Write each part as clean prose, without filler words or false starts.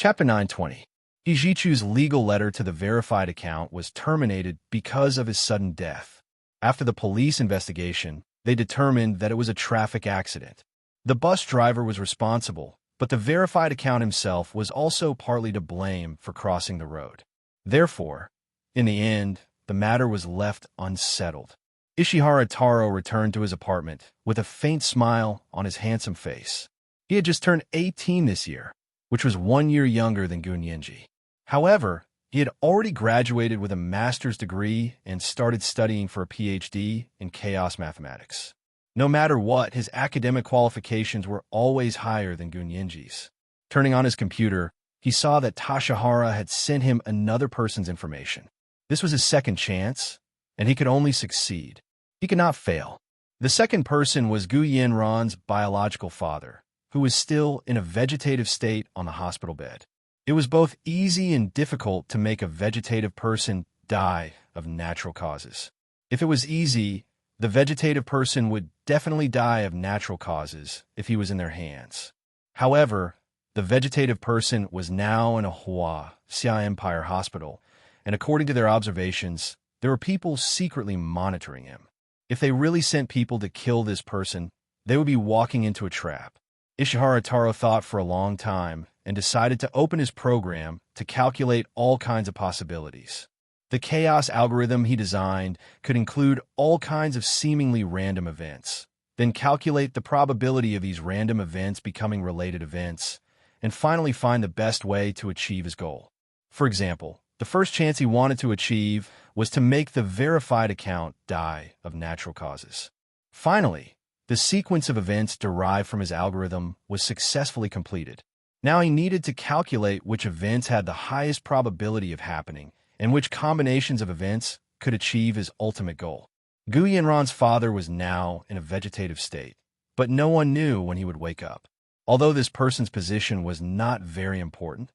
Chapter 920. Ijichu's legal letter to the verified account was terminated because of his sudden death. After the police investigation, they determined that it was a traffic accident. The bus driver was responsible, but the verified account himself was also partly to blame for crossing the road. Therefore, in the end, the matter was left unsettled. Ishihara Taro returned to his apartment with a faint smile on his handsome face. He had just turned 18 this year, which was 1 year younger than Gunyenji. However, he had already graduated with a master's degree and started studying for a PhD in chaos mathematics. No matter what, his academic qualifications were always higher than Gunyenji's. Turning on his computer, he saw that Tashihara had sent him another person's information. This was his second chance, and he could only succeed. He could not fail. The second person was Gu Yenran's biological father, who was still in a vegetative state on the hospital bed. It was both easy and difficult to make a vegetative person die of natural causes. If it was easy, the vegetative person would definitely die of natural causes if he was in their hands. However, the vegetative person was now in a Xia Empire hospital, and according to their observations, there were people secretly monitoring him. If they really sent people to kill this person, they would be walking into a trap. Ishihara Taro thought for a long time and decided to open his program to calculate all kinds of possibilities. The chaos algorithm he designed could include all kinds of seemingly random events, then calculate the probability of these random events becoming related events, and finally find the best way to achieve his goal. For example, the first chance he wanted to achieve was to make the verified account die of natural causes. Finally, the sequence of events derived from his algorithm was successfully completed. Now he needed to calculate which events had the highest probability of happening and which combinations of events could achieve his ultimate goal. Gu Yenran's father was now in a vegetative state, but no one knew when he would wake up. Although this person's position was not very important,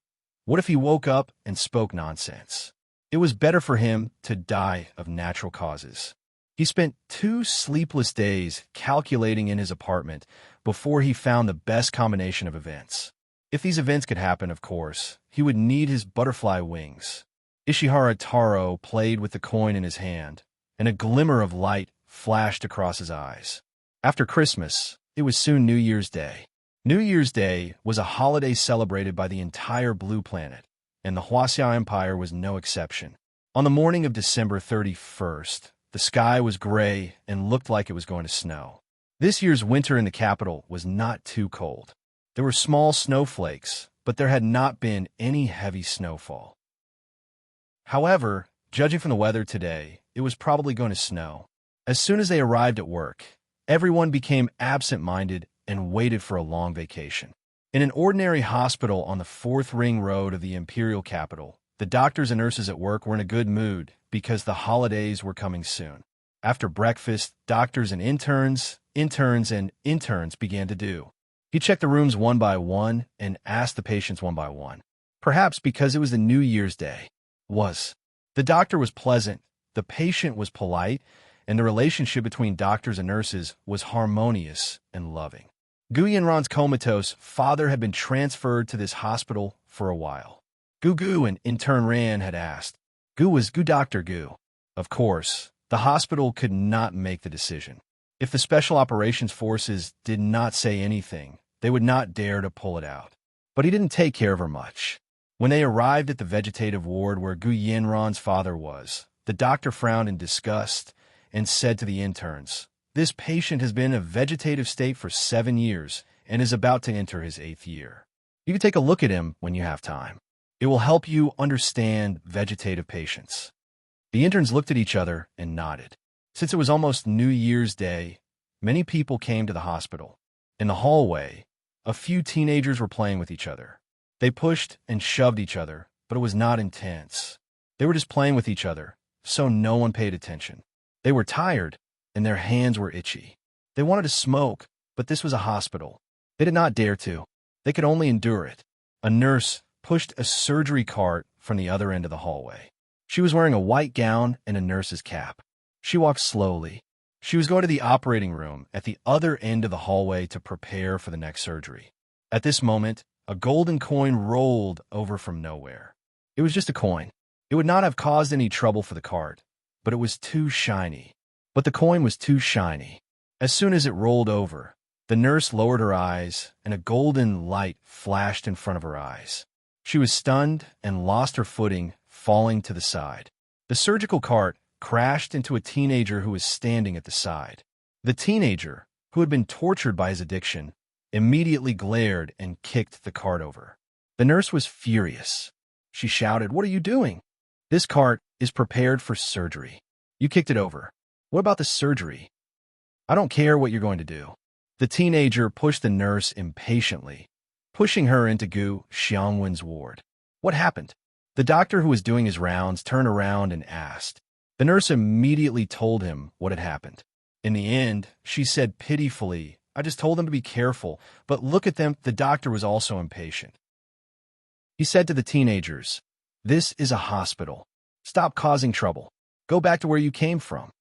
what if he woke up and spoke nonsense? It was better for him to die of natural causes. He spent 2 sleepless days calculating in his apartment before he found the best combination of events. If these events could happen, of course, he would need his butterfly wings. Ishihara Taro played with the coin in his hand, and a glimmer of light flashed across his eyes. After Christmas, it was soon New Year's Day. New Year's Day was a holiday celebrated by the entire Blue Planet, and the Xia Empire was no exception. On the morning of December 31st, the sky was gray and looked like it was going to snow. This year's winter in the capital was not too cold. There were small snowflakes, but there had not been any heavy snowfall. However, judging from the weather today, it was probably going to snow. As soon as they arrived at work, everyone became absent-minded and waited for a long vacation. In an ordinary hospital on the 4th Ring Road of the imperial capital, the doctors and nurses at work were in a good mood because the holidays were coming soon. After breakfast, doctors and interns began to do. He checked the rooms one by one and asked the patients one by one. Perhaps because it was the New Year's Day. The doctor was pleasant, the patient was polite, and the relationship between doctors and nurses was harmonious and loving. Gu Yenran's comatose father had been transferred to this hospital for a while. Gu and intern Ran had asked. Gu was Dr. Gu. Of course, the hospital could not make the decision. If the Special Operations Forces did not say anything, they would not dare to pull it out. But he didn't take care of her much. When they arrived at the vegetative ward where Gu Yenran's father was, the doctor frowned in disgust and said to the interns, "This patient has been in a vegetative state for 7 years and is about to enter his 8th year. You can take a look at him when you have time. It will help you understand vegetative patients." The interns looked at each other and nodded. Since it was almost New Year's Day, many people came to the hospital. In the hallway, a few teenagers were playing with each other. They pushed and shoved each other, but it was not intense. They were just playing with each other, so no one paid attention. They were tired, and their hands were itchy. They wanted to smoke, but this was a hospital. They did not dare to. They could only endure it. A nurse pushed a surgery cart from the other end of the hallway. She was wearing a white gown and a nurse's cap. She walked slowly. She was going to the operating room at the other end of the hallway to prepare for the next surgery. At this moment, A golden coin rolled over from nowhere. It was just a coin. It would not have caused any trouble for the cart, but it was too shiny. But the coin was too shiny. As soon as it rolled over, the nurse lowered her eyes, and a golden light flashed in front of her eyes. She was stunned and lost her footing, falling to the side. The surgical cart crashed into a teenager who was standing at the side. The teenager, who had been tortured by his addiction, immediately glared and kicked the cart over. The nurse was furious. She shouted, "What are you doing? This cart is prepared for surgery. You kicked it over. What about the surgery? I don't care what you're going to do." The teenager pushed the nurse impatiently, pushing her into Gu Xiangwen's ward. What happened? The doctor who was doing his rounds turned around and asked. The nurse immediately told him what had happened. In the end, she said pitifully, "I just told them to be careful, but look at them." The doctor was also impatient. He said to the teenagers, "This is a hospital. Stop causing trouble. Go back to where you came from.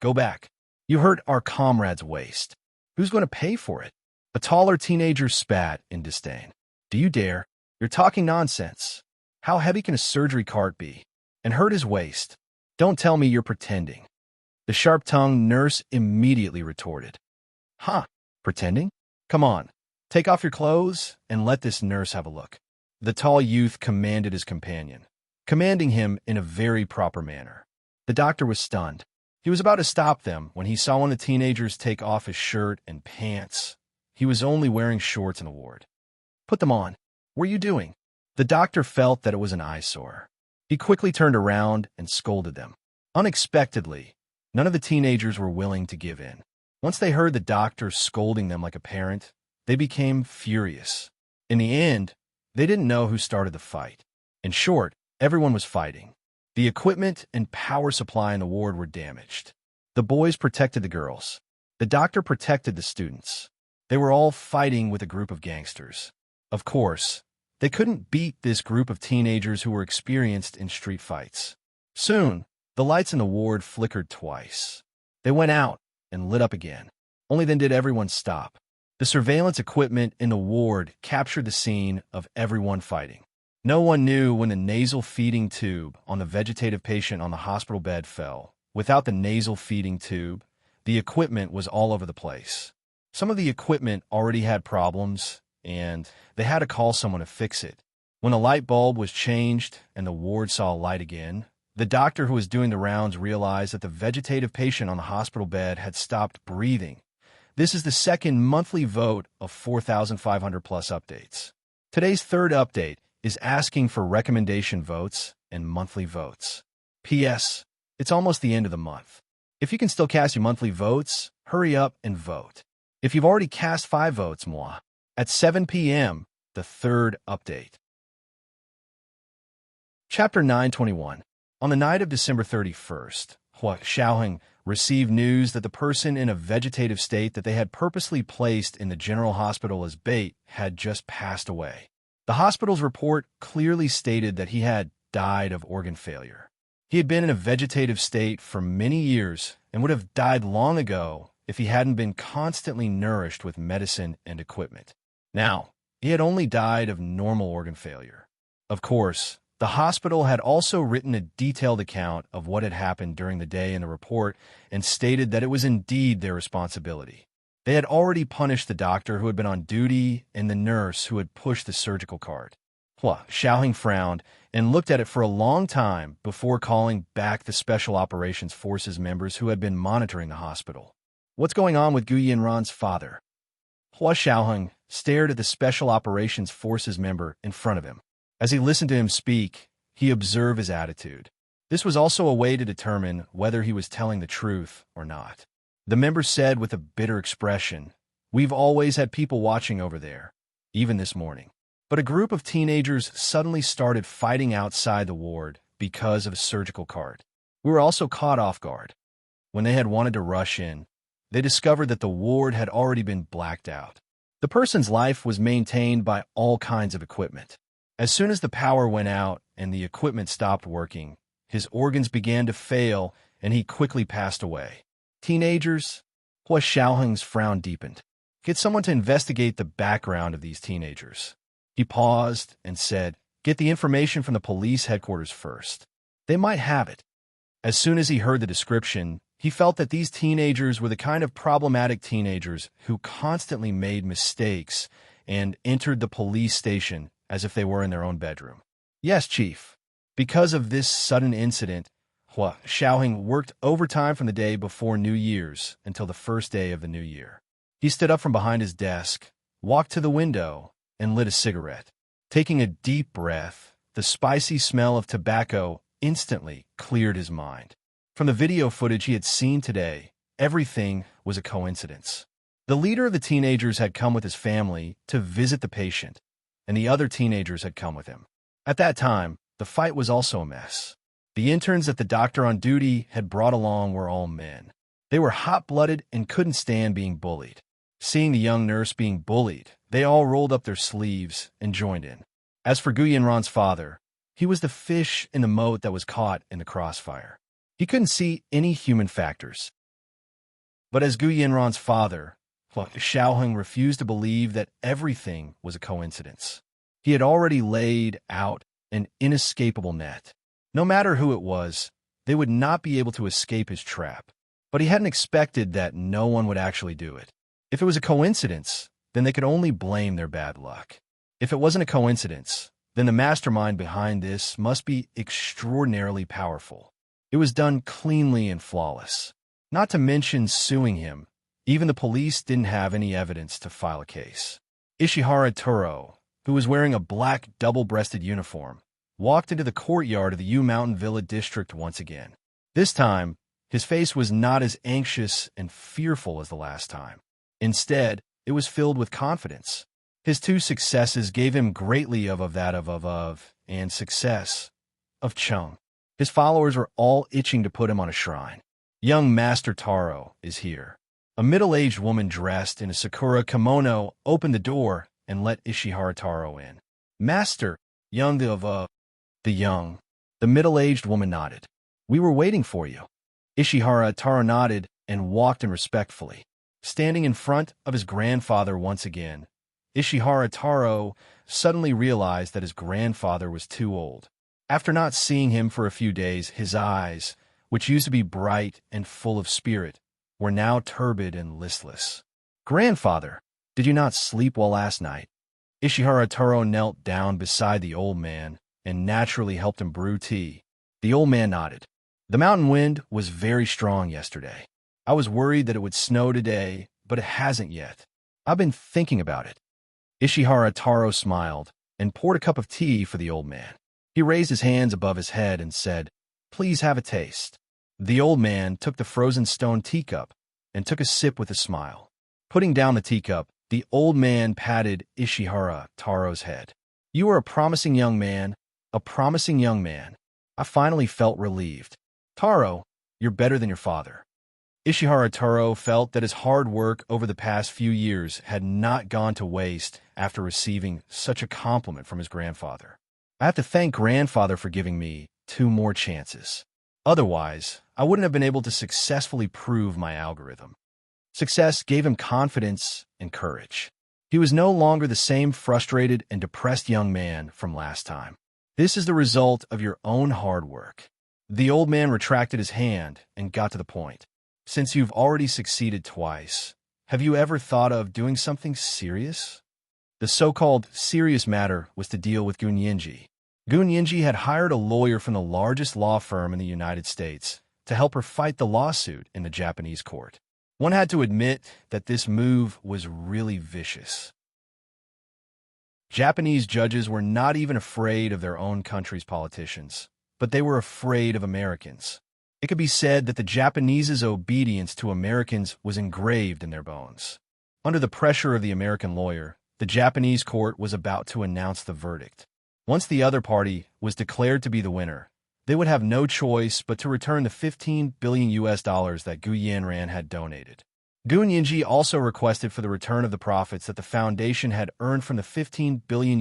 Go back. You hurt our comrade's waist. Who's going to pay for it?" A taller teenager spat in disdain. "Do you dare? You're talking nonsense. How heavy can a surgery cart be? And hurt his waist? Don't tell me you're pretending." The sharp-tongued nurse immediately retorted. "Huh? Pretending? Come on, take off your clothes and let this nurse have a look." The tall youth commanded his companion, commanding him in a very proper manner. The doctor was stunned. He was about to stop them when he saw one of the teenagers take off his shirt and pants. He was only wearing shorts in the ward. "Put them on. What are you doing?" The doctor felt that it was an eyesore. He quickly turned around and scolded them. Unexpectedly, none of the teenagers were willing to give in. Once they heard the doctor scolding them like a parent, they became furious. In the end, they didn't know who started the fight. In short, everyone was fighting. The equipment and power supply in the ward were damaged. The boys protected the girls. The doctor protected the students. They were all fighting with a group of gangsters. Of course, they couldn't beat this group of teenagers who were experienced in street fights. Soon, the lights in the ward flickered twice. They went out and lit up again. Only then did everyone stop. The surveillance equipment in the ward captured the scene of everyone fighting. No one knew when the nasal feeding tube on the vegetative patient on the hospital bed fell. Without the nasal feeding tube, the equipment was all over the place. Some of the equipment already had problems, and they had to call someone to fix it. When the light bulb was changed and the ward saw light again, the doctor who was doing the rounds realized that the vegetative patient on the hospital bed had stopped breathing. This is the second monthly vote of 4,500 plus updates. Today's third update is asking for recommendation votes and monthly votes. P.S. It's almost the end of the month. If you can still cast your monthly votes, hurry up and vote. If you've already cast 5 votes, at 7 p.m., the third update. Chapter 921. On the night of December 31st, Hua Xiaoheng received news that the person in a vegetative state that they had purposely placed in the general hospital as bait had just passed away. The hospital's report clearly stated that he had died of organ failure. He had been in a vegetative state for many years and would have died long ago if he hadn't been constantly nourished with medicine and equipment. Now, he had only died of normal organ failure. Of course, the hospital had also written a detailed account of what had happened during the day in the report and stated that it was indeed their responsibility. They had already punished the doctor who had been on duty and the nurse who had pushed the surgical cart. Hua Xiaoheng frowned and looked at it for a long time before calling back the Special Operations Forces members who had been monitoring the hospital. "What's going on with Gu Yanran's father?" Hua Xiaoheng stared at the Special Operations Forces member in front of him. As he listened to him speak, he observed his attitude. This was also a way to determine whether he was telling the truth or not. The member said with a bitter expression, "We've always had people watching over there, even this morning." But a group of teenagers suddenly started fighting outside the ward because of a surgical cart. We were also caught off guard. When they had wanted to rush in, they discovered that the ward had already been blacked out. The person's life was maintained by all kinds of equipment. As soon as the power went out and the equipment stopped working, his organs began to fail and he quickly passed away. Teenagers? Hua Xiaoheng's frown deepened. Get someone to investigate the background of these teenagers. He paused and said, "Get the information from the police headquarters first. They might have it." As soon as he heard the description, he felt that these teenagers were the kind of problematic teenagers who constantly made mistakes and entered the police station as if they were in their own bedroom. "Yes, Chief." Because of this sudden incident, Hua Xiaoheng worked overtime from the day before New Year's until the first day of the new year. He stood up from behind his desk, walked to the window, and lit a cigarette. Taking a deep breath, the spicy smell of tobacco instantly cleared his mind. From the video footage he had seen today, everything was a coincidence. The leader of the teenagers had come with his family to visit the patient, and the other teenagers had come with him. At that time, the fight was also a mess. The interns that the doctor on duty had brought along were all men. They were hot-blooded and couldn't stand being bullied. Seeing the young nurse being bullied, they all rolled up their sleeves and joined in. As for Gu Yanran's father, he was the fish in the moat that was caught in the crossfire. He couldn't see any human factors. But as Gu Yanran's father, Xiaoheng refused to believe that everything was a coincidence. He had already laid out an inescapable net. No matter who it was, they would not be able to escape his trap. But he hadn't expected that no one would actually do it. If it was a coincidence, then they could only blame their bad luck. If it wasn't a coincidence, then the mastermind behind this must be extraordinarily powerful. It was done cleanly and flawless. Not to mention suing him, even the police didn't have any evidence to file a case. Ishihara Turo, who was wearing a black double-breasted uniform, walked into the courtyard of the U Mountain Villa district once again. This time, his face was not as anxious and fearful as the last time. Instead, it was filled with confidence. His two successes gave him greatly of that and success of Chung. His followers were all itching to put him on a shrine. Young Master Taro is here. A middle-aged woman dressed in a sakura kimono opened the door and let Ishihara Taro in. "Master, the middle-aged woman nodded. "We were waiting for you." Ishihara Taro nodded and walked in respectfully. Standing in front of his grandfather once again, Ishihara Taro suddenly realized that his grandfather was too old. After not seeing him for a few days, his eyes, which used to be bright and full of spirit, were now turbid and listless. "Grandfather, did you not sleep well last night?" Ishihara Taro knelt down beside the old man and naturally helped him brew tea. The old man nodded. "The mountain wind was very strong yesterday. I was worried that it would snow today, but it hasn't yet. I've been thinking about it." Ishihara Taro smiled and poured a cup of tea for the old man. He raised his hands above his head and said, "Please have a taste." The old man took the frozen stone teacup and took a sip with a smile. Putting down the teacup, the old man patted Ishihara Taro's head. "You are a promising young man, a promising young man." I finally felt relieved. "Taro, you're better than your father." Ishihara Taro felt that his hard work over the past few years had not gone to waste after receiving such a compliment from his grandfather. "I have to thank grandfather for giving me 2 more chances. Otherwise, I wouldn't have been able to successfully prove my algorithm." Success gave him confidence and courage. He was no longer the same frustrated and depressed young man from last time. "This is the result of your own hard work." The old man retracted his hand and got to the point. "Since you've already succeeded twice, have you ever thought of doing something serious?" The so-called serious matter was to deal with Gun Yinji. Gun Yinji had hired a lawyer from the largest law firm in the United States to help her fight the lawsuit in the Japanese court. One had to admit that this move was really vicious. Japanese judges were not even afraid of their own country's politicians, but they were afraid of Americans. It could be said that the Japanese's obedience to Americans was engraved in their bones. Under the pressure of the American lawyer, the Japanese court was about to announce the verdict. Once the other party was declared to be the winner, they would have no choice but to return the $15 billion that Gu Yanran had donated. Gun Yinji also requested for the return of the profits that the foundation had earned from the $15 billion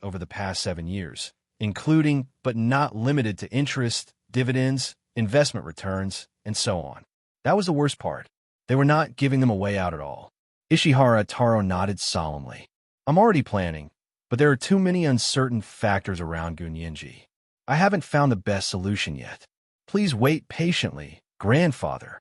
over the past 7 years, including but not limited to interest, dividends, investment returns, and so on. That was the worst part. They were not giving them a way out at all. Ishihara Taro nodded solemnly. "I'm already planning. but there are too many uncertain factors around Gunyinji. I haven't found the best solution yet. Please wait patiently, grandfather."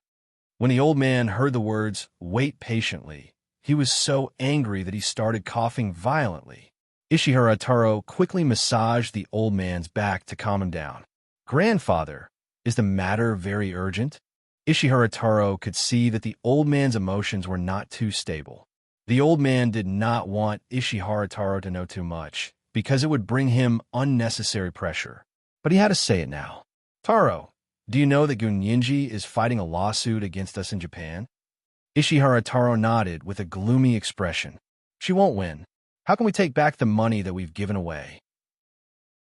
When the old man heard the words, "wait patiently," he was so angry that he started coughing violently. Ishihara Taro quickly massaged the old man's back to calm him down. "Grandfather, is the matter very urgent?" Ishihara Taro could see that the old man's emotions were not too stable. The old man did not want Ishihara Taro to know too much, because it would bring him unnecessary pressure. But he had to say it now. "Taro, do you know that Gunyinji is fighting a lawsuit against us in Japan?" Ishihara Taro nodded with a gloomy expression. "She won't win. How can we take back the money that we've given away?"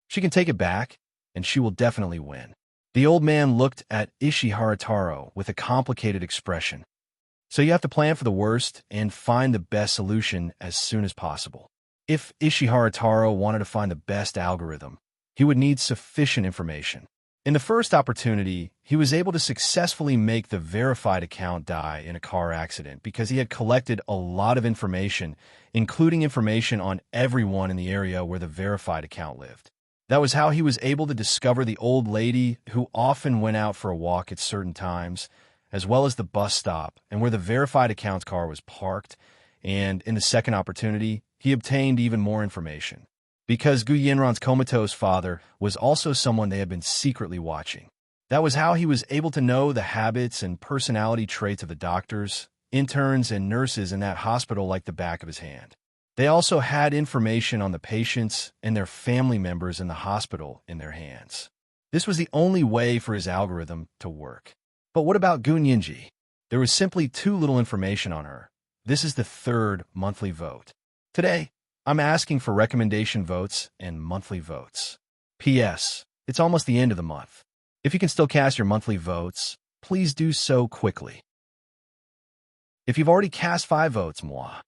"She can take it back, and she will definitely win." The old man looked at Ishihara Taro with a complicated expression. "So you have to plan for the worst and find the best solution as soon as possible." If Ishihara Taro wanted to find the best algorithm, he would need sufficient information. In the first opportunity, he was able to successfully make the verified account die in a car accident because he had collected a lot of information, including information on everyone in the area where the verified account lived. That was how he was able to discover the old lady who often went out for a walk at certain times, as well as the bus stop and where the verified account's car was parked. And in the second opportunity, he obtained even more information, because Gu Yinran's comatose father was also someone they had been secretly watching. That was how he was able to know the habits and personality traits of the doctors, interns, and nurses in that hospital like the back of his hand. They also had information on the patients and their family members in the hospital in their hands. This was the only way for his algorithm to work. But what about Gunyinji? There was simply too little information on her. This is the third monthly vote. Today, I'm asking for recommendation votes and monthly votes. P.S. It's almost the end of the month. If you can still cast your monthly votes, please do so quickly. If you've already cast 5 votes, moi.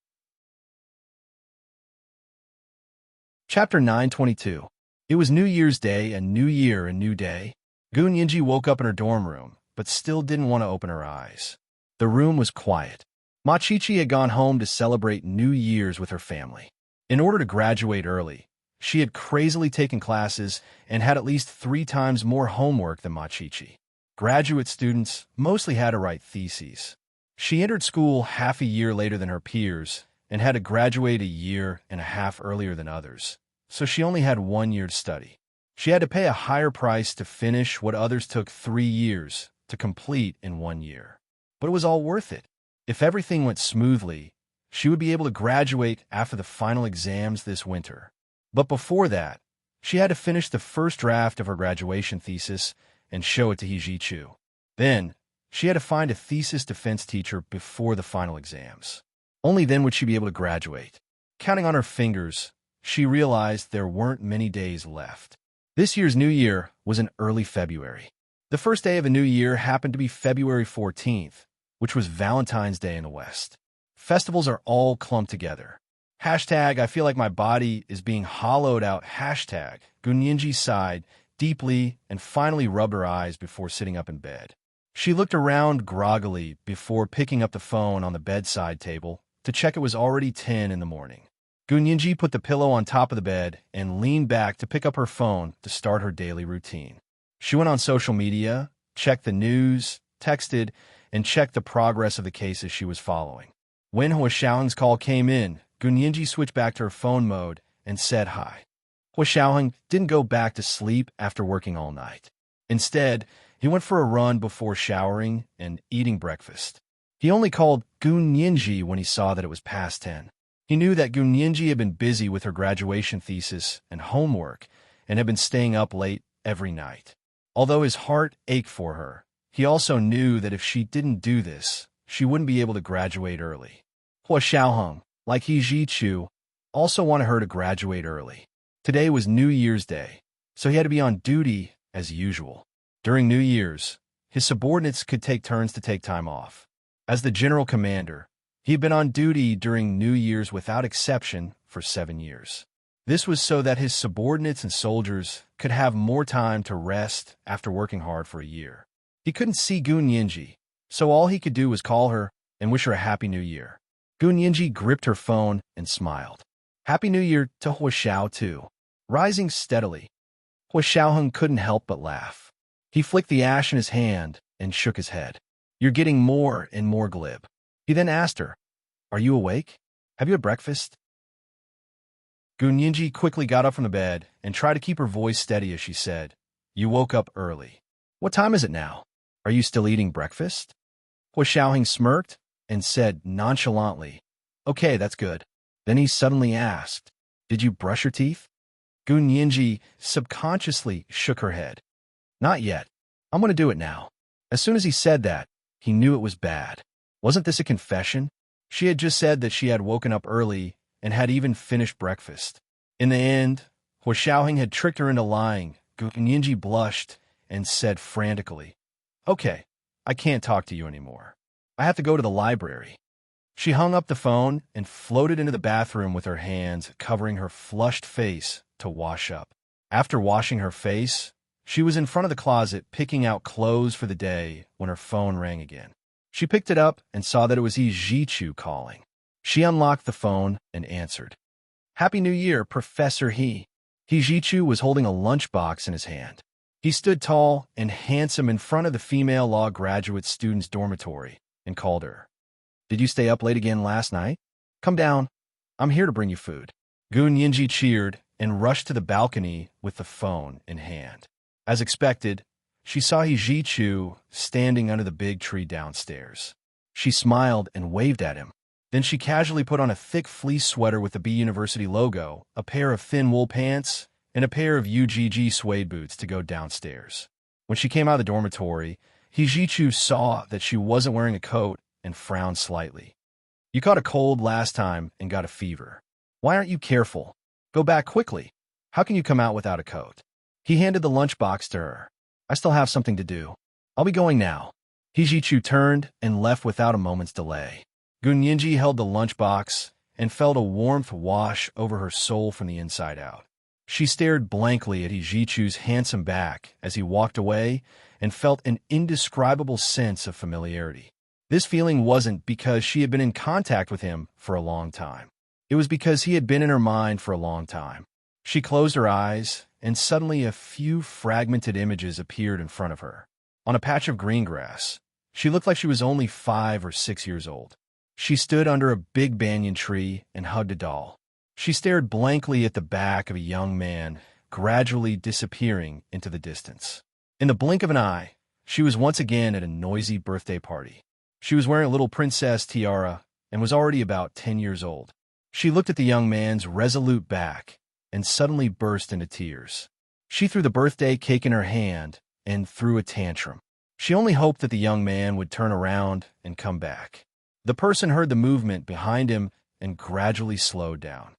Chapter 922. It was New Year's Day, and New Year, a new day. Gunyinji woke up in her dorm room, but still didn't want to open her eyes. The room was quiet. Machichi had gone home to celebrate New Year's with her family. In order to graduate early, she had crazily taken classes and had at least 3 times more homework than Machichi. Graduate students mostly had to write theses. She entered school half a year later than her peers and had to graduate a year and a half earlier than others, so she only had 1 year to study. She had to pay a higher price to finish what others took 3 years to complete in 1 year. But it was all worth it. If everything went smoothly, she would be able to graduate after the final exams this winter. But before that, she had to finish the first draft of her graduation thesis and show it to Hijichu. Then, she had to find a thesis defense teacher before the final exams. Only then would she be able to graduate. Counting on her fingers, she realized there weren't many days left. This year's New Year was in early February. The first day of a new year happened to be February 14th, which was Valentine's Day in the West. Festivals are all clumped together. Hashtag, I feel like my body is being hollowed out. Hashtag, Gunyinji sighed deeply and finally rubbed her eyes before sitting up in bed. She looked around groggily before picking up the phone on the bedside table to check it was already 10 in the morning. Gunyinji put the pillow on top of the bed and leaned back to pick up her phone to start her daily routine. She went on social media, checked the news, texted, and checked the progress of the cases she was following. When Hua Xiaoheng's call came in, Gunyinji switched back to her phone mode and said hi. Hua Xiaoheng didn't go back to sleep after working all night. Instead, he went for a run before showering and eating breakfast. He only called Gunyinji when he saw that it was past 10. He knew that Gunyinji had been busy with her graduation thesis and homework and had been staying up late every night. Although his heart ached for her, he also knew that if she didn't do this, she wouldn't be able to graduate early. Hua Xiaoheng, like Hijichu, also wanted her to graduate early. Today was New Year's Day, so he had to be on duty as usual. During New Year's, his subordinates could take turns to take time off. As the general commander, he had been on duty during New Year's without exception for 7 years. This was so that his subordinates and soldiers could have more time to rest after working hard for a year. He couldn't see Gunyinji, so all he could do was call her and wish her a Happy New Year. Gunyinji gripped her phone and smiled. Happy New Year to Hua Xiao too. Rising steadily, Hua Xiaoheng couldn't help but laugh. He flicked the ash in his hand and shook his head. You're getting more and more glib. He then asked her, Are you awake? Have you had breakfast? Gun Yinji quickly got up from the bed and tried to keep her voice steady as she said, You woke up early. What time is it now? Are you still eating breakfast? Hua Xiaoheng smirked and said nonchalantly, Okay, that's good. Then he suddenly asked, Did you brush your teeth? Gun Yinji subconsciously shook her head. Not yet. I'm going to do it now. As soon as he said that, he knew it was bad. Wasn't this a confession? She had just said that she had woken up early and had even finished breakfast. In the end, Hua Xiaoheng had tricked her into lying. Gun Yinji blushed and said frantically, Okay, I can't talk to you anymore. I have to go to the library. She hung up the phone and floated into the bathroom with her hands covering her flushed face to wash up. After washing her face, she was in front of the closet picking out clothes for the day when her phone rang again. She picked it up and saw that it was Yi Zhichu calling. She unlocked the phone and answered. Happy New Year, Professor He. Yi Zhichu was holding a lunchbox in his hand. He stood tall and handsome in front of the female law graduate student's dormitory and called her. Did you stay up late again last night? Come down. I'm here to bring you food. Gun Yinji cheered and rushed to the balcony with the phone in hand. As expected, she saw Yi Zhichu standing under the big tree downstairs. She smiled and waved at him. Then she casually put on a thick fleece sweater with the B University logo, a pair of thin wool pants, and a pair of UGG suede boots to go downstairs. When she came out of the dormitory, Yi Zhichu saw that she wasn't wearing a coat and frowned slightly. You caught a cold last time and got a fever. Why aren't you careful? Go back quickly. How can you come out without a coat? He handed the lunchbox to her. I still have something to do. I'll be going now. Yi Zhichu turned and left without a moment's delay. Gun Yinji held the lunchbox and felt a warmth wash over her soul from the inside out. She stared blankly at Yi Zhichu's handsome back as he walked away and felt an indescribable sense of familiarity. This feeling wasn't because she had been in contact with him for a long time. It was because he had been in her mind for a long time. She closed her eyes, and suddenly a few fragmented images appeared in front of her. On a patch of green grass, she looked like she was only 5 or 6 years old. She stood under a big banyan tree and hugged a doll. She stared blankly at the back of a young man, gradually disappearing into the distance. In the blink of an eye, she was once again at a noisy birthday party. She was wearing a little princess tiara and was already about 10 years old. She looked at the young man's resolute back and suddenly burst into tears. She threw the birthday cake in her hand and threw a tantrum. She only hoped that the young man would turn around and come back. The person heard the movement behind him and gradually slowed down.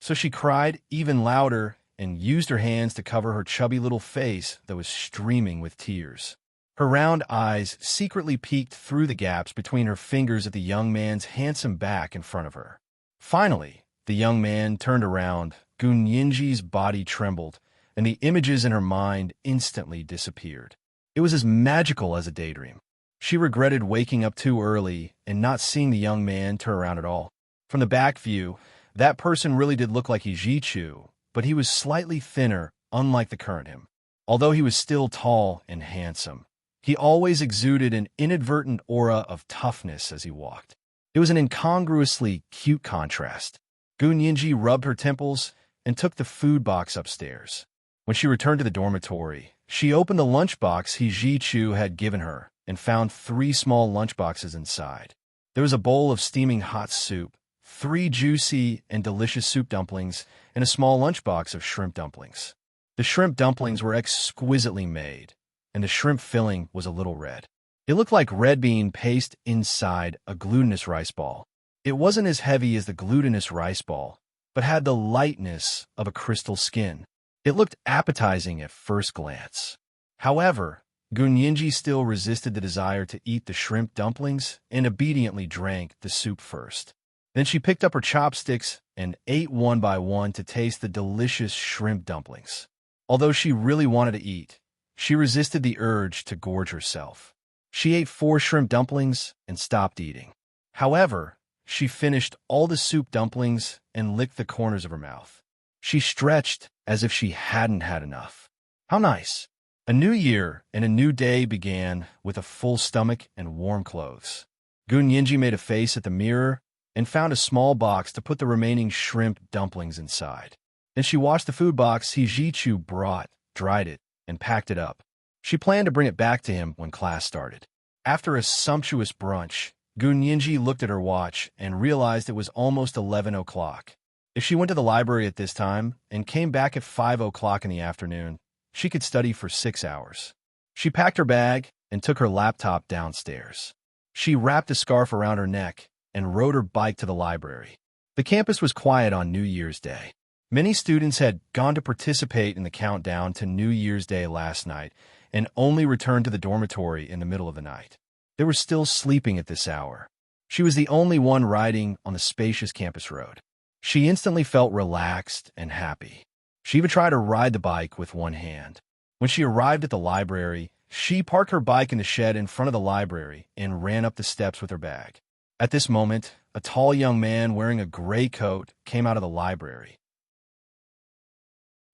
So she cried even louder and used her hands to cover her chubby little face that was streaming with tears. Her round eyes secretly peeked through the gaps between her fingers at the young man's handsome back in front of her. Finally, the young man turned around. Gun Yinji's body trembled, and the images in her mind instantly disappeared. It was as magical as a daydream. She regretted waking up too early and not seeing the young man turn around at all. From the back view, that person really did look like Yi Zhichu, but he was slightly thinner, unlike the current him. Although he was still tall and handsome, he always exuded an inadvertent aura of toughness as he walked. It was an incongruously cute contrast. Gun Yinji rubbed her temples and took the food box upstairs. When she returned to the dormitory, she opened the lunchbox Yi Zhichu had given her and found 3 small lunchboxes inside. There was a bowl of steaming hot soup, 3 juicy and delicious soup dumplings, and a small lunchbox of shrimp dumplings. The shrimp dumplings were exquisitely made, and the shrimp filling was a little red. It looked like red bean paste inside a glutinous rice ball. It wasn't as heavy as the glutinous rice ball, but had the lightness of a crystal skin. It looked appetizing at first glance. However, Gun Yinji still resisted the desire to eat the shrimp dumplings and obediently drank the soup first. Then she picked up her chopsticks and ate one by one to taste the delicious shrimp dumplings. Although she really wanted to eat, she resisted the urge to gorge herself. She ate 4 shrimp dumplings and stopped eating. However, She finished all the soup dumplings and licked the corners of her mouth. She stretched as if she hadn't had enough. How nice! A new year and a new day began with a full stomach and warm clothes. Gun made a face at the mirror and found a small box to put the remaining shrimp dumplings inside. Then she washed the food box Hijichu brought, dried it, and packed it up. She planned to bring it back to him when class started. After a sumptuous brunch, Gun looked at her watch and realized it was almost 11 o'clock. If she went to the library at this time and came back at 5 o'clock in the afternoon, she could study for 6 hours. She packed her bag and took her laptop downstairs. She wrapped a scarf around her neck and rode her bike to the library. The campus was quiet on New Year's Day. Many students had gone to participate in the countdown to New Year's Day last night and only returned to the dormitory in the middle of the night. They were still sleeping at this hour. She was the only one riding on the spacious campus road. She instantly felt relaxed and happy. She even tried to ride the bike with one hand. When she arrived at the library, she parked her bike in the shed in front of the library and ran up the steps with her bag. At this moment, a tall young man wearing a gray coat came out of the library.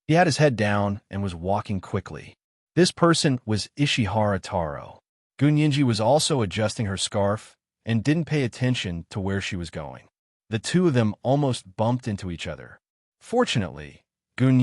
He had his head down and was walking quickly. This person was Ishihara Taro. Gun was also adjusting her scarf and didn't pay attention to where she was going. The two of them almost bumped into each other. Fortunately, Gun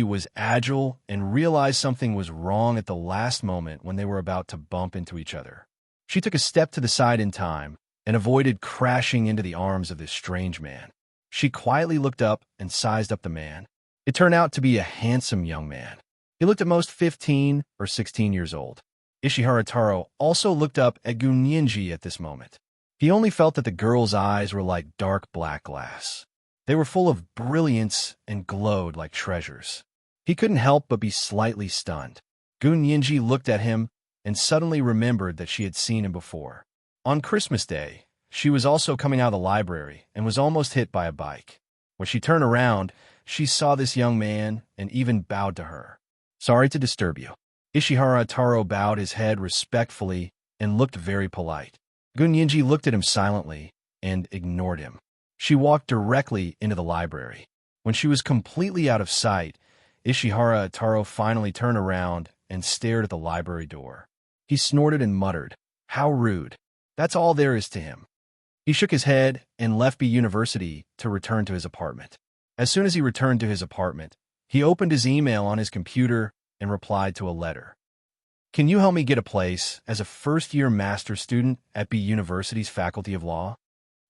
was agile and realized something was wrong at the last moment when they were about to bump into each other. She took a step to the side in time and avoided crashing into the arms of this strange man. She quietly looked up and sized up the man. It turned out to be a handsome young man. He looked at most 15 or 16 years old. Ishihara Taro also looked up at Gun at this moment. He only felt that the girl's eyes were like dark black glass. They were full of brilliance and glowed like treasures. He couldn't help but be slightly stunned. Gun looked at him and suddenly remembered that she had seen him before. On Christmas Day, she was also coming out of the library and was almost hit by a bike. When she turned around, she saw this young man and even bowed to her. "Sorry to disturb you." Ishihara Taro bowed his head respectfully and looked very polite. Gun looked at him silently and ignored him. She walked directly into the library. When she was completely out of sight, Ishihara Taro finally turned around and stared at the library door. He snorted and muttered, "How rude. That's all there is to him." He shook his head and left B University to return to his apartment. As soon as he returned to his apartment, he opened his email on his computer and replied to a letter. "Can you help me get a place as a first-year master's student at B University's Faculty of Law?"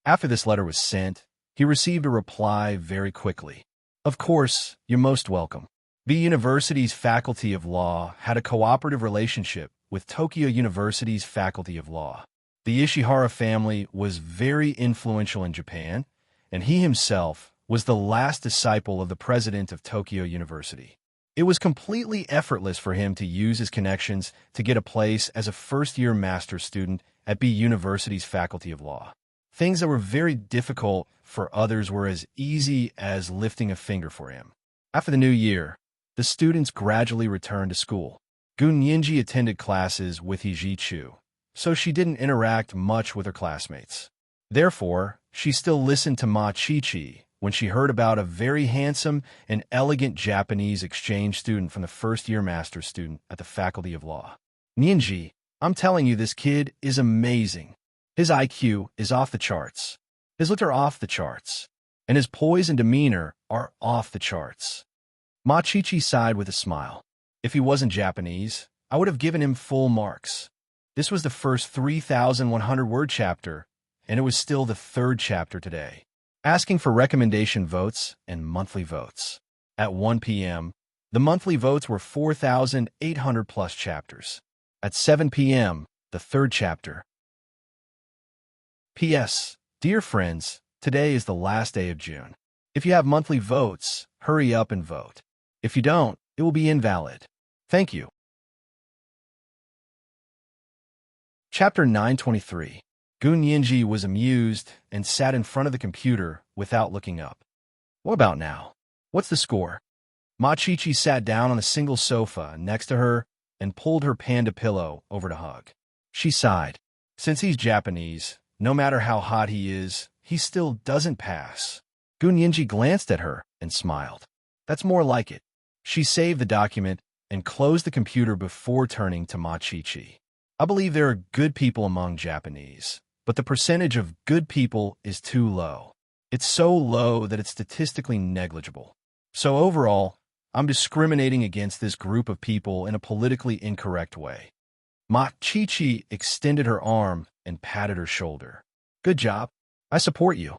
After this letter was sent, he received a reply very quickly. "Of course, you're most welcome." B University's Faculty of Law had a cooperative relationship with Tokyo University's Faculty of Law. The Ishihara family was very influential in Japan, and he himself was the last disciple of the president of Tokyo University. It was completely effortless for him to use his connections to get a place as a first-year master's student at B University's Faculty of Law. Things that were very difficult for others were as easy as lifting a finger for him. After the new year, the students gradually returned to school. Gun attended classes with Hijichu, so she didn't interact much with her classmates. Therefore, she still listened to Ma Chichi when she heard about a very handsome and elegant Japanese exchange student from the first-year master's student at the Faculty of Law. "Ninji, I'm telling you, this kid is amazing. His IQ is off the charts. His looks are off the charts. And his poise and demeanor are off the charts." Ma Chichi sighed with a smile. "If he wasn't Japanese, I would have given him full marks." This was the first 3,100-word chapter, and it was still the third chapter today. Asking for recommendation votes and monthly votes. At 1 p.m., the monthly votes were 4,800-plus chapters. At 7 p.m., the third chapter. P.S. Dear friends, today is the last day of June. If you have monthly votes, hurry up and vote. If you don't, it will be invalid. Thank you. Chapter 923. Gun was amused and sat in front of the computer without looking up. "What about now? What's the score?" Ma Chichi sat down on a single sofa next to her and pulled her panda pillow over to hug. She sighed. Since he's Japanese, no matter how hot he is, he still doesn't pass. Gunyinji glanced at her and smiled. That's more like it. She saved the document and closed the computer before turning to Machichi. I believe there are good people among Japanese, but the percentage of good people is too low. It's so low that it's statistically negligible. So overall, I'm discriminating against this group of people in a politically incorrect way. Machichi extended her arm and patted her shoulder. Good job. I support you.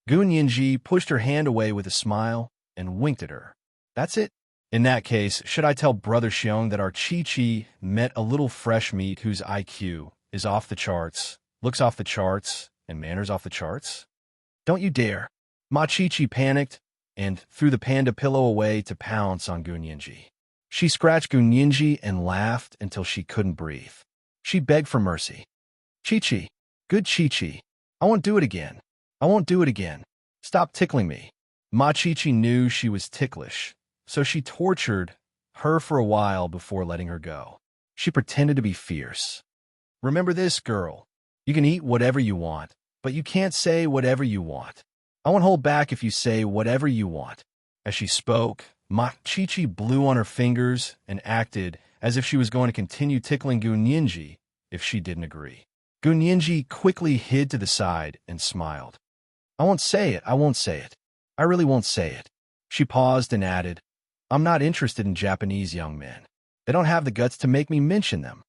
Gunyinji pushed her hand away with a smile and winked at her. That's it? In that case, should I tell Brother Xiong that our Chi-Chi met a little fresh meat whose IQ is off the charts, looks off the charts, and manners off the charts? Don't you dare. Machichi panicked and threw the panda pillow away to pounce on Gunyinji. She scratched Gunyinji and laughed until she couldn't breathe. She begged for mercy. Chi-Chi, good Chi-Chi, I won't do it again. I won't do it again. Stop tickling me. Machichi knew she was ticklish, so she tortured her for a while before letting her go. She pretended to be fierce. Remember this, girl. You can eat whatever you want, but you can't say whatever you want. I won't hold back if you say whatever you want. As she spoke, Machichi blew on her fingers and acted as if she was going to continue tickling Gunyinji if she didn't agree. Gunyinji quickly hid to the side and smiled. I won't say it, I won't say it. I really won't say it. She paused and added, I'm not interested in Japanese young men. They don't have the guts to make me mention them.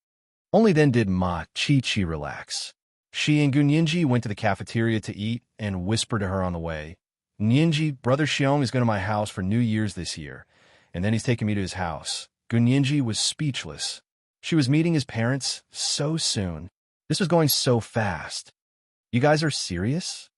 Only then did Machichi relax. She and Gunyinji went to the cafeteria to eat and whispered to her on the way, Nyinji, Brother Xiong is going to my house for New Year's this year, and then he's taking me to his house. Gunyinji was speechless. She was meeting his parents so soon. This was going so fast. You guys are serious?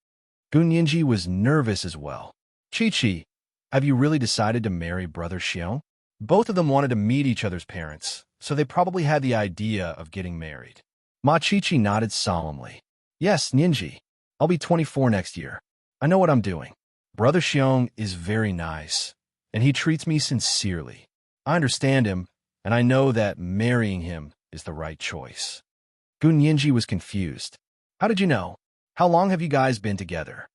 Gunyinji was nervous as well. Chi-Chi, have you really decided to marry Brother Xiong? Both of them wanted to meet each other's parents, so they probably had the idea of getting married. Machichi nodded solemnly. Yes, Ninji. I'll be 24 next year. I know what I'm doing. Brother Xiong is very nice, and he treats me sincerely. I understand him, and I know that marrying him is the right choice. Gunyinji was confused. How did you know? How long have you guys been together?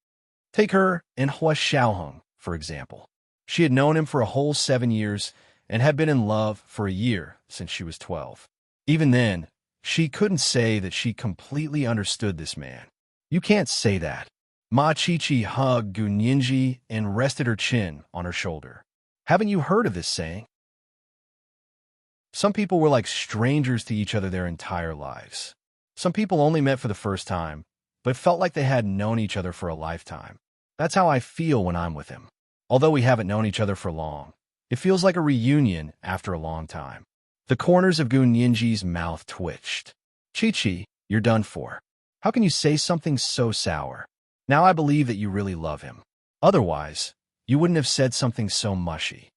Take her and Hua Xiaoheng, for example. She had known him for a whole 7 years and had been in love for a year since she was 12. Even then, she couldn't say that she completely understood this man. You can't say that. Machichi hugged Gunyinji and rested her chin on her shoulder. Haven't you heard of this saying? Some people were like strangers to each other their entire lives. Some people only met for the first time, but felt like they had known each other for a lifetime. That's how I feel when I'm with him. Although we haven't known each other for long, it feels like a reunion after a long time. The corners of Gunyinji's mouth twitched. Chi-Chi, you're done for. How can you say something so sour? Now I believe that you really love him. Otherwise, you wouldn't have said something so mushy.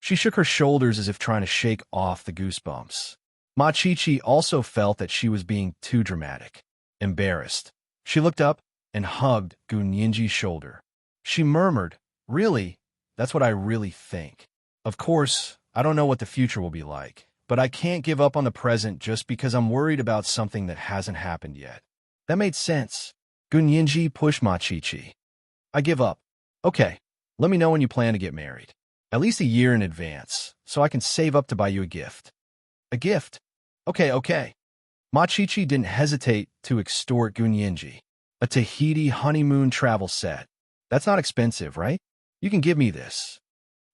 She shook her shoulders as if trying to shake off the goosebumps. Machichi also felt that she was being too dramatic. Embarrassed, she looked up and hugged Gunyinji's shoulder. She murmured, Really? That's what I really think. Of course, I don't know what the future will be like, but I can't give up on the present just because I'm worried about something that hasn't happened yet. That made sense. Gunyinji pushed Machichi. I give up. Okay, let me know when you plan to get married. At least a year in advance, so I can save up to buy you a gift. A gift? Okay. Machichi didn't hesitate to extort Gunyinji. A Tahiti honeymoon travel set. That's not expensive, right? You can give me this.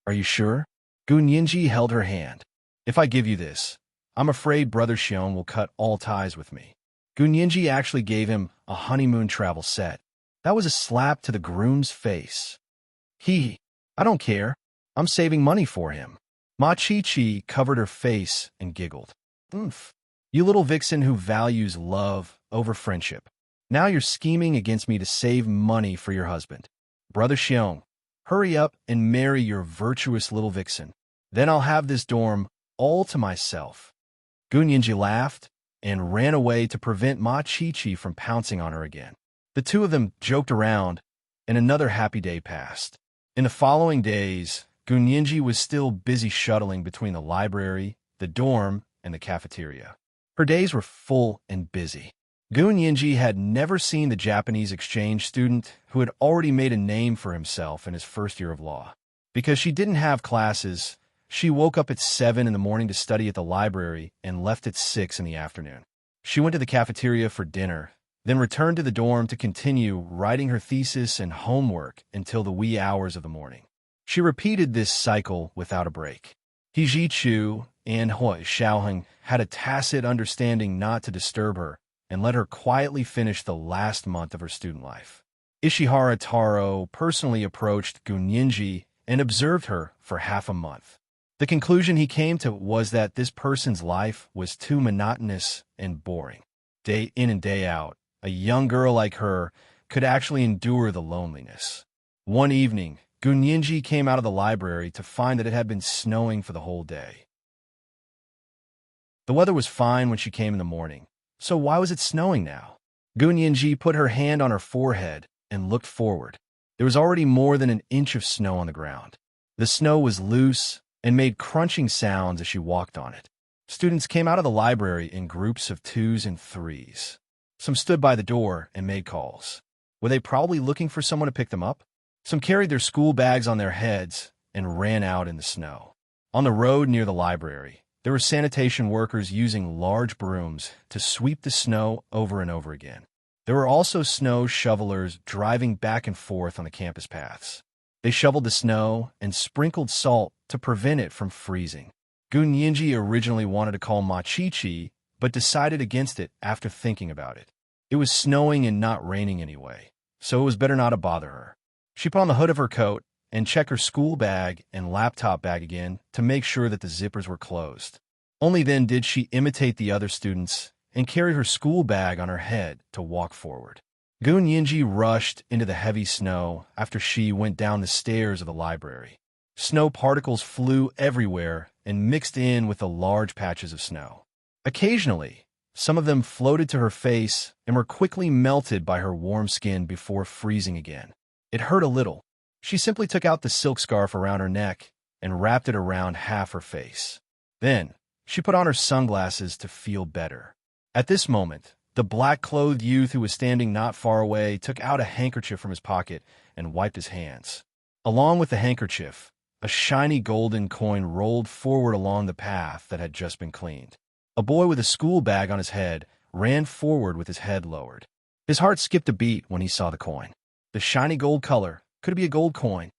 Are you sure? Gunyinji held her hand. If I give you this, I'm afraid Brother Xiong will cut all ties with me. Gunyinji actually gave him a honeymoon travel set. That was a slap to the groom's face. I don't care. I'm saving money for him. Machichi covered her face and giggled. Oomph. You little vixen who values love over friendship. Now you're scheming against me to save money for your husband. Brother Xiong, hurry up and marry your virtuous little vixen. Then I'll have this dorm all to myself. Gunyinji laughed and ran away to prevent Machichi from pouncing on her again. The two of them joked around, and another happy day passed. In the following days, Gunyinji was still busy shuttling between the library, the dorm, and the cafeteria. Her days were full and busy. Gun Yinji had never seen the Japanese exchange student who had already made a name for himself in his first year of law. Because she didn't have classes, she woke up at 7 in the morning to study at the library and left at 6 in the afternoon. She went to the cafeteria for dinner, then returned to the dorm to continue writing her thesis and homework until the wee hours of the morning. She repeated this cycle without a break. He Ji-chu and Hui Xiaoheng had a tacit understanding not to disturb her and let her quietly finish the last month of her student life. Ishihara Taro personally approached Gun Yinji and observed her for half a month. The conclusion he came to was that this person's life was too monotonous and boring. Day in and day out, a young girl like her could actually endure the loneliness. One evening, Gun Yinji came out of the library to find that it had been snowing for the whole day. The weather was fine when she came in the morning, so why was it snowing now? Gun Yinji put her hand on her forehead and looked forward. There was already more than an inch of snow on the ground. The snow was loose and made crunching sounds as she walked on it. Students came out of the library in groups of 2s and 3s. Some stood by the door and made calls. Were they probably looking for someone to pick them up? Some carried their school bags on their heads and ran out in the snow. On the road near the library, there were sanitation workers using large brooms to sweep the snow over and over again. There were also snow shovelers driving back and forth on the campus paths. They shoveled the snow and sprinkled salt to prevent it from freezing. Gun Yinji originally wanted to call Ma Chi-Chi, but decided against it after thinking about it. It was snowing and not raining anyway, so it was better not to bother her. She put on the hood of her coat and checked her school bag and laptop bag again to make sure that the zippers were closed. Only then did she imitate the other students and carry her school bag on her head to walk forward. Gun Yinji rushed into the heavy snow after she went down the stairs of the library. Snow particles flew everywhere and mixed in with the large patches of snow. Occasionally, some of them floated to her face and were quickly melted by her warm skin before freezing again. It hurt a little. She simply took out the silk scarf around her neck and wrapped it around half her face. Then, she put on her sunglasses to feel better. At this moment, the black-clothed youth who was standing not far away took out a handkerchief from his pocket and wiped his hands. Along with the handkerchief, a shiny golden coin rolled forward along the path that had just been cleaned. A boy with a school bag on his head ran forward with his head lowered. His heart skipped a beat when he saw the coin. The shiny gold color, could it be a gold coin?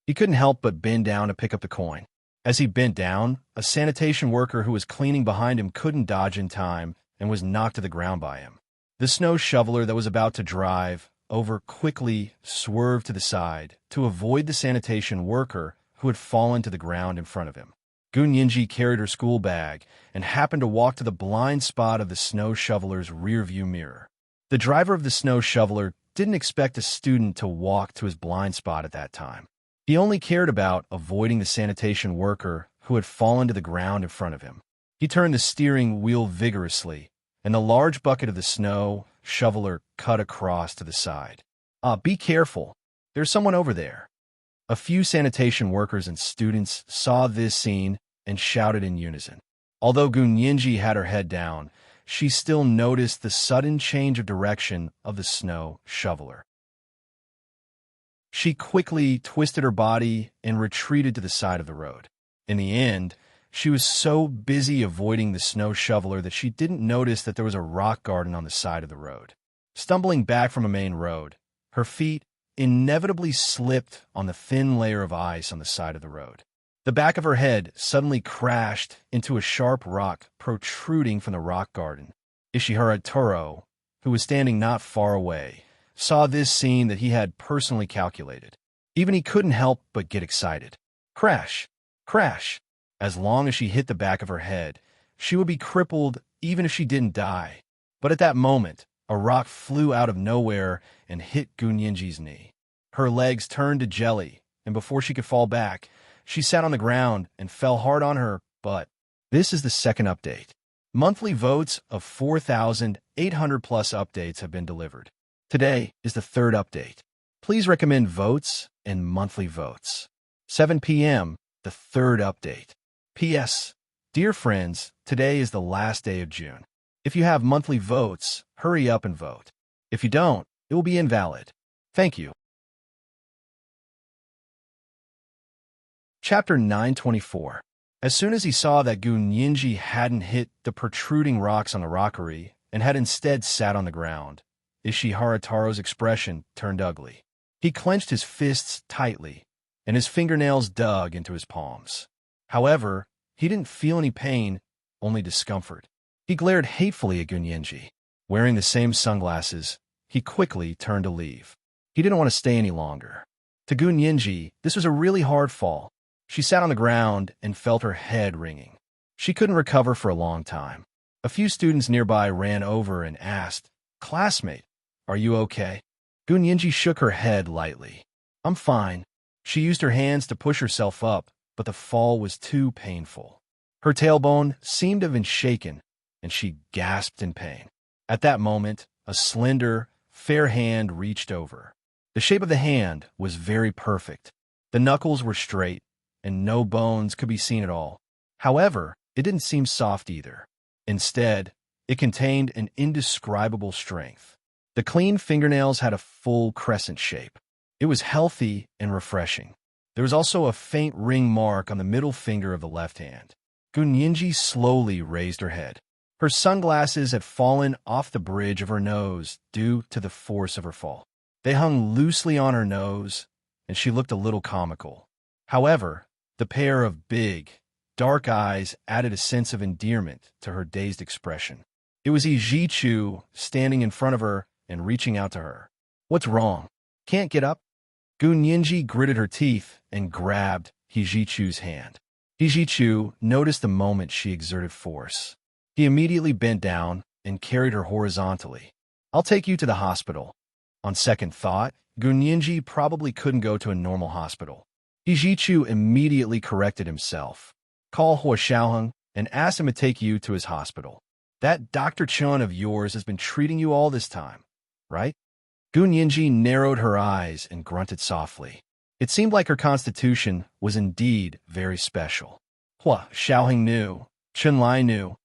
He couldn't help but bend down to pick up the coin. As he bent down, a sanitation worker who was cleaning behind him couldn't dodge in time and was knocked to the ground by him. The snow shoveler that was about to drive over quickly swerved to the side to avoid the sanitation worker who had fallen to the ground in front of him. Gun Yinji carried her school bag and happened to walk to the blind spot of the snow shoveler's rearview mirror. The driver of the snow shoveler didn't expect a student to walk to his blind spot at that time. He only cared about avoiding the sanitation worker who had fallen to the ground in front of him. He turned the steering wheel vigorously, and the large bucket of the snow shoveler cut across to the side. Be careful. There's someone over there. A few sanitation workers and students saw this scene and shouted in unison. Although Gun Yinji had her head down, she still noticed the sudden change of direction of the snow shoveler. She quickly twisted her body and retreated to the side of the road. In the end, she was so busy avoiding the snow shoveler that she didn't notice that there was a rock garden on the side of the road. Stumbling back from a main road, her feet inevitably slipped on the thin layer of ice on the side of the road. The back of her head suddenly crashed into a sharp rock protruding from the rock garden. Ishihara Toro, who was standing not far away, saw this scene that he had personally calculated. Even he couldn't help but get excited. Crash! Crash! As long as she hit the back of her head, she would be crippled even if she didn't die. But at that moment, a rock flew out of nowhere and hit Gun Yinji's knee. Her legs turned to jelly, and before she could fall back, she sat on the ground and fell hard on her butt. This is the second update. Monthly votes of 4,800 plus updates have been delivered. Today is the third update. Please recommend votes and monthly votes. 7 p.m., the third update. P.S. Dear friends, today is the last day of June. If you have monthly votes, hurry up and vote. If you don't, it will be invalid. Thank you. Chapter 924. As soon as he saw that Gunyinji hadn't hit the protruding rocks on the rockery and had instead sat on the ground, Ishihara Taro's expression turned ugly. He clenched his fists tightly, and his fingernails dug into his palms. However, he didn't feel any pain, only discomfort. He glared hatefully at Gunyinji. Wearing the same sunglasses, he quickly turned to leave. He didn't want to stay any longer. To Gunyinji, this was a really hard fall. She sat on the ground and felt her head ringing. She couldn't recover for a long time. A few students nearby ran over and asked, "Classmate, are you okay?" Gunyinji shook her head lightly. "I'm fine." She used her hands to push herself up, but the fall was too painful. Her tailbone seemed to have been shaken, and she gasped in pain. At that moment, a slender, fair hand reached over. The shape of the hand was very perfect. The knuckles were straight, and no bones could be seen at all. However, it didn't seem soft either. Instead, it contained an indescribable strength. The clean fingernails had a full crescent shape. It was healthy and refreshing. There was also a faint ring mark on the middle finger of the left hand. Gunyinji slowly raised her head. Her sunglasses had fallen off the bridge of her nose due to the force of her fall. They hung loosely on her nose, and she looked a little comical. However, the pair of big, dark eyes added a sense of endearment to her dazed expression. It was Ijichu standing in front of her and reaching out to her. "What's wrong? Can't get up?" Gunyinji gritted her teeth and grabbed Hijichu's hand. Hijichu noticed the moment she exerted force. He immediately bent down and carried her horizontally. "I'll take you to the hospital." On second thought, Gunyinji probably couldn't go to a normal hospital. Hijichu immediately corrected himself. "Call Hua Xiaoheng and ask him to take you to his hospital. That Dr. Chun of yours has been treating you all this time, right?" Gunyinji narrowed her eyes and grunted softly. It seemed like her constitution was indeed very special. Hua Xiaoheng knew, Chunlai knew,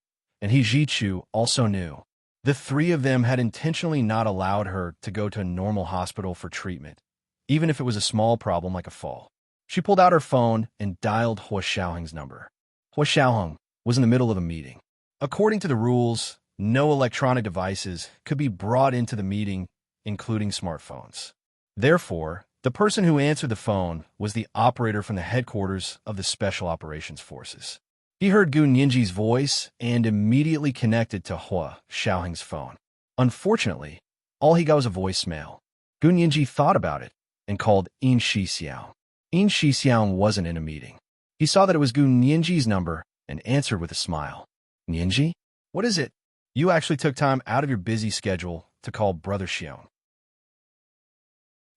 and Hijichu also knew. The three of them had intentionally not allowed her to go to a normal hospital for treatment, even if it was a small problem like a fall. She pulled out her phone and dialed Hua Xiaoheng's number. Hua Xiaoheng was in the middle of a meeting. According to the rules, no electronic devices could be brought into the meeting, including smartphones. Therefore, the person who answered the phone was the operator from the headquarters of the Special Operations Forces. He heard Gunyinji's voice and immediately connected to Hua Xiaoheng's phone. Unfortunately, all he got was a voicemail. Gunyinji thought about it and called In Shixiao. In Shixiao wasn't in a meeting. He saw that it was Gunyinji's number and answered with a smile. "Nyinji? What is it? You actually took time out of your busy schedule to call Brother Xiong."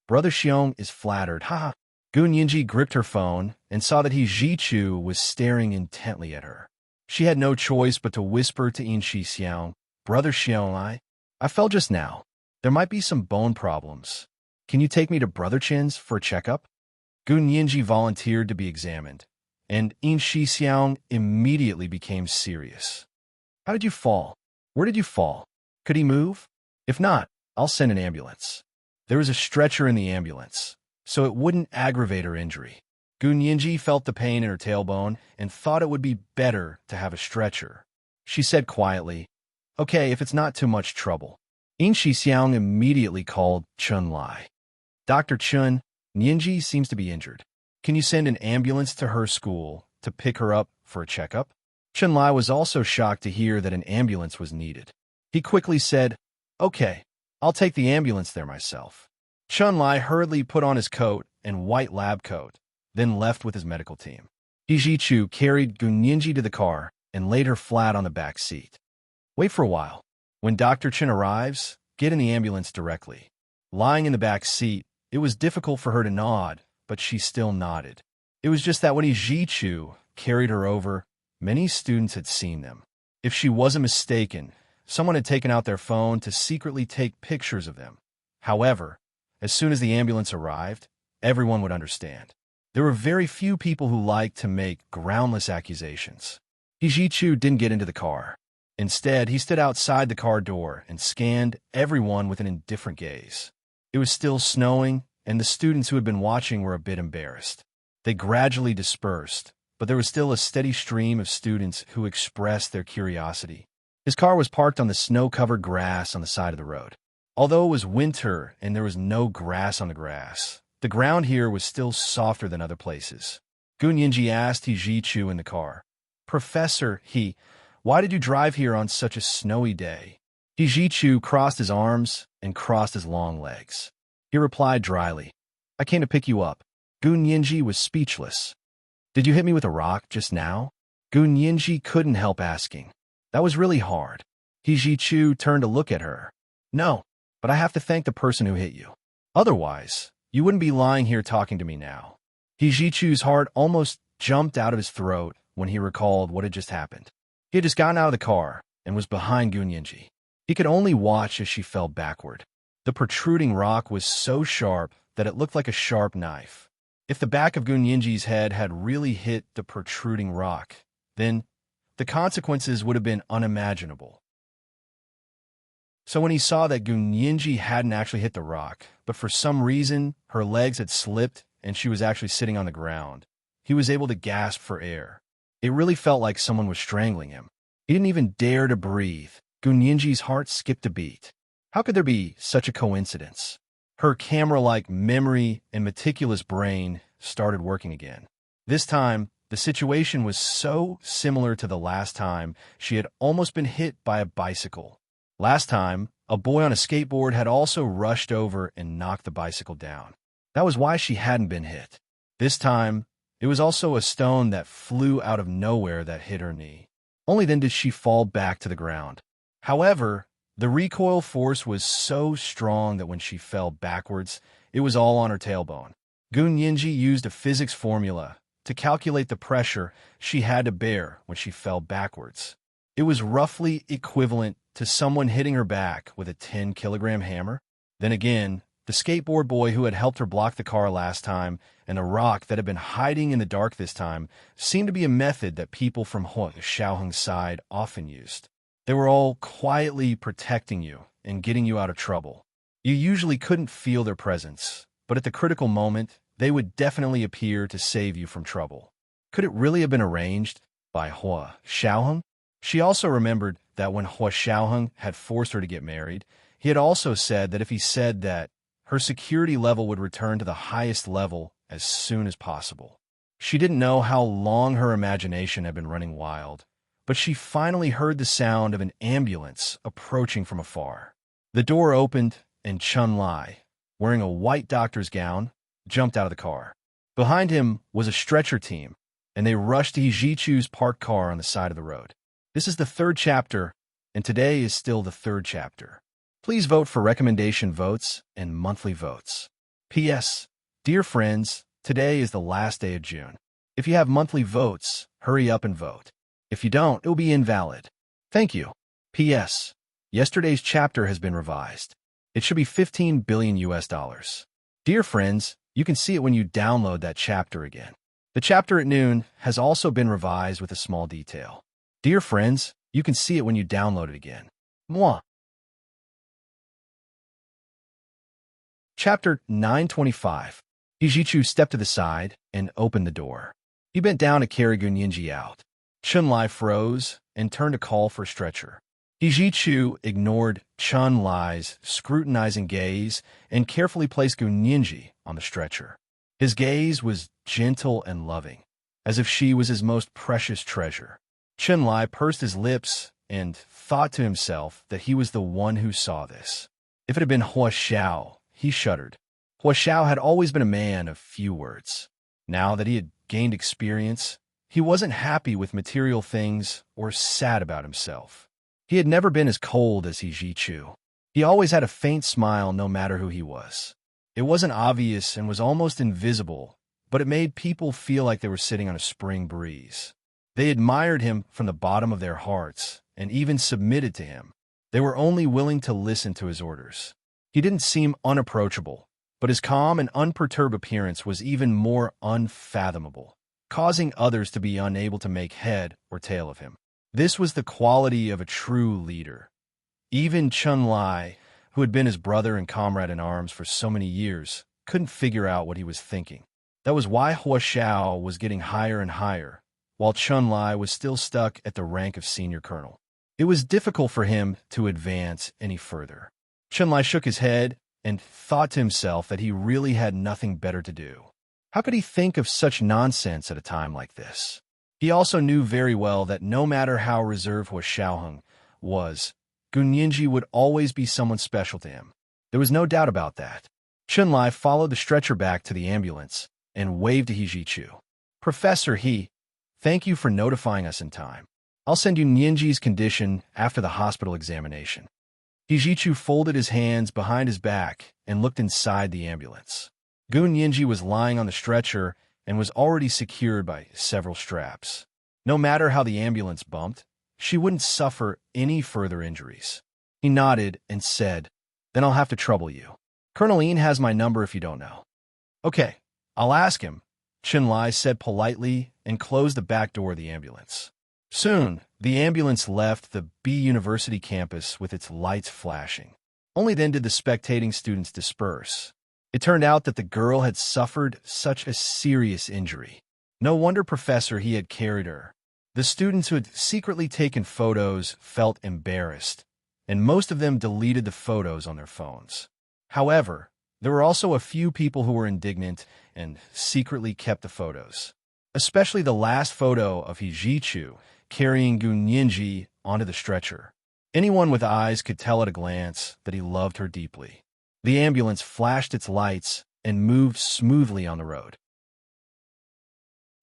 Brother Xiong is flattered, haha. Gunyinji gripped her phone and saw that Hijichu was staring intently at her. She had no choice but to whisper to In Shixiao, "Brother Xiong, I fell just now. There might be some bone problems. Can you take me to Brother Chin's for a checkup?" Gunyinji volunteered to be examined, and In Shixiao immediately became serious. "How did you fall? Where did you fall? Could he move? If not, I'll send an ambulance." There was a stretcher in the ambulance, so it wouldn't aggravate her injury. Gunyinji felt the pain in her tailbone and thought it would be better to have a stretcher. She said quietly, "Okay, if it's not too much trouble." In Shixiao immediately called Chunlai. "Dr. Chun, Nyinji seems to be injured. Can you send an ambulance to her school to pick her up for a checkup?" Chunlai was also shocked to hear that an ambulance was needed. He quickly said, "Okay, I'll take the ambulance there myself." Chunlai hurriedly put on his coat and white lab coat, then left with his medical team. Hijichu carried Gunyinji to the car and laid her flat on the back seat. "Wait for a while. When Dr. Chen arrives, get in the ambulance directly." Lying in the back seat, it was difficult for her to nod, but she still nodded. It was just that when Hijichu carried her over, many students had seen them. If she wasn't mistaken, someone had taken out their phone to secretly take pictures of them. However, as soon as the ambulance arrived, everyone would understand. There were very few people who liked to make groundless accusations. Hijichu didn't get into the car. Instead, he stood outside the car door and scanned everyone with an indifferent gaze. It was still snowing, and the students who had been watching were a bit embarrassed. They gradually dispersed, but there was still a steady stream of students who expressed their curiosity. His car was parked on the snow-covered grass on the side of the road. Although it was winter and there was no grass on the grass, the ground here was still softer than other places. Gunyinji asked Hijichu in the car, "Professor, why did you drive here on such a snowy day?" Hijichu crossed his arms and crossed his long legs. He replied dryly, "I came to pick you up." Gunyinji was speechless. "Did you hit me with a rock just now?" Gunyinji couldn't help asking. "That was really hard." Hijichu turned to look at her. "No, but I have to thank the person who hit you. Otherwise, you wouldn't be lying here talking to me now." Hijichu's heart almost jumped out of his throat when he recalled what had just happened. He had just gotten out of the car and was behind Gunyinji. He could only watch as she fell backward. The protruding rock was so sharp that it looked like a sharp knife. If the back of Gunyinji's head had really hit the protruding rock, then the consequences would have been unimaginable. So when he saw that Gunyinji hadn't actually hit the rock, but for some reason her legs had slipped and she was actually sitting on the ground, he was able to gasp for air. It really felt like someone was strangling him. He didn't even dare to breathe. Gunyinji's heart skipped a beat. How could there be such a coincidence? Her camera-like memory and meticulous brain started working again. This time, the situation was so similar to the last time she had almost been hit by a bicycle. Last time, a boy on a skateboard had also rushed over and knocked the bicycle down. That was why she hadn't been hit. This time, it was also a stone that flew out of nowhere that hit her knee. Only then did she fall back to the ground. However, the recoil force was so strong that when she fell backwards, it was all on her tailbone. Gunyinji used a physics formula to calculate the pressure she had to bear when she fell backwards. It was roughly equivalent to someone hitting her back with a 10-kilogram hammer. Then again, the skateboard boy who had helped her block the car last time and the rock that had been hiding in the dark this time seemed to be a method that people from Xiaoheng's side often used. They were all quietly protecting you and getting you out of trouble. You usually couldn't feel their presence, but at the critical moment, they would definitely appear to save you from trouble. Could it really have been arranged by Hua Xiaoheng? She also remembered that when Hua Xiaoheng had forced her to get married, he had also said that if he said that, her security level would return to the highest level as soon as possible. She didn't know how long her imagination had been running wild, but she finally heard the sound of an ambulance approaching from afar. The door opened, and Chun Lai, wearing a white doctor's gown, jumped out of the car. Behind him was a stretcher team, and they rushed to Hijichu's parked car on the side of the road. This is the third chapter, and today is still the third chapter. Please vote for recommendation votes and monthly votes. P.S. Dear friends, today is the last day of June. If you have monthly votes, hurry up and vote. If you don't, it will be invalid. Thank you. P.S. Yesterday's chapter has been revised. It should be $15 billion US. Dear friends, you can see it when you download that chapter again. The chapter at noon has also been revised with a small detail. Dear friends, you can see it when you download it again. Moi. Chapter 925. Hijichu stepped to the side and opened the door. He bent down to carry Gunyinji out. Chun Lai froze and turned to call for a stretcher. Hijichu ignored Chun Lai's scrutinizing gaze and carefully placed Gunyinji on the stretcher. His gaze was gentle and loving, as if she was his most precious treasure. Chun Lai pursed his lips and thought to himself that he was the one who saw this. If it had been Hua Xiao, he shuddered. Hua Xiao had always been a man of few words. Now that he had gained experience, he wasn't happy with material things or sad about himself. He had never been as cold as Hijichu. He always had a faint smile no matter who he was. It wasn't obvious and was almost invisible, but it made people feel like they were sitting on a spring breeze. They admired him from the bottom of their hearts and even submitted to him. They were only willing to listen to his orders. He didn't seem unapproachable, but his calm and unperturbed appearance was even more unfathomable, causing others to be unable to make head or tail of him. This was the quality of a true leader. Even Chun Lai, who had been his brother and comrade in arms for so many years, couldn't figure out what he was thinking. That was why Hua Xiao was getting higher and higher, while Chun Lai was still stuck at the rank of senior colonel. It was difficult for him to advance any further. Chun Lai shook his head and thought to himself that he really had nothing better to do. How could he think of such nonsense at a time like this? He also knew very well that no matter how reserved Hua Xiaoheng was, Gun Yinji would always be someone special to him. There was no doubt about that. Chun Lai followed the stretcher back to the ambulance and waved to He Jichu. Professor He, thank you for notifying us in time. I'll send you Yinji's condition after the hospital examination. He Jichu folded his hands behind his back and looked inside the ambulance. Gun Yinji was lying on the stretcher and was already secured by several straps. No matter how the ambulance bumped, she wouldn't suffer any further injuries. He nodded and said, "Then I'll have to trouble you. Colonel Ian has my number if you don't know." "Okay, I'll ask him," Chun Lai said politely and closed the back door of the ambulance. Soon, the ambulance left the B University campus with its lights flashing. Only then did the spectating students disperse. It turned out that the girl had suffered such a serious injury. No wonder Professor He had carried her. The students who had secretly taken photos felt embarrassed, and most of them deleted the photos on their phones. However, there were also a few people who were indignant and secretly kept the photos, especially the last photo of He Jichu carrying Gun Yinji onto the stretcher. Anyone with eyes could tell at a glance that he loved her deeply. The ambulance flashed its lights and moved smoothly on the road.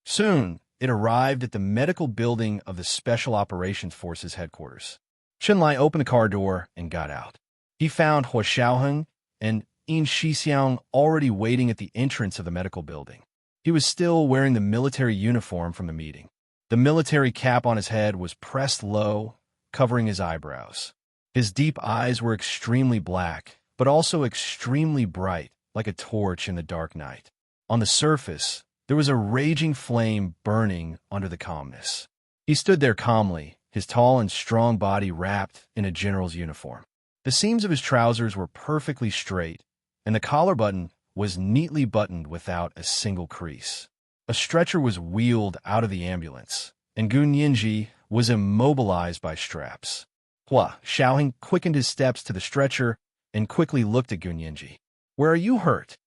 Soon, it arrived at the medical building of the Special Operations Forces headquarters. Chun Lai opened the car door and got out. He found Hua Xiaoheng and Yin Shixiang already waiting at the entrance of the medical building. He was still wearing the military uniform from the meeting. The military cap on his head was pressed low, covering his eyebrows. His deep eyes were extremely black, but also extremely bright, like a torch in the dark night. On the surface, there was a raging flame burning under the calmness. He stood there calmly, his tall and strong body wrapped in a general's uniform. The seams of his trousers were perfectly straight, and the collar button was neatly buttoned without a single crease. A stretcher was wheeled out of the ambulance, and Gun Yinji was immobilized by straps. Hua Xiaoheng quickened his steps to the stretcher and quickly looked at Gun Yinji. "Where are you hurt?"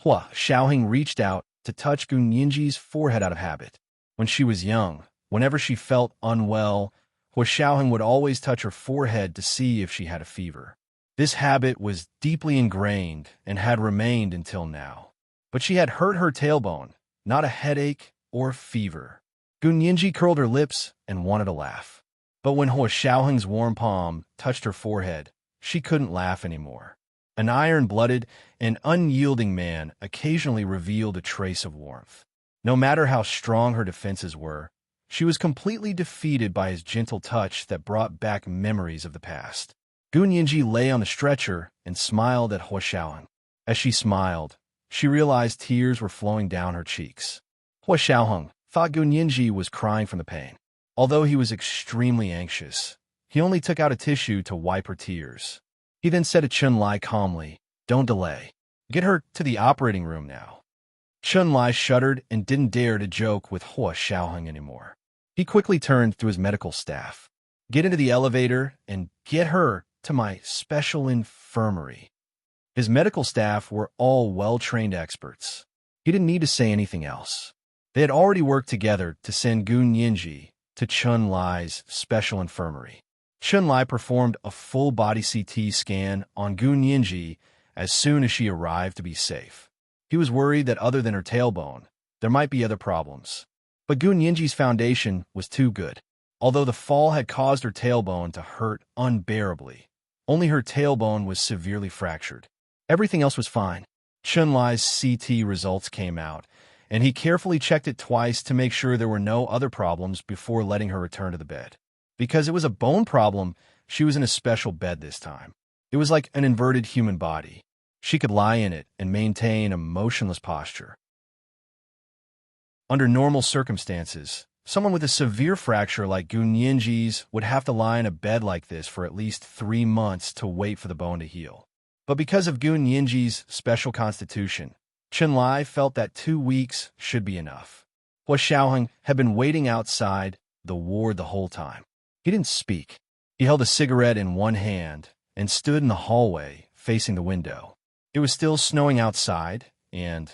Hua Xiaoheng reached out to touch Gun Yinji's forehead out of habit. When she was young, whenever she felt unwell, Hua Xiaoheng would always touch her forehead to see if she had a fever. This habit was deeply ingrained and had remained until now. But she had hurt her tailbone, not a headache or fever. Gun Yinji curled her lips and wanted to laugh. But when Hua Xiaoheng's warm palm touched her forehead, she couldn't laugh anymore. An iron-blooded and unyielding man occasionally revealed a trace of warmth. No matter how strong her defenses were, she was completely defeated by his gentle touch that brought back memories of the past. Gun Yinji lay on the stretcher and smiled at Hua Xiaoheng. As she smiled, she realized tears were flowing down her cheeks. Hua Xiaoheng thought Gun Yinji was crying from the pain. Although he was extremely anxious, he only took out a tissue to wipe her tears. He then said to Chun Lai calmly, "Don't delay. Get her to the operating room now." Chun Lai shuddered and didn't dare to joke with Hua Xiaoheng anymore. He quickly turned to his medical staff. "Get into the elevator and get her to my special infirmary." His medical staff were all well-trained experts. He didn't need to say anything else. They had already worked together to send Gun Yinji to Chun Lai's special infirmary. Chun Lai performed a full-body CT scan on Gun Yinji as soon as she arrived to be safe. He was worried that other than her tailbone, there might be other problems. But Gun Yinji's foundation was too good. Although the fall had caused her tailbone to hurt unbearably, only her tailbone was severely fractured. Everything else was fine. Chun Lai's CT results came out, and he carefully checked it twice to make sure there were no other problems before letting her return to the bed. Because it was a bone problem, she was in a special bed this time. It was like an inverted human body. She could lie in it and maintain a motionless posture. Under normal circumstances, Someone with a severe fracture like Gu Nianji's would have to lie in a bed like this for at least 3 months to wait for the bone to heal. But because of Gu Nianji's special constitution, Chen Lai felt that 2 weeks should be enough. Hua Xiaoheng had been waiting outside the ward the whole time. He didn't speak. He held a cigarette in one hand and stood in the hallway facing the window. It was still snowing outside, and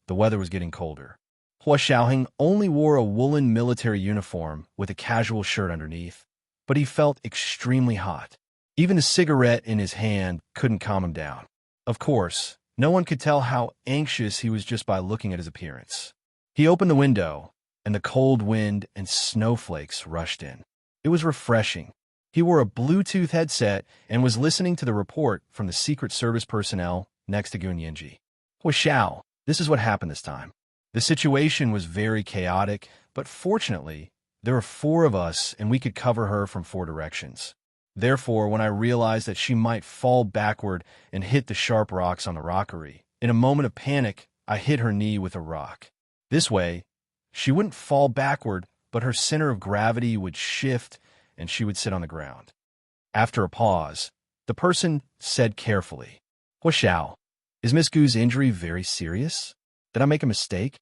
the weather was getting colder. Hua Xiaoheng only wore a woolen military uniform with a casual shirt underneath, but he felt extremely hot. Even a cigarette in his hand couldn't calm him down. Of course, no one could tell how anxious he was just by looking at his appearance. He opened the window, and the cold wind and snowflakes rushed in. It was refreshing. He wore a Bluetooth headset and was listening to the report from the Secret Service personnel next to Gu Nianji. Hua Xiao, this is what happened this time. The situation was very chaotic, but fortunately, there were 4 of us and we could cover her from 4 directions. Therefore, when I realized that she might fall backward and hit the sharp rocks on the rockery, in a moment of panic, I hit her knee with a rock. This way, she wouldn't fall backward, but her center of gravity would shift and she would sit on the ground. After a pause, the person said carefully, Hua Xiao, is Miss Gu's injury very serious? Did I make a mistake?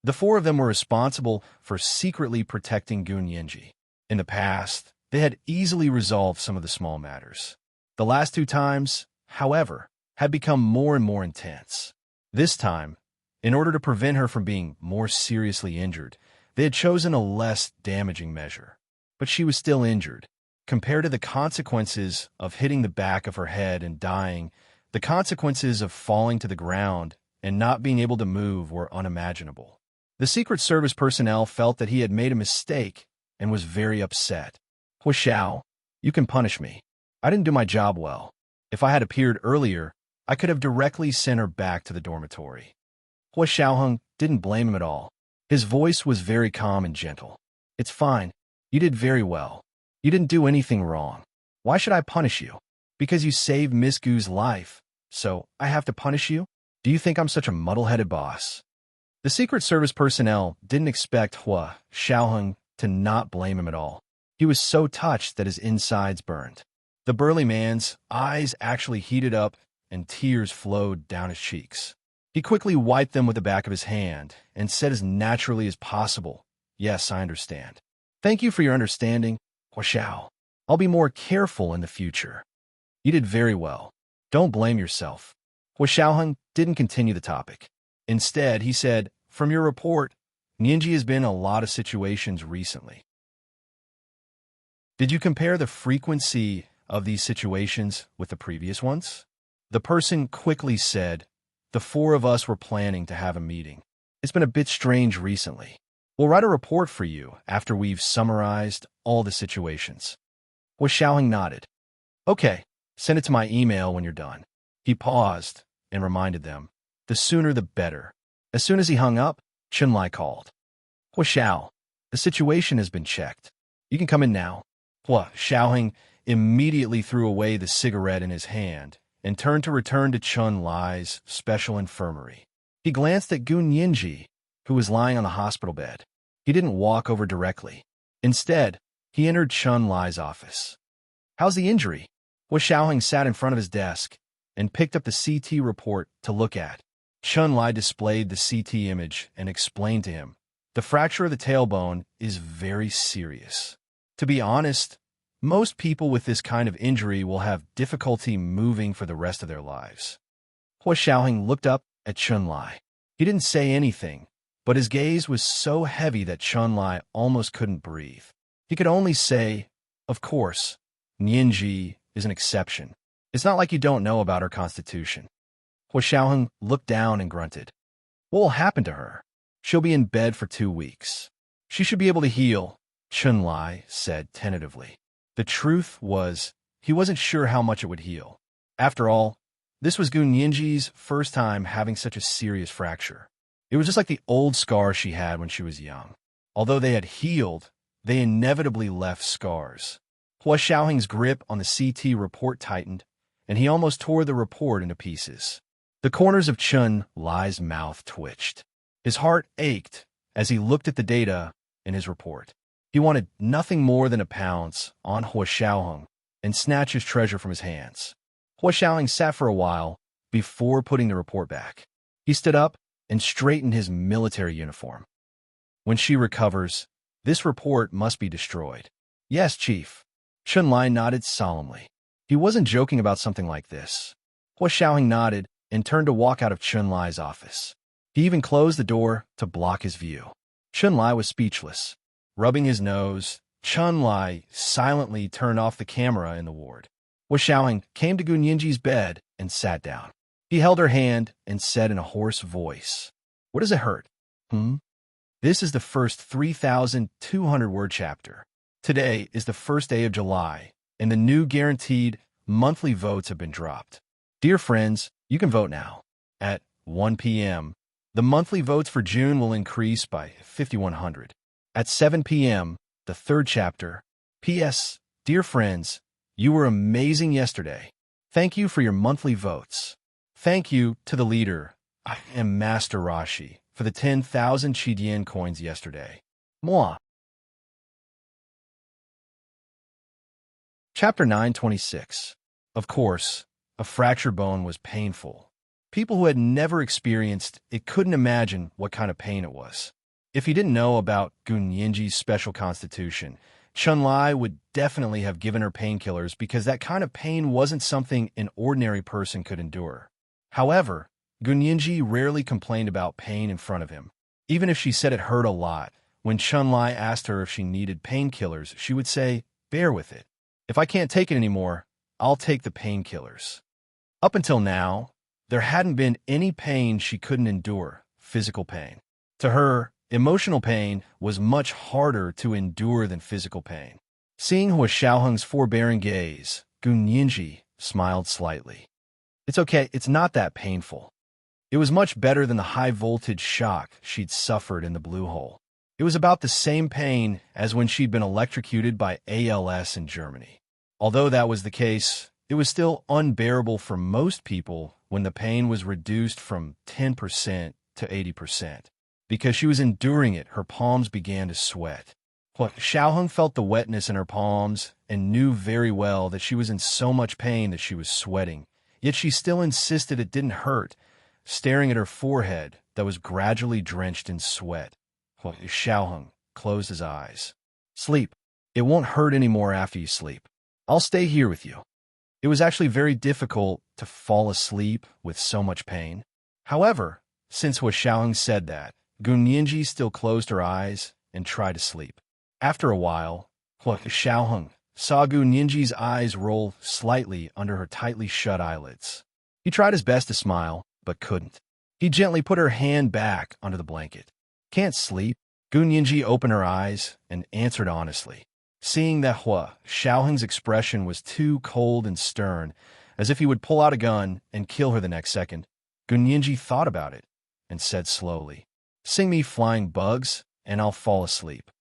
The 4 of them were responsible for secretly protecting Gu Nianji. In the past, they had easily resolved some of the small matters. The last 2 times, however, had become more and more intense. This time, in order to prevent her from being more seriously injured, they had chosen a less damaging measure. But she was still injured. Compared to the consequences of hitting the back of her head and dying, the consequences of falling to the ground and not being able to move were unimaginable. The Secret Service personnel felt that he had made a mistake and was very upset. Hua Xiao, you can punish me. I didn't do my job well. If I had appeared earlier, I could have directly sent her back to the dormitory. Hua Xiaoheng didn't blame him at all. His voice was very calm and gentle. It's fine. You did very well. You didn't do anything wrong. Why should I punish you? Because you saved Miss Gu's life, so I have to punish you? Do you think I'm such a muddle-headed boss? The Secret Service personnel didn't expect Hua Xiaoheng to not blame him at all. He was so touched that his insides burned. The burly man's eyes actually heated up and tears flowed down his cheeks. He quickly wiped them with the back of his hand and said as naturally as possible, Yes, I understand. Thank you for your understanding, Hua Xiao. I'll be more careful in the future. You did very well. Don't blame yourself. Hua Xiaoheng didn't continue the topic. Instead, he said, From your report, Nianji has been in a lot of situations recently. Did you compare the frequency of these situations with the previous ones? The person quickly said, The 4 of us were planning to have a meeting. It's been a bit strange recently. We'll write a report for you after we've summarized all the situations. Hua Xiaoheng nodded. Okay, send it to my email when you're done. He paused and reminded them, the sooner the better. As soon as he hung up, Chen Lai called. Hua Xiao, the situation has been checked. You can come in now. Hua Xiaoheng immediately threw away the cigarette in his hand and turned to return to Chen Lai's special infirmary. He glanced at Gu Nianji, who was lying on the hospital bed. He didn't walk over directly. Instead, he entered Chen Lai's office. How's the injury? Hua Xiaoheng sat in front of his desk and picked up the CT report to look at. Chen Lai displayed the CT image and explained to him, the fracture of the tailbone is very serious. To be honest, most people with this kind of injury will have difficulty moving for the rest of their lives. Hua Xiaoheng looked up at Chen Lai. He didn't say anything, but his gaze was so heavy that Chen Lai almost couldn't breathe. He could only say, Of course, Nianji is an exception. It's not like you don't know about her constitution. Hua Xiaoheng looked down and grunted. What will happen to her? She'll be in bed for 2 weeks. She should be able to heal, Chen Lai said tentatively. The truth was, he wasn't sure how much it would heal. After all, this was Gu Nianji's first time having such a serious fracture. It was just like the old scars she had when she was young. Although they had healed, they inevitably left scars. Hua Xiaoheng's grip on the CT report tightened, and he almost tore the report into pieces. The corners of Chen Lai's mouth twitched. His heart ached as he looked at the data in his report. He wanted nothing more than to pounce on Hua Xiaoheng and snatch his treasure from his hands. Hua Xiaoheng sat for a while before putting the report back. He stood up and straightened his military uniform. When she recovers, this report must be destroyed. Yes, Chief. Chunlai nodded solemnly. He wasn't joking about something like this. Hua Xiaoheng nodded and turned to walk out of Chunlai's office. He even closed the door to block his view. Chunlai was speechless. Rubbing his nose, Chunlai silently turned off the camera in the ward. Hua Xiaoheng came to Gun Yinji's bed and sat down. He held her hand and said in a hoarse voice, "What does it hurt? This is the first 3,200-word chapter. Today is the first day of July, and the new guaranteed monthly votes have been dropped. Dear friends, you can vote now. At 1 p.m., the monthly votes for June will increase by 5,100. At 7 p.m., the third chapter. P.S. Dear friends, you were amazing yesterday. Thank you for your monthly votes. Thank you to the leader, I am Master Rashi, for the 10,000 Qidian coins yesterday. Moi." Chapter 926. Of course, a fractured bone was painful. People who had never experienced it couldn't imagine what kind of pain it was. If he didn't know about Gun Yinji's special constitution, Chunlai would definitely have given her painkillers because that kind of pain wasn't something an ordinary person could endure. However, Gun Yinji rarely complained about pain in front of him. Even if she said it hurt a lot, when Chunlai asked her if she needed painkillers, she would say, "Bear with it. If I can't take it anymore, I'll take the painkillers." Up until now, there hadn't been any pain she couldn't endure, physical pain. To her, emotional pain was much harder to endure than physical pain. Seeing Hua Xiaoheng's forbearing gaze, Gun Yinji smiled slightly. "It's okay, it's not that painful." It was much better than the high-voltage shock she'd suffered in the blue hole. It was about the same pain as when she'd been electrocuted by ALS in Germany. Although that was the case, it was still unbearable for most people when the pain was reduced from 10% to 80%. Because she was enduring it, her palms began to sweat. Xiaoheng felt the wetness in her palms and knew very well that she was in so much pain that she was sweating. Yet she still insisted it didn't hurt, staring at her forehead that was gradually drenched in sweat. Xiaoheng closed his eyes. "Sleep. It won't hurt anymore after you sleep. I'll stay here with you." It was actually very difficult to fall asleep with so much pain. However, since Hua Xiaoheng said that, Gun Yinji still closed her eyes and tried to sleep. After a while, Hua Xiaoheng saw Gun Yinji's eyes roll slightly under her tightly shut eyelids. He tried his best to smile, but couldn't. He gently put her hand back under the blanket. "Can't sleep?" Gun Yinji opened her eyes and answered honestly. Seeing that Hua Xiaoheng's expression was too cold and stern, as if he would pull out a gun and kill her the next second, Gun Yinji thought about it and said slowly, "Sing me flying bugs, and I'll fall asleep."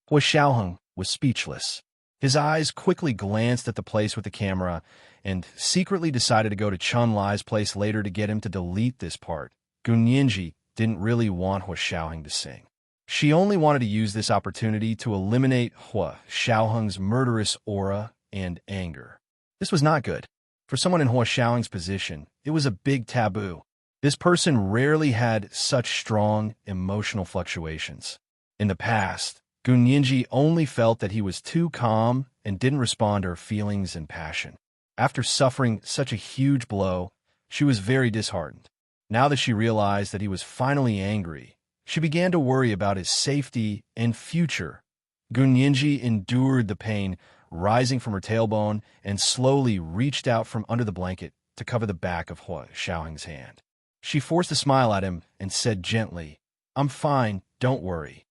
Hua Xiaoheng was speechless. His eyes quickly glanced at the place with the camera and secretly decided to go to Chunlai's place later to get him to delete this part. Gun Yinji didn't really want Hua Xiaoheng to sing. She only wanted to use this opportunity to eliminate Hua Xiaoheng's murderous aura and anger. This was not good. For someone in Hua Xiaoheng's position, it was a big taboo. This person rarely had such strong emotional fluctuations. In the past, Gun Yinji only felt that he was too calm and didn't respond to her feelings and passion. After suffering such a huge blow, she was very disheartened. Now that she realized that he was finally angry, she began to worry about his safety and future. Gun Yinji endured the pain rising from her tailbone and slowly reached out from under the blanket to cover the back of Hua Xiaoheng's hand. She forced a smile at him and said gently, "I'm fine, don't worry."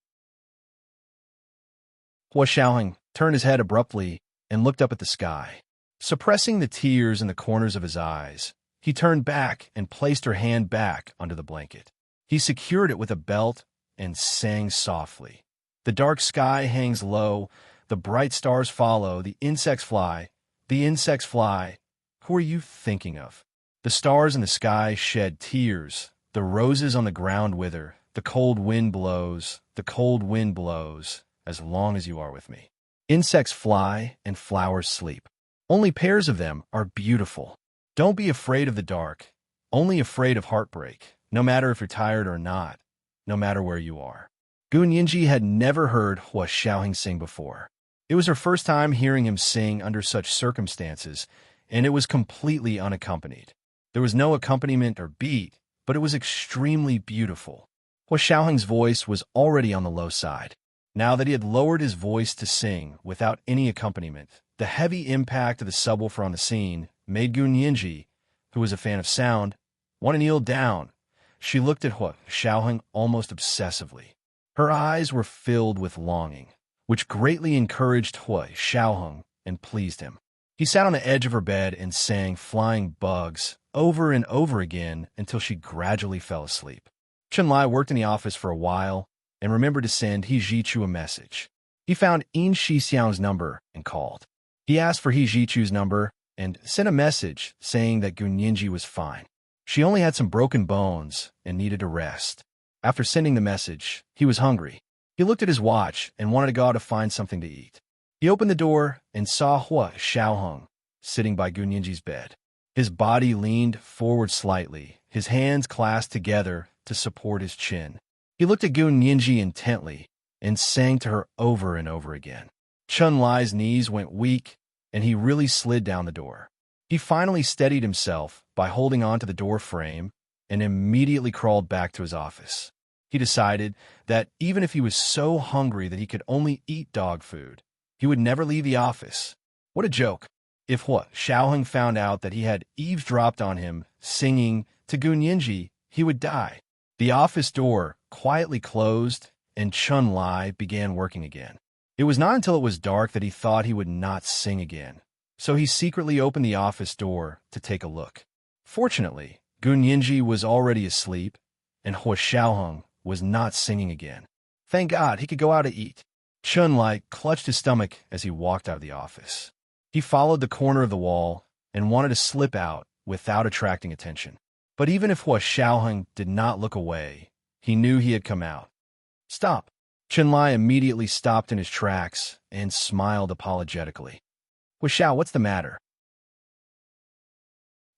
Hua Xiaoheng turned his head abruptly and looked up at the sky. Suppressing the tears in the corners of his eyes, he turned back and placed her hand back under the blanket. He secured it with a belt and sang softly. "The dark sky hangs low, the bright stars follow, the insects fly, the insects fly. Who are you thinking of? The stars in the sky shed tears, the roses on the ground wither, the cold wind blows, the cold wind blows, as long as you are with me. Insects fly and flowers sleep. Only pairs of them are beautiful. Don't be afraid of the dark, only afraid of heartbreak, no matter if you're tired or not, no matter where you are. Gu Yinji had never heard Hua Xiaoheng sing before. It was her first time hearing him sing under such circumstances, and it was completely unaccompanied. There was no accompaniment or beat, but it was extremely beautiful. Hua Xiaoheng's voice was already on the low side. Now that he had lowered his voice to sing without any accompaniment, the heavy impact of the subwoofer on the scene made Gu Yinji, who was a fan of sound, want to kneel down. She looked at Hua Xiaoheng almost obsessively. Her eyes were filled with longing, which greatly encouraged Hua Xiaoheng and pleased him. He sat on the edge of her bed and sang Flying Bugs over and over again until she gradually fell asleep. Chunlai worked in the office for a while and remembered to send He Jichu a message. He found Yin Shixiang's number and called. He asked for He Jichu's number and sent a message saying that Gu Yinji was fine. She only had some broken bones and needed a rest. After sending the message, he was hungry. He looked at his watch and wanted to go out to find something to eat. He opened the door and saw Hua Xiaoheng sitting by Gu Yinji's bed. His body leaned forward slightly, his hands clasped together to support his chin. He looked at Gu Yinji intently and sang to her over and over again. Chunlai's knees went weak, and he really slid down the door. He finally steadied himself by holding on to the door frame and immediately crawled back to his office. He decided that even if he was so hungry that he could only eat dog food, he would never leave the office. What a joke. If Hua Xiaoheng found out that he had eavesdropped on him singing to Gu Yinji, he would die. The office door quietly closed, and Chunlai began working again. It was not until it was dark that he thought he would not sing again, so he secretly opened the office door to take a look. Fortunately, Gu Yinji was already asleep, and Hua Xiaoheng was not singing again. Thank God he could go out to eat. Chunlai clutched his stomach as he walked out of the office. He followed the corner of the wall and wanted to slip out without attracting attention. But even if Hua Xiaoheng did not look away, he knew he had come out. Stop! Chunlai immediately stopped in his tracks and smiled apologetically. Hua Xiao, what's the matter?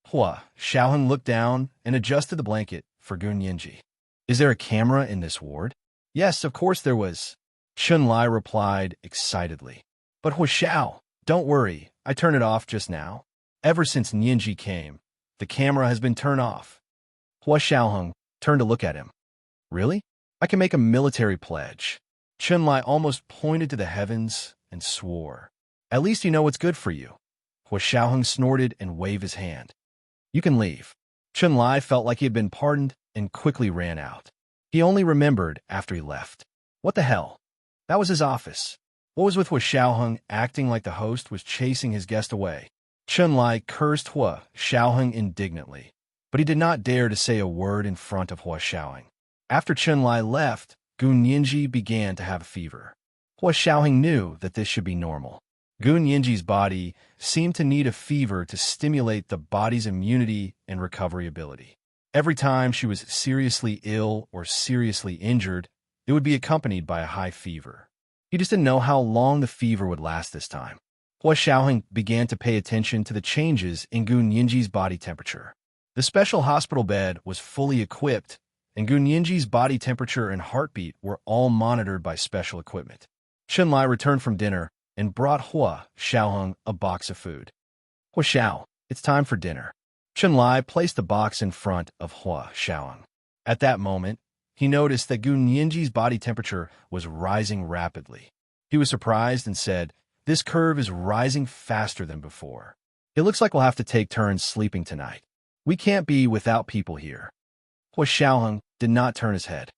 Hua Xiaoheng looked down and adjusted the blanket for Gu Yinji. Is there a camera in this ward? Yes, of course there was. Chunlai replied excitedly. But Hua Xiao, don't worry, I turned it off just now. Ever since Yinji came, the camera has been turned off. Hua Xiaoheng turned to look at him. Really? I can make a military pledge. Chunlai almost pointed to the heavens and swore. At least you know what's good for you. Hua Xiaoheng snorted and waved his hand. You can leave. Chunlai felt like he had been pardoned and quickly ran out. He only remembered after he left. What the hell? That was his office. What was with Hua Xiaoheng acting like the host was chasing his guest away? Chunlai cursed Hua Xiaoheng indignantly, but he did not dare to say a word in front of Hua Xiaoheng. After Chunlai left, Gu Yinji began to have a fever. Hua Xiaoheng knew that this should be normal. Gu Yinji's body seemed to need a fever to stimulate the body's immunity and recovery ability. Every time she was seriously ill or seriously injured, it would be accompanied by a high fever. He just didn't know how long the fever would last this time. Hua Xiaoheng began to pay attention to the changes in Gu Yinji's body temperature. The special hospital bed was fully equipped, and Gu Yinji's body temperature and heartbeat were all monitored by special equipment. Chunlai returned from dinner and brought Hua Xiaoheng a box of food. Hua Xiao, it's time for dinner. Chunlai placed the box in front of Hua Xiaoheng. At that moment, he noticed that Gu Yinji's body temperature was rising rapidly. He was surprised and said, "This curve is rising faster than before. It looks like we'll have to take turns sleeping tonight. We can't be without people here." Hua Xiaoheng did not turn his head.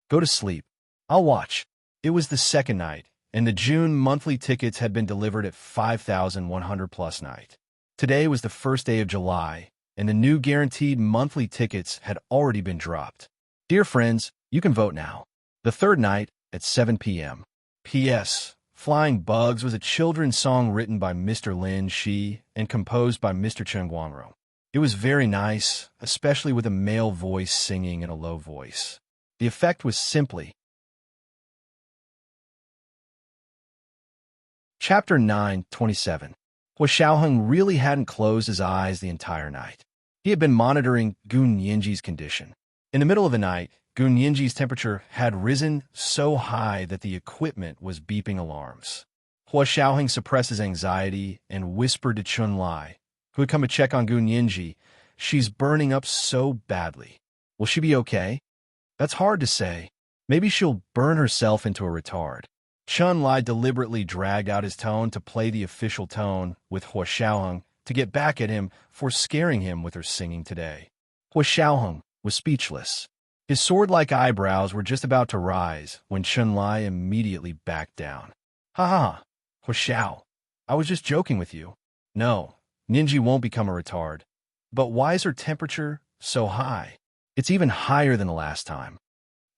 "Go to sleep. I'll watch." It was the second night, and the June monthly tickets had been delivered at 5,100 plus night. Today was the first day of July, and the new guaranteed monthly tickets had already been dropped. Dear friends, you can vote now. The third night at 7 p.m. P.S. Flying Bugs was a children's song written by Mr. Lin Shi and composed by Mr. Chen Guangro. It was very nice, especially with a male voice singing in a low voice. The effect was simply Chapter 9:27. Hua Xiaoheng really hadn't closed his eyes the entire night. He had been monitoring Gun Yinji's condition. In the middle of the night, Gun Yinji's temperature had risen so high that the equipment was beeping alarms. Hua Xiaoheng suppressed his anxiety and whispered to Chun Lai, who had come to check on Gun Yinji, "She's burning up so badly. Will she be okay?" "That's hard to say. Maybe she'll burn herself into a retard." Chun Lai deliberately dragged out his tone to play the official tone with Hua Xiaoheng to get back at him for scaring him with her singing today. Hua Xiaoheng was speechless. His sword-like eyebrows were just about to rise when Chun Lai immediately backed down. "Ha ha, Hua Xiao, I was just joking with you. No, Ninji won't become a retard. But why is her temperature so high? It's even higher than the last time."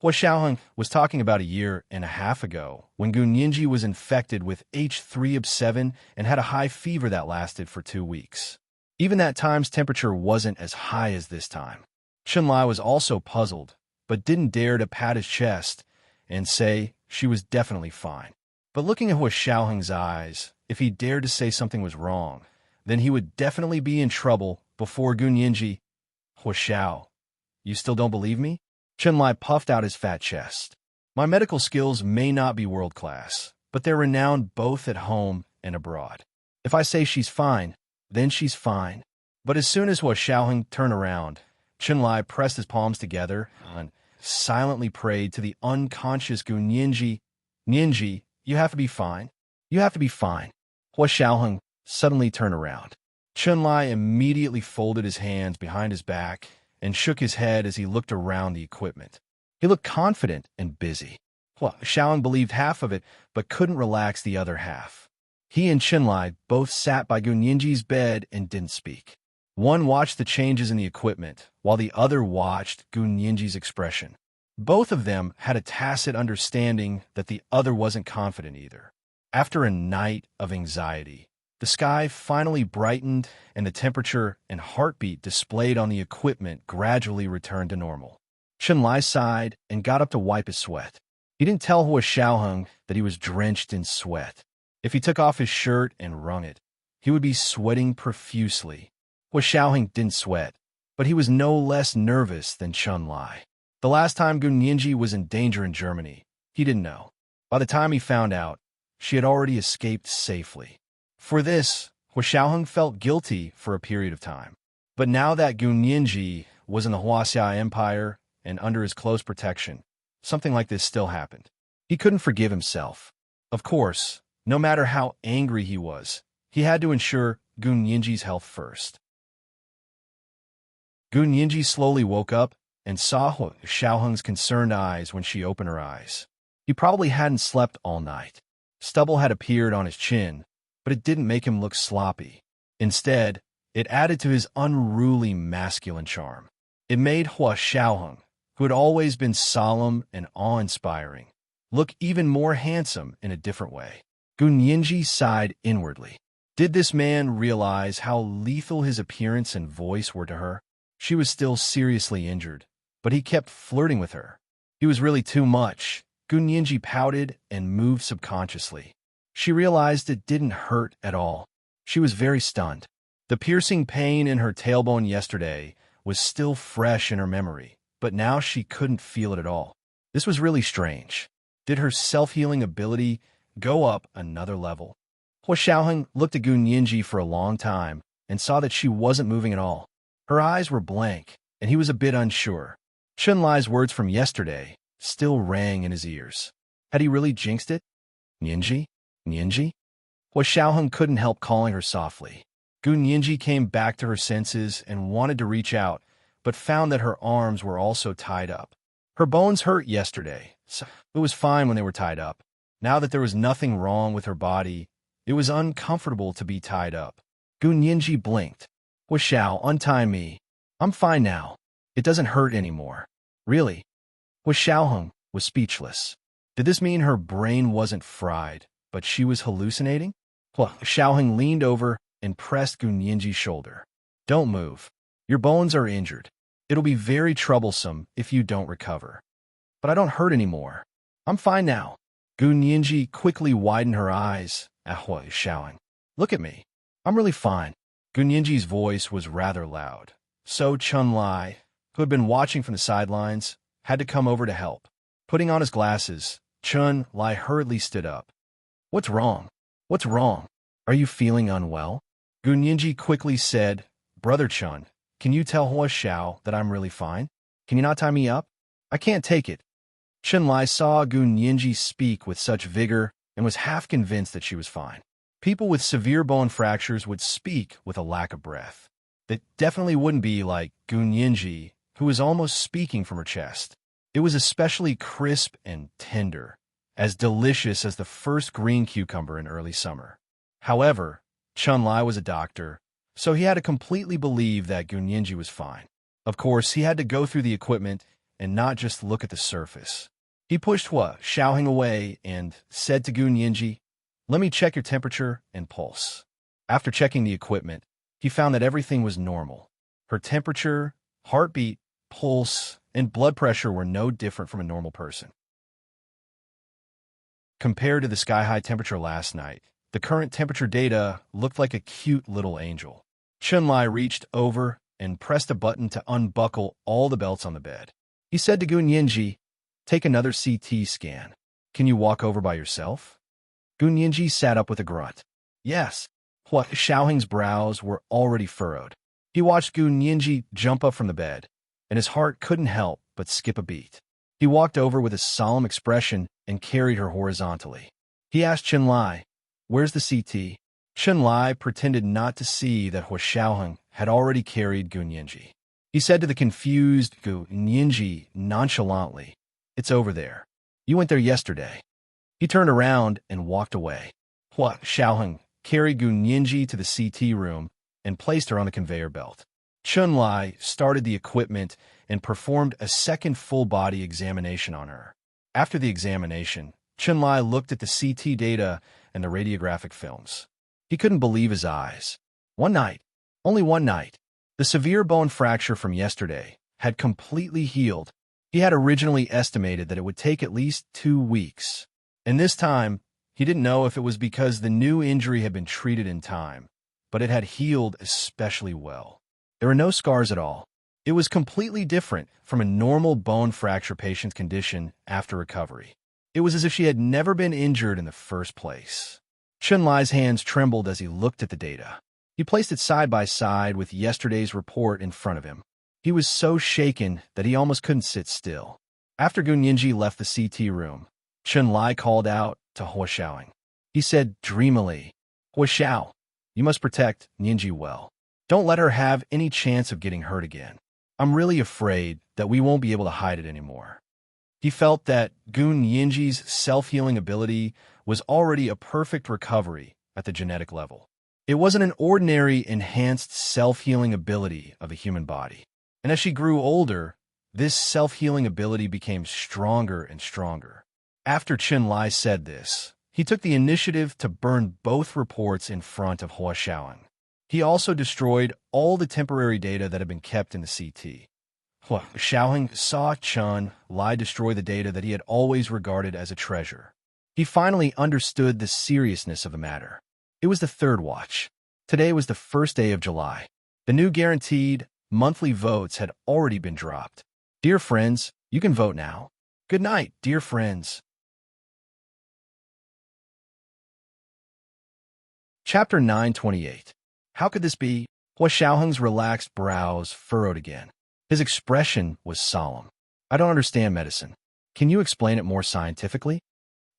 Hua Xiaoheng was talking about a year and a half ago when Gun Yinji was infected with H3Ob7 and had a high fever that lasted for 2 weeks. Even that time's temperature wasn't as high as this time. Chun Lai was also puzzled, but didn't dare to pat his chest and say she was definitely fine. But looking at Hua Xiaoheng's eyes, if he dared to say something was wrong, then he would definitely be in trouble before Gun Yinji. "Hua Xiao, you still don't believe me?" Chun Lai puffed out his fat chest. "My medical skills may not be world-class, but they're renowned both at home and abroad. If I say she's fine, then she's fine." But as soon as Hua Xiaoheng turned around, Chun Lai pressed his palms together and silently prayed to the unconscious Gun Yinji, "Yinji, you have to be fine. You have to be fine." Hua Xiaoheng suddenly turned around. Chun Lai immediately folded his hands behind his back and shook his head as he looked around the equipment. He looked confident and busy. Hua Xiaoheng believed half of it, but couldn't relax the other half. He and Chun Lai both sat by Gun Yinji's bed and didn't speak. One watched the changes in the equipment, while the other watched Gun Yinji's expression. Both of them had a tacit understanding that the other wasn't confident either. After a night of anxiety, the sky finally brightened and the temperature and heartbeat displayed on the equipment gradually returned to normal. Chun Lai sighed and got up to wipe his sweat. He didn't tell Hua Xiaoheng that he was drenched in sweat. If he took off his shirt and wrung it, he would be sweating profusely. Hua Xiaoheng didn't sweat, but he was no less nervous than Chun Lai. The last time Gun Yinji was in danger in Germany, he didn't know. By the time he found out, she had already escaped safely. For this, Hua Xiaoheng felt guilty for a period of time. But now that Gun Yinji was in the Huaxia Empire and under his close protection, something like this still happened. He couldn't forgive himself. Of course, no matter how angry he was, he had to ensure Gun Yinji's health first. Gun Yinji slowly woke up and saw Hua Xiaoheng's concerned eyes when she opened her eyes. He probably hadn't slept all night. Stubble had appeared on his chin, but it didn't make him look sloppy. Instead, it added to his unruly masculine charm. It made Hua Xiaoheng, who had always been solemn and awe-inspiring, look even more handsome in a different way. Gun Yinji sighed inwardly. Did this man realize how lethal his appearance and voice were to her? She was still seriously injured, but he kept flirting with her. He was really too much. Gun Yinji pouted and moved subconsciously. She realized it didn't hurt at all. She was very stunned. The piercing pain in her tailbone yesterday was still fresh in her memory, but now she couldn't feel it at all. This was really strange. Did her self-healing ability go up another level? Hua Xiaoheng looked at Gun Yinji for a long time and saw that she wasn't moving at all. Her eyes were blank, and he was a bit unsure. Chun Lai's words from yesterday still rang in his ears. Had he really jinxed it? Yinji? Yinji? Hua Xiaoheng couldn't help calling her softly. Gun Yinji came back to her senses and wanted to reach out, but found that her arms were also tied up. Her bones hurt yesterday, so it was fine when they were tied up. Now that there was nothing wrong with her body, it was uncomfortable to be tied up. Gun Yinji blinked. Hua Xiao, untie me. I'm fine now. It doesn't hurt anymore. Really? Hua Xiaoheng was speechless. Did this mean her brain wasn't fried, but she was hallucinating? Hua Xiaoheng leaned over and pressed Gun Yinji's shoulder. Don't move. Your bones are injured. It'll be very troublesome if you don't recover. But I don't hurt anymore. I'm fine now. Gun Yinji quickly widened her eyes Ahua is shouting. Look at me. I'm really fine. Gunyinji's voice was rather loud. So Chun-Lai, who had been watching from the sidelines, had to come over to help. Putting on his glasses, Chun-Lai hurriedly stood up. What's wrong? What's wrong? Are you feeling unwell? Gunyinji quickly said, Brother Chun, can you tell Hua Xiao that I'm really fine? Can you not tie me up? I can't take it. Chun-Lai saw Gunyinji speak with such vigor and was half convinced that she was fine. People with severe bone fractures would speak with a lack of breath. That definitely wouldn't be like Gunyinji, who was almost speaking from her chest. It was especially crisp and tender, as delicious as the first green cucumber in early summer. However, Chun-Lai was a doctor, so he had to completely believe that Gunyinji was fine. Of course, he had to go through the equipment and not just look at the surface. He pushed Hua Xiaoheng away and said to Gunyinji, Let me check your temperature and pulse. After checking the equipment, he found that everything was normal. Her temperature, heartbeat, pulse, and blood pressure were no different from a normal person. Compared to the sky-high temperature last night, the current temperature data looked like a cute little angel. Chun-Lai reached over and pressed a button to unbuckle all the belts on the bed. He said to Gunyinji, Take another CT scan. Can you walk over by yourself? Gunyinji sat up with a grunt. Yes. Hua Xiaoheng's brows were already furrowed. He watched Gunyinji jump up from the bed, and his heart couldn't help but skip a beat. He walked over with a solemn expression and carried her horizontally. He asked Chun-Lai, Where's the CT? Chun-Lai pretended not to see that Hua Xiaoheng had already carried Gunyinji. He said to the confused Gunyinji nonchalantly, It's over there. You went there yesterday. He turned around and walked away. Hua Xiaoheng carried Gunyinji to the CT room and placed her on the conveyor belt. Chun-Lai started the equipment and performed a second full-body examination on her. After the examination, Chun-Lai looked at the CT data and the radiographic films. He couldn't believe his eyes. One night, only one night, the severe bone fracture from yesterday had completely healed. He had originally estimated that it would take at least 2 weeks. And this time, he didn't know if it was because the new injury had been treated in time, but it had healed especially well. There were no scars at all. It was completely different from a normal bone fracture patient's condition after recovery. It was as if she had never been injured in the first place. Chun-Lai's hands trembled as he looked at the data. He placed it side by side with yesterday's report in front of him. He was so shaken that he almost couldn't sit still. After Gunyinji left the CT room, Chun-Lai called out to Hua Xiaoheng. He said dreamily, Hua Xiao, you must protect Ninji well. Don't let her have any chance of getting hurt again. I'm really afraid that we won't be able to hide it anymore. He felt that Gunyinji's self-healing ability was already a perfect recovery at the genetic level. It wasn't an ordinary enhanced self-healing ability of the human body. And as she grew older, this self-healing ability became stronger and stronger. After Chun-Lai said this, he took the initiative to burn both reports in front of Hua Xiaoheng. He also destroyed all the temporary data that had been kept in the CT. Hua Xiaoheng saw Chun-Lai destroy the data that he had always regarded as a treasure. He finally understood the seriousness of the matter. It was the third watch. Today was the first day of July. The new guaranteed monthly votes had already been dropped. Dear friends, you can vote now. Good night, dear friends. Chapter 928. How could this be? Hua Xiaoheng's relaxed brows furrowed again. His expression was solemn. I don't understand medicine. Can you explain it more scientifically?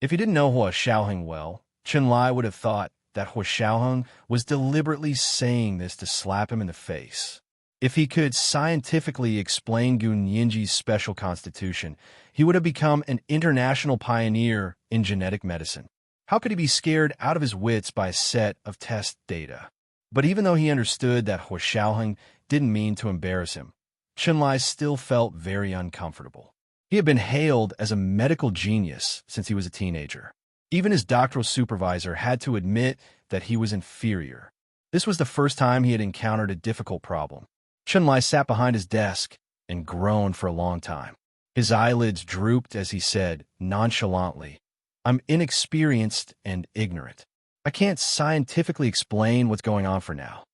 If he didn't know Hua Xiaoheng well, Chun-Lai would have thought that Hua Xiaoheng was deliberately saying this to slap him in the face. If he could scientifically explain Gunyinji's special constitution, he would have become an international pioneer in genetic medicine. How could he be scared out of his wits by a set of test data? But even though he understood that Hua Xiaoheng didn't mean to embarrass him, Chun-Lai still felt very uncomfortable. He had been hailed as a medical genius since he was a teenager. Even his doctoral supervisor had to admit that he was inferior. This was the first time he had encountered a difficult problem. Chun-Lai sat behind his desk and groaned for a long time. His eyelids drooped as he said, nonchalantly, I'm inexperienced and ignorant. I can't scientifically explain what's going on for now.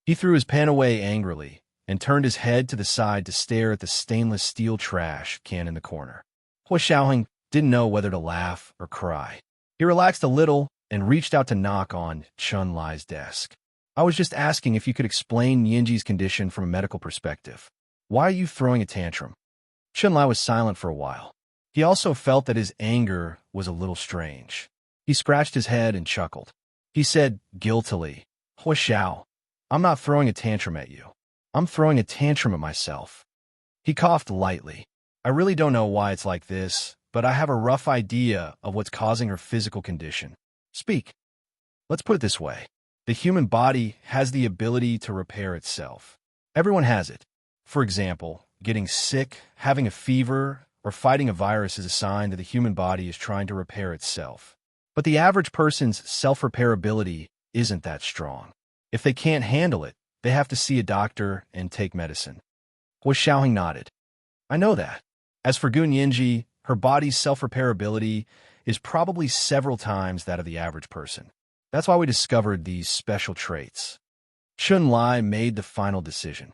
He threw his pen away angrily and turned his head to the side to stare at the stainless steel trash can in the corner. Hua Xiaoheng didn't know whether to laugh or cry. He relaxed a little and reached out to knock on Chun Lai's desk. I was just asking if you could explain Nianji's condition from a medical perspective. Why are you throwing a tantrum? Chun Lai was silent for a while. He also felt that his anger was a little strange. He scratched his head and chuckled. He said guiltily, Hua Xiao, I'm not throwing a tantrum at you. I'm throwing a tantrum at myself. He coughed lightly. I really don't know why it's like this, but I have a rough idea of what's causing her physical condition. Speak. Let's put it this way. The human body has the ability to repair itself. Everyone has it. For example, getting sick, having a fever, or fighting a virus is a sign that the human body is trying to repair itself. But the average person's self-repair ability isn't that strong. If they can't handle it, they have to see a doctor and take medicine. Hua Xiaoheng nodded. I know that. As for Gun Yinji, her body's self-repair ability is probably several times that of the average person. That's why we discovered these special traits. Chun Lai made the final decision.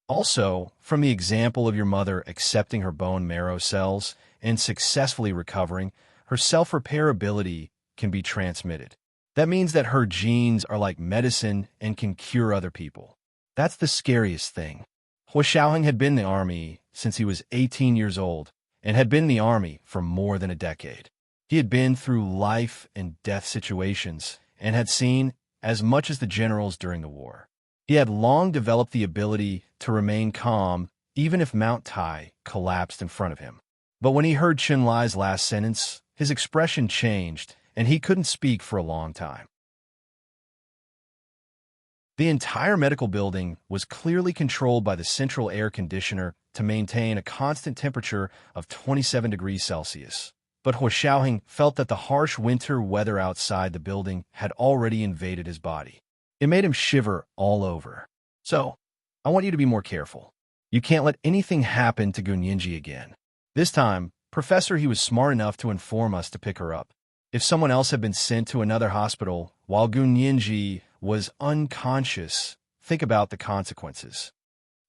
Also, from the example of your mother accepting her bone marrow cells and successfully recovering, her self-repair ability can be transmitted. That means that her genes are like medicine and can cure other people. That's the scariest thing. Hua Xiaoheng had been in the army since he was 18 years old and had been in the army for more than a decade. He had been through life and death situations and had seen as much as the generals during the war. He had long developed the ability to remain calm even if Mount Tai collapsed in front of him. But when he heard Chun Lai's last sentence, his expression changed and he couldn't speak for a long time. The entire medical building was clearly controlled by the central air conditioner to maintain a constant temperature of 27 degrees Celsius. But Hua Xiaoheng felt that the harsh winter weather outside the building had already invaded his body. It made him shiver all over. So, I want you to be more careful. You can't let anything happen to Gun Yinji again. This time, Professor, he was smart enough to inform us to pick her up. If someone else had been sent to another hospital while Gun Yinji was unconscious, think about the consequences.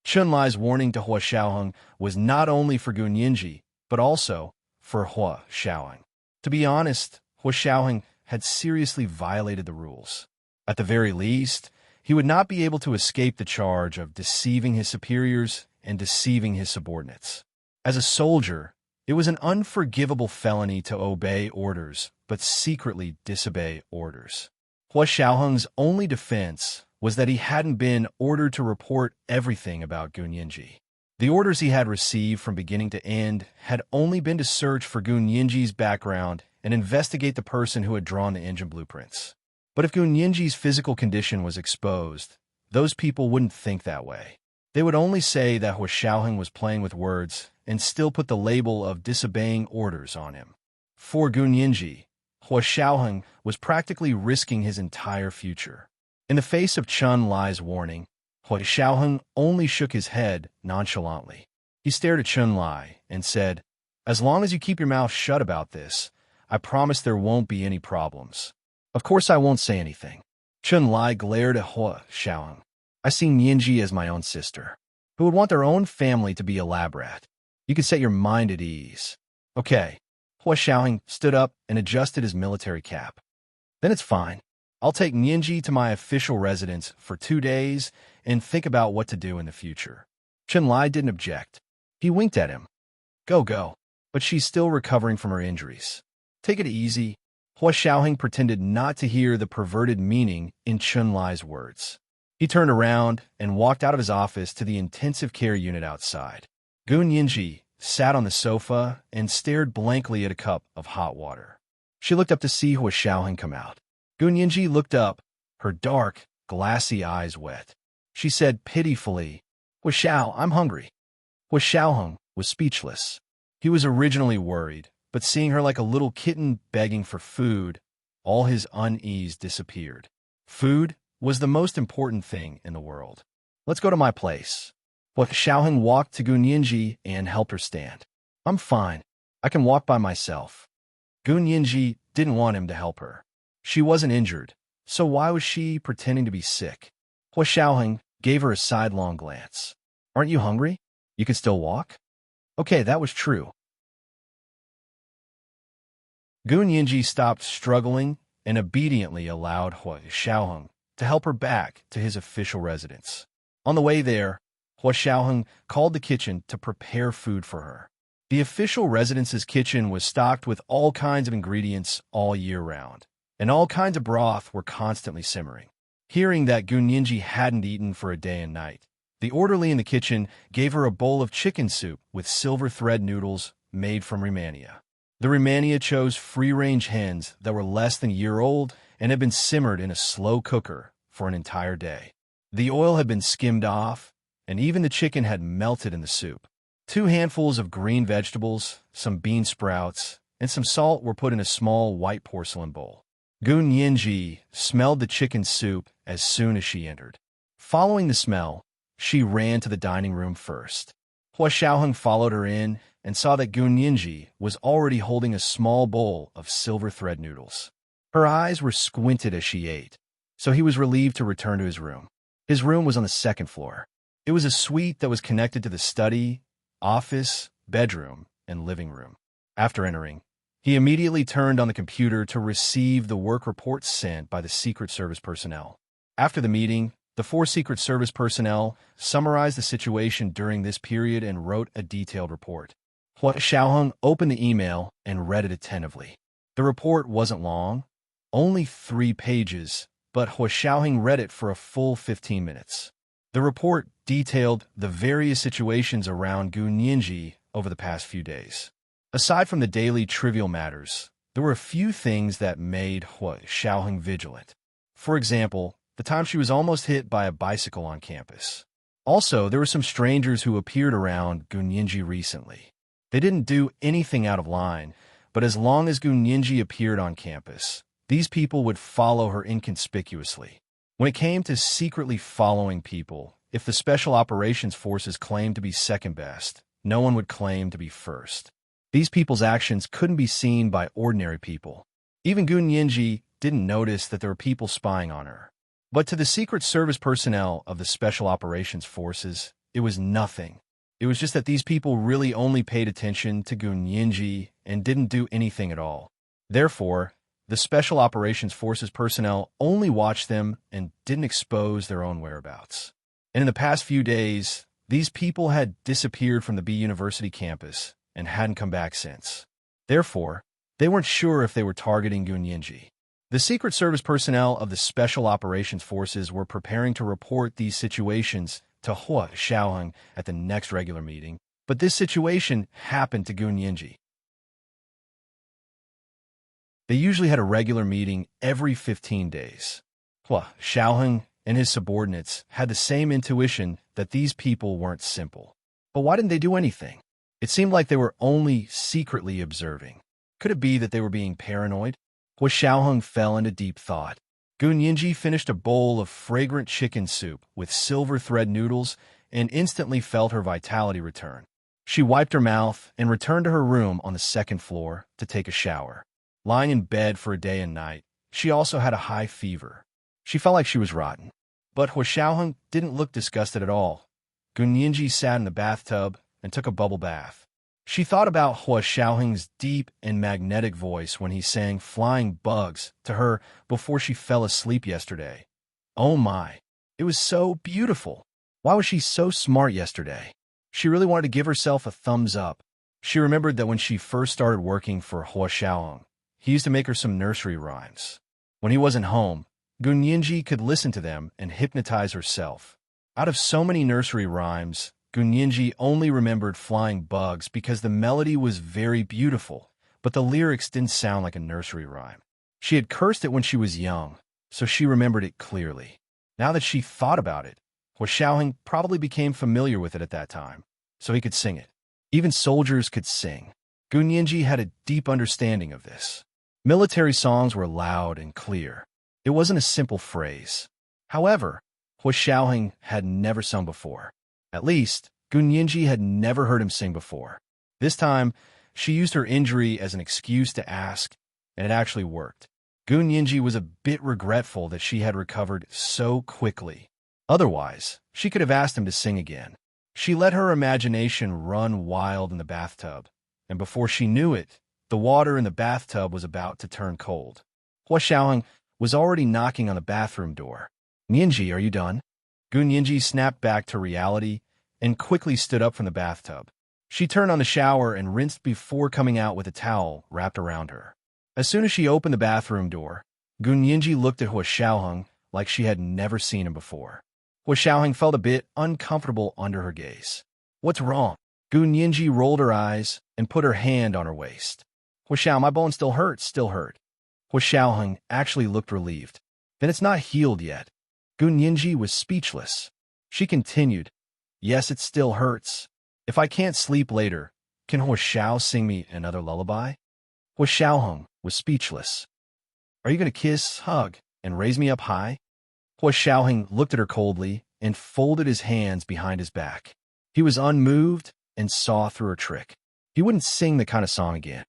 Chun Lai's warning to Hua Xiaoheng was not only for Gun Yinji, but also for Hua Xiaoheng. To be honest, Hua Xiaoheng had seriously violated the rules. At the very least, he would not be able to escape the charge of deceiving his superiors and deceiving his subordinates. As a soldier, it was an unforgivable felony to obey orders, but secretly disobey orders. Hua Xiaoheng's only defense was that he hadn't been ordered to report everything about Gun Yinji. The orders he had received from beginning to end had only been to search for Gun Yinji's background and investigate the person who had drawn the engine blueprints. But if Gun Yinji's physical condition was exposed, those people wouldn't think that way. They would only say that Hua Xiaoheng was playing with words and still put the label of disobeying orders on him. For Gun Yinji, Hua Xiaoheng was practically risking his entire future. In the face of Chun Lai's warning, Hua Xiaoheng only shook his head nonchalantly. He stared at Chun Lai and said, As long as you keep your mouth shut about this, I promise there won't be any problems. Of course I won't say anything. Chun Lai glared at Hua Xiaoheng. I see Nianji as my own sister, who would want their own family to be a lab rat. You can set your mind at ease. Okay. Hua Xiaoheng stood up and adjusted his military cap. Then it's fine. I'll take Nianji to my official residence for 2 days and think about what to do in the future. Chun Lai didn't object. He winked at him. Go. But she's still recovering from her injuries. Take it easy. Hua Xiaoheng pretended not to hear the perverted meaning in Chun Lai's words. He turned around and walked out of his office to the intensive care unit outside. Gun Yinji sat on the sofa and stared blankly at a cup of hot water. She looked up to see Hua Xiaoheng come out. Gun Yinji looked up, her dark, glassy eyes wet. She said pitifully, Hua Xiao, I'm hungry. Hua Xiaoheng was speechless. He was originally worried, but seeing her like a little kitten begging for food, all his unease disappeared. Food was the most important thing in the world. Let's go to my place. Hua Xiaoheng walked to Gun Yinji and helped her stand. I'm fine. I can walk by myself. Gun Yinji didn't want him to help her. She wasn't injured, So why was she pretending to be sick? Hua Xiaoheng gave her a sidelong glance. Aren't you hungry? You can still walk? Okay, that was true. Gun Yinji stopped struggling and obediently allowed Hua Xiaoheng to help her back to his official residence. On the way there, Hua Xiaoheng called the kitchen to prepare food for her. The official residence's kitchen was stocked with all kinds of ingredients all year round, and all kinds of broth were constantly simmering. Hearing that Gun Yinji hadn't eaten for a day and night, the orderly in the kitchen gave her a bowl of chicken soup with silver thread noodles made from Romania. The Romania chose free-range hens that were less than a year old and had been simmered in a slow cooker for an entire day. The oil had been skimmed off, and even the chicken had melted in the soup. 2 handfuls of green vegetables, some bean sprouts, and some salt were put in a small white porcelain bowl. Gun Yinji smelled the chicken soup as soon as she entered. Following the smell, she ran to the dining room first. Hua Xiaoheng followed her in and saw that Gun Yinji was already holding a small bowl of silver thread noodles. Her eyes were squinted as she ate, so he was relieved to return to his room. His room was on the 2nd floor. It was a suite that was connected to the study, office, bedroom, and living room. After entering, he immediately turned on the computer to receive the work reports sent by the Secret Service personnel. After the meeting, the 4 Secret Service personnel summarized the situation during this period and wrote a detailed report. Hua Xiaoheng opened the email and read it attentively. The report wasn't long, only 3 pages, but Hua Xiaoheng read it for a full 15 minutes. The report detailed the various situations around Gun Yinji over the past few days. Aside from the daily trivial matters, there were a few things that made Hua Xiaoheng vigilant. For example, the time she was almost hit by a bicycle on campus. Also, there were some strangers who appeared around Gun Yinji recently. They didn't do anything out of line, but as long as Gun Yinji appeared on campus, these people would follow her inconspicuously. When it came to secretly following people, if the Special Operations Forces claimed to be second best, no one would claim to be first. These people's actions couldn't be seen by ordinary people. Even Gun Yinji didn't notice that there were people spying on her. But to the Secret Service personnel of the Special Operations Forces, it was nothing. It was just that these people really only paid attention to Gun Yinji and didn't do anything at all. Therefore, the Special Operations Forces personnel only watched them and didn't expose their own whereabouts. And in the past few days, these people had disappeared from the B University campus and hadn't come back since. Therefore, they weren't sure if they were targeting Gun Yinji. The Secret Service personnel of the Special Operations Forces were preparing to report these situations to Hua Xiaoheng at the next regular meeting, but this situation happened to Gun Yinji. They usually had a regular meeting every 15 days. Hua Xiaoheng and his subordinates had the same intuition that these people weren't simple. But why didn't they do anything? It seemed like they were only secretly observing. Could it be that they were being paranoid? Hua Xiaoheng fell into deep thought. Gun Yinji finished a bowl of fragrant chicken soup with silver thread noodles and instantly felt her vitality return. She wiped her mouth and returned to her room on the 2nd floor to take a shower. Lying in bed for a day and night, she also had a high fever. She felt like she was rotten. But Hua Xiaoheng didn't look disgusted at all. Gun Yinji sat in the bathtub and took a bubble bath. She thought about Hua Xiaoheng's deep and magnetic voice when he sang Flying Bugs to her before she fell asleep yesterday. Oh my, it was so beautiful. Why was she so smart yesterday? She really wanted to give herself a thumbs up. She remembered that when she first started working for Hua Xiaoheng, he used to make her some nursery rhymes. When he wasn't home, Gun Yinji could listen to them and hypnotize herself. Out of so many nursery rhymes, Gun Yinji only remembered Flying Bugs because the melody was very beautiful, but the lyrics didn't sound like a nursery rhyme. She had cursed it when she was young, so she remembered it clearly. Now that she thought about it, Hua Xiaoheng probably became familiar with it at that time, so he could sing it. Even soldiers could sing. Gun Yinji had a deep understanding of this. Military songs were loud and clear. It wasn't a simple phrase. However, Hua Xiaoheng had never sung before. At least, Gun Yinji had never heard him sing before. This time, she used her injury as an excuse to ask, and it actually worked. Gun Yinji was a bit regretful that she had recovered so quickly. Otherwise, she could have asked him to sing again. She let her imagination run wild in the bathtub, and before she knew it, the water in the bathtub was about to turn cold. Hua Xiaoheng was already knocking on the bathroom door. Yinji, are you done? Gun Yinji snapped back to reality and quickly stood up from the bathtub. She turned on the shower and rinsed before coming out with a towel wrapped around her. As soon as she opened the bathroom door, Gun Yinji looked at Hua Xiaoheng like she had never seen him before. Hua Xiaoheng felt a bit uncomfortable under her gaze. What's wrong? Gun Yinji rolled her eyes and put her hand on her waist. Hua Xiao, my bone still hurts, Hua Xiaoheng actually looked relieved. Then it's not healed yet. Gun Yinji was speechless. She continued, yes, it still hurts. If I can't sleep later, can Hua Xiao sing me another lullaby? Hua Xiaoheng was speechless. Are you going to kiss, hug, and raise me up high? Hua Xiaoheng looked at her coldly and folded his hands behind his back. He was unmoved and saw through her trick. He wouldn't sing the kind of song again.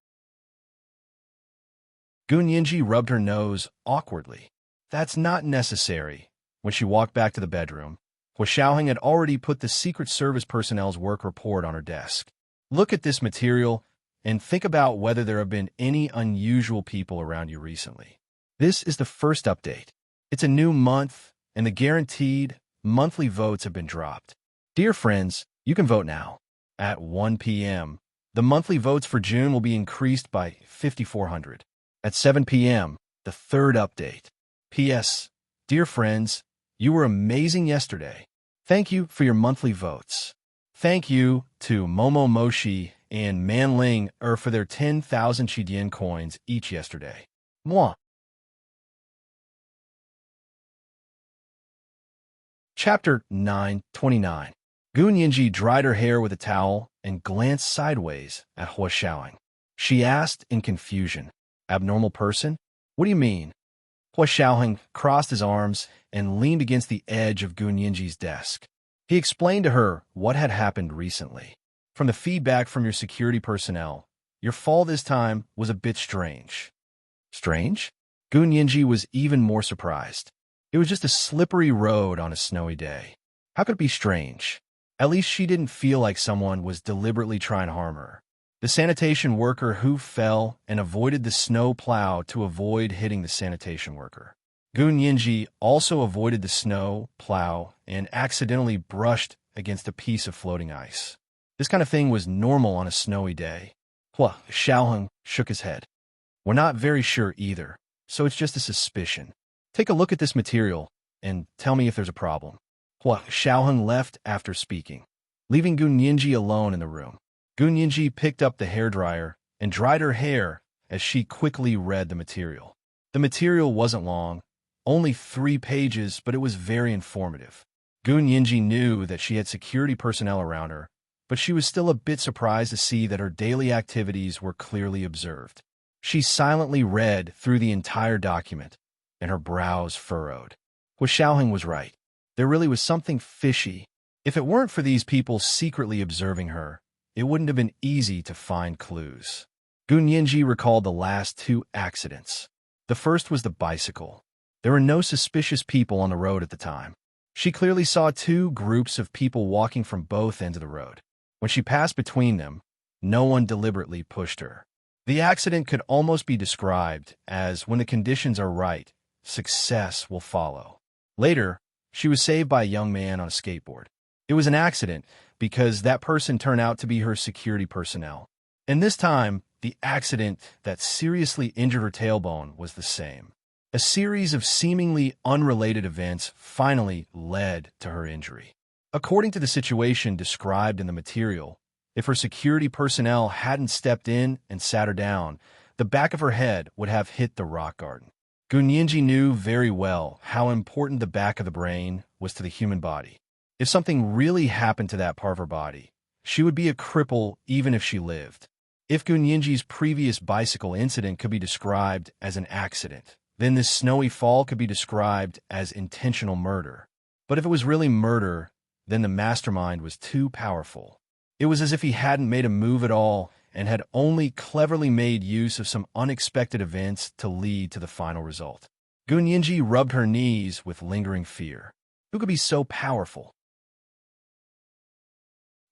Gun Yinji rubbed her nose awkwardly. That's not necessary. When she walked back to the bedroom, Hua Xiaoheng had already put the Secret Service personnel's work report on her desk. Look at this material and think about whether there have been any unusual people around you recently. This is the first update. It's a new month, and the guaranteed monthly votes have been dropped. Dear friends, you can vote now. At 1 p.m., the monthly votes for June will be increased by 5,400. At 7 p.m., the third update. P.S. Dear friends, you were amazing yesterday. Thank you for your monthly votes. Thank you to Momo Moshi and Manling for their 10,000 Chidian coins each yesterday. Moi. Chapter 9:29. Gun Yinji dried her hair with a towel and glanced sideways at Hua Xiaoheng. She asked in confusion, abnormal person? What do you mean? Hua Xiaoheng crossed his arms and leaned against the edge of Gun Yinji's desk. He explained to her what had happened recently. From the feedback from your security personnel, your fall this time was a bit strange. Strange? Gun Yinji was even more surprised. It was just a slippery road on a snowy day. How could it be strange? At least she didn't feel like someone was deliberately trying to harm her. The sanitation worker who fell and avoided the snow plow to avoid hitting the sanitation worker. Gun Yinji also avoided the snow plow and accidentally brushed against a piece of floating ice. This kind of thing was normal on a snowy day. Hua Xiaoheng shook his head. We're not very sure either, so it's just a suspicion. Take a look at this material and tell me if there's a problem. Hua Xiaoheng left after speaking, leaving Gun Yinji alone in the room. Gun Yinji picked up the hairdryer and dried her hair as she quickly read the material. The material wasn't long, only 3 pages, but it was very informative. Gun Yinji knew that she had security personnel around her, but she was still a bit surprised to see that her daily activities were clearly observed. She silently read through the entire document, and her brows furrowed. Hua Xiaoheng was right. There really was something fishy. If it weren't for these people secretly observing her, it wouldn't have been easy to find clues. Gun Yinji recalled the last 2 accidents. The first was the bicycle. There were no suspicious people on the road at the time. She clearly saw 2 groups of people walking from both ends of the road. When she passed between them, no one deliberately pushed her. The accident could almost be described as when the conditions are right, success will follow. Later, she was saved by a young man on a skateboard. It was an accident because that person turned out to be her security personnel. And this time, the accident that seriously injured her tailbone was the same. A series of seemingly unrelated events finally led to her injury. According to the situation described in the material, if her security personnel hadn't stepped in and sat her down, the back of her head would have hit the rock garden. Gun Yinji knew very well how important the back of the brain was to the human body. If something really happened to that part of her body, she would be a cripple even if she lived. If Gun Yinji's previous bicycle incident could be described as an accident, then this snowy fall could be described as intentional murder. But if it was really murder, then the mastermind was too powerful. It was as if he hadn't made a move at all, and had only cleverly made use of some unexpected events to lead to the final result. Gunyinji rubbed her knees with lingering fear. Who could be so powerful?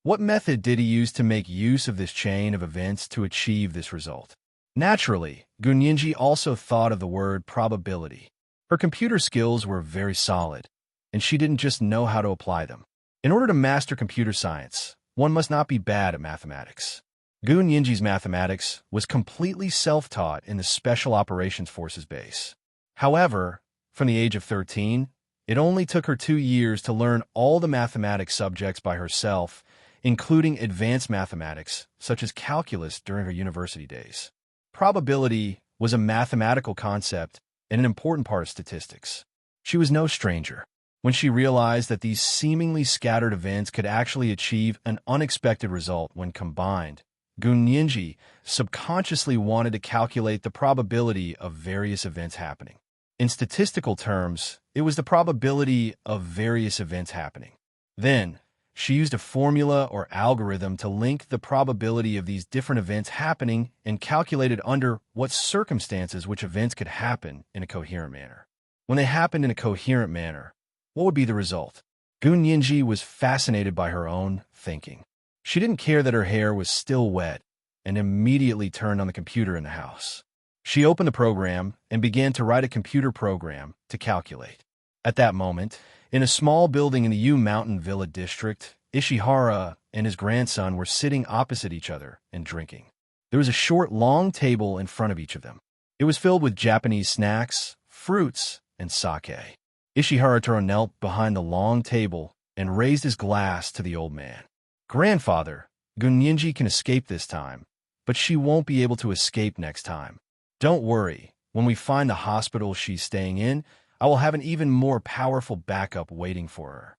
What method did he use to make use of this chain of events to achieve this result? Naturally, Gunyinji also thought of the word probability. Her computer skills were very solid, and she didn't just know how to apply them. In order to master computer science, one must not be bad at mathematics. Gunyinji's mathematics was completely self-taught in the Special Operations Forces base. However, from the age of 13, it only took her 2 years to learn all the mathematics subjects by herself, including advanced mathematics, such as calculus during her university days. Probability was a mathematical concept and an important part of statistics. She was no stranger when she realized that these seemingly scattered events could actually achieve an unexpected result when combined. Gunyinji subconsciously wanted to calculate the probability of various events happening. In statistical terms, it was the probability of various events happening. Then, she used a formula or algorithm to link the probability of these different events happening and calculated under what circumstances which events could happen in a coherent manner. When they happened in a coherent manner, what would be the result? Gunyinji was fascinated by her own thinking. She didn't care that her hair was still wet and immediately turned on the computer in the house. She opened the program and began to write a computer program to calculate. At that moment, in a small building in the U Mountain Villa district, Ishihara and his grandson were sitting opposite each other and drinking. There was a short, long table in front of each of them. It was filled with Japanese snacks, fruits, and sake. Ishihara knelt behind the long table and raised his glass to the old man. "Grandfather, Gunyinji can escape this time, but she won't be able to escape next time. Don't worry, when we find the hospital she's staying in, I will have an even more powerful backup waiting for her."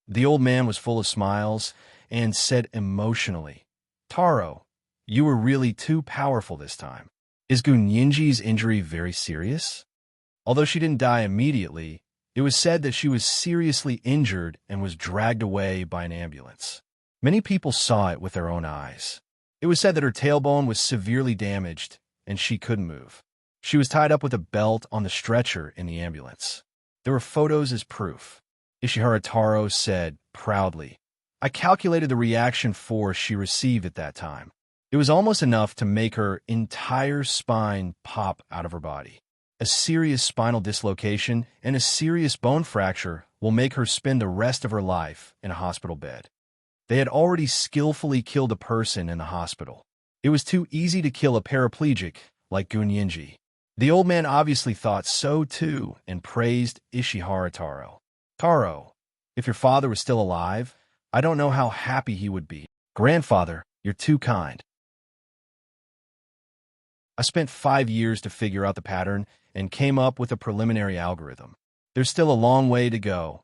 The old man was full of smiles and said emotionally, "Taro, you were really too powerful this time. Is Gunyinji's injury very serious?" Although she didn't die immediately, it was said that she was seriously injured and was dragged away by an ambulance. Many people saw it with their own eyes. It was said that her tailbone was severely damaged and she couldn't move. She was tied up with a belt on the stretcher in the ambulance. There were photos as proof. Ishihara Taro said proudly, "I calculated the reaction force she received at that time. It was almost enough to make her entire spine pop out of her body. A serious spinal dislocation and a serious bone fracture will make her spend the rest of her life in a hospital bed." They had already skillfully killed a person in the hospital. It was too easy to kill a paraplegic like Gunyinji. The old man obviously thought so too and praised Ishihara Taro. "Taro, if your father was still alive, I don't know how happy he would be. Grandfather, you're too kind. I spent 5 years to figure out the pattern and came up with a preliminary algorithm. There's still a long way to go,"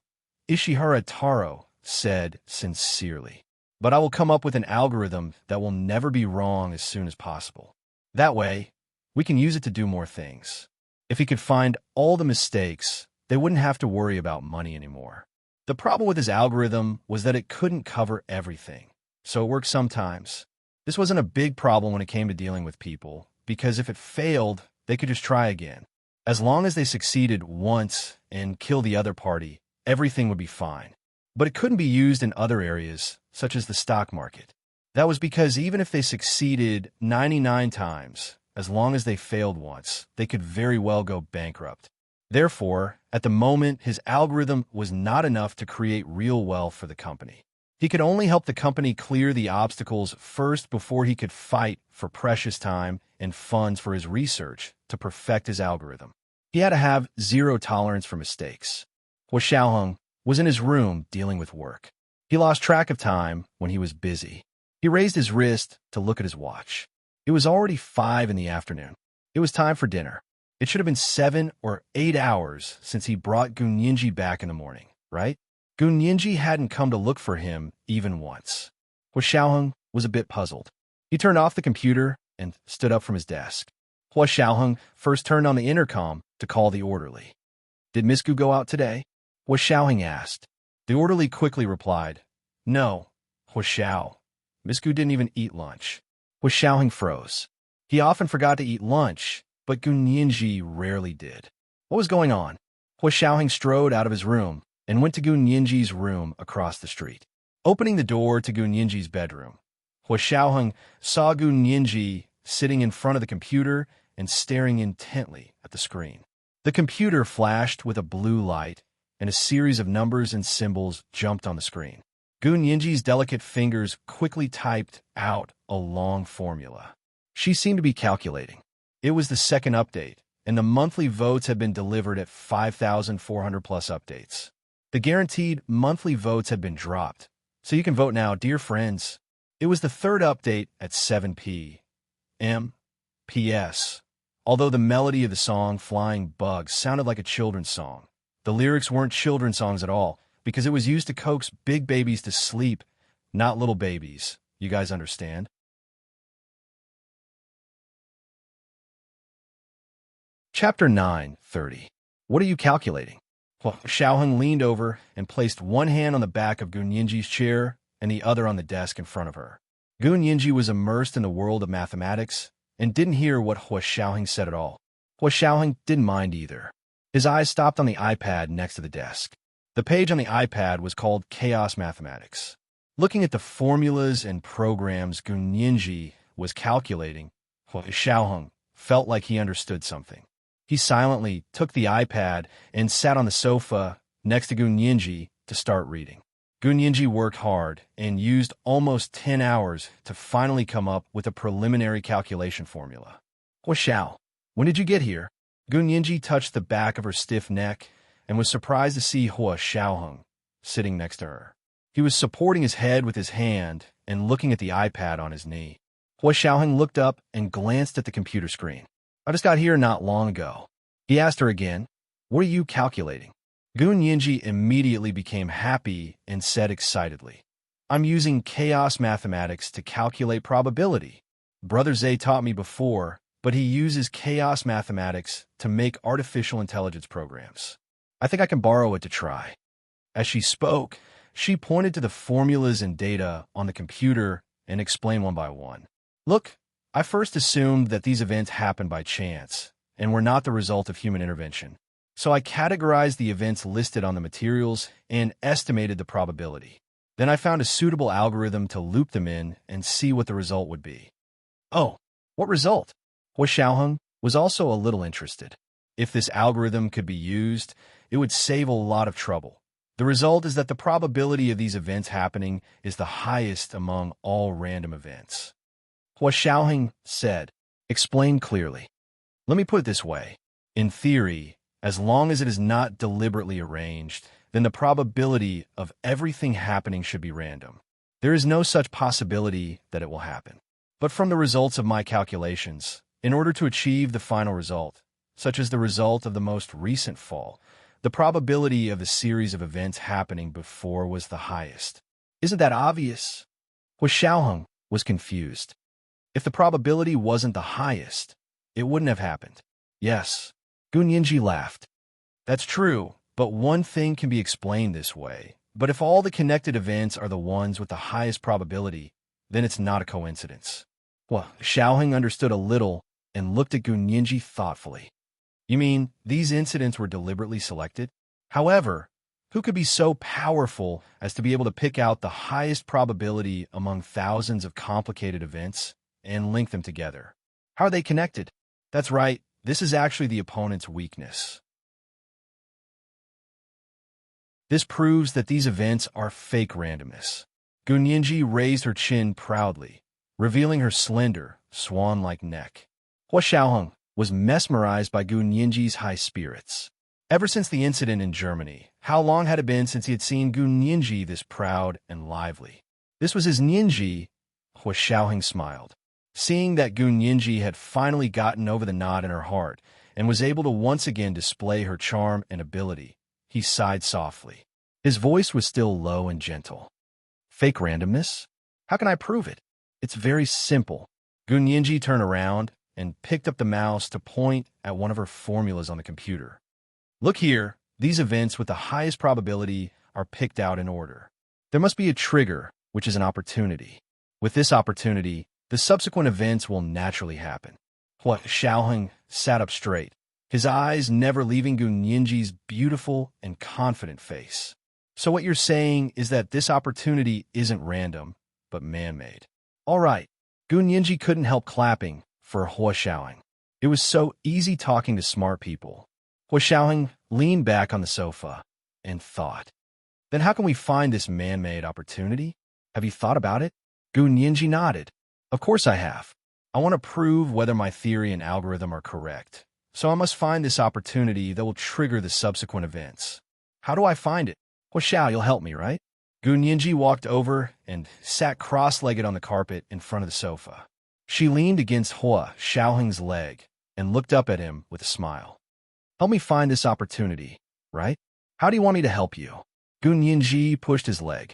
Ishihara Taro said sincerely. "But I will come up with an algorithm that will never be wrong as soon as possible. That way, we can use it to do more things." If he could find all the mistakes, they wouldn't have to worry about money anymore. The problem with his algorithm was that it couldn't cover everything, so it worked sometimes. This wasn't a big problem when it came to dealing with people, because if it failed, they could just try again. As long as they succeeded once and killed the other party, everything would be fine. But it couldn't be used in other areas, such as the stock market. That was because even if they succeeded 99 times, as long as they failed once, they could very well go bankrupt. Therefore, at the moment, his algorithm was not enough to create real wealth for the company. He could only help the company clear the obstacles first before he could fight for precious time and funds for his research to perfect his algorithm. He had to have zero tolerance for mistakes. Hua Xiaoheng was in his room dealing with work. He lost track of time when he was busy. He raised his wrist to look at his watch. It was already 5 in the afternoon. It was time for dinner. It should have been 7 or 8 hours since he brought Gunyinji back in the morning, right? Gunyinji hadn't come to look for him even once. Hua Xiaoheng was a bit puzzled. He turned off the computer and stood up from his desk. Hua Xiaoheng first turned on the intercom to call the orderly. "Did Miss Gu go out today?" Hua Xiaoheng asked. The orderly quickly replied, "No, Hua Xiao. Miss Gu didn't even eat lunch." Hua Xiaoheng froze. He often forgot to eat lunch, but Gu Nianji rarely did. What was going on? Hua Xiaoheng strode out of his room and went to Gu Nianji's room across the street. Opening the door to Gu Nianji's bedroom, Hua Xiaoheng saw Gu Nianji sitting in front of the computer and staring intently at the screen. The computer flashed with a blue light, and a series of numbers and symbols jumped on the screen. Gu Nianji's delicate fingers quickly typed out a long formula. She seemed to be calculating. It was the second update, and the monthly votes had been delivered at 5,400 plus updates. The guaranteed monthly votes had been dropped, so you can vote now, dear friends. It was the third update at 7 p.m. P.S. Although the melody of the song Flying Bugs sounded like a children's song, the lyrics weren't children's songs at all because it was used to coax big babies to sleep, not little babies. You guys understand? Chapter 9:30. What are you calculating? Well, Xiaoheng leaned over and placed one hand on the back of Gu Nianji's chair and the other on the desk in front of her. Gu Nianji was immersed in the world of mathematics and didn't hear what Hua Xiaoheng said at all. Hua Xiaoheng didn't mind either. His eyes stopped on the iPad next to the desk. The page on the iPad was called Chaos Mathematics. Looking at the formulas and programs Gu Nianji was calculating, Hua Xiaoheng felt like he understood something. He silently took the iPad and sat on the sofa next to Gu Nianji to start reading. Gu Nianji worked hard and used almost 10 hours to finally come up with a preliminary calculation formula. Hua Xiao, when did you get here? Gu Nianji touched the back of her stiff neck and was surprised to see Hua Xiaoheng sitting next to her. He was supporting his head with his hand and looking at the iPad on his knee. Hua Xiaoheng looked up and glanced at the computer screen. I just got here not long ago. He asked her again, what are you calculating? Gu Nianji immediately became happy and said excitedly, I'm using chaos mathematics to calculate probability. Brother Zay taught me before, but he uses chaos mathematics to make artificial intelligence programs. I think I can borrow it to try. As she spoke, she pointed to the formulas and data on the computer and explained one by one. Look, I first assumed that these events happened by chance and were not the result of human intervention. So I categorized the events listed on the materials and estimated the probability. Then I found a suitable algorithm to loop them in and see what the result would be. Oh, what result? Hua Xiaoheng was also a little interested. If this algorithm could be used, it would save a lot of trouble. The result is that the probability of these events happening is the highest among all random events. Hua Xiaoheng said, explain clearly. Let me put it this way. In theory, as long as it is not deliberately arranged, then the probability of everything happening should be random. There is no such possibility that it will happen. But from the results of my calculations, in order to achieve the final result, such as the result of the most recent fall, the probability of the series of events happening before was the highest. Isn't that obvious? Hua Xiaoheng was confused. If the probability wasn't the highest, it wouldn't have happened. Yes. Gu Nianji laughed. That's true, but one thing can be explained this way. But if all the connected events are the ones with the highest probability, then it's not a coincidence. Hua Xiaoheng understood a little and looked at Gu Nianji thoughtfully. You mean these incidents were deliberately selected? However, who could be so powerful as to be able to pick out the highest probability among thousands of complicated events and link them together? How are they connected? That's right. This is actually the opponent's weakness. This proves that these events are fake randomness. Gu Nianji raised her chin proudly, revealing her slender, swan-like neck. Hua Xiaoheng was mesmerized by Gu Nianji's high spirits. Ever since the incident in Germany, how long had it been since he had seen Gu Nianji this proud and lively? This was his Nianji. Hua Xiaoheng smiled. Seeing that Gu Nianji had finally gotten over the knot in her heart and was able to once again display her charm and ability, he sighed softly. His voice was still low and gentle. Fake randomness? How can I prove it? It's very simple. Gu Nianji turned around and picked up the mouse to point at one of her formulas on the computer. Look here, these events with the highest probability are picked out in order. There must be a trigger, which is an opportunity. With this opportunity, The subsequent events will naturally happen. Hua Xiaoheng sat up straight, his eyes never leaving Gu Nianji's beautiful and confident face. So what you're saying is that this opportunity isn't random, but man-made. All right. Gu Nianji couldn't help clapping for Hua Xiaoheng. It was so easy talking to smart people. Hua Xiaoheng leaned back on the sofa and thought. Then how can we find this man-made opportunity? Have you thought about it? Gu Nianji nodded. Of course I have. I want to prove whether my theory and algorithm are correct. So I must find this opportunity that will trigger the subsequent events. How do I find it? Hua Xiao, you'll help me, right? Gu Nianji walked over and sat cross-legged on the carpet in front of the sofa. She leaned against Hua Xiaoheng's leg and looked up at him with a smile. Help me find this opportunity, right? How do you want me to help you? Gu Nianji pushed his leg.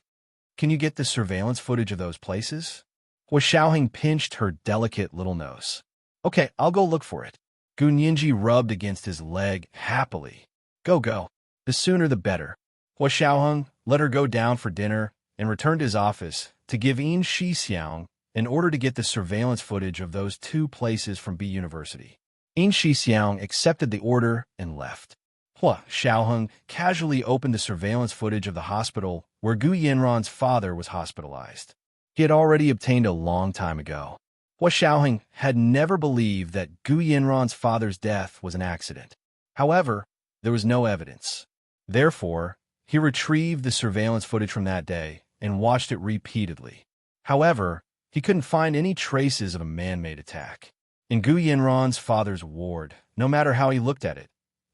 Can you get the surveillance footage of those places? Hua Xiaoheng pinched her delicate little nose. Okay, I'll go look for it. Gu Nianji rubbed against his leg happily. Go. The sooner the better. Hua Xiaoheng let her go down for dinner and returned to his office to give Yin Shixiang in order to get the surveillance footage of those 2 places from B University. Yin Shixiang accepted the order and left. Hua Xiaoheng casually opened the surveillance footage of the hospital where Gu Yanran's father was hospitalized. He had already obtained a long time ago. Hua Xiaoheng had never believed that Gu Yanran's father's death was an accident. However, there was no evidence. Therefore, he retrieved the surveillance footage from that day and watched it repeatedly. However, he couldn't find any traces of a man-made attack. In Gu Yanran's father's ward, no matter how he looked at it,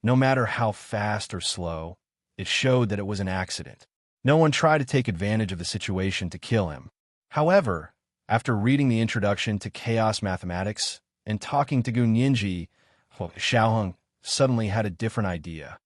no matter how fast or slow, it showed that it was an accident. No one tried to take advantage of the situation to kill him. However, after reading the introduction to chaos mathematics and talking to Gu Nianji, Hua Xiaoheng suddenly had a different idea.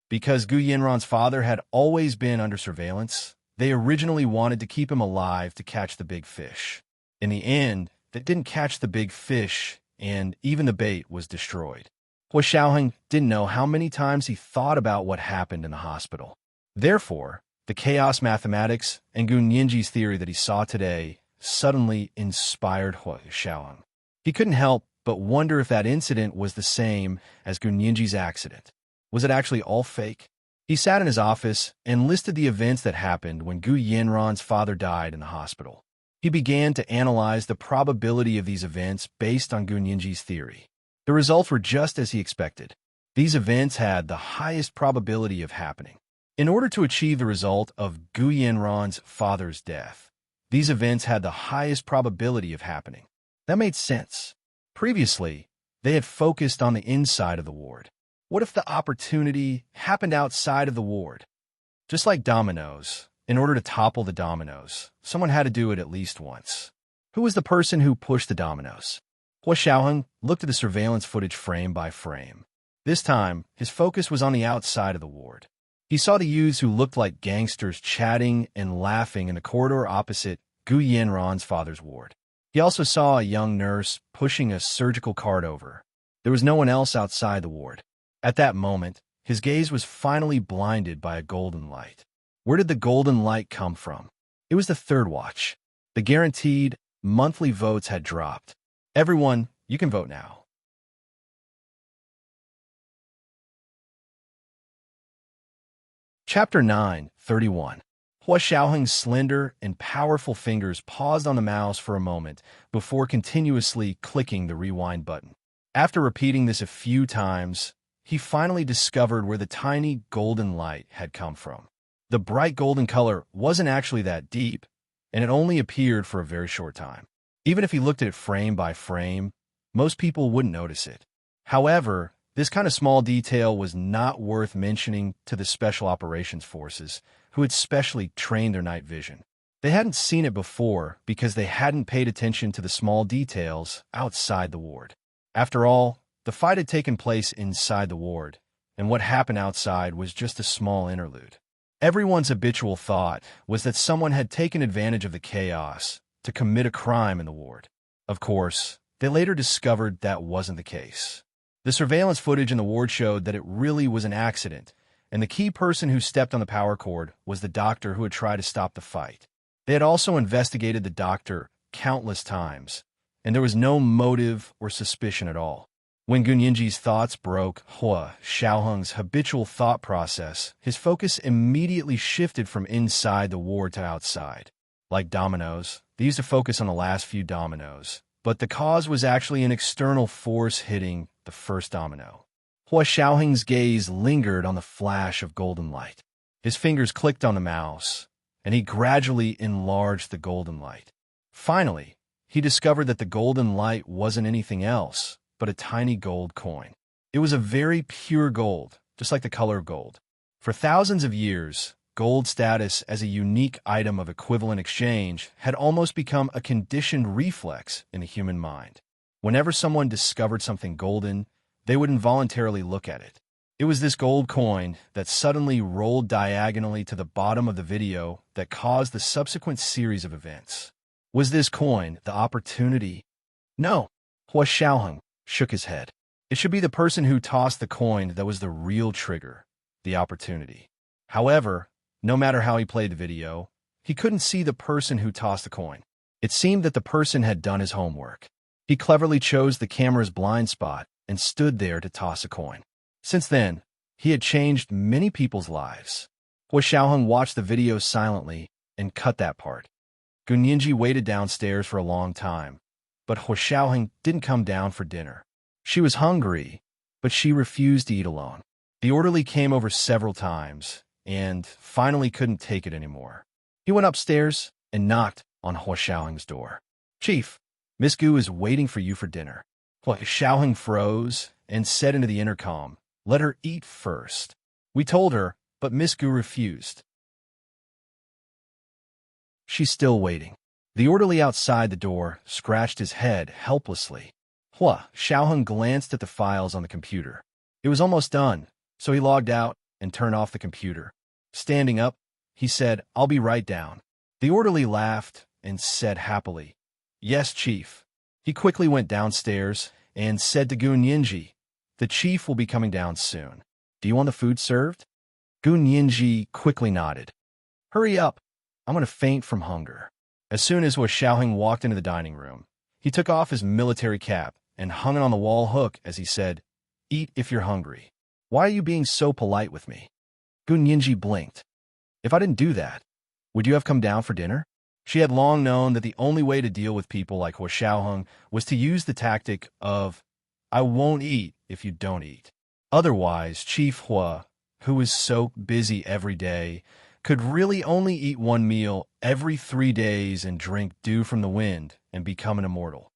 Because Gu Yanran's father had always been under surveillance, they originally wanted to keep him alive to catch the big fish. In the end, they didn't catch the big fish, and even the bait was destroyed. Hua Xiaoheng didn't know how many times he thought about what happened in the hospital. Therefore, the chaos mathematics and Gu Nianji's theory that he saw today suddenly inspired Hua Xiaoheng. He couldn't help but wonder if that incident was the same as Gu Nianji's accident. Was it actually all fake? He sat in his office and listed the events that happened when Gu Yanran's father died in the hospital. He began to analyze the probability of these events based on Gu Nianji's theory. The results were just as he expected. These events had the highest probability of happening. In order to achieve the result of Gu Yanran's father's death, these events had the highest probability of happening. That made sense. Previously, they had focused on the inside of the ward. What if the opportunity happened outside of the ward? Just like dominoes, in order to topple the dominoes, someone had to do it at least once. Who was the person who pushed the dominoes? Hua Xiaoheng looked at the surveillance footage frame by frame. This time, his focus was on the outside of the ward. He saw the youths who looked like gangsters chatting and laughing in the corridor opposite Gu Yanran's father's ward. He also saw a young nurse pushing a surgical cart over. There was no one else outside the ward. At that moment, his gaze was finally blinded by a golden light. Where did the golden light come from? It was the third watch. The guaranteed monthly votes had dropped. Everyone, you can vote now. Chapter 9:31. Hua Xiaoheng's slender and powerful fingers paused on the mouse for a moment before continuously clicking the rewind button. After repeating this a few times, he finally discovered where the tiny golden light had come from. The bright golden color wasn't actually that deep, and it only appeared for a very short time. Even if he looked at it frame by frame, most people wouldn't notice it. However, this kind of small detail was not worth mentioning to the Special Operations Forces, who had specially trained their night vision. They hadn't seen it before because they hadn't paid attention to the small details outside the ward. After all, the fight had taken place inside the ward, and what happened outside was just a small interlude. Everyone's habitual thought was that someone had taken advantage of the chaos to commit a crime in the ward. Of course, they later discovered that wasn't the case. The surveillance footage in the ward showed that it really was an accident, and the key person who stepped on the power cord was the doctor who had tried to stop the fight. They had also investigated the doctor countless times, and there was no motive or suspicion at all. When Gunyinji's thoughts broke Hua Xiaoheng's habitual thought process, his focus immediately shifted from inside the ward to outside. Like dominoes, they used to focus on the last few dominoes, but the cause was actually an external force hitting the first domino. Hua Xiaoheng's gaze lingered on the flash of golden light. His fingers clicked on the mouse, and he gradually enlarged the golden light. Finally, he discovered that the golden light wasn't anything else but a tiny gold coin. It was a very pure gold, just like the color of gold. For thousands of years, gold status as a unique item of equivalent exchange had almost become a conditioned reflex in the human mind. Whenever someone discovered something golden, they would involuntarily look at it. It was this gold coin that suddenly rolled diagonally to the bottom of the video that caused the subsequent series of events. Was this coin the opportunity? No. Hua Xiaoheng shook his head. It should be the person who tossed the coin that was the real trigger, the opportunity. However, no matter how he played the video, he couldn't see the person who tossed the coin. It seemed that the person had done his homework. He cleverly chose the camera's blind spot and stood there to toss a coin. Since then, he had changed many people's lives. Hua Xiaoheng watched the video silently and cut that part. Gunyinji waited downstairs for a long time, but Hua Xiaoheng didn't come down for dinner. She was hungry, but she refused to eat alone. The orderly came over several times and finally couldn't take it anymore. He went upstairs and knocked on Hua Xiaoheng's door. "Chief, Miss Gu is waiting for you for dinner." Hua Xiaoheng froze and said into the intercom, "Let her eat first." "We told her, but Miss Gu refused." "She's still waiting." The orderly outside the door scratched his head helplessly. Hua Xiaoheng glanced at the files on the computer. It was almost done, so he logged out and turned off the computer. Standing up, he said, "I'll be right down." The orderly laughed and said happily, "Yes, Chief." He quickly went downstairs and said to Gunyinji, "The chief will be coming down soon. Do you want the food served?" Gunyinji quickly nodded. "Hurry up. I'm going to faint from hunger." As soon as Hua Xiaoheng walked into the dining room, he took off his military cap and hung it on the wall hook as he said, "Eat if you're hungry. Why are you being so polite with me?" Gunyinji blinked. "If I didn't do that, would you have come down for dinner?" She had long known that the only way to deal with people like Hua Xiaoheng was to use the tactic of, "I won't eat if you don't eat." Otherwise, Chief Hua, who was so busy every day, could really only eat one meal every 3 days and drink dew from the wind and become an immortal.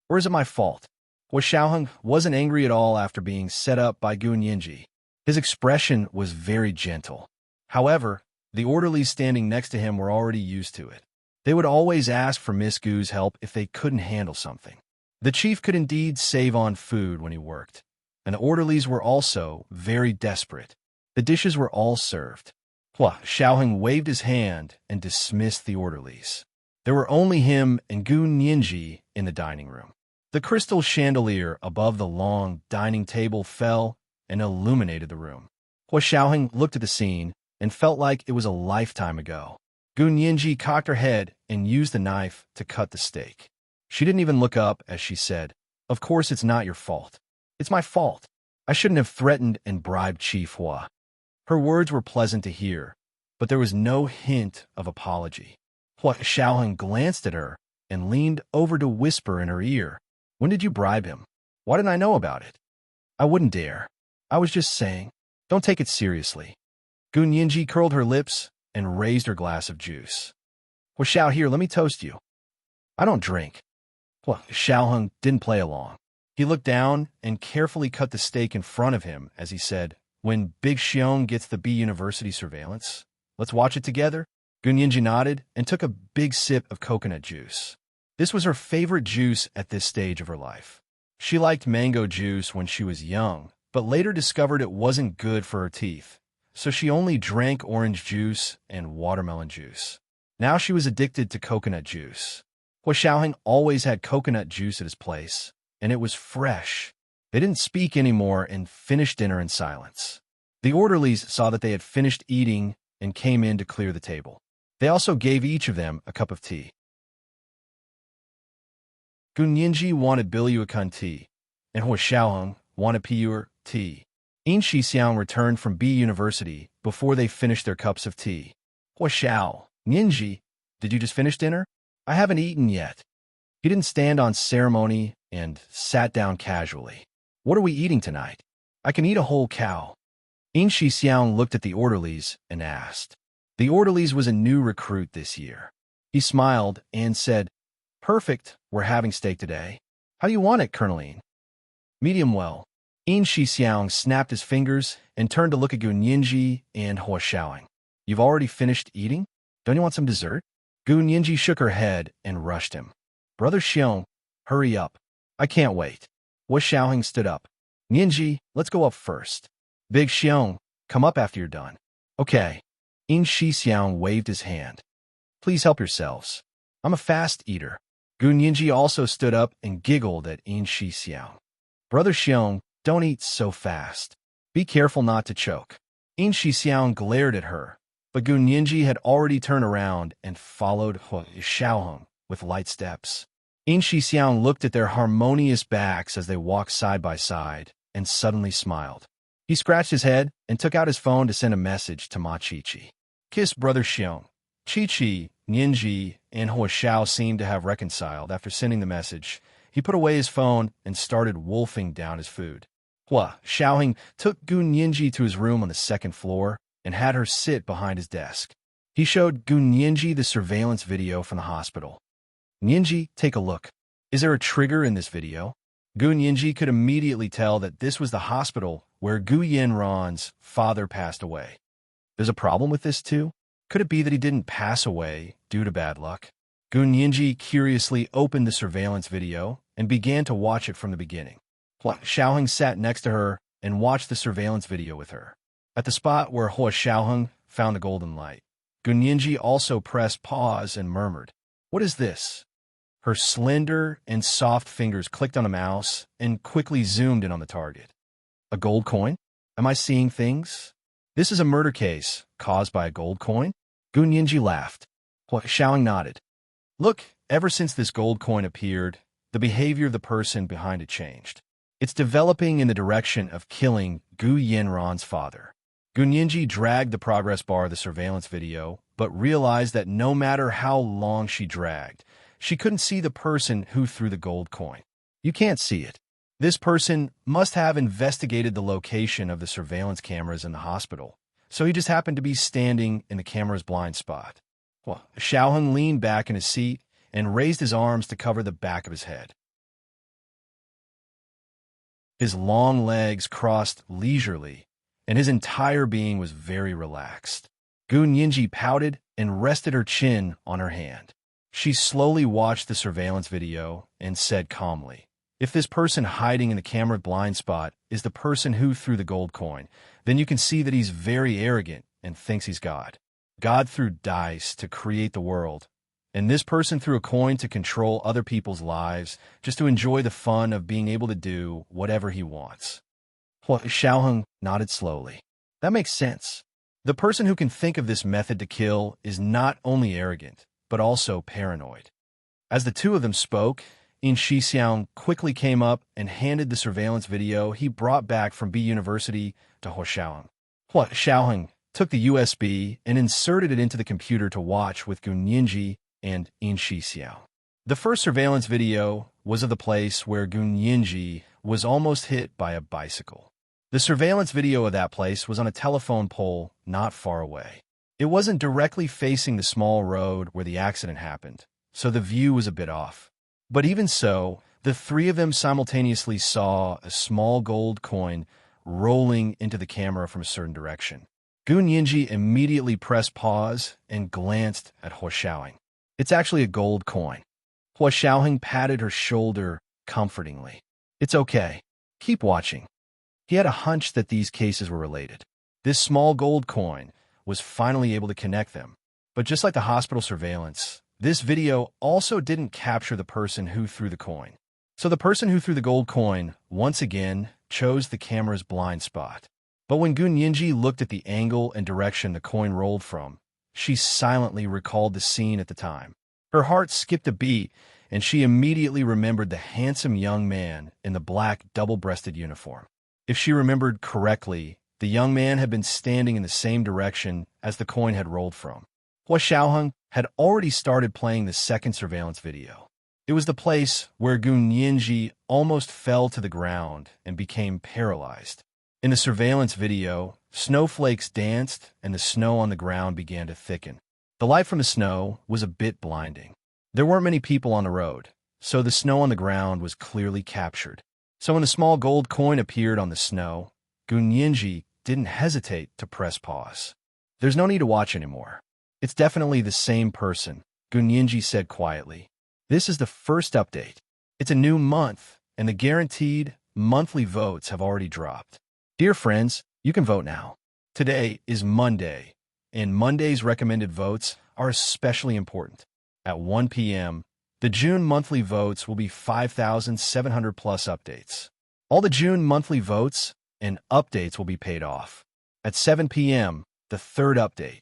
Or is it my fault? Hua Xiaoheng wasn't angry at all after being set up by Gunyinji. His expression was very gentle. However, the orderlies standing next to him were already used to it. They would always ask for Miss Gu's help if they couldn't handle something. The chief could indeed save on food when he worked, and the orderlies were also very desperate. The dishes were all served. Hua Xiaoheng waved his hand and dismissed the orderlies. There were only him and Gunyinji in the dining room. The crystal chandelier above the long dining table fell and illuminated the room. Hua Xiaoheng looked at the scene and felt like it was a lifetime ago. Gunyinji cocked her head and used the knife to cut the steak. She didn't even look up as she said, "Of course it's not your fault. It's my fault. I shouldn't have threatened and bribed Chief Hua." Her words were pleasant to hear, but there was no hint of apology. Hua Xiaoheng glanced at her and leaned over to whisper in her ear, "When did you bribe him? Why didn't I know about it?" "I wouldn't dare. I was just saying. Don't take it seriously." Gunyinji curled her lips and raised her glass of juice. "Hua Xiao, here, let me toast you." "I don't drink." Hua Xiaoheng didn't play along. He looked down and carefully cut the steak in front of him as he said, "When Big Xiong gets the B University surveillance, let's watch it together." Gunyinji nodded and took a big sip of coconut juice. This was her favorite juice at this stage of her life. She liked mango juice when she was young, but later discovered it wasn't good for her teeth, so she only drank orange juice and watermelon juice. Now she was addicted to coconut juice. Hua Xiaoheng always had coconut juice at his place, and it was fresh. They didn't speak anymore and finished dinner in silence. The orderlies saw that they had finished eating and came in to clear the table. They also gave each of them a cup of tea. Gunyinji wanted Bilyuakun tea, and Hua Xiaoheng wanted pure tea. In Shixiang returned from B University before they finished their cups of tea. Hua Xiao, Ninji, did you just finish dinner? I haven't eaten yet. He didn't stand on ceremony and sat down casually. What are we eating tonight? I can eat a whole cow. In Shixiang looked at the orderlies and asked. The orderlies was a new recruit this year. He smiled and said, Perfect, we're having steak today. How do you want it, Colonel? Medium well. In Shixiang snapped his fingers and turned to look at Gunyinji and Hua Xiaoheng. You've already finished eating? Don't you want some dessert? Gunyinji shook her head and rushed him. Brother Xiong, hurry up. I can't wait. Hua Xiaoheng stood up. Ninji, let's go up first. Big Xiong, come up after you're done. Okay. In Shixiang waved his hand. Please help yourselves. I'm a fast eater. Gunyinji also stood up and giggled at In Shixiang. Brother Xiong, don't eat so fast. Be careful not to choke. In Shixiang glared at her, but Gunyinji had already turned around and followed Hua Xiaoheng with light steps. In Shixiang looked at their harmonious backs as they walked side by side and suddenly smiled. He scratched his head and took out his phone to send a message to Ma Chi-Chi. Kiss Brother Xiong. Chi-Chi, Ninji, and Hua Xiao seemed to have reconciled after sending the message. He put away his phone and started wolfing down his food. Hua Xiaoheng took Gunyinji to his room on the second floor and had her sit behind his desk. He showed Gunyinji the surveillance video from the hospital. Ninji, take a look. Is there a trigger in this video? Gunyinji could immediately tell that this was the hospital where Gu Yanran's father passed away. There's a problem with this too? Could it be that he didn't pass away due to bad luck? Gunyinji curiously opened the surveillance video and began to watch it from the beginning. Hua Xiaoheng sat next to her and watched the surveillance video with her. At the spot where Hua Xiaoheng found the golden light, Gunyinji also pressed pause and murmured, What is this? Her slender and soft fingers clicked on a mouse and quickly zoomed in on the target. A gold coin? Am I seeing things? This is a murder case caused by a gold coin? Gunyinji laughed. Hua Xiaoheng nodded. Look, ever since this gold coin appeared, the behavior of the person behind it changed. It's developing in the direction of killing Gu Yanran's father. Gunyinji dragged the progress bar of the surveillance video, but realized that no matter how long she dragged, she couldn't see the person who threw the gold coin. You can't see it. This person must have investigated the location of the surveillance cameras in the hospital, so he just happened to be standing in the camera's blind spot. Well, Xiaoheng leaned back in his seat and raised his arms to cover the back of his head. His long legs crossed leisurely, and his entire being was very relaxed. Gunyinji pouted and rested her chin on her hand. She slowly watched the surveillance video and said calmly, If this person hiding in the camera blind spot is the person who threw the gold coin, then you can see that he's very arrogant and thinks he's God. God threw dice to create the world, and this person threw a coin to control other people's lives just to enjoy the fun of being able to do whatever he wants. Hua Xiaoheng nodded slowly. That makes sense. The person who can think of this method to kill is not only arrogant, but also paranoid. As the two of them spoke, In Shixiang quickly came up and handed the surveillance video he brought back from B University to Hua Xiaoheng. Hua Xiaoheng took the USB and inserted it into the computer to watch with Gunyinji and In Shixiang. The first surveillance video was of the place where Gunyinji was almost hit by a bicycle. The surveillance video of that place was on a telephone pole not far away. It wasn't directly facing the small road where the accident happened, so the view was a bit off. But even so, the three of them simultaneously saw a small gold coin rolling into the camera from a certain direction. Gunyinji immediately pressed pause and glanced at Hua Xiaoheng. It's actually a gold coin. Hua Xiaoheng patted her shoulder comfortingly. It's okay. Keep watching. He had a hunch that these cases were related. This small gold coin was finally able to connect them. But just like the hospital surveillance, this video also didn't capture the person who threw the coin. So the person who threw the gold coin, once again, chose the camera's blind spot. But when Gunyinji looked at the angle and direction the coin rolled from, She silently recalled the scene at the time. Her heart skipped a beat, and she immediately remembered the handsome young man in the black double-breasted uniform. If she remembered correctly, the young man had been standing in the same direction as the coin had rolled from. Hua Xiaoheng had already started playing the second surveillance video. It was the place where Gun Yinji almost fell to the ground and became paralyzed. In the surveillance video, snowflakes danced and the snow on the ground began to thicken. The light from the snow was a bit blinding. There weren't many people on the road, so the snow on the ground was clearly captured. So when the small gold coin appeared on the snow, Gun Yinji didn't hesitate to press pause. There's no need to watch anymore. It's definitely the same person, Gun Yinji said quietly. This is the first update. It's a new month, and the guaranteed monthly votes have already dropped. Dear friends, you can vote now. Today is Monday, and Monday's recommended votes are especially important. At 1 p.m., the June monthly votes will be 5,700 plus updates. All the June monthly votes and updates will be paid off. At 7 p.m., the third update.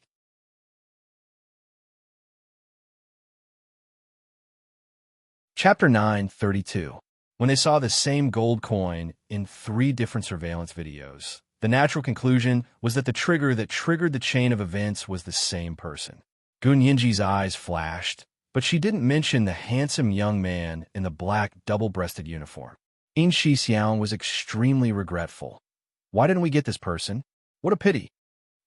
Chapter 9:32. When they saw the same gold coin in 3 different surveillance videos, the natural conclusion was that the trigger that triggered the chain of events was the same person. Gun Yinji's eyes flashed, but she didn't mention the handsome young man in the black double-breasted uniform. In Xixiang was extremely regretful. Why didn't we get this person? What a pity.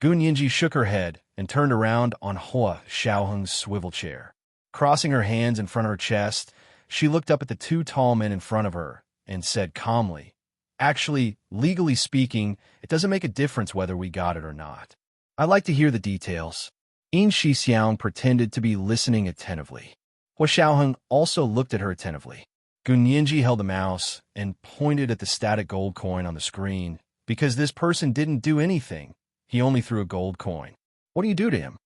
Gun Yinji shook her head and turned around on Hua Xiaoheng's swivel chair. Crossing her hands in front of her chest, she looked up at the 2 tall men in front of her and said calmly, "Actually, legally speaking, it doesn't make a difference whether we got it or not. I'd like to hear the details." In Xixiang pretended to be listening attentively. Hua Xiaoheng also looked at her attentively. Gun Yinji held the mouse and pointed at the static gold coin on the screen. Because this person didn't do anything, he only threw a gold coin. What do you do to him?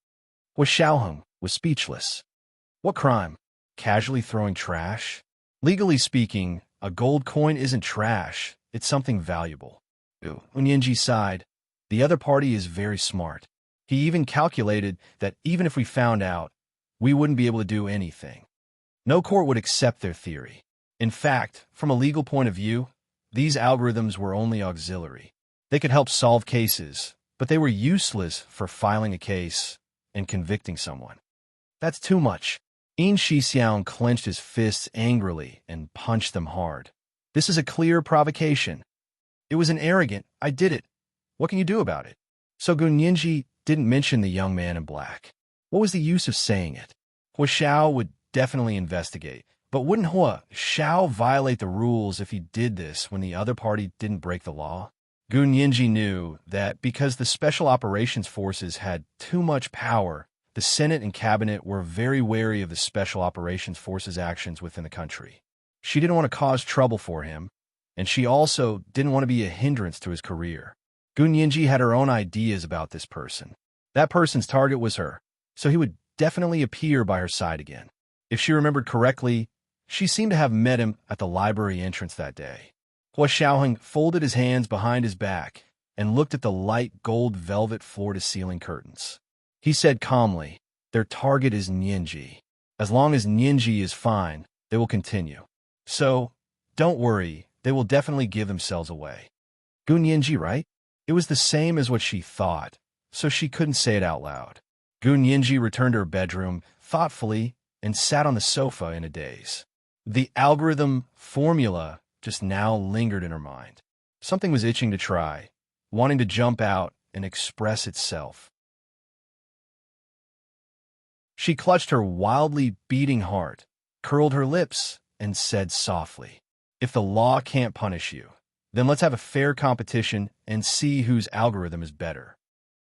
Hua Xiaoheng was speechless. What crime? Casually throwing trash? Legally speaking, a gold coin isn't trash, it's something valuable. Gun Yinji sighed. The other party is very smart. He even calculated that even if we found out, we wouldn't be able to do anything. No court would accept their theory. In fact, from a legal point of view, these algorithms were only auxiliary. They could help solve cases, but they were useless for filing a case and convicting someone. That's too much. In Xixiang clenched his fists angrily and punched them hard. This is a clear provocation. It was an arrogant, I did it. What can you do about it? So Gun Yinji didn't mention the young man in black. What was the use of saying it? Hua Xiao would definitely investigate, but wouldn't Hua Xiao violate the rules if he did this when the other party didn't break the law? Gun Yinji knew that because the Special Operations Forces had too much power, the Senate and Cabinet were very wary of the Special Operations Forces' actions within the country. She didn't want to cause trouble for him, and she also didn't want to be a hindrance to his career. Gun Yinji had her own ideas about this person. That person's target was her, so he would definitely appear by her side again. If she remembered correctly, she seemed to have met him at the library entrance that day. Hua Xiaoheng folded his hands behind his back and looked at the light gold velvet floor-to-ceiling curtains. He said calmly, their target is Yinji. As long as Yinji is fine, they will continue. So, don't worry, they will definitely give themselves away. Gun Yinji, right? It was the same as what she thought, so she couldn't say it out loud. Gun Yinji returned to her bedroom thoughtfully and sat on the sofa in a daze. The algorithm formula just now lingered in her mind. Something was itching to try, wanting to jump out and express itself. She clutched her wildly beating heart, curled her lips, and said softly, "If the law can't punish you, then let's have a fair competition and see whose algorithm is better."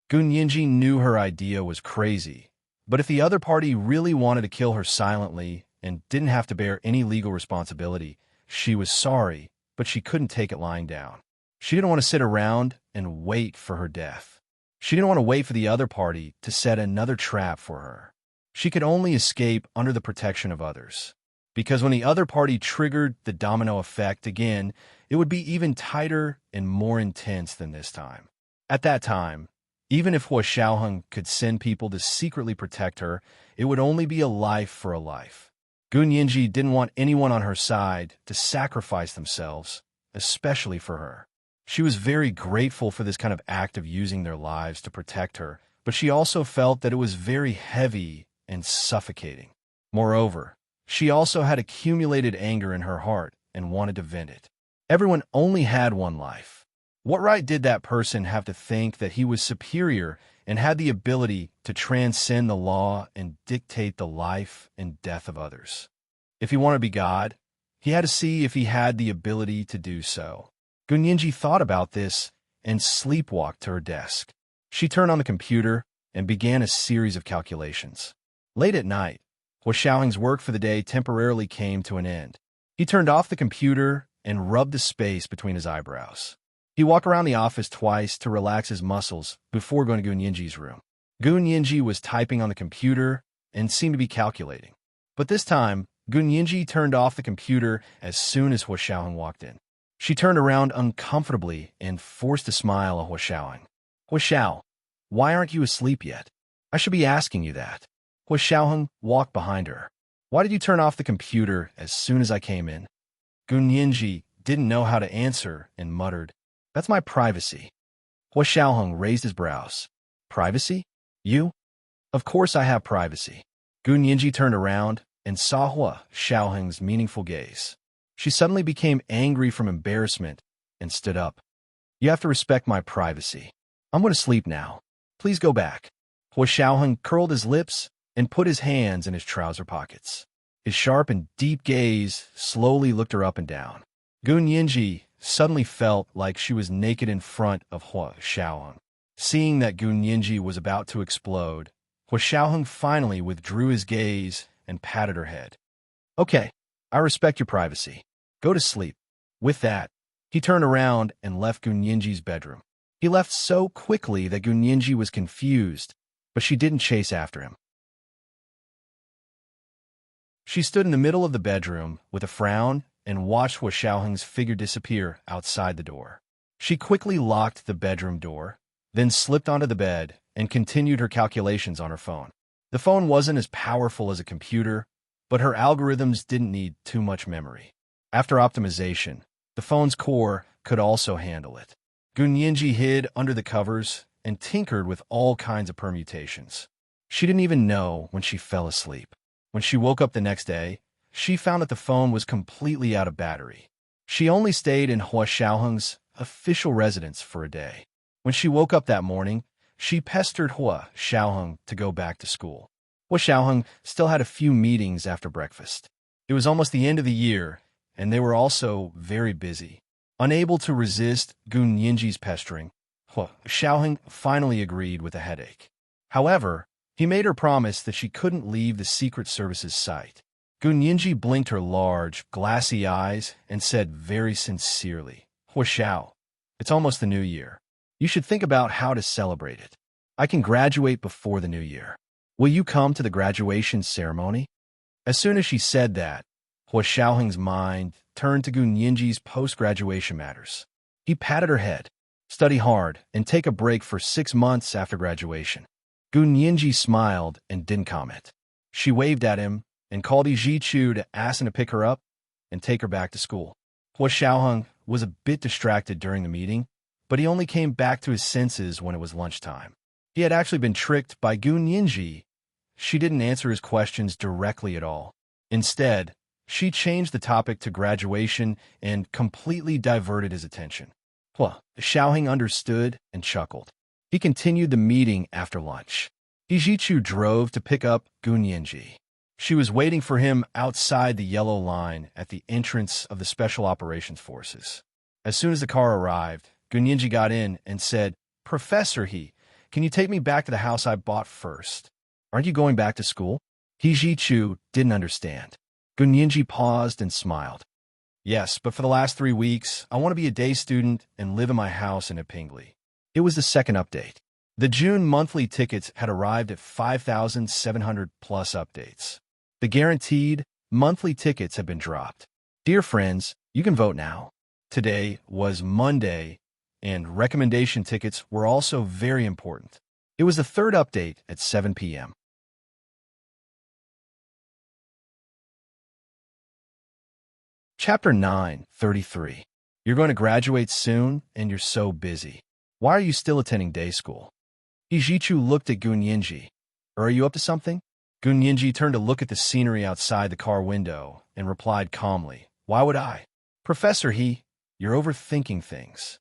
Gun Yinji knew her idea was crazy, but if the other party really wanted to kill her silently and didn't have to bear any legal responsibility, she was sorry, but she couldn't take it lying down. She didn't want to sit around and wait for her death. She didn't want to wait for the other party to set another trap for her. She could only escape under the protection of others. Because when the other party triggered the domino effect again, it would be even tighter and more intense than this time. At that time, Even if Hua Xiaoheng could send people to secretly protect her, it would only be a life for a life. Gun Yinji didn't want anyone on her side to sacrifice themselves, especially for her. She was very grateful for this kind of act of using their lives to protect her, but she also felt that it was very heavy and suffocating. Moreover, she also had accumulated anger in her heart and wanted to vent it. Everyone only had one life. What right did that person have to think that he was superior and had the ability to transcend the law and dictate the life and death of others? If he wanted to be God, he had to see if he had the ability to do so. Gun Yinji thought about this and sleepwalked to her desk. She turned on the computer and began a series of calculations. Late at night, Hua Xiaoheng's work for the day temporarily came to an end. He turned off the computer and rubbed the space between his eyebrows. He walked around the office twice to relax his muscles before going to Gun Yinji's room. Gun Yinji was typing on the computer and seemed to be calculating. But this time, Gun Yinji turned off the computer as soon as Hua Xiaoheng walked in. She turned around uncomfortably and forced a smile at Hua Xiaoheng. Hua Xiao, why aren't you asleep yet? I should be asking you that. Hua Xiaoheng walked behind her. Why did you turn off the computer as soon as I came in? Gun Yinji didn't know how to answer and muttered, "That's my privacy." Hua Xiaoheng raised his brows. Privacy? You? Of course I have privacy. Gun Yinji turned around and saw Hua Xiaoheng's meaningful gaze. She suddenly became angry from embarrassment and stood up. You have to respect my privacy. I'm going to sleep now. Please go back. Hua Xiaoheng curled his lips and put his hands in his trouser pockets. His sharp and deep gaze slowly looked her up and down. Gun Yinji suddenly felt like she was naked in front of Hua Xiaoheng. Seeing that Gun Yinji was about to explode, Hua Xiaoheng finally withdrew his gaze and patted her head. Okay, I respect your privacy. Go to sleep. With that, he turned around and left Gun Yinji's bedroom. He left so quickly that Gun Yinji was confused, but she didn't chase after him. She stood in the middle of the bedroom with a frown and watched Hua Xiaoheng's figure disappear outside the door. She quickly locked the bedroom door, then slipped onto the bed and continued her calculations on her phone. The phone wasn't as powerful as a computer, but her algorithms didn't need too much memory. After optimization, the phone's core could also handle it. Gun Yinji hid under the covers and tinkered with all kinds of permutations. She didn't even know when she fell asleep. When she woke up the next day, she found that the phone was completely out of battery. She only stayed in Hua Xiaoheng's official residence for a day. When she woke up that morning, she pestered Hua Xiaoheng to go back to school. Hua Xiaoheng still had a few meetings after breakfast. It was almost the end of the year, and they were also very busy. Unable to resist Gun Yinji's pestering, Hua Xiaoheng finally agreed with a headache. However, he made her promise that she couldn't leave the Secret Service's sight. Gun Yinji blinked her large, glassy eyes and said very sincerely, Hua Xiao, it's almost the new year. You should think about how to celebrate it. I can graduate before the new year. Will you come to the graduation ceremony? As soon as she said that, Hua Xiaoheng's mind turned to Gun Yinji's post-graduation matters. He patted her head. Study hard and take a break for 6 months after graduation. Gun Yinji smiled and didn't comment. She waved at him and called Ji Chu to ask him to pick her up and take her back to school. Hua Xiaoheng was a bit distracted during the meeting, but he only came back to his senses when it was lunchtime. He had actually been tricked by Gun Yinji. She didn't answer his questions directly at all. Instead, she changed the topic to graduation and completely diverted his attention. Hua Xiaoheng understood and chuckled. He continued the meeting after lunch. Ji Chu drove to pick up Gun Yinji. She was waiting for him outside the yellow line at the entrance of the Special Operations Forces. As soon as the car arrived, Gun Yinji got in and said, Professor He, can you take me back to the house I bought first? Aren't you going back to school? Ji Chu didn't understand. Gun Yinji paused and smiled. Yes, but for the last 3 weeks, I want to be a day student and live in my house in Epingli. It was the second update. The June monthly tickets had arrived at 5,700 plus updates. The guaranteed monthly tickets have been dropped. Dear friends, you can vote now. Today was Monday, and recommendation tickets were also very important. It was the third update at 7 p.m. Chapter 9:33. You're going to graduate soon, and you're so busy. Why are you still attending day school? Ijichu looked at Gunyinji. Are you up to something? Gunyinji turned to look at the scenery outside the car window and replied calmly, Why would I? Professor you're overthinking things.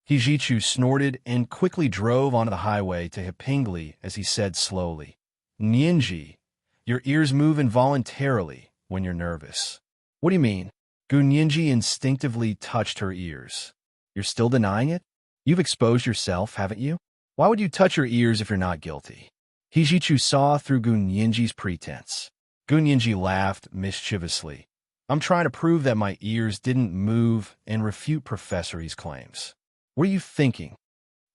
Hijichu snorted and quickly drove onto the highway to Hipingli as he said slowly, Ninji, your ears move involuntarily when you're nervous. What do you mean? Gunyinji instinctively touched her ears. You're still denying it? You've exposed yourself, haven't you? Why would you touch your ears if you're not guilty? Hijichu saw through Gunyinji's pretense. Gunyinji laughed mischievously. I'm trying to prove that my ears didn't move and refute Professor E's claims. What are you thinking?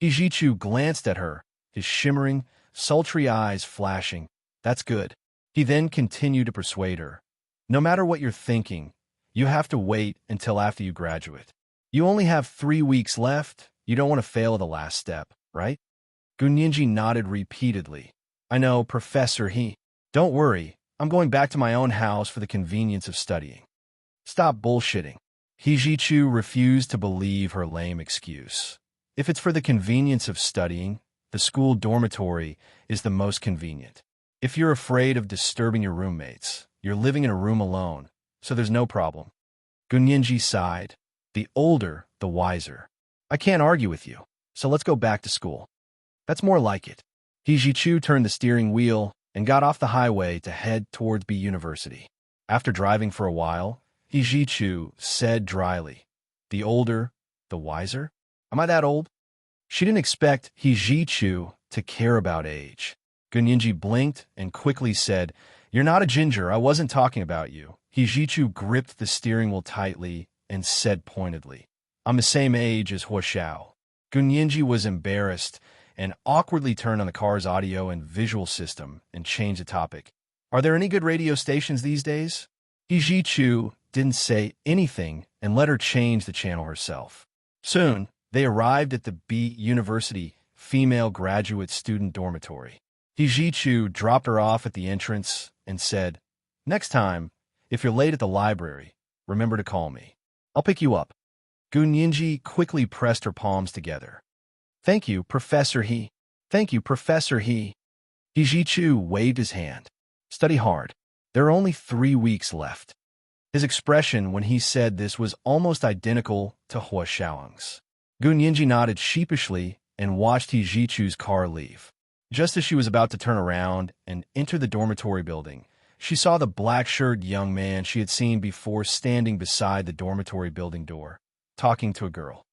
Hijichu glanced at her, his shimmering, sultry eyes flashing. That's good. He then continued to persuade her. No matter what you're thinking, you have to wait until after you graduate. You only have 3 weeks left. You don't want to fail at the last step, right? Gunyinji nodded repeatedly. I know, Professor Don't worry. I'm going back to my own house for the convenience of studying. Stop bullshitting. Hijichu refused to believe her lame excuse. If it's for the convenience of studying, the school dormitory is the most convenient. If you're afraid of disturbing your roommates, you're living in a room alone, so there's no problem. Gunyinji sighed. The older, the wiser. I can't argue with you, so let's go back to school. That's more like it. Hijichu turned the steering wheel and got off the highway to head towards B University. After driving for a while, Hijichu said dryly, The older, the wiser? Am I that old? She didn't expect Hijichu to care about age. Gunyinji blinked and quickly said, You're not a ginger, I wasn't talking about you. Hijichu gripped the steering wheel tightly and said pointedly, I'm the same age as Huoshao. Gunyinji was embarrassed and awkwardly turned on the car's audio and visual system and changed the topic. Are there any good radio stations these days? Hijichu didn't say anything and let her change the channel herself. Soon, they arrived at the B University female graduate student dormitory. Hijichu dropped her off at the entrance and said, Next time, if you're late at the library, remember to call me. I'll pick you up. Gunyinji quickly pressed her palms together. Thank you, Professor Thank you, Professor Hijichu waved his hand. Study hard. There are only 3 weeks left. His expression when he said this was almost identical to Hua Xiaoang's. Gunyinji nodded sheepishly and watched Hijichu's car leave. Just as she was about to turn around and enter the dormitory building, she saw the black-shirted young man she had seen before standing beside the dormitory building door, talking to a girl.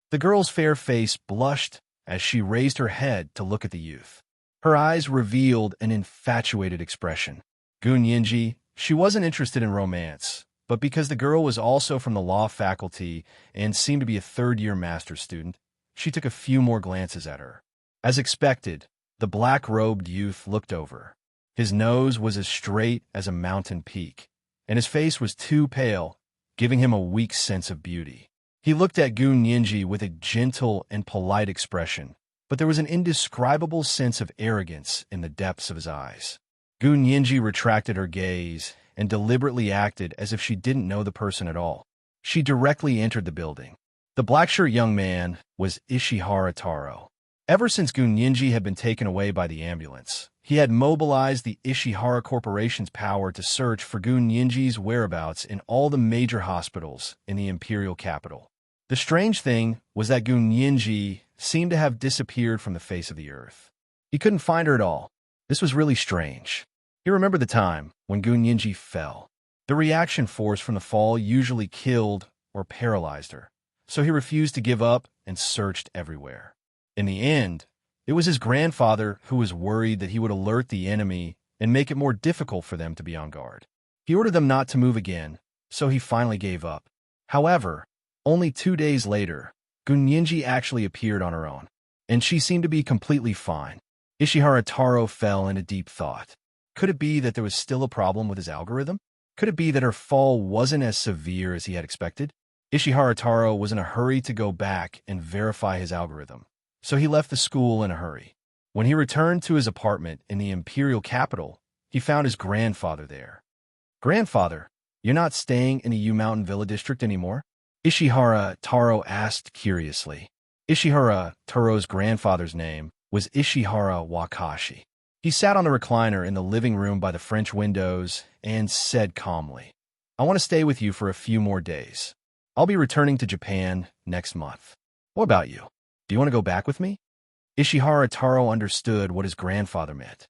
The girl's fair face blushed as she raised her head to look at the youth. Her eyes revealed an infatuated expression. Gunyinji, she wasn't interested in romance, but because the girl was also from the law faculty and seemed to be a third-year master's student, she took a few more glances at her. As expected, the black-robed youth looked over. His nose was as straight as a mountain peak, and his face was too pale, giving him a weak sense of beauty. He looked at Gunyinji with a gentle and polite expression, but there was an indescribable sense of arrogance in the depths of his eyes. Gunyinji retracted her gaze and deliberately acted as if she didn't know the person at all. She directly entered the building. The black-shirt young man was Ishihara Taro. Ever since Gunyinji had been taken away by the ambulance, he had mobilized the Ishihara Corporation's power to search for Gunyinji's whereabouts in all the major hospitals in the imperial capital. The strange thing was that Gunyinji seemed to have disappeared from the face of the earth. He couldn't find her at all. This was really strange. He remembered the time when Gunyinji fell. The reaction force from the fall usually killed or paralyzed her, so he refused to give up and searched everywhere. In the end, it was his grandfather who was worried that he would alert the enemy and make it more difficult for them to be on guard. He ordered them not to move again, so he finally gave up. However, only 2 days later, Gunyinji actually appeared on her own, and she seemed to be completely fine. Ishihara Taro fell into deep thought. Could it be that there was still a problem with his algorithm? Could it be that her fall wasn't as severe as he had expected? Ishihara Taro was in a hurry to go back and verify his algorithm, so he left the school in a hurry. When he returned to his apartment in the imperial capital, he found his grandfather there. "Grandfather, you're not staying in the U Mountain Villa district anymore?" Ishihara Taro asked curiously. Ishihara Taro's grandfather's name was Ishihara Wakashi. He sat on the recliner in the living room by the French windows and said calmly, "I want to stay with you for a few more days. I'll be returning to Japan next month. What about you? Do you want to go back with me?" Ishihara Taro understood what his grandfather meant.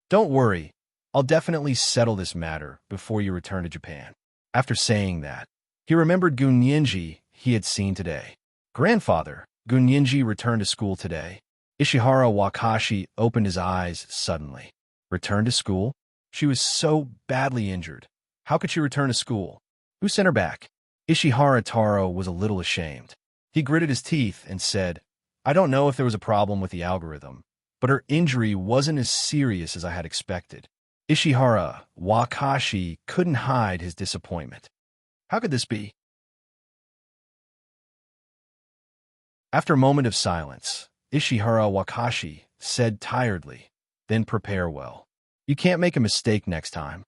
"Don't worry, I'll definitely settle this matter before you return to Japan." After saying that, he remembered Gunyenji he had seen today. "Grandfather, Gunyenji returned to school today." Ishihara Wakashi opened his eyes suddenly. "Return to school? She was so badly injured. How could she return to school? Who sent her back?" Ishihara Taro was a little ashamed. He gritted his teeth and said, "I don't know if there was a problem with the algorithm, but her injury wasn't as serious as I had expected." Ishihara Wakashi couldn't hide his disappointment. How could this be? After a moment of silence, Ishihara Wakashi said tiredly, "Then prepare well. You can't make a mistake next time."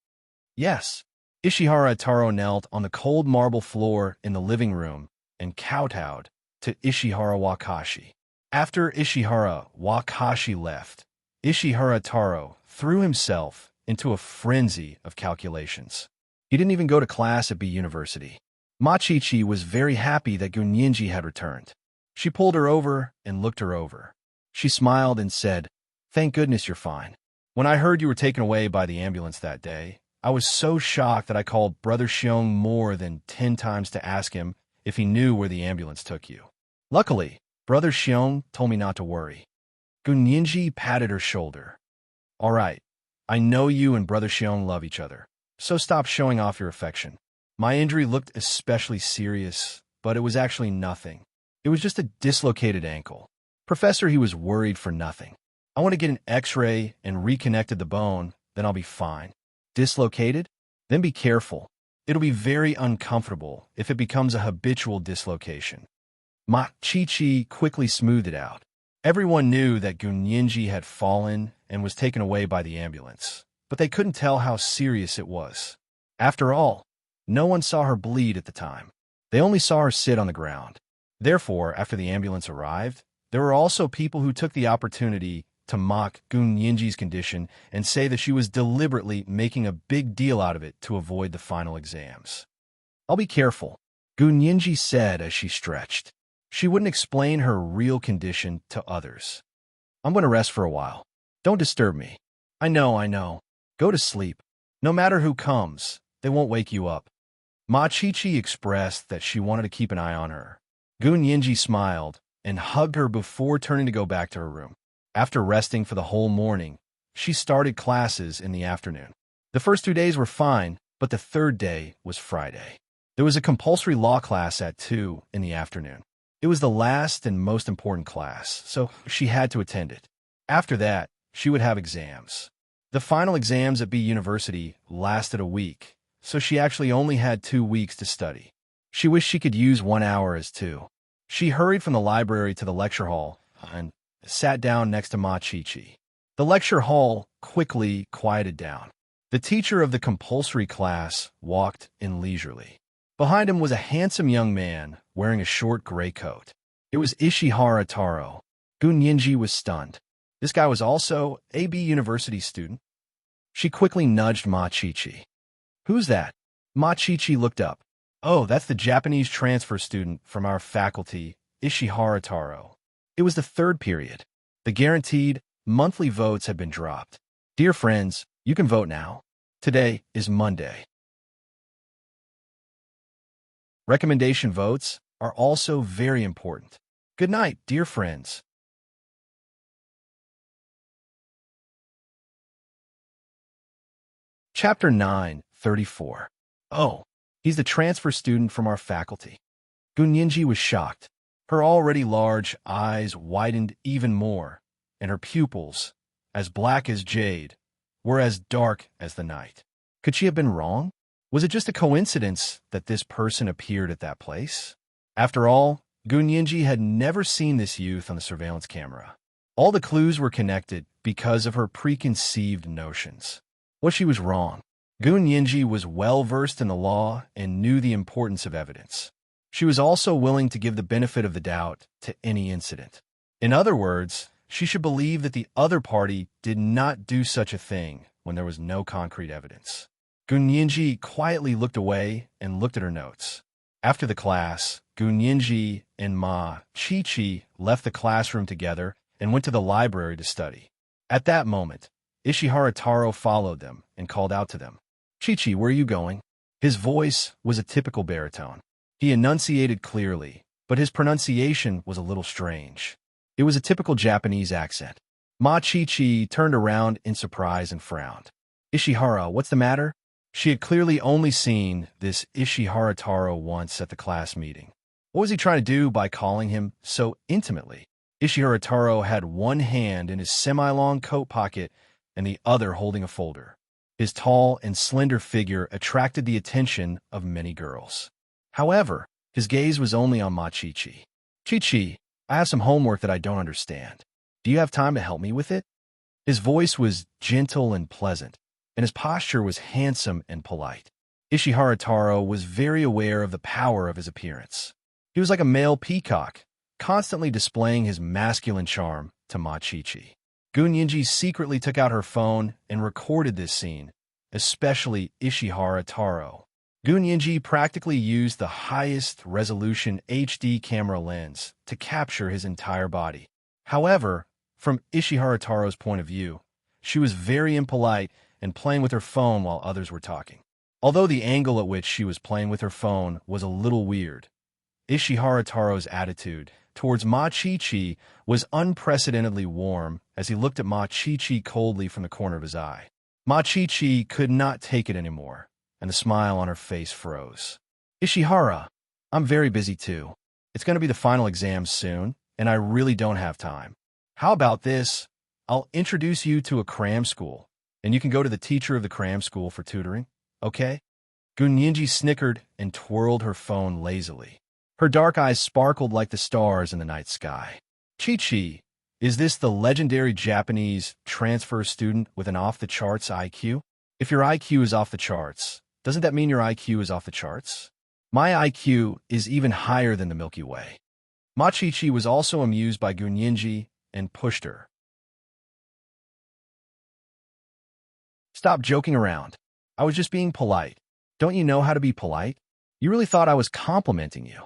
"Yes." Ishihara Taro knelt on the cold marble floor in the living room and kowtowed to Ishihara Wakashi. After Ishihara Wakashi left, Ishihara Taro threw himself into a frenzy of calculations. He didn't even go to class at B University. Machichi was very happy that Gunyenji had returned. She pulled her over and looked her over. She smiled and said, "Thank goodness you're fine. When I heard you were taken away by the ambulance that day, I was so shocked that I called Brother Xiong more than 10 times to ask him if he knew where the ambulance took you. Luckily, Brother Xiong told me not to worry." Gunyenji patted her shoulder. "All right, I know you and Brother Xiong love each other, so stop showing off your affection. My injury looked especially serious, but it was actually nothing. It was just a dislocated ankle. Professor, he was worried for nothing. I want to get an x-ray and reconnected the bone, then I'll be fine." "Dislocated? Then be careful. It'll be very uncomfortable if it becomes a habitual dislocation." Machichi quickly smoothed it out. Everyone knew that Gunyenji had fallen and was taken away by the ambulance, but they couldn't tell how serious it was. After all, no one saw her bleed at the time. They only saw her sit on the ground. Therefore, after the ambulance arrived, there were also people who took the opportunity to mock Gunyenji's condition and say that she was deliberately making a big deal out of it to avoid the final exams. "I'll be careful," Gunyenji said as she stretched. She wouldn't explain her real condition to others. "I'm going to rest for a while. Don't disturb me." I know. Go to sleep. No matter who comes, they won't wake you up." Machichi expressed that she wanted to keep an eye on her. Gunyenji smiled and hugged her before turning to go back to her room. After resting for the whole morning, she started classes in the afternoon. The first 2 days were fine, but the third day was Friday. There was a compulsory law class at 2 in the afternoon. It was the last and most important class, so she had to attend it. After that, she would have exams. The final exams at B University lasted a week, so she actually only had 2 weeks to study. She wished she could use 1 hour as 2. She hurried from the library to the lecture hall and sat down next to Machichi. The lecture hall quickly quieted down. The teacher of the compulsory class walked in leisurely. Behind him was a handsome young man wearing a short gray coat. It was Ishihara Taro. Gunyenji was stunned. This guy was also a B University student. She quickly nudged Machichi. "Who's that?" Machichi looked up. "Oh, that's the Japanese transfer student from our faculty, Ishihara Taro." It was the third period. The guaranteed monthly votes had been dropped. "Dear friends, you can vote now. Today is Monday." Recommendation votes are also very important. Good night, dear friends. Chapter 9:34. "Oh, he's the transfer student from our faculty." Gunyenji was shocked. Her already large eyes widened even more, and her pupils, as black as jade, were as dark as the night. Could she have been wrong? Was it just a coincidence that this person appeared at that place? After all, Gunyinji had never seen this youth on the surveillance camera. All the clues were connected because of her preconceived notions. Well, she was wrong. Gunyinji was well-versed in the law and knew the importance of evidence. She was also willing to give the benefit of the doubt to any incident. In other words, she should believe that the other party did not do such a thing when there was no concrete evidence. Gunyinji quietly looked away and looked at her notes. After the class, Gunyinji and Ma Chi-Chi left the classroom together and went to the library to study. At that moment, Ishihara Taro followed them and called out to them. "Chi-Chi, where are you going?" His voice was a typical baritone. He enunciated clearly, but his pronunciation was a little strange. It was a typical Japanese accent. Ma Chi-Chi turned around in surprise and frowned. "Ishihara, what's the matter?" She had clearly only seen this Ishihara Taro once at the class meeting. What was he trying to do by calling him so intimately? Ishihara Taro had one hand in his semi-long coat pocket and the other holding a folder. His tall and slender figure attracted the attention of many girls. However, his gaze was only on Ma Chi-Chi. "Chi-Chi, I have some homework that I don't understand. Do you have time to help me with it?" His voice was gentle and pleasant, and his posture was handsome and polite. Ishihara Taro was very aware of the power of his appearance. He was like a male peacock, constantly displaying his masculine charm to Ma Chi-Chi. Gunyinji secretly took out her phone and recorded this scene, especially Ishihara Taro. Gunyinji practically used the highest resolution HD camera lens to capture his entire body. However, from Ishihara Taro's point of view, she was very impolite and playing with her phone while others were talking. Although the angle at which she was playing with her phone was a little weird, Ishihara Taro's attitude towards Ma Chi-Chi was unprecedentedly warm as he looked at Ma Chi-Chi coldly from the corner of his eye. Ma Chi-Chi could not take it anymore, and the smile on her face froze. "Ishihara, I'm very busy too. It's going to be the final exam soon, and I really don't have time. How about this? I'll introduce you to a cram school, and you can go to the teacher of the cram school for tutoring, okay?" Gunyinji snickered and twirled her phone lazily. Her dark eyes sparkled like the stars in the night sky. "Chi-Chi, is this the legendary Japanese transfer student with an off-the-charts IQ? If your IQ is off the charts, doesn't that mean your IQ is off the charts? My IQ is even higher than the Milky Way." Ma Chi-Chi was also amused by Gunyinji and pushed her. "Stop joking around. I was just being polite. Don't you know how to be polite? You really thought I was complimenting you."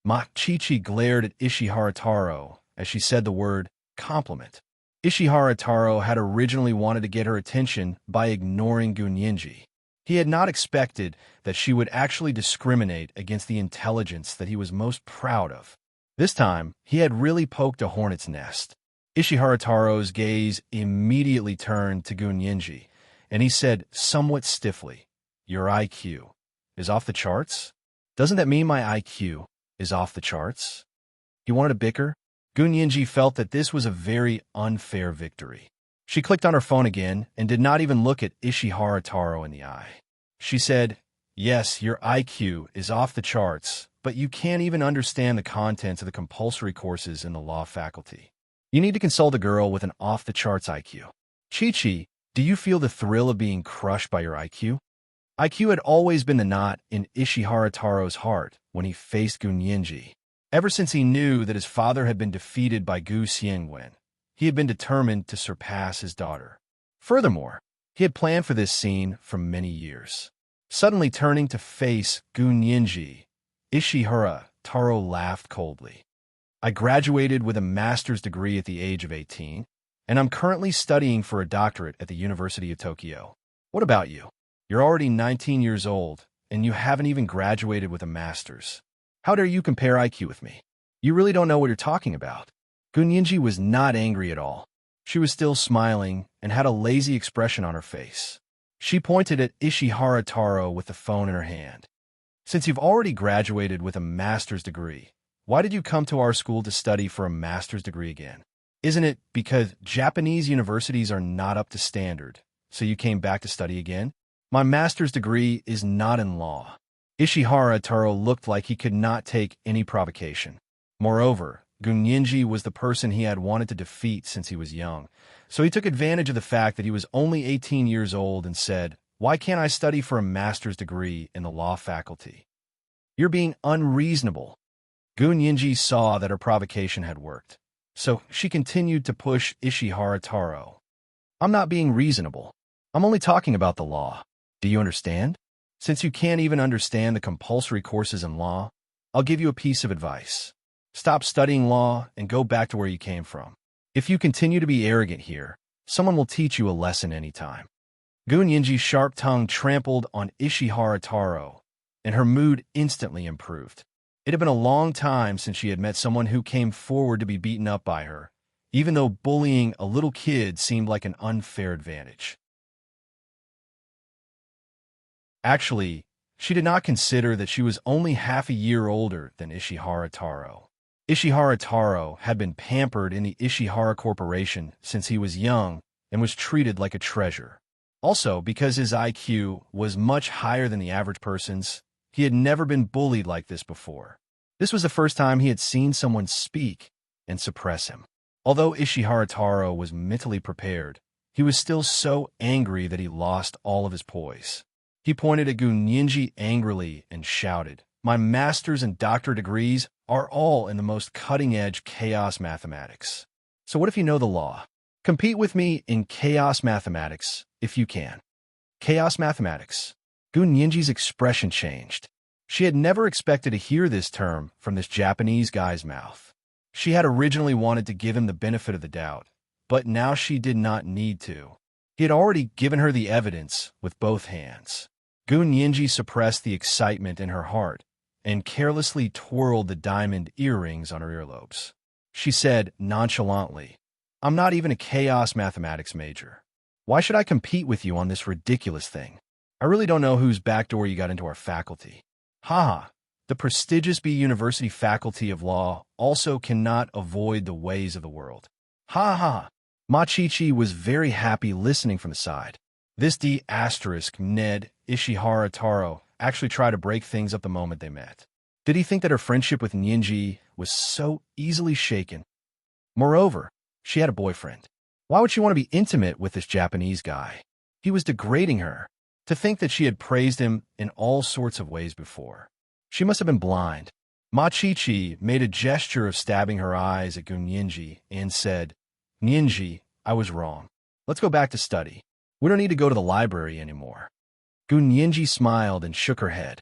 Ma Chi-Chi glared at Ishihara Taro as she said the word compliment. Ishihara Taro had originally wanted to get her attention by ignoring Gunyinji. He had not expected that she would actually discriminate against the intelligence that he was most proud of. This time, he had really poked a hornet's nest. Ishihara Taro's gaze immediately turned to Gunyinji, and he said somewhat stiffly, "Your IQ is off the charts? Doesn't that mean my IQ is off the charts?" He wanted to bicker. Gunyinji felt that this was a very unfair victory. She clicked on her phone again and did not even look at Ishihara Taro in the eye. She said, "Yes, your IQ is off the charts, but you can't even understand the contents of the compulsory courses in the law faculty. You need to consult a girl with an off-the-charts IQ. Chi-Chi, do you feel the thrill of being crushed by your IQ?" IQ had always been the knot in Ishihara Taro's heart when he faced Gunyinji. Ever since he knew that his father had been defeated by Gu Xiangwen, he had been determined to surpass his daughter. Furthermore, he had planned for this scene for many years. Suddenly turning to face Gunyinji, Ishihara Taro laughed coldly. "I graduated with a master's degree at the age of 18, and I'm currently studying for a doctorate at the University of Tokyo. What about you? You're already 19 years old, and you haven't even graduated with a master's. How dare you compare IQ with me? You really don't know what you're talking about." Gunyinji was not angry at all. She was still smiling and had a lazy expression on her face. She pointed at Ishihara Taro with the phone in her hand. "Since you've already graduated with a master's degree, why did you come to our school to study for a master's degree again? Isn't it because Japanese universities are not up to standard, so you came back to study again? My master's degree is not in law. Ishihara Taro looked like he could not take any provocation. Moreover, Gunyenji was the person he had wanted to defeat since he was young, so he took advantage of the fact that he was only 18 years old and said, "Why can't I study for a master's degree in the law faculty?" "You're being unreasonable." Gunyenji saw that her provocation had worked, so she continued to push Ishihara Taro. "I'm not being reasonable. I'm only talking about the law. Do you understand? Since you can't even understand the compulsory courses in law, I'll give you a piece of advice. Stop studying law and go back to where you came from. If you continue to be arrogant here, someone will teach you a lesson anytime." Gunyenji's sharp tongue trampled on Ishihara Taro, and her mood instantly improved. It had been a long time since she had met someone who came forward to be beaten up by her, even though bullying a little kid seemed like an unfair advantage. Actually, she did not consider that she was only half a year older than Ishihara Taro. Ishihara Taro had been pampered in the Ishihara Corporation since he was young and was treated like a treasure. Also, because his IQ was much higher than the average person's, he had never been bullied like this before. This was the first time he had seen someone speak and suppress him. Although Ishihara Taro was mentally prepared, he was still so angry that he lost all of his poise. He pointed at Gunyenji angrily and shouted, "My master's and doctorate degrees are all in the most cutting-edge chaos mathematics. So what if you know the law? Compete with me in chaos mathematics if you can." Chaos mathematics. Gunyenji's expression changed. She had never expected to hear this term from this Japanese guy's mouth. She had originally wanted to give him the benefit of the doubt, but now she did not need to. He had already given her the evidence with both hands. Gunyenji suppressed the excitement in her heart and carelessly twirled the diamond earrings on her earlobes. She said nonchalantly, "I'm not even a chaos mathematics major. Why should I compete with you on this ridiculous thing? I really don't know whose backdoor you got into our faculty." Haha, the prestigious B University Faculty of Law also cannot avoid the ways of the world. Ha ha. Machichi was very happy listening from the side. This D** Ned Ishihara Taro actually tried to break things up the moment they met. Did he think that her friendship with Nyenji was so easily shaken? Moreover, she had a boyfriend. Why would she want to be intimate with this Japanese guy? He was degrading her. To think that she had praised him in all sorts of ways before. She must have been blind. Machichi made a gesture of stabbing her eyes at Gunyenji and said, "Nyenji, I was wrong. Let's go back to study. We don't need to go to the library anymore." Gunyenji smiled and shook her head.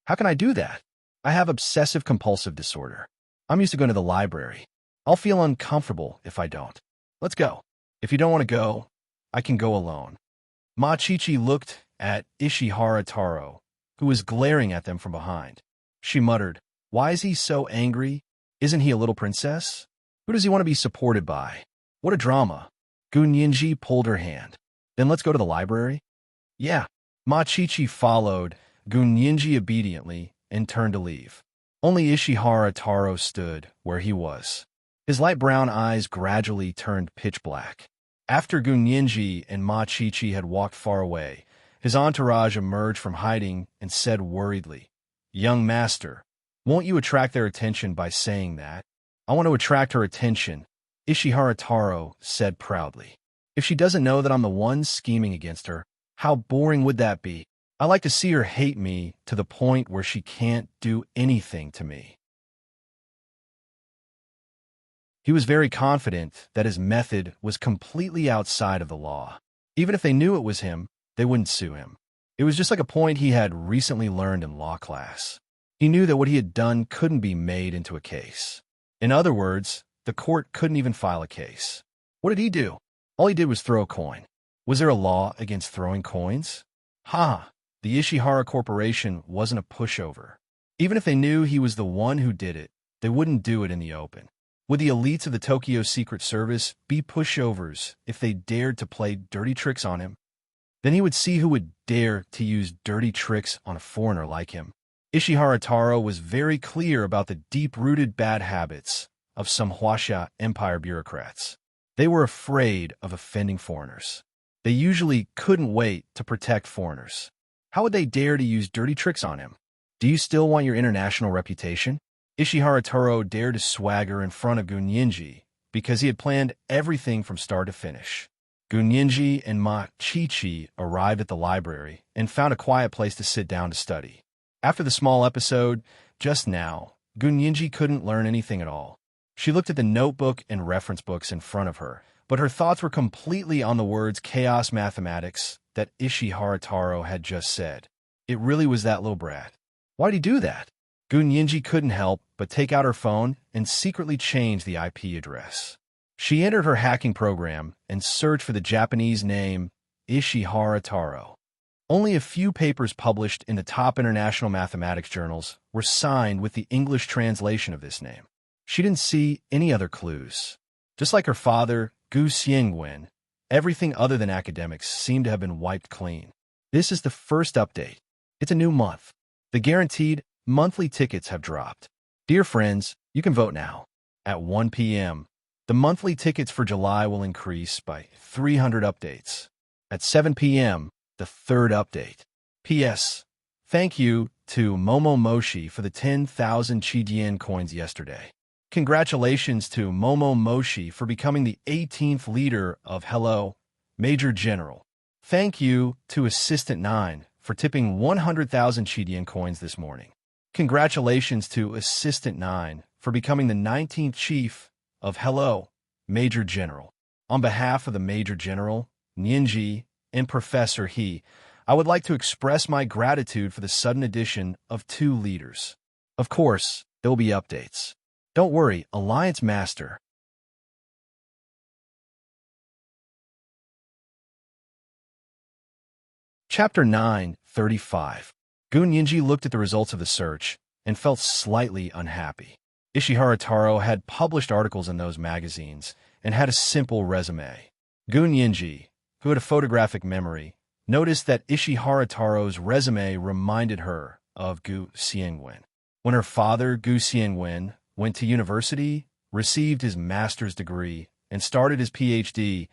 "How can I do that? I have obsessive-compulsive disorder. I'm used to going to the library. I'll feel uncomfortable if I don't. Let's go. If you don't want to go, I can go alone." Machichi looked at Ishihara Taro, who was glaring at them from behind. She muttered, "Why is he so angry? Isn't he a little princess? Who does he want to be supported by? What a drama." Gunyenji pulled her hand. "Then let's go to the library?" "Yeah." Machichi followed Gunyenji obediently and turned to leave. Only Ishihara Taro stood where he was. His light brown eyes gradually turned pitch black. After Gunyenji and Machichi had walked far away, his entourage emerged from hiding and said worriedly, "Young master, won't you attract their attention by saying that?" "I want to attract her attention," Ishihara Taro said proudly. "If she doesn't know that I'm the one scheming against her, how boring would that be? I like to see her hate me to the point where she can't do anything to me." He was very confident that his method was completely outside of the law. Even if they knew it was him, they wouldn't sue him. It was just like a point he had recently learned in law class. He knew that what he had done couldn't be made into a case. In other words, the court couldn't even file a case. What did he do? All he did was throw a coin. Was there a law against throwing coins? Ha! The Ishihara Corporation wasn't a pushover. Even if they knew he was the one who did it, they wouldn't do it in the open. Would the elites of the Tokyo Secret Service be pushovers if they dared to play dirty tricks on him? Then he would see who would dare to use dirty tricks on a foreigner like him. Ishihara Taro was very clear about the deep-rooted bad habits of some Huaxia Empire bureaucrats. They were afraid of offending foreigners. They usually couldn't wait to protect foreigners. How would they dare to use dirty tricks on him? Do you still want your international reputation? Ishihara Taro dared to swagger in front of Gunyinji because he had planned everything from start to finish. Gunyinji and Ma Chi-Chi arrived at the library and found a quiet place to sit down to study. After the small episode, just now, Gunyinji couldn't learn anything at all. She looked at the notebook and reference books in front of her, but her thoughts were completely on the words chaos mathematics that Ishihara Taro had just said. It really was that little brat. Why'd he do that? Gunyinji couldn't help but take out her phone and secretly change the IP address. She entered her hacking program and searched for the Japanese name Ishihara Taro. Only a few papers published in the top international mathematics journals were signed with the English translation of this name. She didn't see any other clues. Just like her father, Gu Xiangwen, everything other than academics seemed to have been wiped clean. This is the first update. It's a new month. The guaranteed monthly tickets have dropped. Dear friends, you can vote now. At 1 p.m., the monthly tickets for July will increase by 300 updates. At 7 p.m., the third update. P.S. Thank you to Momo Moshi for the 10,000 Chidian coins yesterday. Congratulations to Momo Moshi for becoming the 18th leader of Hello, Major General. Thank you to Assistant 9 for tipping 100,000 Chidian coins this morning. Congratulations to Assistant 9 for becoming the 19th Chief of Hello, Major General. On behalf of the Major General, Ninji, and Professor He, I would like to express my gratitude for the sudden addition of 2 leaders. Of course, there will be updates. Don't worry, Alliance Master. Chapter 9:35. Gunyinji looked at the results of the search and felt slightly unhappy. Ishihara Taro had published articles in those magazines and had a simple resume. Gunyinji, who had a photographic memory, noticed that Ishihara Taro's resume reminded her of Gu Xiangwen. When her father, Gu Xiangwen, went to university, received his master's degree, and started his PhD,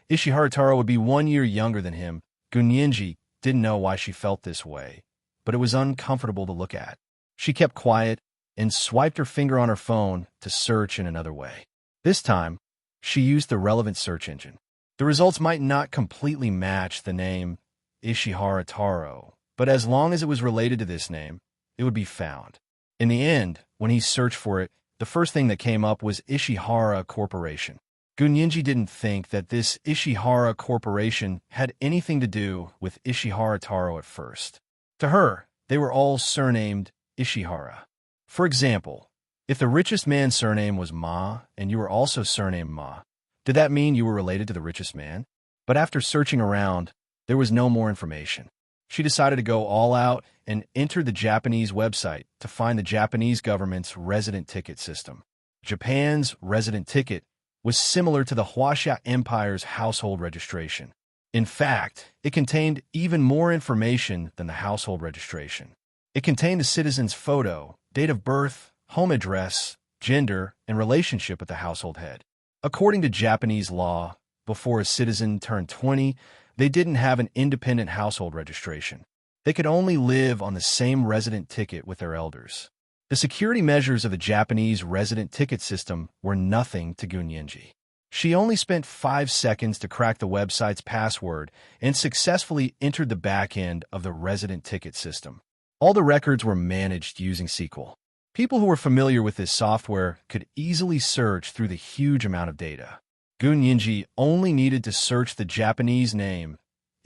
Ishihara Taro would be 1 year younger than him. Gunyinji didn't know why she felt this way, but it was uncomfortable to look at. She kept quiet and swiped her finger on her phone to search in another way. This time, she used the relevant search engine. The results might not completely match the name Ishihara Taro, but as long as it was related to this name, it would be found. In the end, when he searched for it, the first thing that came up was Ishihara Corporation. Gunyinji didn't think that this Ishihara Corporation had anything to do with Ishihara Taro at first. To her, they were all surnamed Ishihara. For example, if the richest man's surname was Ma and you were also surnamed Ma, did that mean you were related to the richest man? But after searching around, there was no more information. She decided to go all out and entered the Japanese website to find the Japanese government's resident ticket system. Japan's resident ticket was similar to the Huaxia Empire's household registration. In fact, it contained even more information than the household registration. It contained the citizen's photo, date of birth, home address, gender, and relationship with the household head. According to Japanese law, before a citizen turned 20, they didn't have an independent household registration. They could only live on the same resident ticket with their elders. The security measures of the Japanese resident ticket system were nothing to Gunyinji. She only spent 5 seconds to crack the website's password and successfully entered the back end of the resident ticket system. All the records were managed using SQL. People who were familiar with this software could easily search through the huge amount of data. Gunyinji only needed to search the Japanese name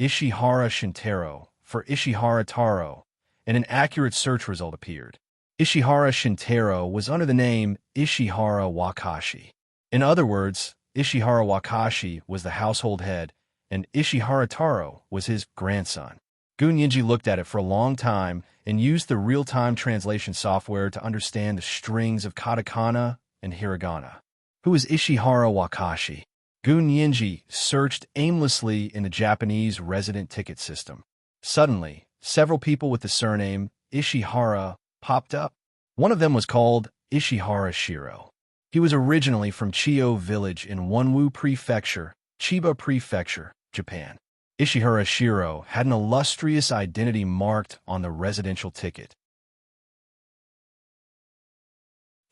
Ishihara Shintaro for Ishihara Taro, and an accurate search result appeared. Ishihara Shintaro was under the name Ishihara Wakashi. In other words, Ishihara Wakashi was the household head, and Ishihara Taro was his grandson. Gunyinji looked at it for a long time and used the real-time translation software to understand the strings of katakana and hiragana. Who is Ishihara Wakashi? Gunyinji searched aimlessly in the Japanese resident ticket system. Suddenly, several people with the surname Ishihara popped up. One of them was called Ishihara Shiro. He was originally from Chiyo Village in Wonwu Prefecture, Chiba Prefecture, Japan. Ishihara Shiro had an illustrious identity marked on the residential ticket.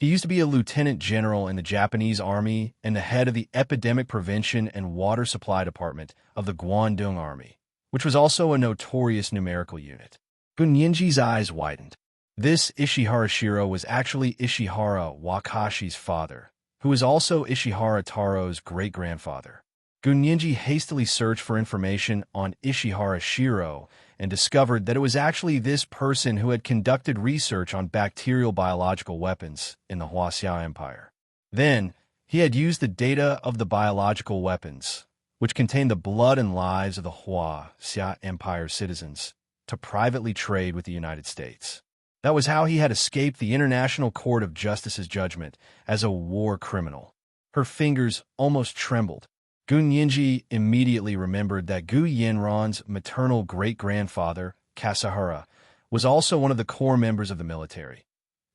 He used to be a lieutenant general in the Japanese army and the head of the Epidemic Prevention and Water Supply Department of the Guangdong Army, which was also a notorious numerical unit. Gun-Yinji's eyes widened. This Ishihara Shiro was actually Ishihara Wakashi's father, who was also Ishihara Taro's great-grandfather. Gun-Yinji hastily searched for information on Ishihara Shiro and discovered that it was actually this person who had conducted research on bacterial biological weapons in the Huaxia Empire. Then, he had used the data of the biological weapons, which contained the blood and lives of the Huaxia Empire citizens, to privately trade with the United States. That was how he had escaped the International Court of Justice's judgment as a war criminal. Her fingers almost trembled. Gun-Yinji immediately remembered that Gu Yanran's maternal great-grandfather, Kasahara, was also one of the core members of the military.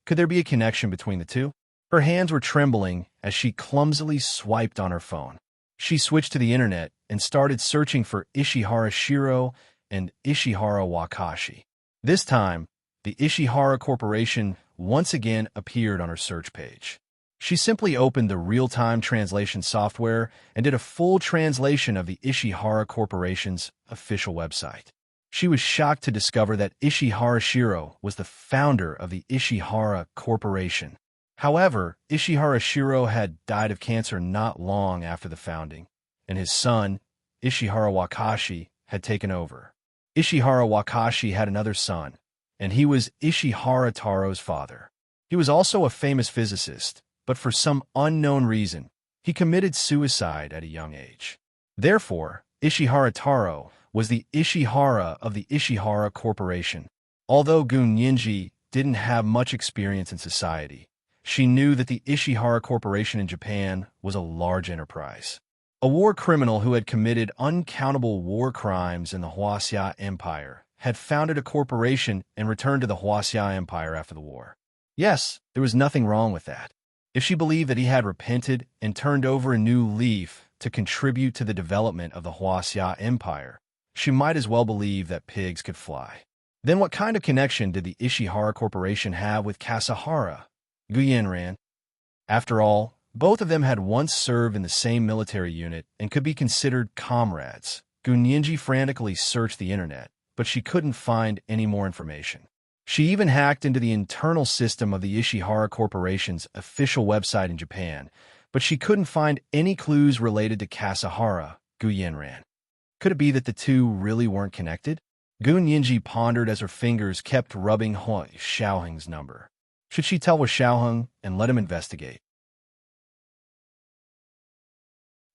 Could there be a connection between the two? Her hands were trembling as she clumsily swiped on her phone. She switched to the internet and started searching for Ishihara Shiro and Ishihara Wakashi. This time, the Ishihara Corporation once again appeared on her search page. She simply opened the real-time translation software and did a full translation of the Ishihara Corporation's official website. She was shocked to discover that Ishihara Shiro was the founder of the Ishihara Corporation. However, Ishihara Shiro had died of cancer not long after the founding, and his son, Ishihara Wakashi, had taken over. Ishihara Wakashi had another son, and he was Ishihara Taro's father. He was also a famous physicist, but for some unknown reason, he committed suicide at a young age. Therefore, Ishihara Taro was the Ishihara of the Ishihara Corporation. Although Gun-Yinji didn't have much experience in society, she knew that the Ishihara Corporation in Japan was a large enterprise. A war criminal who had committed uncountable war crimes in the Huaxia Empire had founded a corporation and returned to the Huaxia Empire after the war. Yes, there was nothing wrong with that. If she believed that he had repented and turned over a new leaf to contribute to the development of the Huaxia Empire, she might as well believe that pigs could fly. Then what kind of connection did the Ishihara Corporation have with Kasahara, Gu Yanran? After all, both of them had once served in the same military unit and could be considered comrades. Gun-Yinji frantically searched the internet, but she couldn't find any more information. She even hacked into the internal system of the Ishihara Corporation's official website in Japan, but she couldn't find any clues related to Kasahara, Gu Yanran. Could it be that the two really weren't connected? Gun-Yinji pondered as her fingers kept rubbing Hui Xiaoheng's number. Should she tell Hui Xiaoheng and let him investigate?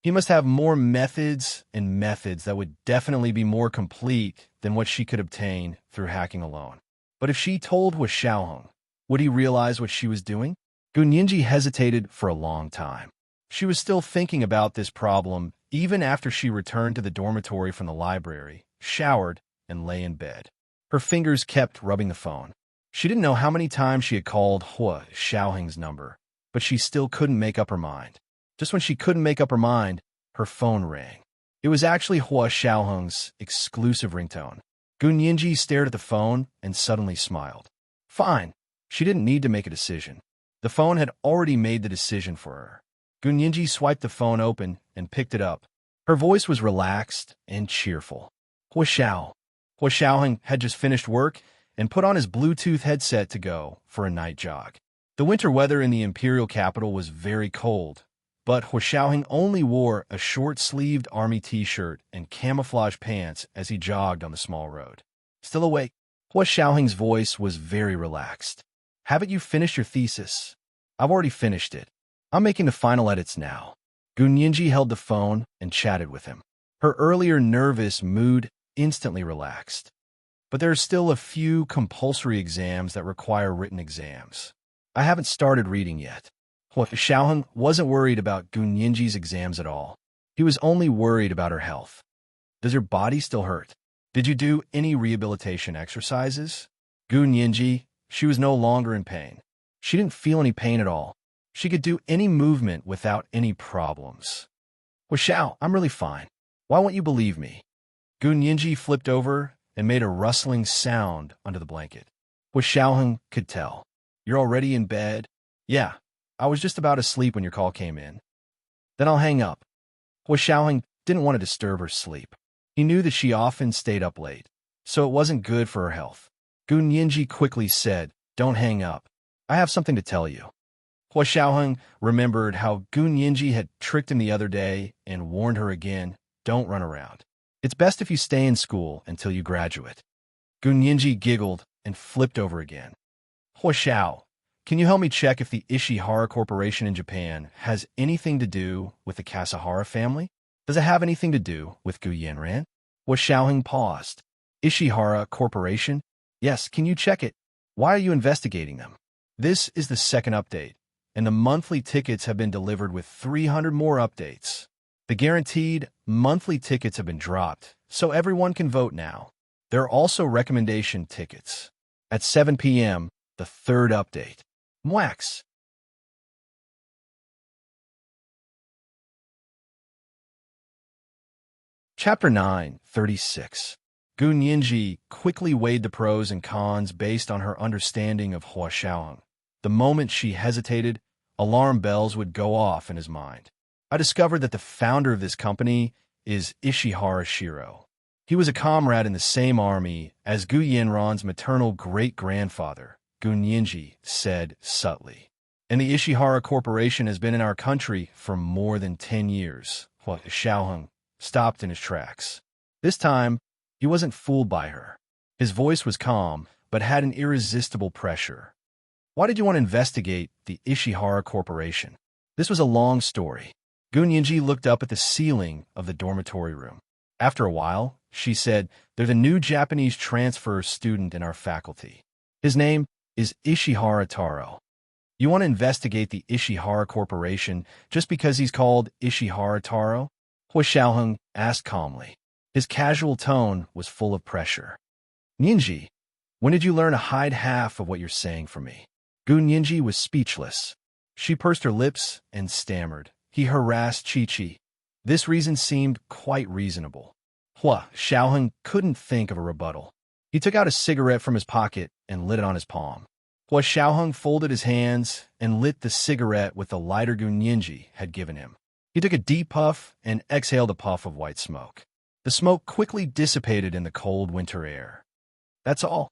He must have more methods that would definitely be more complete than what she could obtain through hacking alone. But if she told Hui Xiaoheng, would he realize what she was doing? Gun-Yinji hesitated for a long time. She was still thinking about this problem even after she returned to the dormitory from the library, showered, and lay in bed. Her fingers kept rubbing the phone. She didn't know how many times she had called Hui Xiaoheng's number, but she still couldn't make up her mind. Just when she couldn't make up her mind, her phone rang. It was actually Hui Xiaoheng's exclusive ringtone. Gun-Yinji stared at the phone and suddenly smiled. Fine. She didn't need to make a decision. The phone had already made the decision for her. Gun-Yinji swiped the phone open and picked it up. Her voice was relaxed and cheerful. Hui Xiao. Hui Xiaoheng had just finished work and put on his Bluetooth headset to go for a night jog. The winter weather in the imperial capital was very cold, but Hui Xiaoheng only wore a short-sleeved army t-shirt and camouflage pants as he jogged on the small road. Still awake, Hui Xiaoheng's voice was very relaxed. Haven't you finished your thesis? I've already finished it. I'm making the final edits now. Gun-Yinji held the phone and chatted with him. Her earlier nervous mood instantly relaxed. But there are still a few compulsory exams that require written exams. I haven't started reading yet. Hui Xiaoheng wasn't worried about Gun-Yinji's exams at all. He was only worried about her health. Does your body still hurt? Did you do any rehabilitation exercises? Gun-Yinji, she was no longer in pain. She didn't feel any pain at all. She could do any movement without any problems. Hui Xiao, I'm really fine. Why won't you believe me? Gun-Yinji flipped over and made a rustling sound under the blanket. Hui Xiaoheng could tell. You're already in bed? Yeah, I was just about to sleep when your call came in. Then I'll hang up. Hua Xiaoheng didn't want to disturb her sleep. He knew that she often stayed up late, so it wasn't good for her health. Gu Nianji quickly said, "Don't hang up. I have something to tell you." Hua Xiaoheng remembered how Gu Nianji had tricked him the other day and warned her again, "Don't run around. It's best if you stay in school until you graduate." Gu Nianji giggled and flipped over again. "Hua Xiao, can you help me check if the Ishihara Corporation in Japan has anything to do with the Kasahara family? Does it have anything to do with Gu Yanran?" Hua Xiaoheng paused. "Ishihara Corporation? Yes, can you check it? Why are you investigating them?" This is the second update, and the monthly tickets have been delivered with 300 more updates. The guaranteed monthly tickets have been dropped, so everyone can vote now. There are also recommendation tickets. At 7 p.m., the third update. Mwax. Chapter 9:36. Gu Nianji quickly weighed the pros and cons based on her understanding of Hua Xiaoheng. The moment she hesitated, alarm bells would go off in his mind. I discovered that the founder of this company is Ishihara Shiro. He was a comrade in the same army as Gu Yanran's maternal great-grandfather, Gu Nianji said subtly. And the Ishihara Corporation has been in our country for more than 10 years. Hua Xiaoheng stopped in his tracks. This time, he wasn't fooled by her. His voice was calm, but had an irresistible pressure. "Why did you want to investigate the Ishihara Corporation?" This was a long story. Gu Nianji looked up at the ceiling of the dormitory room. After a while, she said, "There's a new Japanese transfer student in our faculty. His name is Ishihara Taro. You want to investigate the Ishihara Corporation just because he's called Ishihara Taro?" Hua Xiaoheng asked calmly. His casual tone was full of pressure. "Nianji, when did you learn to hide half of what you're saying from me?" Gu Nianji was speechless. She pursed her lips and stammered. He harassed Chi-Chi. This reason seemed quite reasonable. Hua Xiaoheng couldn't think of a rebuttal. He took out a cigarette from his pocket and lit it on his palm. Hua Xiaoheng folded his hands and lit the cigarette with the lighter Gu Nianji had given him. He took a deep puff and exhaled a puff of white smoke. The smoke quickly dissipated in the cold winter air. "That's all."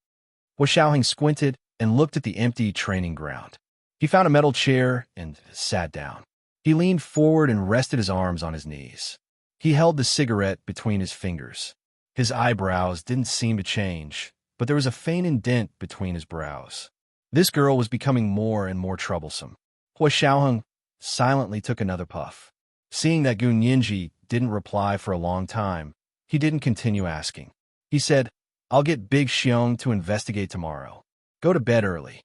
Hua Xiaoheng squinted and looked at the empty training ground. He found a metal chair and sat down. He leaned forward and rested his arms on his knees. He held the cigarette between his fingers. His eyebrows didn't seem to change, but there was a faint indent between his brows. This girl was becoming more and more troublesome. Hua Xiaoheng silently took another puff. Seeing that Gu Nianji didn't reply for a long time, he didn't continue asking. He said, "I'll get Big Xiong to investigate tomorrow. Go to bed early."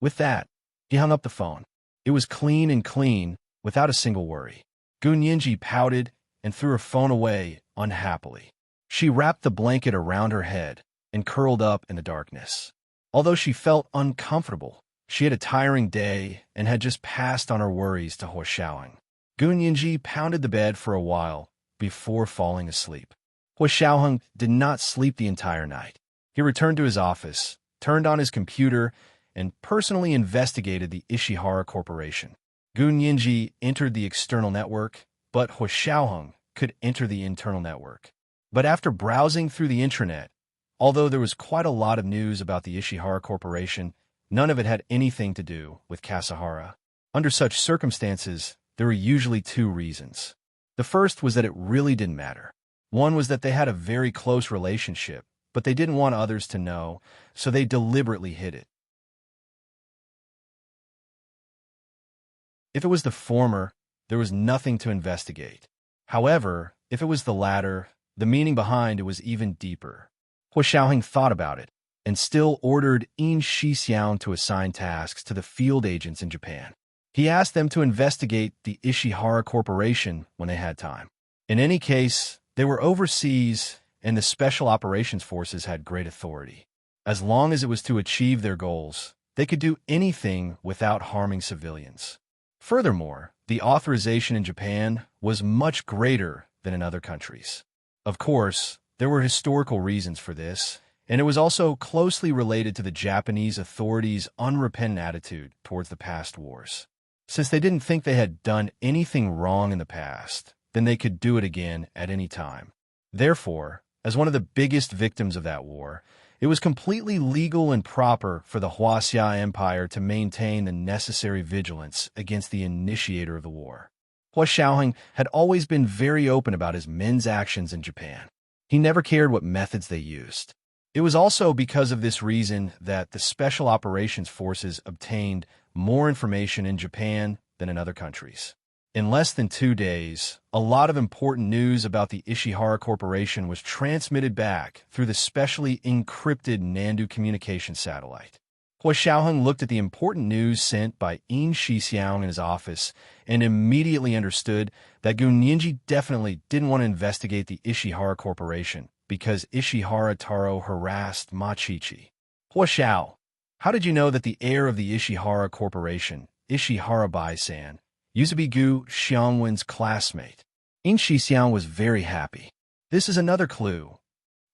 With that, he hung up the phone. It was clean and clean, without a single worry. Gu Nianji pouted and threw her phone away unhappily. She wrapped the blanket around her head and curled up in the darkness. Although she felt uncomfortable, she had a tiring day and had just passed on her worries to Hua Xiaoheng. Gu Nianji pounded the bed for a while before falling asleep. Hua Xiaoheng did not sleep the entire night. He returned to his office, turned on his computer, and personally investigated the Ishihara Corporation. Gu Nianji entered the external network, but Hua Xiaoheng could enter the internal network. But after browsing through the intranet, although there was quite a lot of news about the Ishihara Corporation, none of it had anything to do with Kasahara. Under such circumstances, there were usually two reasons. The first was that it really didn't matter. One was that they had a very close relationship, but they didn't want others to know, so they deliberately hid it. If it was the former, there was nothing to investigate. However, if it was the latter, the meaning behind it was even deeper. Hua Xiaoheng thought about it, and still ordered Yin Shixiang to assign tasks to the field agents in Japan. He asked them to investigate the Ishihara Corporation when they had time. In any case, they were overseas, and the Special Operations Forces had great authority. As long as it was to achieve their goals, they could do anything without harming civilians. Furthermore, the authorization in Japan was much greater than in other countries. Of course, there were historical reasons for this, and it was also closely related to the Japanese authorities' unrepentant attitude towards the past wars. Since they didn't think they had done anything wrong in the past, then they could do it again at any time. Therefore, as one of the biggest victims of that war, it was completely legal and proper for the Huaxia Empire to maintain the necessary vigilance against the initiator of the war. Hua Xiaoheng had always been very open about his men's actions in Japan. He never cared what methods they used. It was also because of this reason that the Special Operations Forces obtained more information in Japan than in other countries. In less than 2 days, a lot of important news about the Ishihara Corporation was transmitted back through the specially encrypted Nandu communication satellite. Hua Xiaoheng looked at the important news sent by Yin Shixiang in his office and immediately understood that Gu Nianji definitely didn't want to investigate the Ishihara Corporation because Ishihara Taro harassed Ma Qiqi. Hua Xiao, how did you know that the heir of the Ishihara Corporation, Ishihara Bai-san, used to be Gu Xiangwen's classmate? Yin Shixiang was very happy. This is another clue.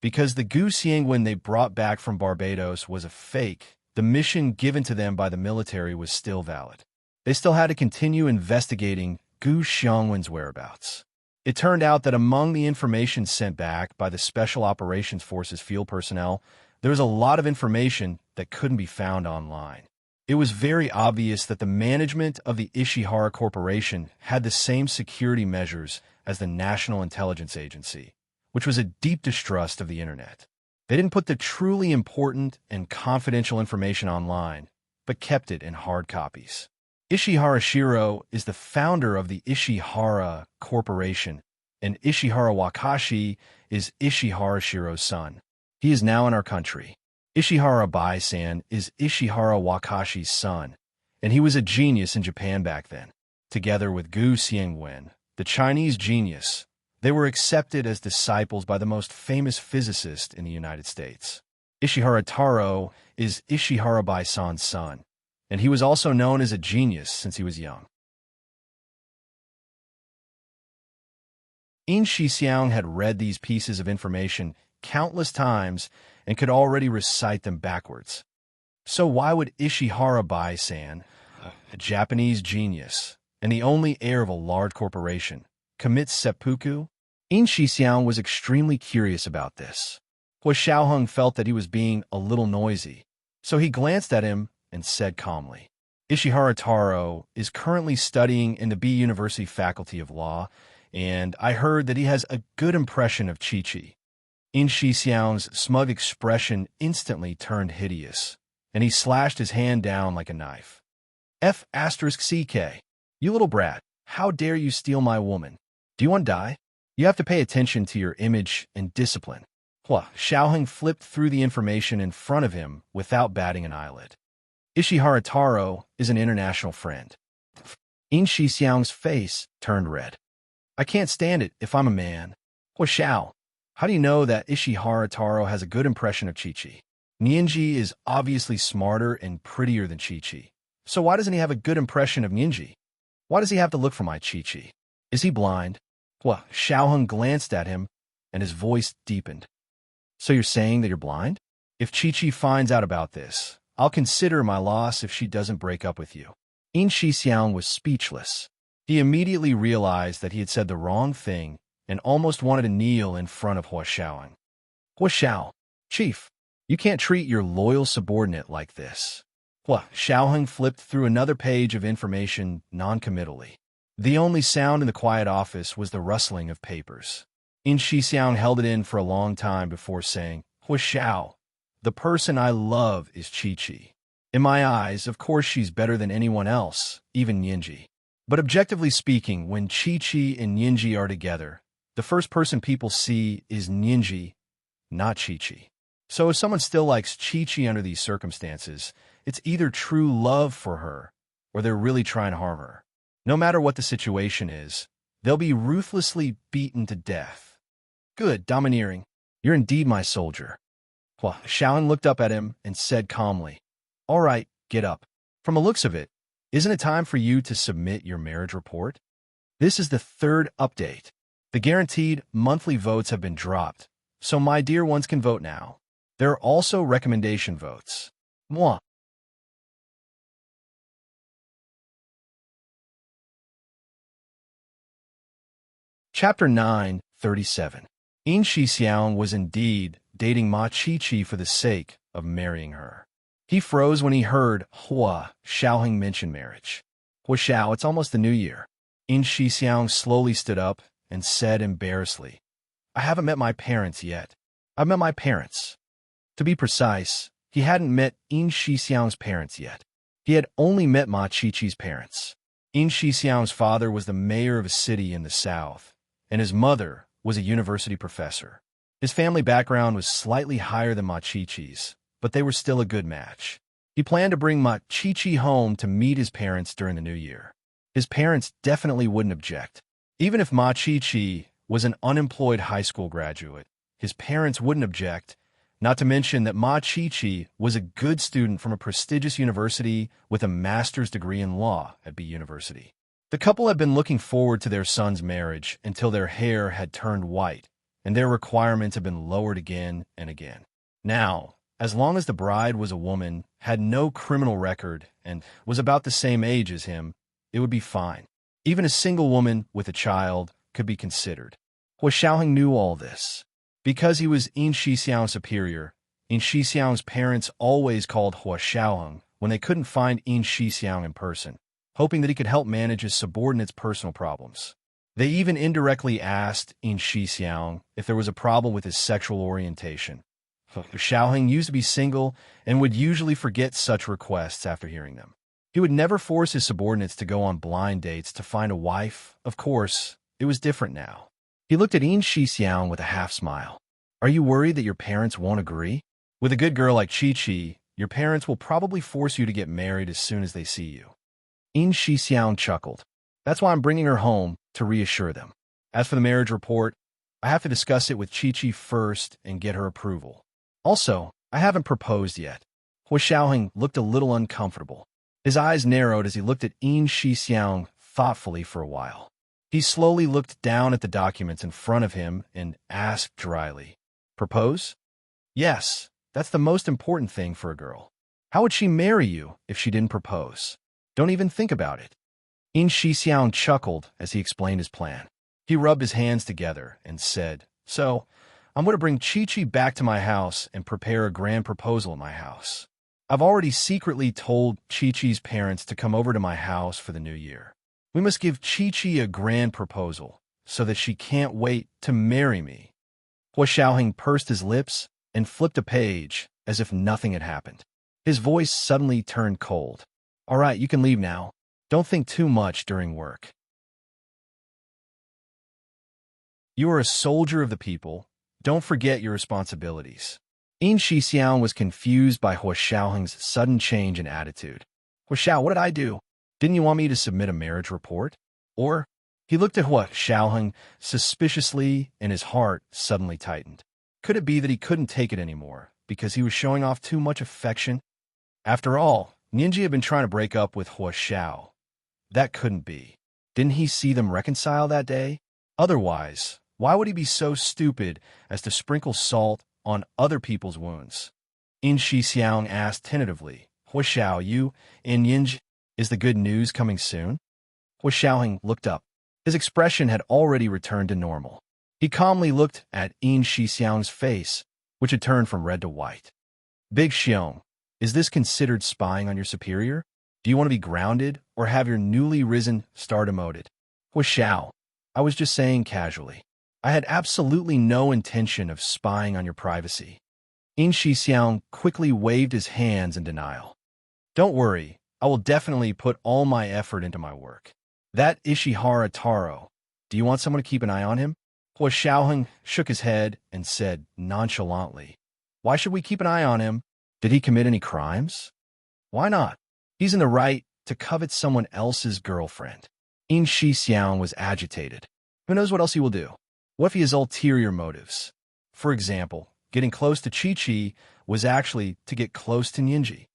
Because the Gu Xiangwen they brought back from Barbados was a fake, the mission given to them by the military was still valid. They still had to continue investigating Gu Xiangwen's whereabouts. It turned out that among the information sent back by the Special Operations Forces field personnel, there was a lot of information that couldn't be found online. It was very obvious that the management of the Ishihara Corporation had the same security measures as the National Intelligence Agency, which was a deep distrust of the internet. They didn't put the truly important and confidential information online, but kept it in hard copies. Ishihara Shiro is the founder of the Ishihara Corporation, and Ishihara Wakashi is Ishihara Shiro's son. He is now in our country. Ishihara Bai-san is Ishihara Wakashi's son, and he was a genius in Japan back then. Together with Gu Xiangwen, the Chinese genius, they were accepted as disciples by the most famous physicist in the United States. Ishihara Taro is Ishihara Bai-san's son, and he was also known as a genius since he was young. Yin Shixiang had read these pieces of information countless times and could already recite them backwards. So why would Ishihara Bai-san, a Japanese genius and the only heir of a large corporation, commit seppuku? Yin Shixiang was extremely curious about this. Hua Xiaoheng felt that he was being a little noisy, so he glanced at him and said calmly, Ishihara Taro is currently studying in the B University Faculty of Law, and I heard that he has a good impression of Qiqi. Yin Shixiang's smug expression instantly turned hideous, and he slashed his hand down like a knife. F*CK. You little brat, how dare you steal my woman? Do you want to die? You have to pay attention to your image and discipline. Hua Xiaoheng flipped through the information in front of him without batting an eyelid. Ishihara Taro is an international friend. Yin Shixiang's face turned red. I can't stand it if I'm a man. Hua Xiao, how do you know that Ishihara Taro has a good impression of Qiqi? Nianji is obviously smarter and prettier than Qiqi. So why doesn't he have a good impression of Nianji? Why does he have to look for my Qiqi? Is he blind? Hua Xiaoheng glanced at him, and his voice deepened. So you're saying that you're blind? If Qiqi finds out about this, I'll consider my loss if she doesn't break up with you. Yin Shixiang was speechless. He immediately realized that he had said the wrong thing and almost wanted to kneel in front of Hua Xiaoheng. Hua Xiao, Chief, you can't treat your loyal subordinate like this. Hua Xiaoheng flipped through another page of information non-committally. The only sound in the quiet office was the rustling of papers. Yin Shixiang held it in for a long time before saying, Hua Xiao, the person I love is Qiqi. In my eyes, of course she's better than anyone else, even Nianji. But objectively speaking, when Qiqi and Nianji are together, the first person people see is Nianji, not Qiqi. So if someone still likes Qiqi under these circumstances, it's either true love for her, or they're really trying to harm her. No matter what the situation is, they'll be ruthlessly beaten to death. Good, domineering. You're indeed my soldier. Hua Xiaoheng looked up at him and said calmly, All right, get up. From the looks of it, isn't it time for you to submit your marriage report? This is the third update. The guaranteed monthly votes have been dropped, so my dear ones can vote now. There are also recommendation votes. Moi. Chapter 9:37. In Shixiang was indeed dating Ma Chi-Chi for the sake of marrying her. He froze when he heard Hua Xiaoheng mention marriage. Hua Xiao, it's almost the new year. In Shixiang slowly stood up and said embarrassedly, I haven't met my parents yet. I've met my parents. To be precise, he hadn't met In Shixiang's parents yet. He had only met Ma Chi-Chi's parents. In Shixiang's father was the mayor of a city in the south, and his mother was a university professor. His family background was slightly higher than Ma Chi-Chi's, but they were still a good match. He planned to bring Ma Chi-Chi home to meet his parents during the new year. His parents definitely wouldn't object. Even if Ma Chi-Chi was an unemployed high school graduate, his parents wouldn't object, not to mention that Ma Chi-Chi was a good student from a prestigious university with a master's degree in law at B University. The couple had been looking forward to their son's marriage until their hair had turned white, and their requirements had been lowered again and again. Now, as long as the bride was a woman, had no criminal record, and was about the same age as him, it would be fine. Even a single woman with a child could be considered. Hua Xiaoheng knew all this. Because he was In Shixiang's superior, In Shixiang's parents always called Hua Xiaoheng when they couldn't find In Shixiang in person, hoping that he could help manage his subordinates' personal problems. They even indirectly asked In Shixiang if there was a problem with his sexual orientation. Xiaoheng used to be single and would usually forget such requests after hearing them. He would never force his subordinates to go on blind dates to find a wife. Of course, it was different now. He looked at In Shixiang with a half-smile. Are you worried that your parents won't agree? With a good girl like Chi-Chi, your parents will probably force you to get married as soon as they see you. In Shixiang chuckled. That's why I'm bringing her home, to reassure them. As for the marriage report, I have to discuss it with Chi-Chi first and get her approval. Also, I haven't proposed yet. Hua Xiaoheng looked a little uncomfortable. His eyes narrowed as he looked at In Shixiang thoughtfully for a while. He slowly looked down at the documents in front of him and asked dryly, Propose? Yes, that's the most important thing for a girl. How would she marry you if she didn't propose? Don't even think about it. In Shixiang chuckled as he explained his plan. He rubbed his hands together and said, So, I'm going to bring Chi-Chi back to my house and prepare a grand proposal at my house. I've already secretly told Chi-Chi's parents to come over to my house for the new year. We must give Chi-Chi a grand proposal so that she can't wait to marry me. Hua Xiaoheng pursed his lips and flipped a page as if nothing had happened. His voice suddenly turned cold. All right, you can leave now. Don't think too much during work. You are a soldier of the people. Don't forget your responsibilities. In Shixiang was confused by Hua Xiaoheng's sudden change in attitude. Hua Xiao, what did I do? Didn't you want me to submit a marriage report? Or, he looked at Hua Xiaoheng suspiciously and his heart suddenly tightened. Could it be that he couldn't take it anymore because he was showing off too much affection? After all, Ninji had been trying to break up with Hua Xiao. That couldn't be. Didn't he see them reconcile that day? Otherwise, why would he be so stupid as to sprinkle salt on other people's wounds? In Shixiang asked tentatively, Hua Xiao, you and Yinj, is the good news coming soon? Hua Xiaoheng looked up. His expression had already returned to normal. He calmly looked at In Shixiang's face, which had turned from red to white. Big Xiong, is this considered spying on your superior? Do you want to be grounded or have your newly risen star demoted? Hua Xiao, I was just saying casually. I had absolutely no intention of spying on your privacy. In Shixiang quickly waved his hands in denial. Don't worry, I will definitely put all my effort into my work. That Ishihara Taro, do you want someone to keep an eye on him? Hua Xiaoheng shook his head and said nonchalantly, Why should we keep an eye on him? Did he commit any crimes? Why not? He's in the right to covet someone else's girlfriend. In Shixiang was agitated. Who knows what else he will do? What if he has ulterior motives? For example, getting close to Chi-Chi was actually to get close to Ninji.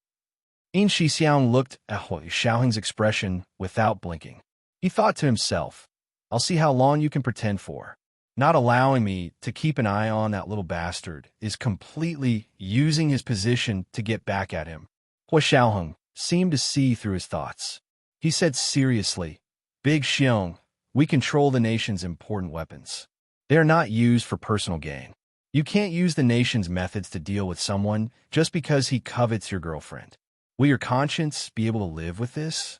In Shixiang looked at Hua Xiaoheng's expression without blinking. He thought to himself, I'll see how long you can pretend for. Not allowing me to keep an eye on that little bastard is completely using his position to get back at him. Hua Xiaoheng seemed to see through his thoughts. He said seriously, Big Xiong, we control the nation's important weapons. They are not used for personal gain. You can't use the nation's methods to deal with someone just because he covets your girlfriend. Will your conscience be able to live with this?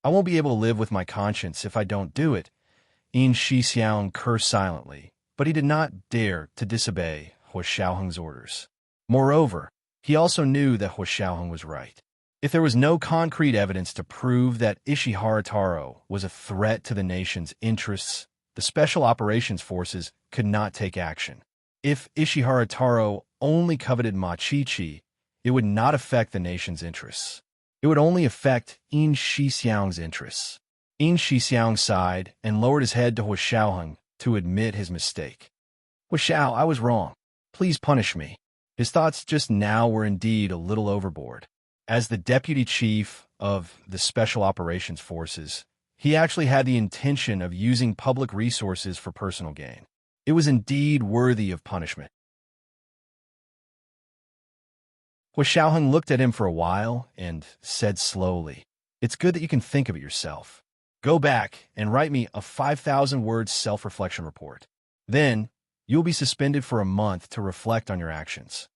I won't be able to live with my conscience if I don't do it. Yin Shixiang cursed silently, but he did not dare to disobey Hua Xiaoheng's orders. Moreover, he also knew that Hua Xiaoheng was right. If there was no concrete evidence to prove that Ishihara Taro was a threat to the nation's interests, the Special Operations Forces could not take action. If Ishihara Taro only coveted Ma Chi-Chi, it would not affect the nation's interests. It would only affect Yin Shixiang's interests. Yin Shixiang sighed and lowered his head to Hua Xiaoheng to admit his mistake. Hua Xiao, I was wrong. Please punish me. His thoughts just now were indeed a little overboard. As the deputy chief of the Special Operations Forces, he actually had the intention of using public resources for personal gain. It was indeed worthy of punishment. Hua Xiaoheng looked at him for a while and said slowly, It's good that you can think of it yourself. Go back and write me a 5,000-word self-reflection report. Then, you'll be suspended for a month to reflect on your actions.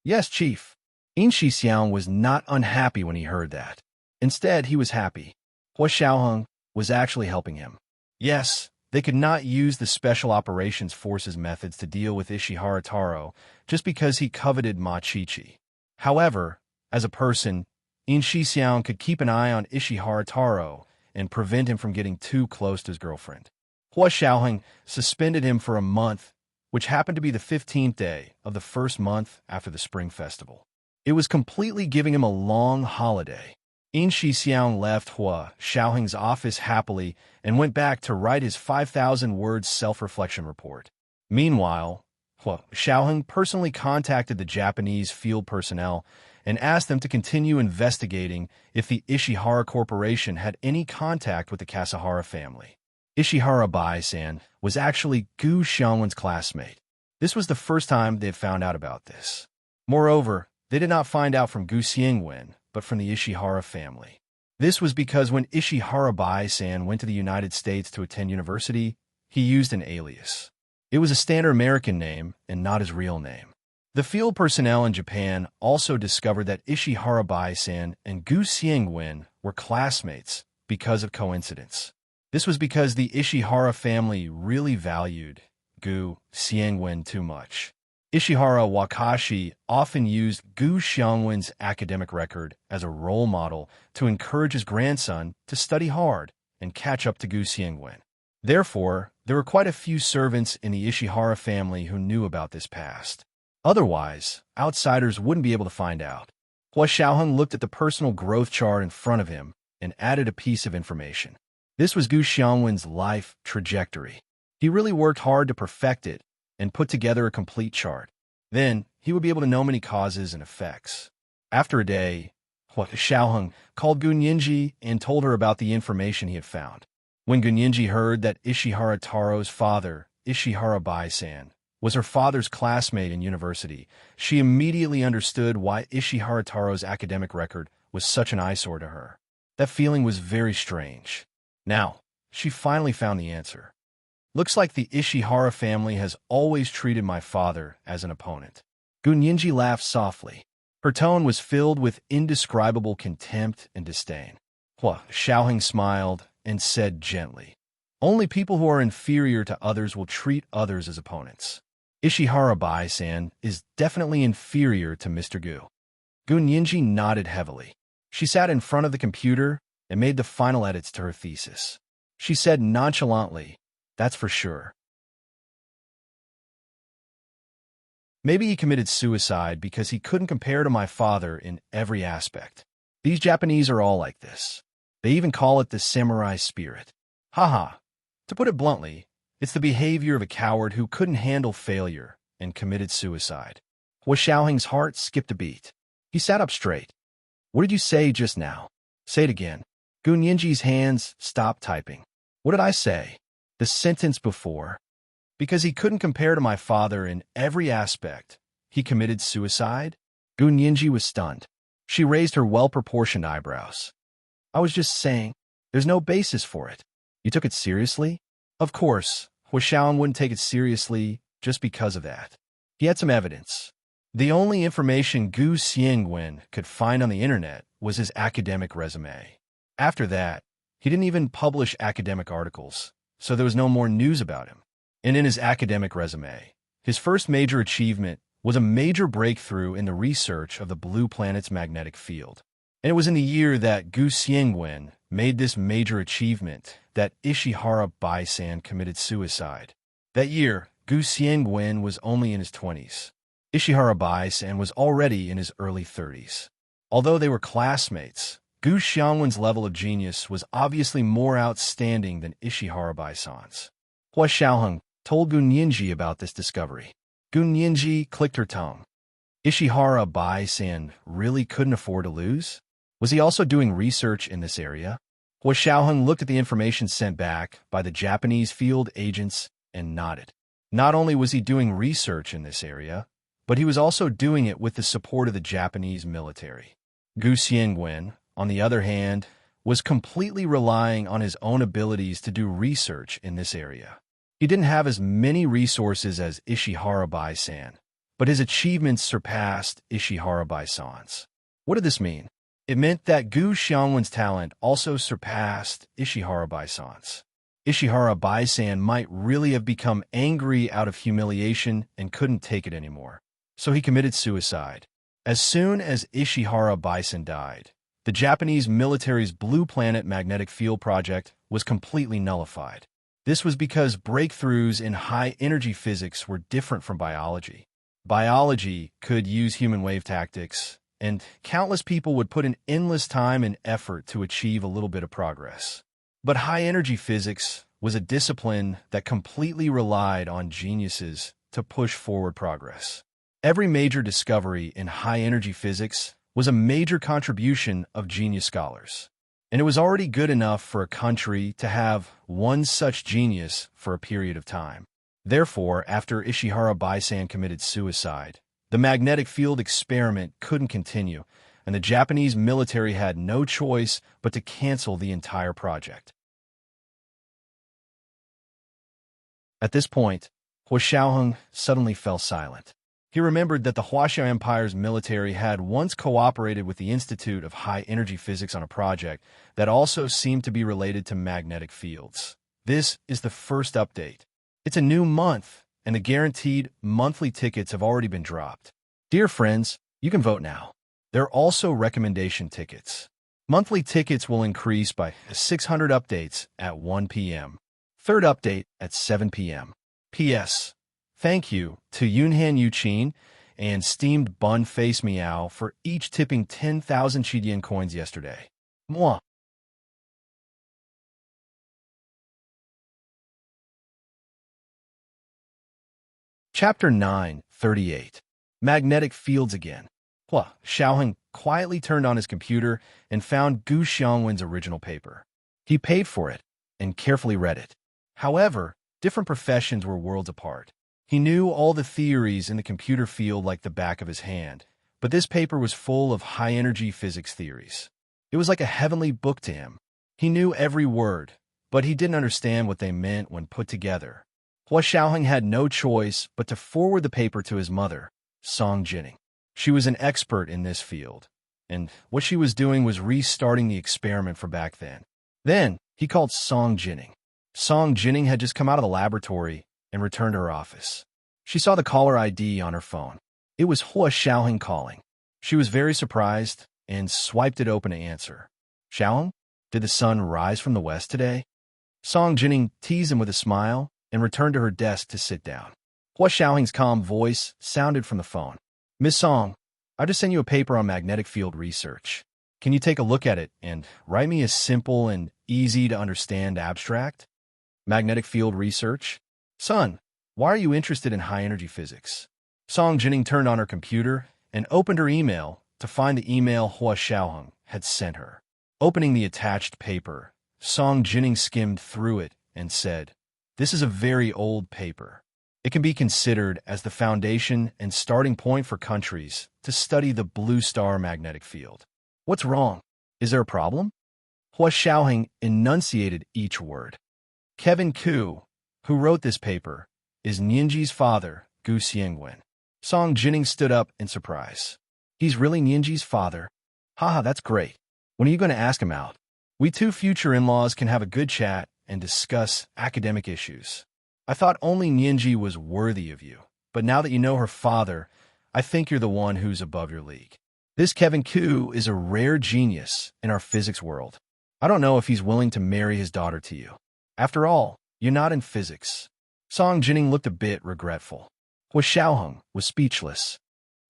Yes, Chief. Yin Shixiang was not unhappy when he heard that. Instead, he was happy. Hua Xiaoheng was actually helping him. Yes, they could not use the Special Operations Forces methods to deal with Ishihara Taro just because he coveted Ma Chi-Chi. However, as a person, Yin Shixiang could keep an eye on Ishihara Taro and prevent him from getting too close to his girlfriend. Hua Xiaoheng suspended him for a month, which happened to be the 15th day of the first month after the Spring Festival. It was completely giving him a long holiday. Yin Shixiang left Hua Xiaoheng's office happily and went back to write his 5,000-word self-reflection report. Meanwhile, Hua Xiaoheng personally contacted the Japanese field personnel and asked them to continue investigating if the Ishihara Corporation had any contact with the Kasahara family. Ishihara Bai-san was actually Gu Xiangwen's classmate. This was the first time they had found out about this. Moreover, they did not find out from Gu Xiangwen, but from the Ishihara family. This was because when Ishihara Bai-san went to the United States to attend university, he used an alias. It was a standard American name and not his real name. The field personnel in Japan also discovered that Ishihara Bai-san and Gu Xiangwen were classmates because of coincidence. This was because the Ishihara family really valued Gu Xiangwen too much. Ishihara Wakashi often used Gu Xiangwen's academic record as a role model to encourage his grandson to study hard and catch up to Gu Xiangwen. Therefore, there were quite a few servants in the Ishihara family who knew about this past. Otherwise, outsiders wouldn't be able to find out. Hua Xiaoheng looked at the personal growth chart in front of him and added a piece of information. This was Gu Xiangwen's life trajectory. He really worked hard to perfect it and put together a complete chart. Then, he would be able to know many causes and effects. After a day, Hua Xiaoheng called Gun Yinji and told her about the information he had found. When Gun Yinji heard that Ishihara Taro's father, Ishihara Bai-san, was her father's classmate in university, she immediately understood why Ishihara Taro's academic record was such an eyesore to her. That feeling was very strange. Now, she finally found the answer. Looks like the Ishihara family has always treated my father as an opponent. Gun Yinji laughed softly. Her tone was filled with indescribable contempt and disdain. Hua Xiaoheng smiled and said gently, Only people who are inferior to others will treat others as opponents. Ishihara Bai-san is definitely inferior to Mr. Gu. Gun Yinji nodded heavily. She sat in front of the computer and made the final edits to her thesis. She said nonchalantly, That's for sure. Maybe he committed suicide because he couldn't compare to my father in every aspect. These Japanese are all like this. They even call it the samurai spirit. Haha. To put it bluntly, it's the behavior of a coward who couldn't handle failure and committed suicide. Hua Xiaoheng's heart skipped a beat. He sat up straight. What did you say just now? Say it again. Gun Yinji's hands stopped typing. What did I say? The sentence before. Because he couldn't compare to my father in every aspect, he committed suicide? Gu Nianji was stunned. She raised her well-proportioned eyebrows. I was just saying, there's no basis for it. You took it seriously? Of course, Hua Xiaoheng wouldn't take it seriously just because of that. He had some evidence. The only information Gu Xiangwen could find on the internet was his academic resume. After that, he didn't even publish academic articles, so there was no more news about him. And in his academic resume, his first major achievement was a major breakthrough in the research of the blue planet's magnetic field. And it was in the year that Gu Xiangwen made this major achievement that Ishihara Bai-san committed suicide. That year, Gu Xiangwen was only in his 20s. Ishihara Bai-san was already in his early 30s. Although they were classmates, Gu Xiangwen's level of genius was obviously more outstanding than Ishihara Bai-san's. Hua Xiaoheng told Gu Nianji about this discovery. Gu Nianji clicked her tongue. Ishihara Bai-san really couldn't afford to lose? Was he also doing research in this area? Hua Xiaoheng looked at the information sent back by the Japanese field agents and nodded. Not only was he doing research in this area, but he was also doing it with the support of the Japanese military. Gu Xiangwen, on the other hand, was completely relying on his own abilities to do research in this area. He didn't have as many resources as Ishihara Bai-san, but his achievements surpassed Ishihara Bai-san's. What did this mean? It meant that Gu Xiangwen's talent also surpassed Ishihara Bai-san's. Ishihara Bai-san might really have become angry out of humiliation and couldn't take it anymore. So he committed suicide. As soon as Ishihara Bai-san died, the Japanese military's Blue Planet magnetic field project was completely nullified. This was because breakthroughs in high-energy physics were different from biology. Biology could use human wave tactics, and countless people would put in endless time and effort to achieve a little bit of progress. But high-energy physics was a discipline that completely relied on geniuses to push forward progress. Every major discovery in high-energy physics was a major contribution of genius scholars. And it was already good enough for a country to have one such genius for a period of time. Therefore, after Ishihara Bai-san committed suicide, the magnetic field experiment couldn't continue, and the Japanese military had no choice but to cancel the entire project. At this point, Hua Xiaoheng suddenly fell silent. He remembered that the Huaxiao Empire's military had once cooperated with the Institute of High-Energy Physics on a project that also seemed to be related to magnetic fields. This is the first update. It's a new month, and the guaranteed monthly tickets have already been dropped. Dear friends, you can vote now. There are also recommendation tickets. Monthly tickets will increase by 600 updates at 1 p.m. Third update at 7 p.m. P.S. Thank you to Yunhan Yuqin and Steamed Bun Face Meow for each tipping 10,000 Chidian coins yesterday. Mwah! Chapter 9:38. Magnetic Fields Again. Hua Xiaoheng quietly turned on his computer and found Gu Xiangwen's original paper. He paid for it and carefully read it. However, different professions were worlds apart. He knew all the theories in the computer field like the back of his hand, but this paper was full of high-energy physics theories. It was like a heavenly book to him. He knew every word, but he didn't understand what they meant when put together. Hua Xiaoheng had no choice but to forward the paper to his mother, Song Jining. She was an expert in this field, and what she was doing was restarting the experiment from back then. Then, he called Song Jining. Song Jining had just come out of the laboratory and returned to her office. She saw the caller ID on her phone. It was Hua Xiaoheng calling. She was very surprised and swiped it open to answer. Xiaoheng, did the sun rise from the west today? Song Jining teased him with a smile and returned to her desk to sit down. Hua Xiaoheng's calm voice sounded from the phone. Miss Song, I just sent you a paper on magnetic field research. Can you take a look at it and write me a simple and easy-to-understand abstract? Magnetic field research? Son, why are you interested in high-energy physics? Song Jining turned on her computer and opened her email to find the email Hua Xiaoheng had sent her. Opening the attached paper, Song Jining skimmed through it and said, "This is a very old paper. It can be considered as the foundation and starting point for countries to study the blue star magnetic field. What's wrong? Is there a problem? Hua Xiaoheng enunciated each word. Kevin Ku, who wrote this paper, is Nianji's father, Gu Xiangwen. Song Jining stood up in surprise. He's really Nianji's father? Haha, that's great. When are you going to ask him out? We two future in-laws can have a good chat and discuss academic issues. I thought only Nianji was worthy of you, but now that you know her father, I think you're the one who's above your league. This Kevin Ku is a rare genius in our physics world. I don't know if he's willing to marry his daughter to you. After all, you're not in physics. Song Jining looked a bit regretful. Hua Xiaoheng was speechless.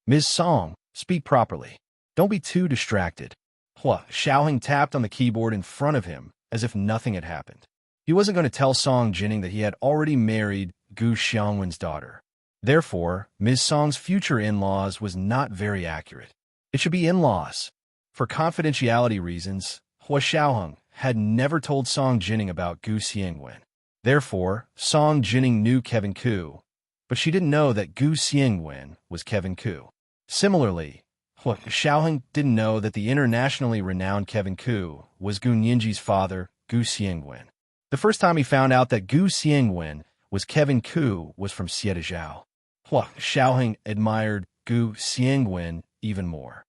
Ms. Song, speak properly. Don't be too distracted. Hua Xiaoheng tapped on the keyboard in front of him as if nothing had happened. He wasn't going to tell Song Jining that he had already married Gu Xiangwen's daughter. Therefore, Ms. Song's future in-laws was not very accurate. It should be in-laws. For confidentiality reasons, Hua Xiaoheng had never told Song Jining about Gu Xiangwen. Therefore, Song Jining knew Kevin Ku, but she didn't know that Gu Xiangwen was Kevin Ku. Similarly, Hua Xiaoheng didn't know that the internationally renowned Kevin Ku was Gu Nianji's father, Gu Xiangwen. The first time he found out that Gu Xiangwen was Kevin Ku was from Xiedazhao. Hua Xiaoheng admired Gu Xiangwen even more.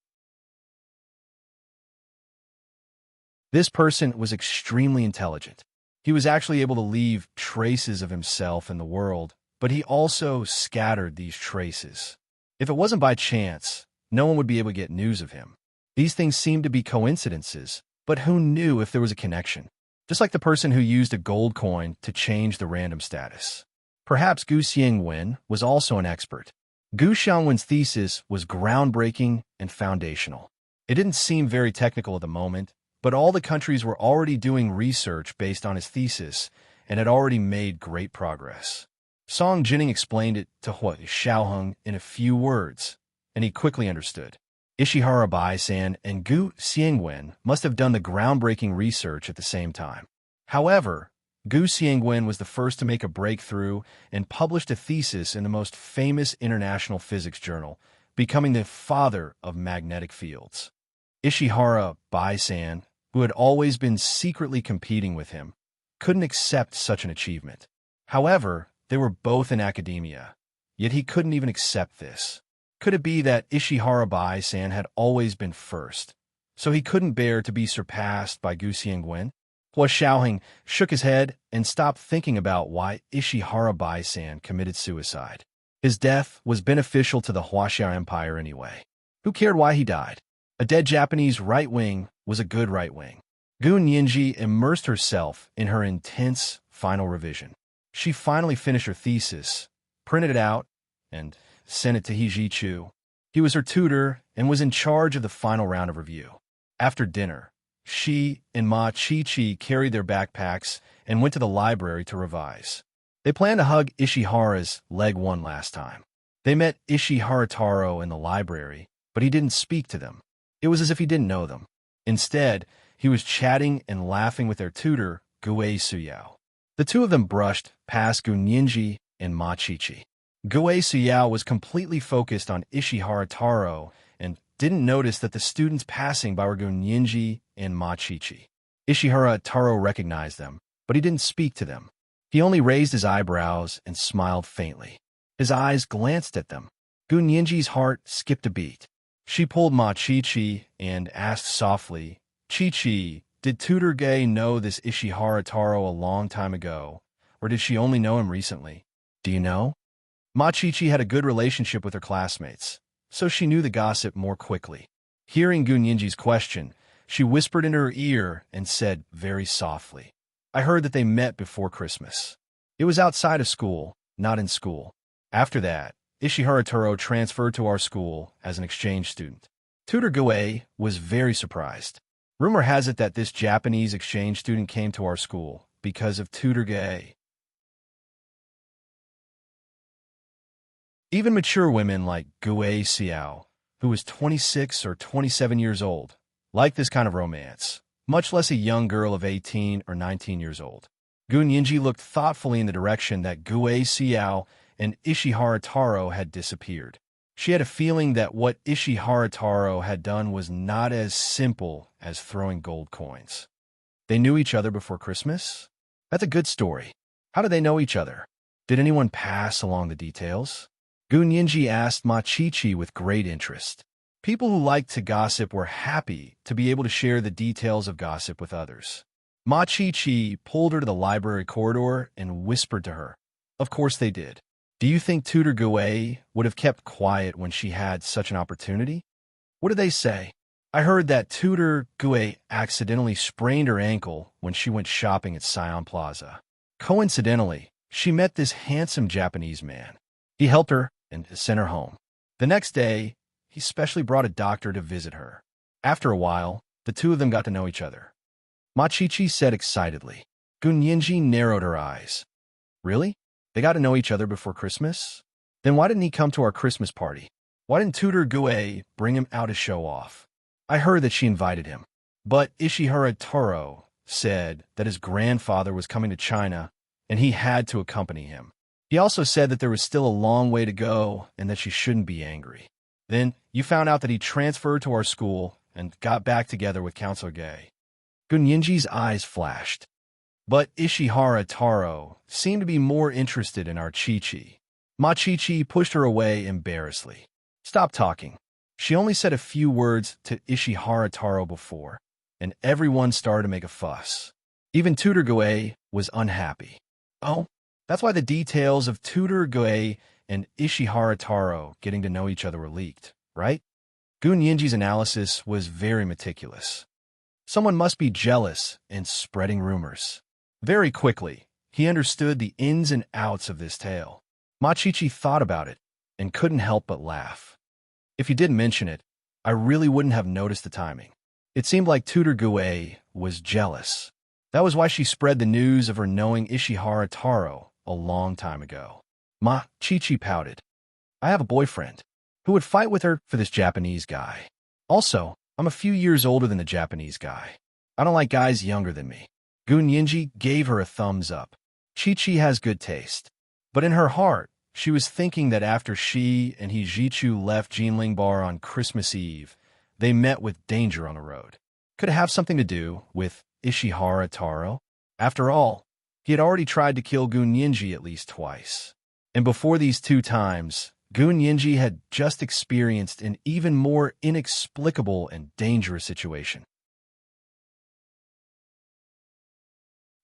This person was extremely intelligent. He was actually able to leave traces of himself in the world, but he also scattered these traces. If it wasn't by chance, no one would be able to get news of him. These things seemed to be coincidences, but who knew if there was a connection? Just like the person who used a gold coin to change the random status. Perhaps Gu Xiangwen was also an expert. Gu Xiangwen's thesis was groundbreaking and foundational. It didn't seem very technical at the moment, but all the countries were already doing research based on his thesis and had already made great progress. Song Jining explained it to Hua Xiaoheng in a few words, and he quickly understood. Ishihara Bai-san and Gu Xiangwen must have done the groundbreaking research at the same time. However, Gu Xiangwen was the first to make a breakthrough and published a thesis in the most famous international physics journal, becoming the father of magnetic fields. Ishihara Bai-san, who had always been secretly competing with him, couldn't accept such an achievement. However, they were both in academia, yet he couldn't even accept this. Could it be that Ishihara Bai-san had always been first, so he couldn't bear to be surpassed by Gu Xiangwen? Hua Xiaoheng shook his head and stopped thinking about why Ishihara Bai-san committed suicide. His death was beneficial to the Huaxia Empire anyway. Who cared why he died? A dead Japanese right wing was a good right wing. Gu Nianji immersed herself in her intense final revision. She finally finished her thesis, printed it out, and sent it to He Jichu. He was her tutor and was in charge of the final round of review. After dinner, she and Ma Chi-Chi carried their backpacks and went to the library to revise. They planned to hug Ishihara's leg one last time. They met Ishihara Taro in the library, but he didn't speak to them. It was as if he didn't know them. Instead, he was chatting and laughing with their tutor, Gue Suyao. The two of them brushed past Gu Nianji and Ma Chi-Chi. Gue Suyao was completely focused on Ishihara Taro and didn't notice that the students passing by were Gu Nianji and Ma Chi-Chi. Ishihara Taro recognized them, but he didn't speak to them. He only raised his eyebrows and smiled faintly. His eyes glanced at them. Gu Nianji's heart skipped a beat. She pulled Ma Chi-Chi and asked softly, Chi-Chi, did Tutor Gay know this Ishihara Taro a long time ago, or did she only know him recently? Do you know? Ma Chi-Chi had a good relationship with her classmates, so she knew the gossip more quickly. Hearing Gu Nianji's question, she whispered into her ear and said very softly, I heard that they met before Christmas. It was outside of school, not in school. After that, Ishihara Taro transferred to our school as an exchange student. Tutor Gue was very surprised. Rumor has it that this Japanese exchange student came to our school because of Tutor Gue. Even mature women like Gue Xiao, who was 26 or 27 years old, liked this kind of romance, much less a young girl of 18 or 19 years old. Gu Nianji looked thoughtfully in the direction that Gue Xiao and Ishihara Taro had disappeared. She had a feeling that what Ishihara Taro had done was not as simple as throwing gold coins. They knew each other before Christmas? That's a good story. How did they know each other? Did anyone pass along the details? Gunyinji asked Machichi with great interest. People who liked to gossip were happy to be able to share the details of gossip with others. Machichi pulled her to the library corridor and whispered to her. Of course they did. Do you think Tutor Gue would have kept quiet when she had such an opportunity? What did they say? I heard that Tutor Gue accidentally sprained her ankle when she went shopping at Scion Plaza. Coincidentally, she met this handsome Japanese man. He helped her and sent her home. The next day, he specially brought a doctor to visit her. After a while, the two of them got to know each other. Machichi said excitedly. Gunyinji narrowed her eyes. Really? They got to know each other before Christmas? Then why didn't he come to our Christmas party? Why didn't Tutor Gue bring him out to show off? I heard that she invited him. But Ishihara Taro said that his grandfather was coming to China and he had to accompany him. He also said that there was still a long way to go and that she shouldn't be angry. Then you found out that he transferred to our school and got back together with Counselor Gay. Gunyinji's eyes flashed. But Ishihara Taro seemed to be more interested in our Chi-Chi. Machichi pushed her away embarrassedly. Stop talking. She only said a few words to Ishihara Taro before, and everyone started to make a fuss. Even Tutor Gue was unhappy. Oh, that's why the details of Tutor Gue and Ishihara Taro getting to know each other were leaked, right? Gunyinji's analysis was very meticulous. Someone must be jealous and spreading rumors. Very quickly, he understood the ins and outs of this tale. Machichi thought about it and couldn't help but laugh. If you didn't mention it, I really wouldn't have noticed the timing. It seemed like Tutor Gue was jealous. That was why she spread the news of her knowing Ishihara Taro a long time ago. Machichi pouted. I have a boyfriend who would fight with her for this Japanese guy. Also, I'm a few years older than the Japanese guy. I don't like guys younger than me. Gunyinji gave her a thumbs up. Chi-Chi has good taste. But in her heart, she was thinking that after she and Hijichu left Jinling Bar on Christmas Eve, they met with danger on the road. Could it have something to do with Ishihara Taro? After all, he had already tried to kill Gunyinji at least twice. And before these two times, Gunyinji had just experienced an even more inexplicable and dangerous situation.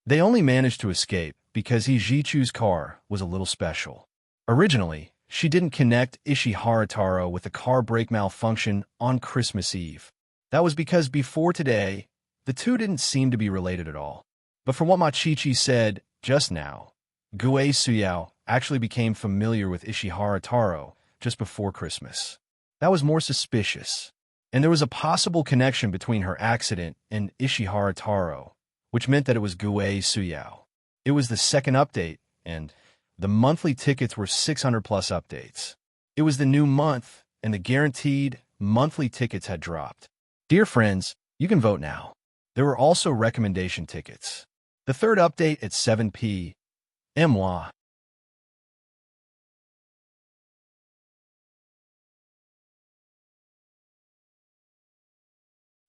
They only managed to escape because Hijichu's car was a little special. Originally, she didn't connect Ishihara Taro with the car brake malfunction on Christmas Eve. That was because before today, the two didn't seem to be related at all. But from what Machichi said just now, Gue Suyao actually became familiar with Ishihara Taro just before Christmas. That was more suspicious. And there was a possible connection between her accident and Ishihara Taro, which meant that it was Gue Suyao. It was the second update, and the monthly tickets were 600 plus updates. It was the new month, and the guaranteed monthly tickets had dropped. Dear friends, you can vote now. There were also recommendation tickets. The third update at 7 p.m.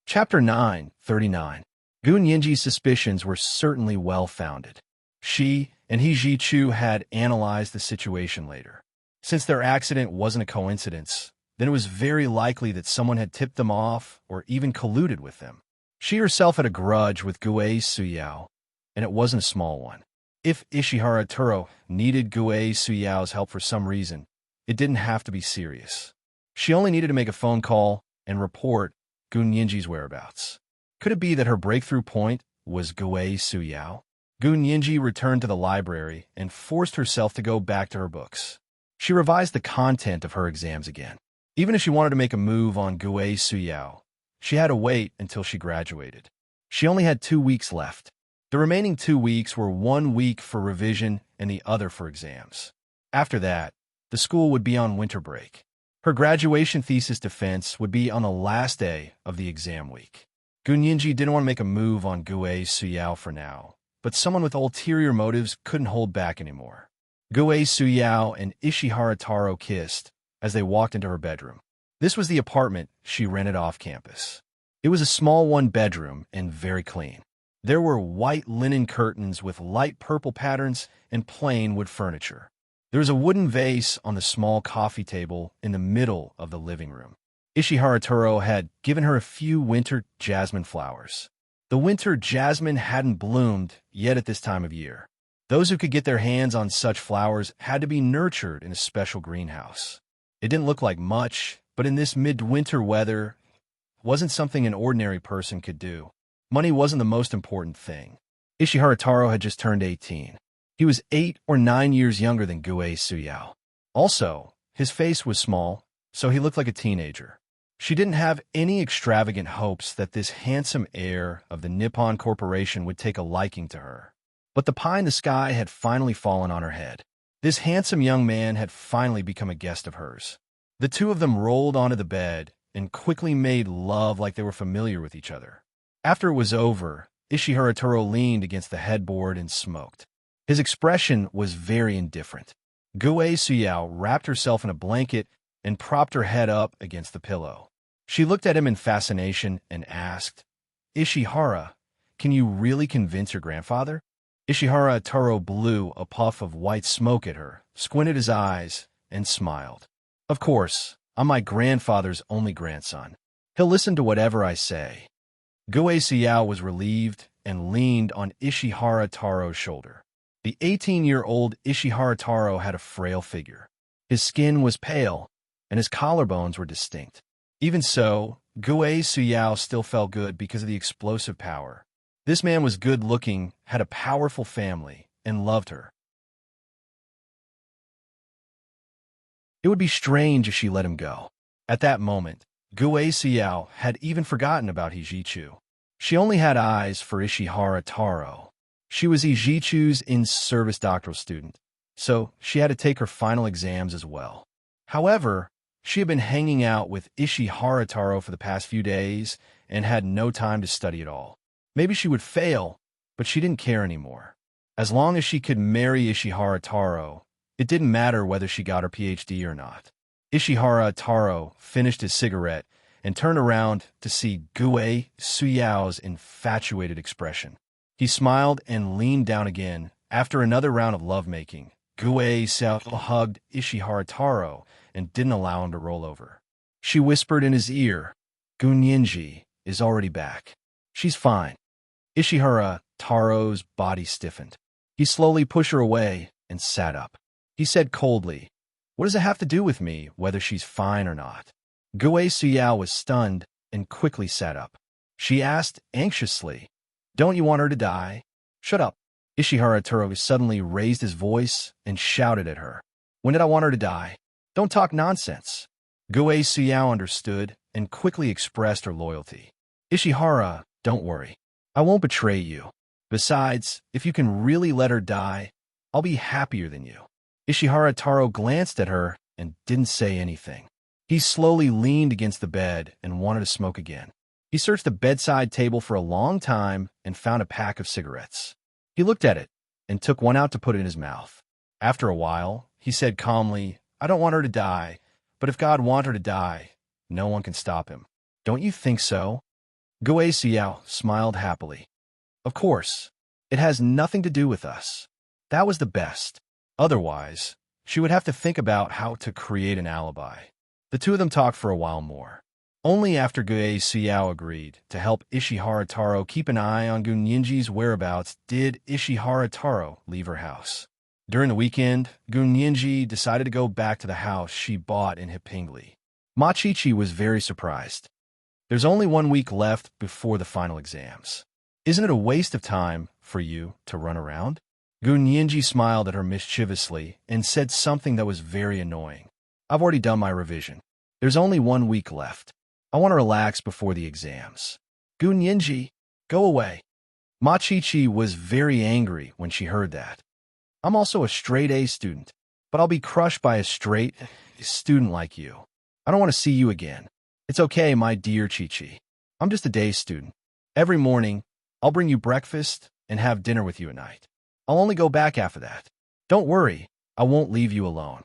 Chapter 9:39. Gunyinji's suspicions were certainly well-founded. She and Hijichu had analyzed the situation later. Since their accident wasn't a coincidence, then it was very likely that someone had tipped them off or even colluded with them. She herself had a grudge with Gue Suyao, and it wasn't a small one. If Ishihara Taro needed Gue Suyao's help for some reason, it didn't have to be serious. She only needed to make a phone call and report Gunyinji's whereabouts. Could it be that her breakthrough point was Gue Suyao? Gunyinji returned to the library and forced herself to go back to her books. She revised the content of her exams again. Even if she wanted to make a move on Gue Suyao, she had to wait until she graduated. She only had 2 weeks left. The remaining 2 weeks were 1 week for revision and the other for exams. After that, the school would be on winter break. Her graduation thesis defense would be on the last day of the exam week. Gunyinji didn't want to make a move on Gue Suyao for now, but someone with ulterior motives couldn't hold back anymore. Gue Suyao and Ishihara Taro kissed as they walked into her bedroom. This was the apartment she rented off campus. It was a small one-bedroom and very clean. There were white linen curtains with light purple patterns and plain wood furniture. There was a wooden vase on the small coffee table in the middle of the living room. Ishihara Taro had given her a few winter jasmine flowers. The winter jasmine hadn't bloomed yet at this time of year. Those who could get their hands on such flowers had to be nurtured in a special greenhouse. It didn't look like much, but in this midwinter weather, it wasn't something an ordinary person could do. Money wasn't the most important thing. Ishihara Taro had just turned 18. He was 8 or 9 years younger than Gue Suyao. Also, his face was small, so he looked like a teenager. She didn't have any extravagant hopes that this handsome heir of the Nippon Corporation would take a liking to her. But the pie in the sky had finally fallen on her head. This handsome young man had finally become a guest of hers. The two of them rolled onto the bed and quickly made love like they were familiar with each other. After it was over, Ishihara Taro leaned against the headboard and smoked. His expression was very indifferent. Gue Suyao wrapped herself in a blanket and propped her head up against the pillow. She looked at him in fascination and asked, "Ishihara, can you really convince your grandfather?" Ishihara Taro blew a puff of white smoke at her, squinted his eyes, and smiled. "Of course, I'm my grandfather's only grandson. He'll listen to whatever I say." Gue Suyao was relieved and leaned on Ishihara Taro's shoulder. The 18-year-old Ishihara Taro had a frail figure. His skin was pale, and his collarbones were distinct. Even so, Gue Suyao still felt good because of the explosive power. This man was good-looking, had a powerful family, and loved her. It would be strange if she let him go. At that moment, Gue Suyao had even forgotten about Hijichu. She only had eyes for Ishihara Taro. She was Hijichu's in-service doctoral student, so she had to take her final exams as well. However, she had been hanging out with Ishihara Taro for the past few days and had no time to study at all. Maybe she would fail, but she didn't care anymore. As long as she could marry Ishihara Taro, it didn't matter whether she got her PhD or not. Ishihara Taro finished his cigarette and turned around to see Gue Suyao's infatuated expression. He smiled and leaned down again. After another round of lovemaking, Gue Suyao hugged Ishihara Taro and didn't allow him to roll over. She whispered in his ear, "Gunyinji is already back. She's fine." Ishihara Taro's body stiffened. He slowly pushed her away and sat up. He said coldly, "What does it have to do with me, whether she's fine or not?" Gue Suyao was stunned and quickly sat up. She asked anxiously, "Don't you want her to die?" "Shut up." Ishihara Taro suddenly raised his voice and shouted at her. "When did I want her to die? Don't talk nonsense." Gue Suyao understood and quickly expressed her loyalty. "Ishihara, don't worry. I won't betray you. Besides, if you can really let her die, I'll be happier than you." Ishihara Taro glanced at her and didn't say anything. He slowly leaned against the bed and wanted to smoke again. He searched the bedside table for a long time and found a pack of cigarettes. He looked at it and took one out to put it in his mouth. After a while, he said calmly, "I don't want her to die, but if God wants her to die, no one can stop him. Don't you think so?" Gue Suyao smiled happily. "Of course. It has nothing to do with us. That was the best. Otherwise, she would have to think about how to create an alibi." The two of them talked for a while more. Only after Gue Suyao agreed to help Ishihara Taro keep an eye on Gunyinji's whereabouts did Ishihara Taro leave her house. During the weekend, Gunyinji decided to go back to the house she bought in Hippingli. Machichi was very surprised. "There's only 1 week left before the final exams. Isn't it a waste of time for you to run around?" Gunyinji smiled at her mischievously and said something that was very annoying. "I've already done my revision. There's only 1 week left. I want to relax before the exams." "Gunyinji, go away." Machichi was very angry when she heard that. "I'm also a straight-A student, but I'll be crushed by a straight student like you. I don't want to see you again." "It's okay, my dear Chichi. I'm just a day student. Every morning, I'll bring you breakfast and have dinner with you at night. I'll only go back after that. Don't worry, I won't leave you alone.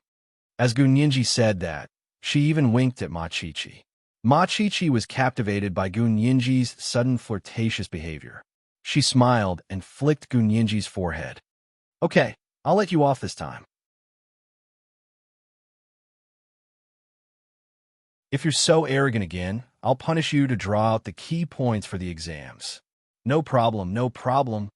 As Gunyinji said that, she even winked at Ma-Chi-Chi. Ma-Chi-Chi was captivated by Gunyinji's sudden flirtatious behavior. She smiled and flicked Gunyinji's forehead. Okay, I'll let you off this time. If you're so arrogant again, I'll punish you to draw out the key points for the exams. No problem, no problem.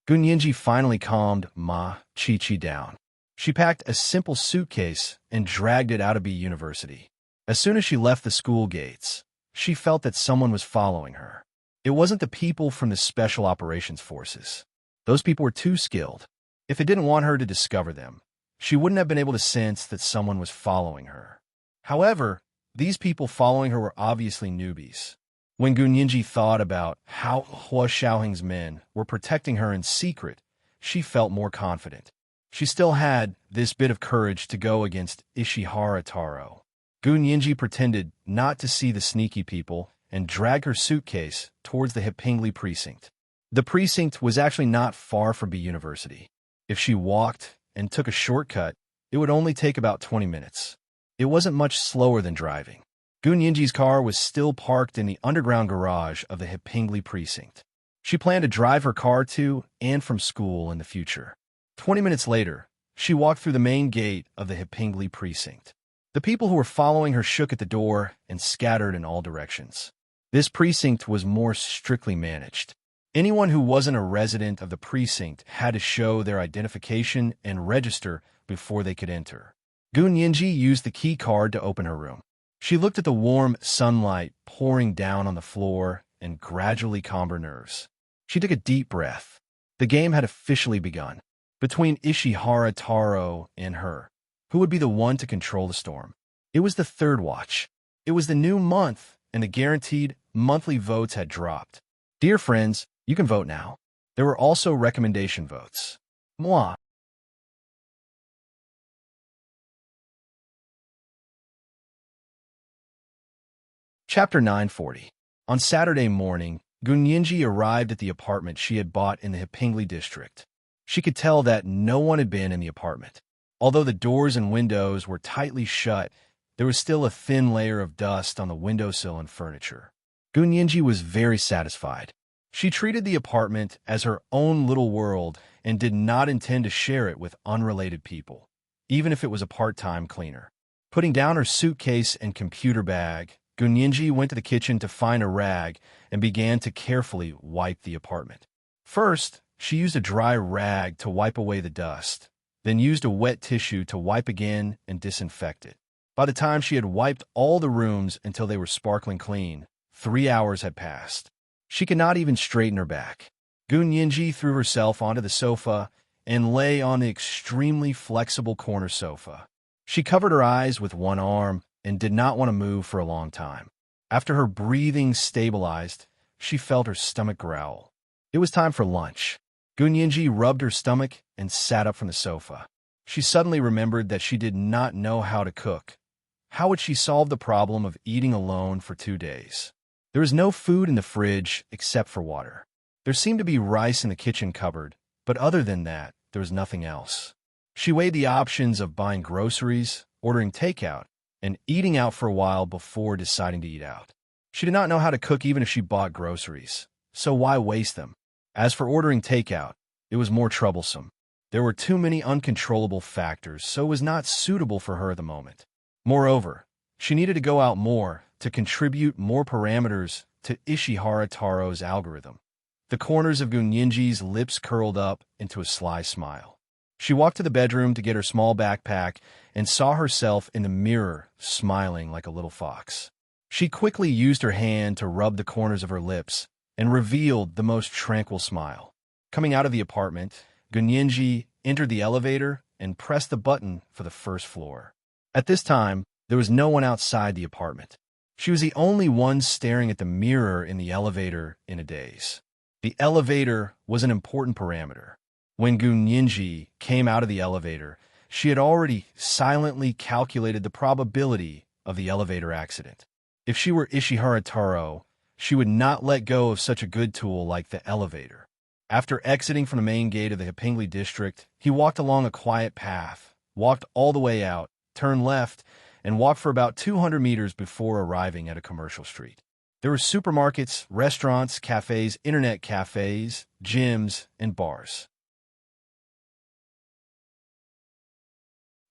Gunyinji finally calmed Ma-Chi-Chi down. She packed a simple suitcase and dragged it out of B University. As soon as she left the school gates, she felt that someone was following her. It wasn't the people from the Special Operations Forces. Those people were too skilled. If it didn't want her to discover them, she wouldn't have been able to sense that someone was following her. However, these people following her were obviously newbies. When Gunyinji thought about how Hua Xiaoheng's men were protecting her in secret, she felt more confident. She still had this bit of courage to go against Ishihara Taro. Gunyinji pretended not to see the sneaky people and dragged her suitcase towards the Hepingli precinct. The precinct was actually not far from B University. If she walked and took a shortcut, it would only take about 20 minutes. It wasn't much slower than driving. Gunyinji's car was still parked in the underground garage of the Hepingli precinct. She planned to drive her car to and from school in the future. 20 minutes later, she walked through the main gate of the Hepingli precinct. The people who were following her shook at the door and scattered in all directions. This precinct was more strictly managed. Anyone who wasn't a resident of the precinct had to show their identification and register before they could enter. Gunyinji used the key card to open her room. She looked at the warm sunlight pouring down on the floor and gradually calmed her nerves. She took a deep breath. The game had officially begun. Between Ishihara Taro and her, who would be the one to control the storm? It was the third watch. It was the new month, and the guaranteed monthly votes had dropped. Dear friends, you can vote now. There were also recommendation votes. Moi. Chapter 940. On Saturday morning, Gunyinji arrived at the apartment she had bought in the Hepingli district. She could tell that no one had been in the apartment. Although the doors and windows were tightly shut, there was still a thin layer of dust on the windowsill and furniture. Gunyinji was very satisfied. She treated the apartment as her own little world and did not intend to share it with unrelated people, even if it was a part-time cleaner. Putting down her suitcase and computer bag, Gunyinji went to the kitchen to find a rag and began to carefully wipe the apartment. First, she used a dry rag to wipe away the dust, then used a wet tissue to wipe again and disinfect it. By the time she had wiped all the rooms until they were sparkling clean, 3 hours had passed. She could not even straighten her back. Gunyinji threw herself onto the sofa and lay on the extremely flexible corner sofa. She covered her eyes with one arm and did not want to move for a long time. After her breathing stabilized, she felt her stomach growl. It was time for lunch. Gunyinji rubbed her stomach and sat up from the sofa. She suddenly remembered that she did not know how to cook. How would she solve the problem of eating alone for 2 days? There was no food in the fridge except for water. There seemed to be rice in the kitchen cupboard, but other than that, there was nothing else. She weighed the options of buying groceries, ordering takeout, and eating out for a while before deciding to eat out. She did not know how to cook even if she bought groceries, so why waste them? As for ordering takeout, it was more troublesome. There were too many uncontrollable factors, so it was not suitable for her at the moment. Moreover, she needed to go out more to contribute more parameters to Ishihara Taro's algorithm. The corners of Gunyinji's lips curled up into a sly smile. She walked to the bedroom to get her small backpack and saw herself in the mirror, smiling like a little fox. She quickly used her hand to rub the corners of her lips and revealed the most tranquil smile. Coming out of the apartment, Gunyinji entered the elevator and pressed the button for the first floor. At this time, there was no one outside the apartment. She was the only one staring at the mirror in the elevator in a daze. The elevator was an important parameter. When Gunyinji came out of the elevator, she had already silently calculated the probability of the elevator accident. If she were Ishihara Taro, she would not let go of such a good tool like the elevator. After exiting from the main gate of the Hepingli district, he walked along a quiet path, walked all the way out, turned left, and walked for about 200 meters before arriving at a commercial street. There were supermarkets, restaurants, cafes, internet cafes, gyms, and bars.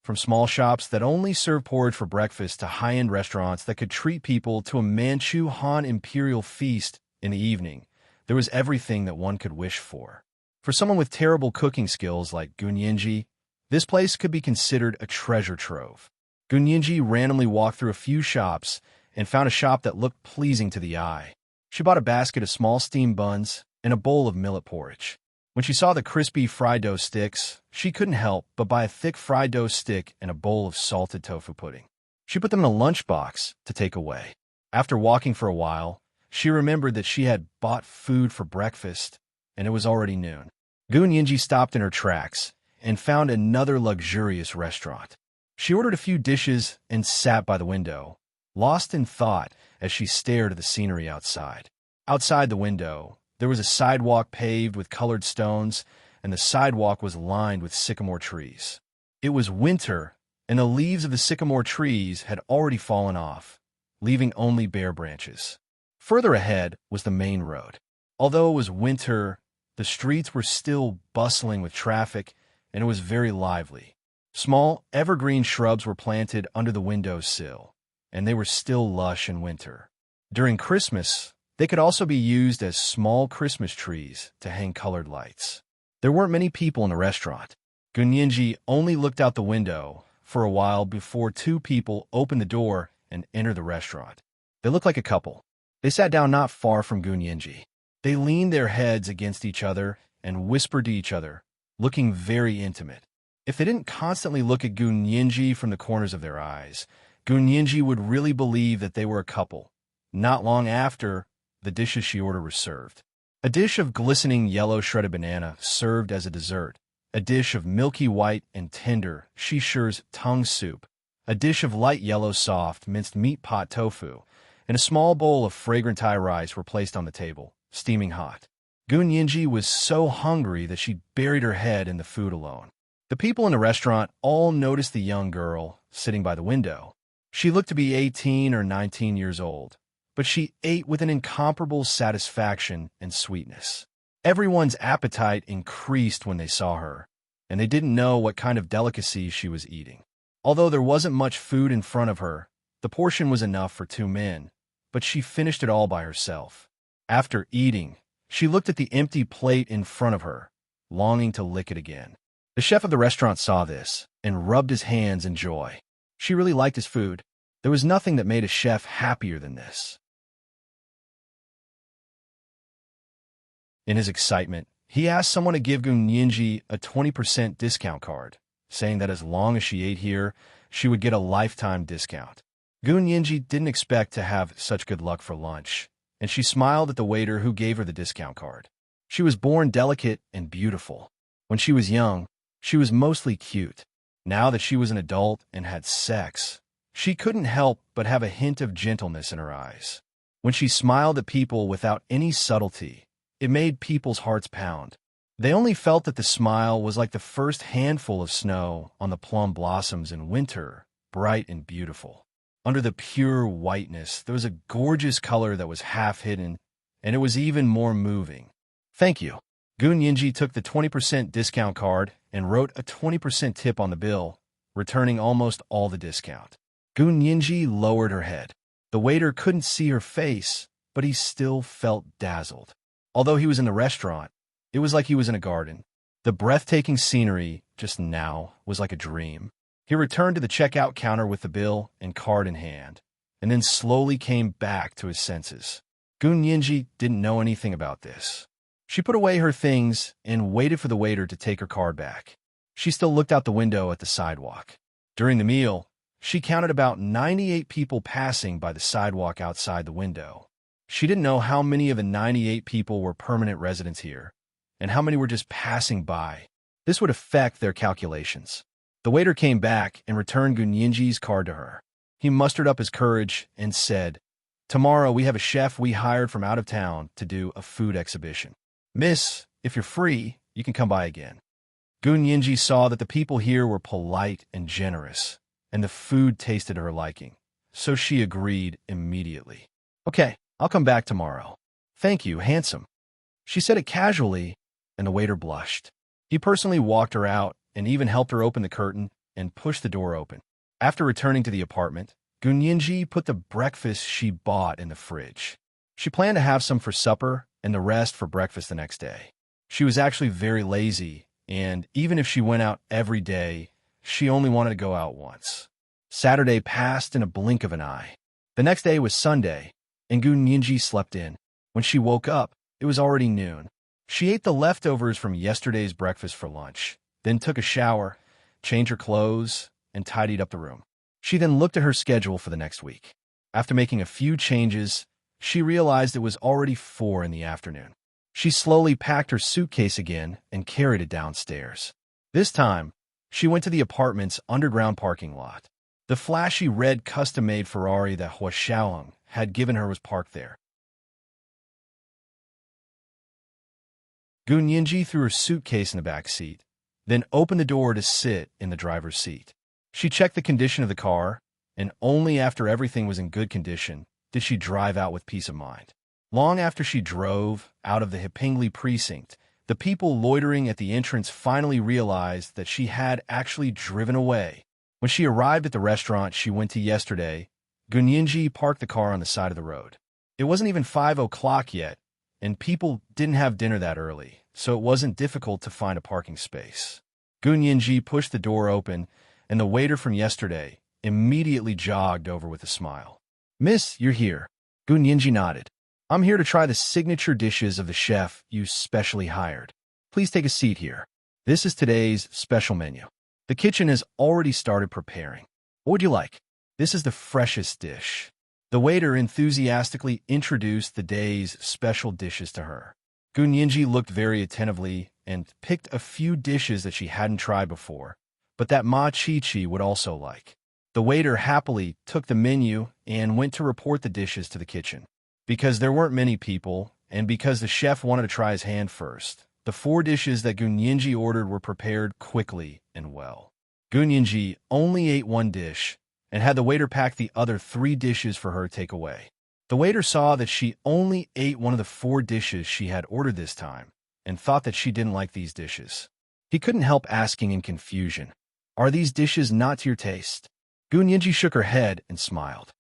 From small shops that only served porridge for breakfast to high-end restaurants that could treat people to a Manchu Han imperial feast in the evening, there was everything that one could wish for. For someone with terrible cooking skills like Gunyinji, this place could be considered a treasure trove. Gunyinji randomly walked through a few shops and found a shop that looked pleasing to the eye. She bought a basket of small steamed buns and a bowl of millet porridge. When she saw the crispy fried dough sticks, she couldn't help but buy a thick fried dough stick and a bowl of salted tofu pudding. She put them in a lunchbox to take away. After walking for a while, she remembered that she had bought food for breakfast, and it was already noon. Gunyinji stopped in her tracks and found another luxurious restaurant. She ordered a few dishes and sat by the window, lost in thought as she stared at the scenery outside. Outside the window, there was a sidewalk paved with colored stones, and the sidewalk was lined with sycamore trees. It was winter, and the leaves of the sycamore trees had already fallen off, leaving only bare branches. Further ahead was the main road. Although it was winter, the streets were still bustling with traffic, and it was very lively. Small, evergreen shrubs were planted under the windowsill, and they were still lush in winter. During Christmas, they could also be used as small Christmas trees to hang colored lights. There weren't many people in the restaurant. Gunyinji only looked out the window for a while before two people opened the door and entered the restaurant. They looked like a couple. They sat down not far from Gunyinji. They leaned their heads against each other and whispered to each other, looking very intimate. If they didn't constantly look at Gunyinji from the corners of their eyes, Gunyinji would really believe that they were a couple. Not long after, the dishes she ordered were served. A dish of glistening yellow shredded banana served as a dessert. A dish of milky white and tender Shishi's tongue soup. A dish of light yellow soft minced meat pot tofu. And a small bowl of fragrant Thai rice were placed on the table, steaming hot. Gunyinji was so hungry that she buried her head in the food alone. The people in the restaurant all noticed the young girl sitting by the window. She looked to be 18 or 19 years old, but she ate with an incomparable satisfaction and sweetness. Everyone's appetite increased when they saw her, and they didn't know what kind of delicacy she was eating. Although there wasn't much food in front of her, the portion was enough for two men, but she finished it all by herself. After eating, she looked at the empty plate in front of her, longing to lick it again. The chef of the restaurant saw this and rubbed his hands in joy. She really liked his food. There was nothing that made a chef happier than this. In his excitement, he asked someone to give Gunyinji a 20% discount card, saying that as long as she ate here, she would get a lifetime discount. Gunyinji didn't expect to have such good luck for lunch, and she smiled at the waiter who gave her the discount card. She was born delicate and beautiful. When she was young, she was mostly cute. Now that she was an adult and had sex, she couldn't help but have a hint of gentleness in her eyes. When she smiled at people without any subtlety, it made people's hearts pound. They only felt that the smile was like the first handful of snow on the plum blossoms in winter, bright and beautiful. Under the pure whiteness, there was a gorgeous color that was half hidden, and it was even more moving. Thank you. Gunyinji took the 20% discount card and wrote a 20% tip on the bill, returning almost all the discount. Gunyinji lowered her head. The waiter couldn't see her face, but he still felt dazzled. Although he was in the restaurant, it was like he was in a garden. The breathtaking scenery just now was like a dream. He returned to the checkout counter with the bill and card in hand, and then slowly came back to his senses. Gunyinji didn't know anything about this. She put away her things and waited for the waiter to take her card back. She still looked out the window at the sidewalk. During the meal, she counted about 98 people passing by the sidewalk outside the window. She didn't know how many of the 98 people were permanent residents here, and how many were just passing by. This would affect their calculations. The waiter came back and returned Gunyinji's card to her. He mustered up his courage and said, "Tomorrow we have a chef we hired from out of town to do a food exhibition. Miss, if you're free, you can come by again." Gun Yinji saw that the people here were polite and generous, and the food tasted to her liking, so she agreed immediately. Okay, I'll come back tomorrow. Thank you, handsome. She said it casually, and the waiter blushed. He personally walked her out and even helped her open the curtain and pushed the door open. After returning to the apartment, Gun Yinji put the breakfast she bought in the fridge. She planned to have some for supper and the rest for breakfast the next day. She was actually very lazy, and even if she went out every day, she only wanted to go out once. Saturday passed in a blink of an eye. The next day was Sunday, and Gun Yinji slept in. When she woke up, it was already noon. She ate the leftovers from yesterday's breakfast for lunch, then took a shower, changed her clothes, and tidied up the room. She then looked at her schedule for the next week. After making a few changes, she realized it was already 4 in the afternoon. She slowly packed her suitcase again and carried it downstairs. This time, she went to the apartment's underground parking lot. The flashy red custom-made Ferrari that Hua Xiaoheng had given her was parked there. Gun Yinji threw her suitcase in the back seat, then opened the door to sit in the driver's seat. She checked the condition of the car, and only after everything was in good condition did she drive out with peace of mind. Long after she drove out of the Hepingli precinct, the people loitering at the entrance finally realized that she had actually driven away. When she arrived at the restaurant she went to yesterday, Gun Yinji parked the car on the side of the road. It wasn't even 5 o'clock yet, and people didn't have dinner that early, so it wasn't difficult to find a parking space. Gun Yinji pushed the door open, and the waiter from yesterday immediately jogged over with a smile. "Miss, you're here." Gun Yinji nodded. "I'm here to try the signature dishes of the chef you specially hired. Please take a seat here. This is today's special menu. The kitchen has already started preparing. What would you like? This is the freshest dish." The waiter enthusiastically introduced the day's special dishes to her. Gun Yinji looked very attentively and picked a few dishes that she hadn't tried before, but that Ma Chi-Chi would also like. The waiter happily took the menu and went to report the dishes to the kitchen. Because there weren't many people, and because the chef wanted to try his hand first, the 4 dishes that Gun Yinji ordered were prepared quickly and well. Gun Yinji only ate 1 dish, and had the waiter pack the other 3 dishes for her takeaway. The waiter saw that she only ate one of the 4 dishes she had ordered this time, and thought that she didn't like these dishes. He couldn't help asking in confusion, "Are these dishes not to your taste?" Gun Yinji shook her head and smiled.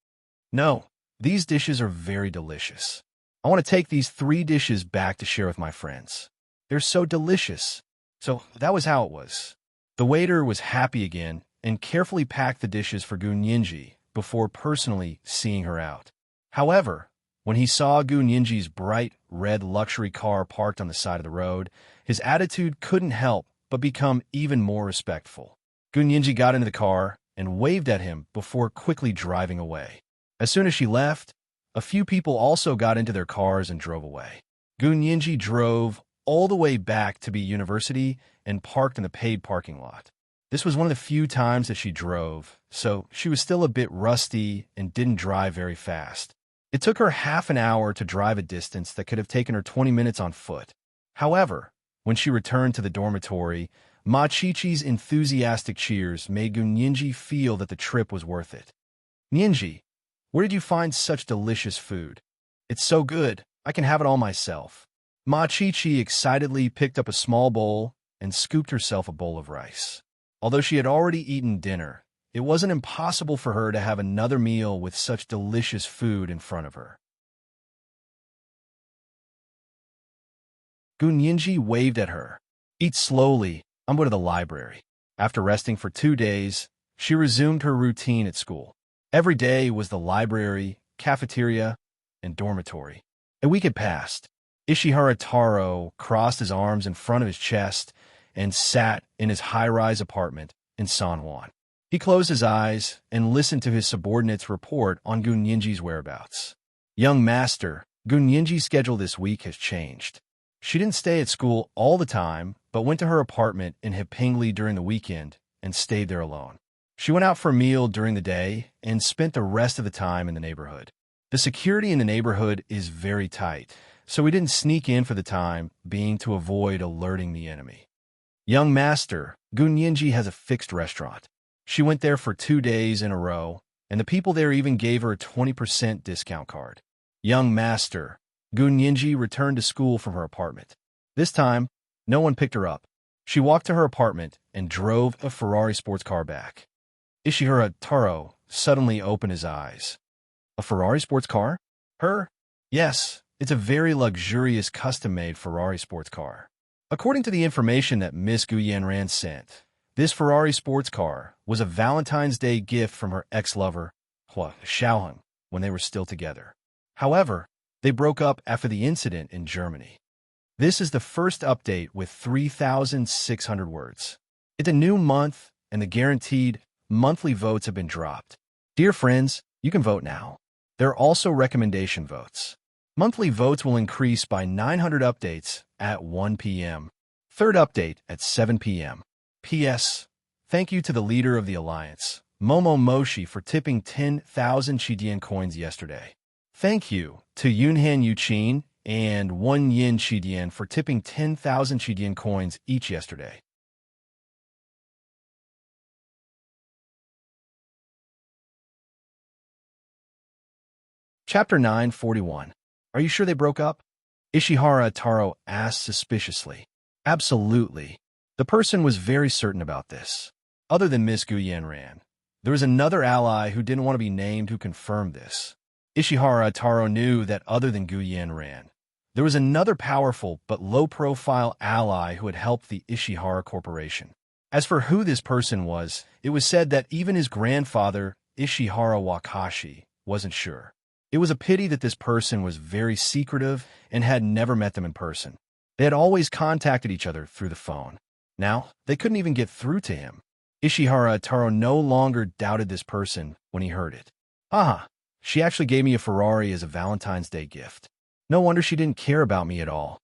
"No, these dishes are very delicious. I want to take these 3 dishes back to share with my friends. They're so delicious." So that was how it was. The waiter was happy again and carefully packed the dishes for Gun Yinji before personally seeing her out. However, when he saw Gun Yinji's bright red luxury car parked on the side of the road, his attitude couldn't help but become even more respectful. Gun Yinji got into the car and waved at him before quickly driving away. As soon as she left, a few people also got into their cars and drove away. Gun Yinji drove all the way back to the university and parked in the paid parking lot. This was one of the few times that she drove, so she was still a bit rusty and didn't drive very fast. It took her half an hour to drive a distance that could have taken her 20 minutes on foot. However, when she returned to the dormitory, Ma Chi-Chi's enthusiastic cheers made Gun Yinji feel that the trip was worth it. "Yinji, where did you find such delicious food? It's so good, I can have it all myself." Ma Chi-Chi excitedly picked up a small bowl and scooped herself a bowl of rice. Although she had already eaten dinner, it wasn't impossible for her to have another meal with such delicious food in front of her. Gun Yinji waved at her. "Eat slowly, I'm going to the library." After resting for 2 days, she resumed her routine at school. Every day was the library, cafeteria, and dormitory. A week had passed. Ishihara Taro crossed his arms in front of his chest and sat in his high-rise apartment in San Juan. He closed his eyes and listened to his subordinate's report on Gun Yinji's whereabouts. "Young master, Gun Yinji's schedule this week has changed. She didn't stay at school all the time, but went to her apartment in Hepingli during the weekend and stayed there alone. She went out for a meal during the day and spent the rest of the time in the neighborhood. The security in the neighborhood is very tight, so we didn't sneak in for the time being to avoid alerting the enemy." Young master, Gunyinji has a fixed restaurant. She went there for 2 days in a row, and the people there even gave her a 20% discount card. Young master, Gunyinji returned to school from her apartment. This time, no one picked her up. She walked to her apartment and drove a Ferrari sports car back. Ishihara Taro suddenly opened his eyes. A Ferrari sports car? Her? Yes, it's a very luxurious custom-made Ferrari sports car. According to the information that Miss Guyenran sent, this Ferrari sports car was a Valentine's Day gift from her ex-lover, Hua Xiaoheng, when they were still together. However, they broke up after the incident in Germany. This is the first update with 3,600 words. It's a new month, and the guaranteed monthly votes have been dropped. Dear friends, you can vote now. There are also recommendation votes. Monthly votes will increase by 900 updates at 1 p.m. Third update at 7 p.m. P.S. Thank you to the leader of the alliance, Momo Moshi, for tipping 10,000 Shidian coins yesterday. Thank you to Yunhan Yuqin and 1 Yin Shidian for tipping 10,000 Shidian coins each yesterday. Chapter 941. Are you sure they broke up? Ishihara Taro asked suspiciously. Absolutely. The person was very certain about this. Other than Miss Guyenran, there was another ally who didn't want to be named who confirmed this. Ishihara Taro knew that other than Guyenran, there was another powerful but low-profile ally who had helped the Ishihara Corporation. As for who this person was, it was said that even his grandfather, Ishihara Wakashi, wasn't sure. It was a pity that this person was very secretive and had never met them in person. They had always contacted each other through the phone. Now, they couldn't even get through to him. Ishihara Taro no longer doubted this person when he heard it. Aha, she actually gave me a Ferrari as a Valentine's Day gift. No wonder she didn't care about me at all.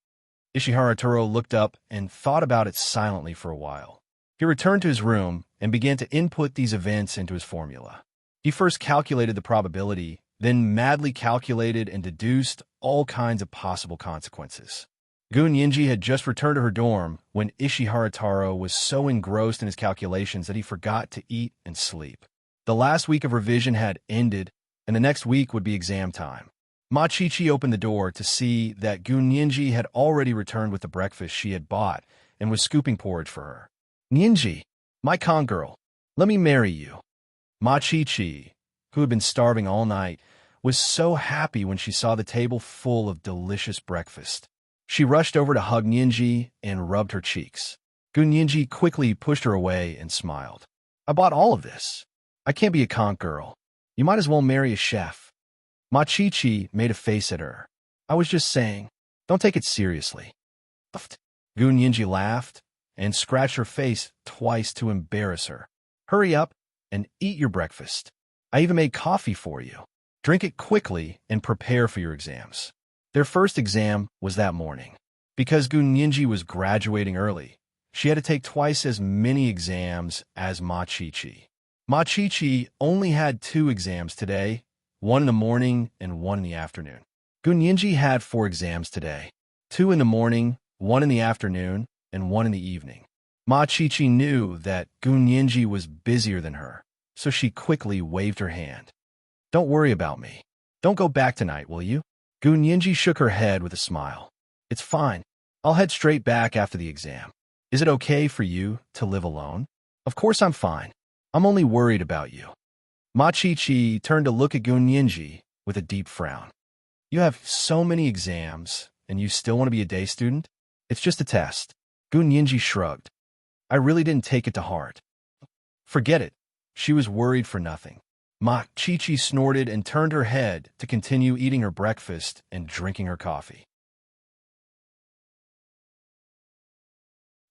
Ishihara Taro looked up and thought about it silently for a while. He returned to his room and began to input these events into his formula. He first calculated the probability, then madly calculated and deduced all kinds of possible consequences. Gunyinji had just returned to her dorm when Ishihara Taro was so engrossed in his calculations that he forgot to eat and sleep. The last week of revision had ended, and the next week would be exam time. Machichi opened the door to see that Gunyinji had already returned with the breakfast she had bought and was scooping porridge for her. Ninji, my con girl, let me marry you. Machichi, who had been starving all night, was so happy when she saw the table full of delicious breakfast. She rushed over to hug Ninji and rubbed her cheeks. Gunyinji quickly pushed her away and smiled. I bought all of this. I can't be a con girl. You might as well marry a chef. Machichi made a face at her. I was just saying, don't take it seriously. Gunyinji laughed and scratched her face twice to embarrass her. Hurry up and eat your breakfast. I even made coffee for you. Drink it quickly and prepare for your exams. Their first exam was that morning. Because Gunyinji was graduating early, she had to take twice as many exams as Machichi. Machichi only had 2 exams today, one in the morning and one in the afternoon. Gunyinji had 4 exams today, 2 in the morning, 1 in the afternoon, and 1 in the evening. Machichi knew that Gunyinji was busier than her, so she quickly waved her hand. Don't worry about me. Don't go back tonight, will you? Gunyinji shook her head with a smile. It's fine. I'll head straight back after the exam. Is it okay for you to live alone? Of course I'm fine. I'm only worried about you. Machichi turned to look at Gunyinji with a deep frown. You have so many exams, and you still want to be a day student? It's just a test. Gunyinji shrugged. I really didn't take it to heart. Forget it. She was worried for nothing. Machichi snorted and turned her head to continue eating her breakfast and drinking her coffee.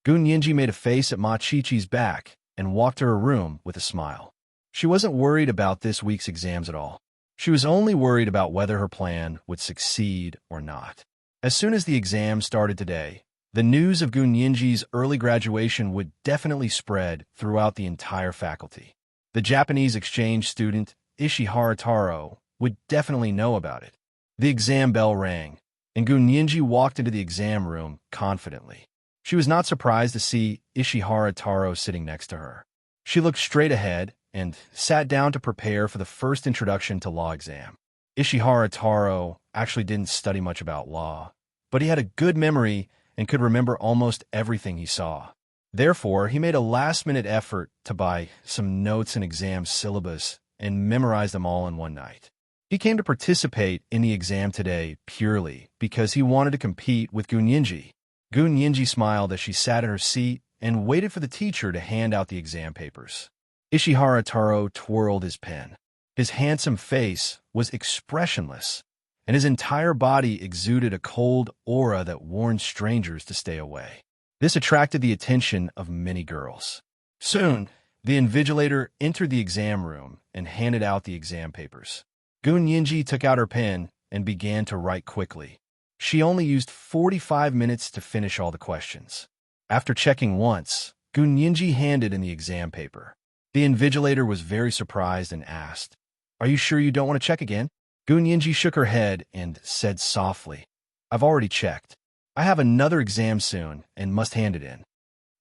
Gunyinji made a face at Machichi's back and walked to her room with a smile. She wasn't worried about this week's exams at all. She was only worried about whether her plan would succeed or not. As soon as the exam started today, the news of Gunyinji's early graduation would definitely spread throughout the entire faculty. The Japanese exchange student, Ishihara Taro, would definitely know about it. The exam bell rang, and Gunyinji walked into the exam room confidently. She was not surprised to see Ishihara Taro sitting next to her. She looked straight ahead and sat down to prepare for the first introduction to law exam. Ishihara Taro actually didn't study much about law, but he had a good memory and could remember almost everything he saw. Therefore, he made a last-minute effort to buy some notes and exam syllabus and memorize them all in one night. He came to participate in the exam today purely because he wanted to compete with Gunyinji. Gunyinji smiled as she sat in her seat and waited for the teacher to hand out the exam papers. Ishihara Taro twirled his pen. His handsome face was expressionless, and his entire body exuded a cold aura that warned strangers to stay away. This attracted the attention of many girls. Soon, the invigilator entered the exam room and handed out the exam papers. Gunyinji took out her pen and began to write quickly. She only used 45 minutes to finish all the questions. After checking once, Gunyinji handed in the exam paper. The invigilator was very surprised and asked, "Are you sure you don't want to check again?" Gunyinji shook her head and said softly, "I've already checked. I have another exam soon and must hand it in."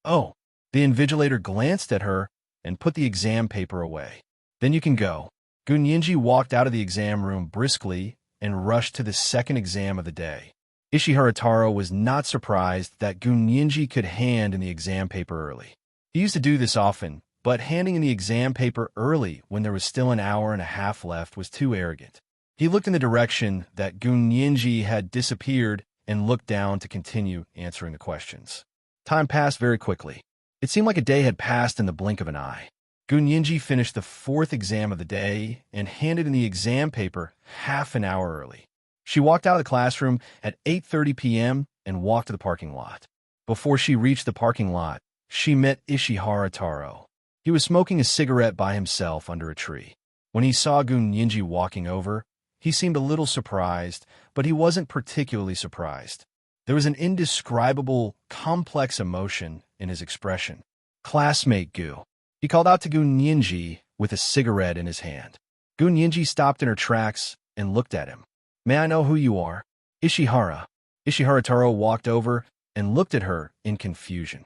"Oh." The invigilator glanced at her and put the exam paper away. "Then you can go." Gunyinji walked out of the exam room briskly and rushed to the second exam of the day. Ishihara Taro was not surprised that Gunyinji could hand in the exam paper early. He used to do this often, but handing in the exam paper early when there was still an hour and a half left was too arrogant. He looked in the direction that Gunyinji had disappeared and looked down to continue answering the questions. Time passed very quickly. It seemed like a day had passed in the blink of an eye. Gunyinji finished the fourth exam of the day and handed in the exam paper half an hour early. She walked out of the classroom at 8:30 p.m. and walked to the parking lot. Before she reached the parking lot, she met Ishihara Taro. He was smoking a cigarette by himself under a tree. When he saw Gunyinji walking over, he seemed a little surprised, but he wasn't particularly surprised. There was an indescribable, complex emotion in his expression. "Classmate Gu." He called out to Gunyinji with a cigarette in his hand. Gunyinji stopped in her tracks and looked at him. "May I know who you are?" "Ishihara." Ishihara Taro walked over and looked at her in confusion.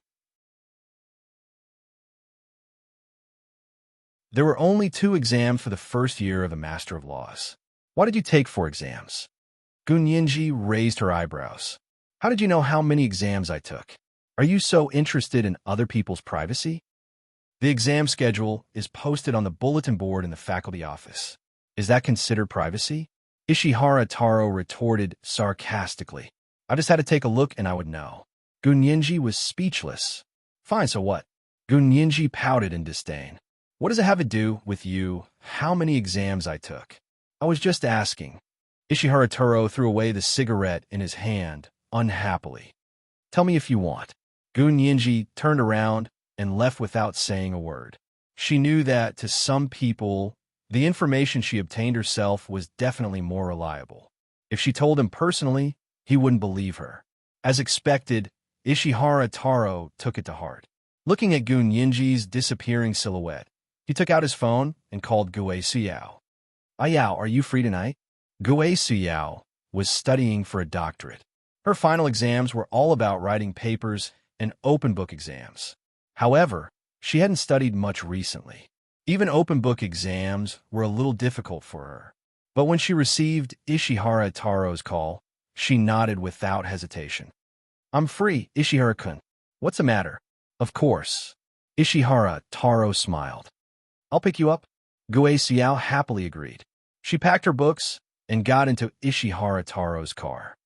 There were only 2 exams for the first year of the Master of Laws. "Why did you take 4 exams?" Gunyinji raised her eyebrows. "How did you know how many exams I took? Are you so interested in other people's privacy?" "The exam schedule is posted on the bulletin board in the faculty office. Is that considered privacy?" Ishihara Taro retorted sarcastically. "I just had to take a look and I would know." Gunyinji was speechless. "Fine, so what?" Gunyinji pouted in disdain. "What does it have to do with you how many exams I took? I was just asking." Ishihara Taro threw away the cigarette in his hand unhappily. "Tell me if you want." Gunyinji turned around and left without saying a word. She knew that, to some people, the information she obtained herself was definitely more reliable. If she told him personally, he wouldn't believe her. As expected, Ishihara Taro took it to heart. Looking at Gunyinji's disappearing silhouette, he took out his phone and called Gue Suyao. "Ayao, are you free tonight?" Gue Suyao was studying for a doctorate. Her final exams were all about writing papers and open book exams. However, she hadn't studied much recently. Even open book exams were a little difficult for her. But when she received Ishihara Taro's call, she nodded without hesitation. "I'm free, Ishihara-kun. What's the matter?" "Of course." Ishihara Taro smiled. "I'll pick you up." Gue Suyao happily agreed. She packed her books and got into Ishihara Taro's car.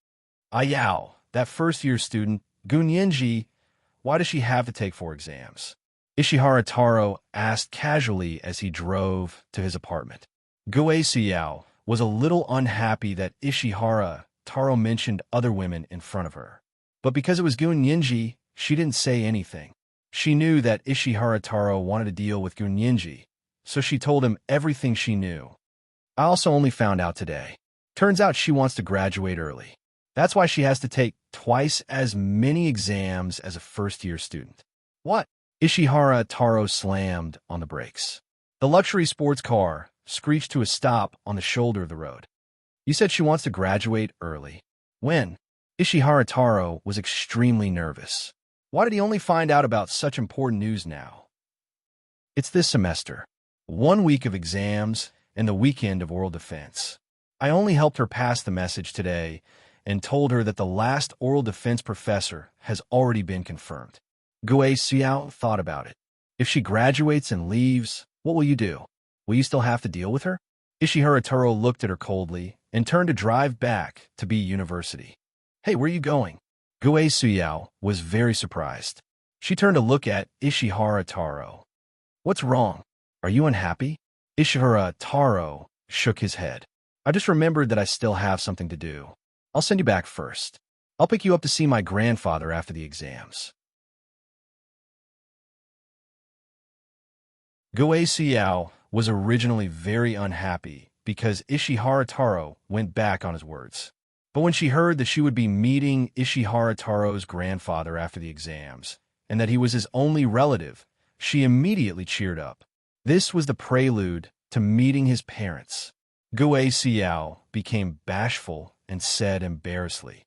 "Ayao, that first-year student, Gunyinji, why does she have to take 4 exams?" Ishihara Taro asked casually as he drove to his apartment. Gue Suyao was a little unhappy that Ishihara Taro mentioned other women in front of her. But because it was Gunyinji, she didn't say anything. She knew that Ishihara Taro wanted to deal with Gunyinji, so she told him everything she knew. "I also only found out today. Turns out she wants to graduate early. That's why she has to take twice as many exams as a first-year student." "What?" Ishihara Taro slammed on the brakes. The luxury sports car screeched to a stop on the shoulder of the road. "You said she wants to graduate early. When?" Ishihara Taro was extremely nervous. Why did he only find out about such important news now? It's this semester. 1 week of exams and the weekend of oral defense. I only helped her pass the message today and told her that the last oral defense professor has already been confirmed. Gue Xiao thought about it. If she graduates and leaves, what will you do? Will you still have to deal with her? Ishihara Taro looked at her coldly and turned to drive back to B University. Hey, where are you going? Gue Suyao was very surprised. She turned to look at Ishihara Taro. What's wrong? Are you unhappy? Ishihara Taro shook his head. I just remembered that I still have something to do. I'll send you back first. I'll pick you up to see my grandfather after the exams. Gue Xiao was originally very unhappy because Ishihara Taro went back on his words. But when she heard that she would be meeting Ishihara Taro's grandfather after the exams, and that he was his only relative, she immediately cheered up. This was the prelude to meeting his parents. Gue Xiao became bashful and said embarrassedly,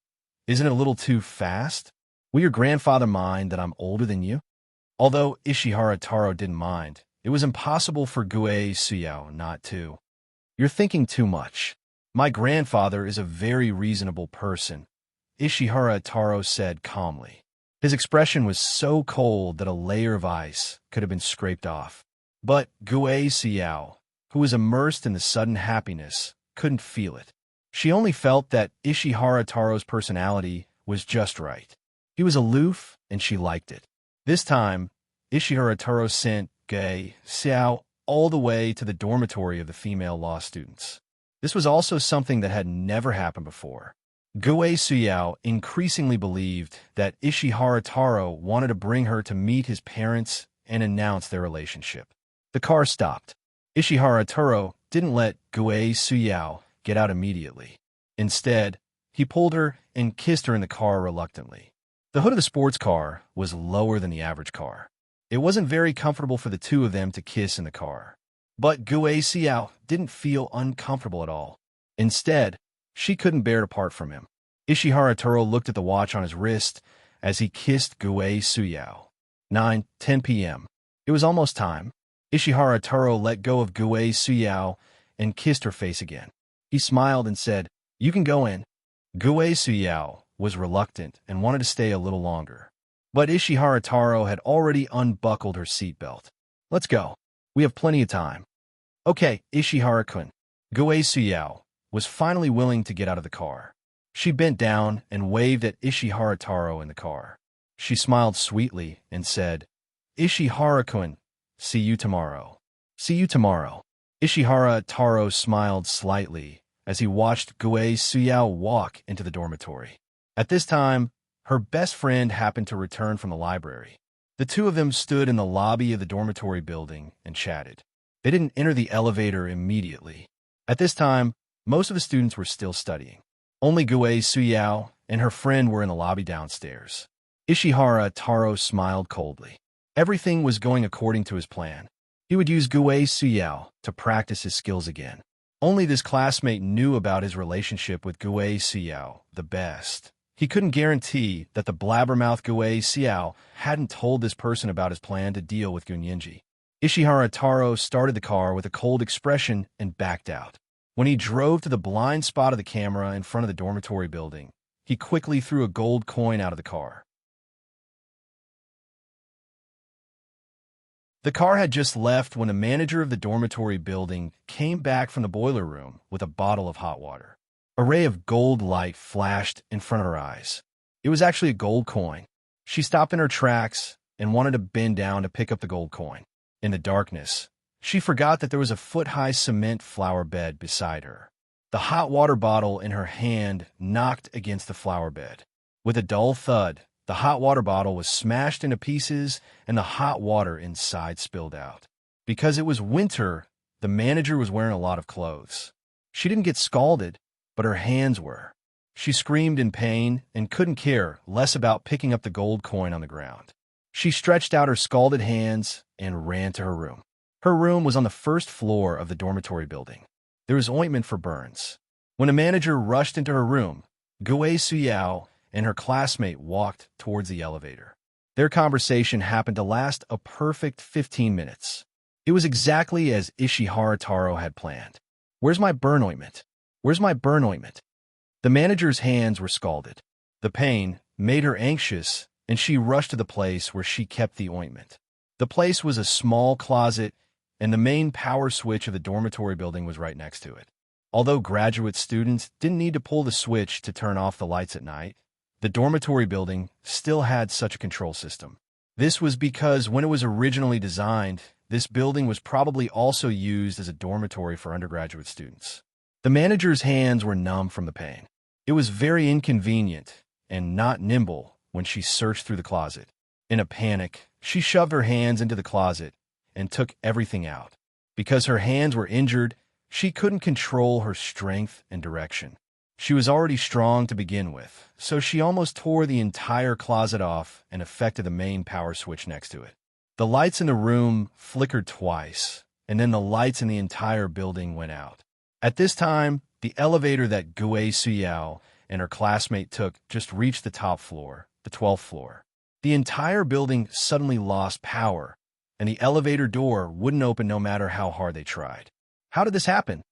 Isn't it a little too fast? Will your grandfather mind that I'm older than you? Although Ishihara Taro didn't mind, it was impossible for Gue Xiao not to. You're thinking too much. My grandfather is a very reasonable person, Ishihara Taro said calmly. His expression was so cold that a layer of ice could have been scraped off. But Gue Xiao, who was immersed in the sudden happiness, couldn't feel it. She only felt that Ishihara Taro's personality was just right. He was aloof, and she liked it. This time, Ishihara Taro sent Gue Xiao all the way to the dormitory of the female law students. This was also something that had never happened before. Gue Xiao increasingly believed that Ishihara Taro wanted to bring her to meet his parents and announce their relationship. The car stopped. Ishihara Taro didn't let Gue Xiao get out immediately. Instead, he pulled her and kissed her in the car reluctantly. The hood of the sports car was lower than the average car. It wasn't very comfortable for the two of them to kiss in the car. But Gue Xiao didn't feel uncomfortable at all. Instead, she couldn't bear to part from him. Ishihara Taro looked at the watch on his wrist as he kissed Gue Xiao. 9:10 p.m. It was almost time. Ishihara Taro let go of Gue Xiao and kissed her face again. He smiled and said, You can go in. Gue Xiao was reluctant and wanted to stay a little longer. But Ishihara Taro had already unbuckled her seatbelt. Let's go. We have plenty of time. Okay, Ishihara-kun. Gue Xiao was finally willing to get out of the car. She bent down and waved at Ishihara Taro in the car. She smiled sweetly and said, Ishihara-kun, see you tomorrow. See you tomorrow. Ishihara Taro smiled slightly as he watched Gue Xiao walk into the dormitory. At this time, her best friend happened to return from the library. The two of them stood in the lobby of the dormitory building and chatted. They didn't enter the elevator immediately. At this time, most of the students were still studying. Only Gue Xiao and her friend were in the lobby downstairs. Ishihara Taro smiled coldly. Everything was going according to his plan. He would use Gue Xiao to practice his skills again. Only this classmate knew about his relationship with Gue Xiao the best. He couldn't guarantee that the blabbermouth Gue Xiao hadn't told this person about his plan to deal with Gunyenji. Ishihara Taro started the car with a cold expression and backed out. When he drove to the blind spot of the camera in front of the dormitory building, he quickly threw a gold coin out of the car. The car had just left when the manager of the dormitory building came back from the boiler room with a bottle of hot water. A ray of gold light flashed in front of her eyes. It was actually a gold coin. She stopped in her tracks and wanted to bend down to pick up the gold coin. In the darkness, she forgot that there was a foot-high cement flower bed beside her. The hot water bottle in her hand knocked against the flower bed. With a dull thud, the hot water bottle was smashed into pieces and the hot water inside spilled out. Because it was winter, the manager was wearing a lot of clothes. She didn't get scalded, but her hands were. She screamed in pain and couldn't care less about picking up the gold coin on the ground. She stretched out her scalded hands and ran to her room. Her room was on the first floor of the dormitory building. There was ointment for burns. When the manager rushed into her room, Gue Xiao and her classmate walked towards the elevator. Their conversation happened to last a perfect 15 minutes. It was exactly as Ishihara Taro had planned. "Where's my burn ointment? Where's my burn ointment?" The manager's hands were scalded. The pain made her anxious, and she rushed to the place where she kept the ointment. The place was a small closet, and the main power switch of the dormitory building was right next to it. Although graduate students didn't need to pull the switch to turn off the lights at night, the dormitory building still had such a control system. This was because when it was originally designed, this building was probably also used as a dormitory for undergraduate students. The manager's hands were numb from the pain. It was very inconvenient and not nimble when she searched through the closet. In a panic, she shoved her hands into the closet and took everything out. Because her hands were injured, she couldn't control her strength and direction. She was already strong to begin with, so she almost tore the entire closet off and affected the main power switch next to it. The lights in the room flickered twice, and then the lights in the entire building went out. At this time, the elevator that Gue Suyao and her classmate took just reached the top floor, the 12th floor. The entire building suddenly lost power, and the elevator door wouldn't open no matter how hard they tried. How did this happen?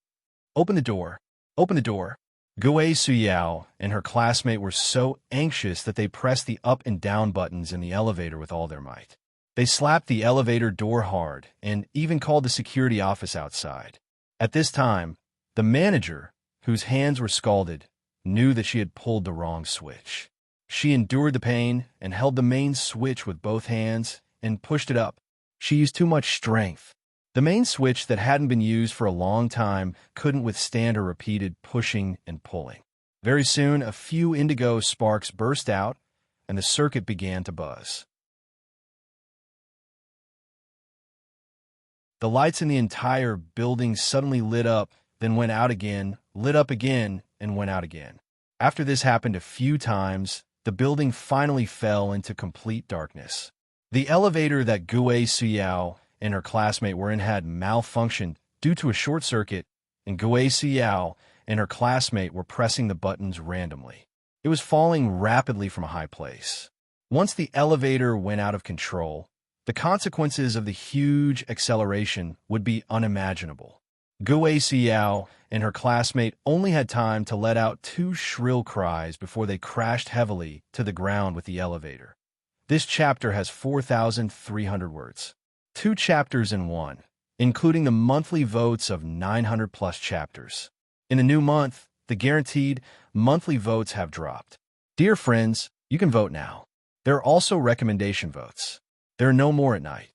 "Open the door. Open the door." Gue Suyao and her classmate were so anxious that they pressed the up and down buttons in the elevator with all their might. They slapped the elevator door hard and even called the security office outside. At this time, the manager, whose hands were scalded, knew that she had pulled the wrong switch. She endured the pain and held the main switch with both hands and pushed it up. She used too much strength. The main switch that hadn't been used for a long time couldn't withstand her repeated pushing and pulling. Very soon, a few indigo sparks burst out, and the circuit began to buzz. The lights in the entire building suddenly lit up, then went out again, lit up again, and went out again. After this happened a few times, the building finally fell into complete darkness. The elevator that Gue Suyao and her classmate were in had malfunctioned due to a short circuit, and Gue Suyao and her classmate were pressing the buttons randomly. It was falling rapidly from a high place. Once the elevator went out of control, the consequences of the huge acceleration would be unimaginable. Gue Suyao and her classmate only had time to let out 2 shrill cries before they crashed heavily to the ground with the elevator. This chapter has 4,300 words. 2 chapters in one, including the monthly votes of 900+ chapters. In a new month, the guaranteed monthly votes have dropped. Dear friends, you can vote now. There are also recommendation votes. There are no more at night.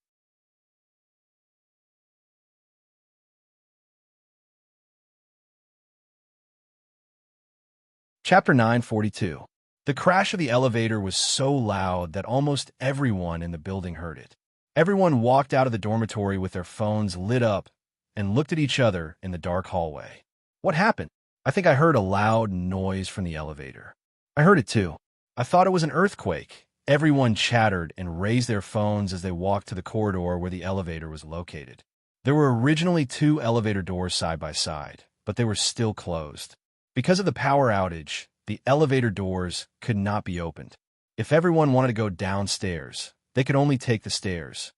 Chapter 942. The crash of the elevator was so loud that almost everyone in the building heard it. Everyone walked out of the dormitory with their phones lit up and looked at each other in the dark hallway. What happened? I think I heard a loud noise from the elevator. I heard it too. I thought it was an earthquake. Everyone chattered and raised their phones as they walked to the corridor where the elevator was located. There were originally 2 elevator doors side by side, but they were still closed. Because of the power outage, the elevator doors could not be opened. If everyone wanted to go downstairs, they could only take the stairs.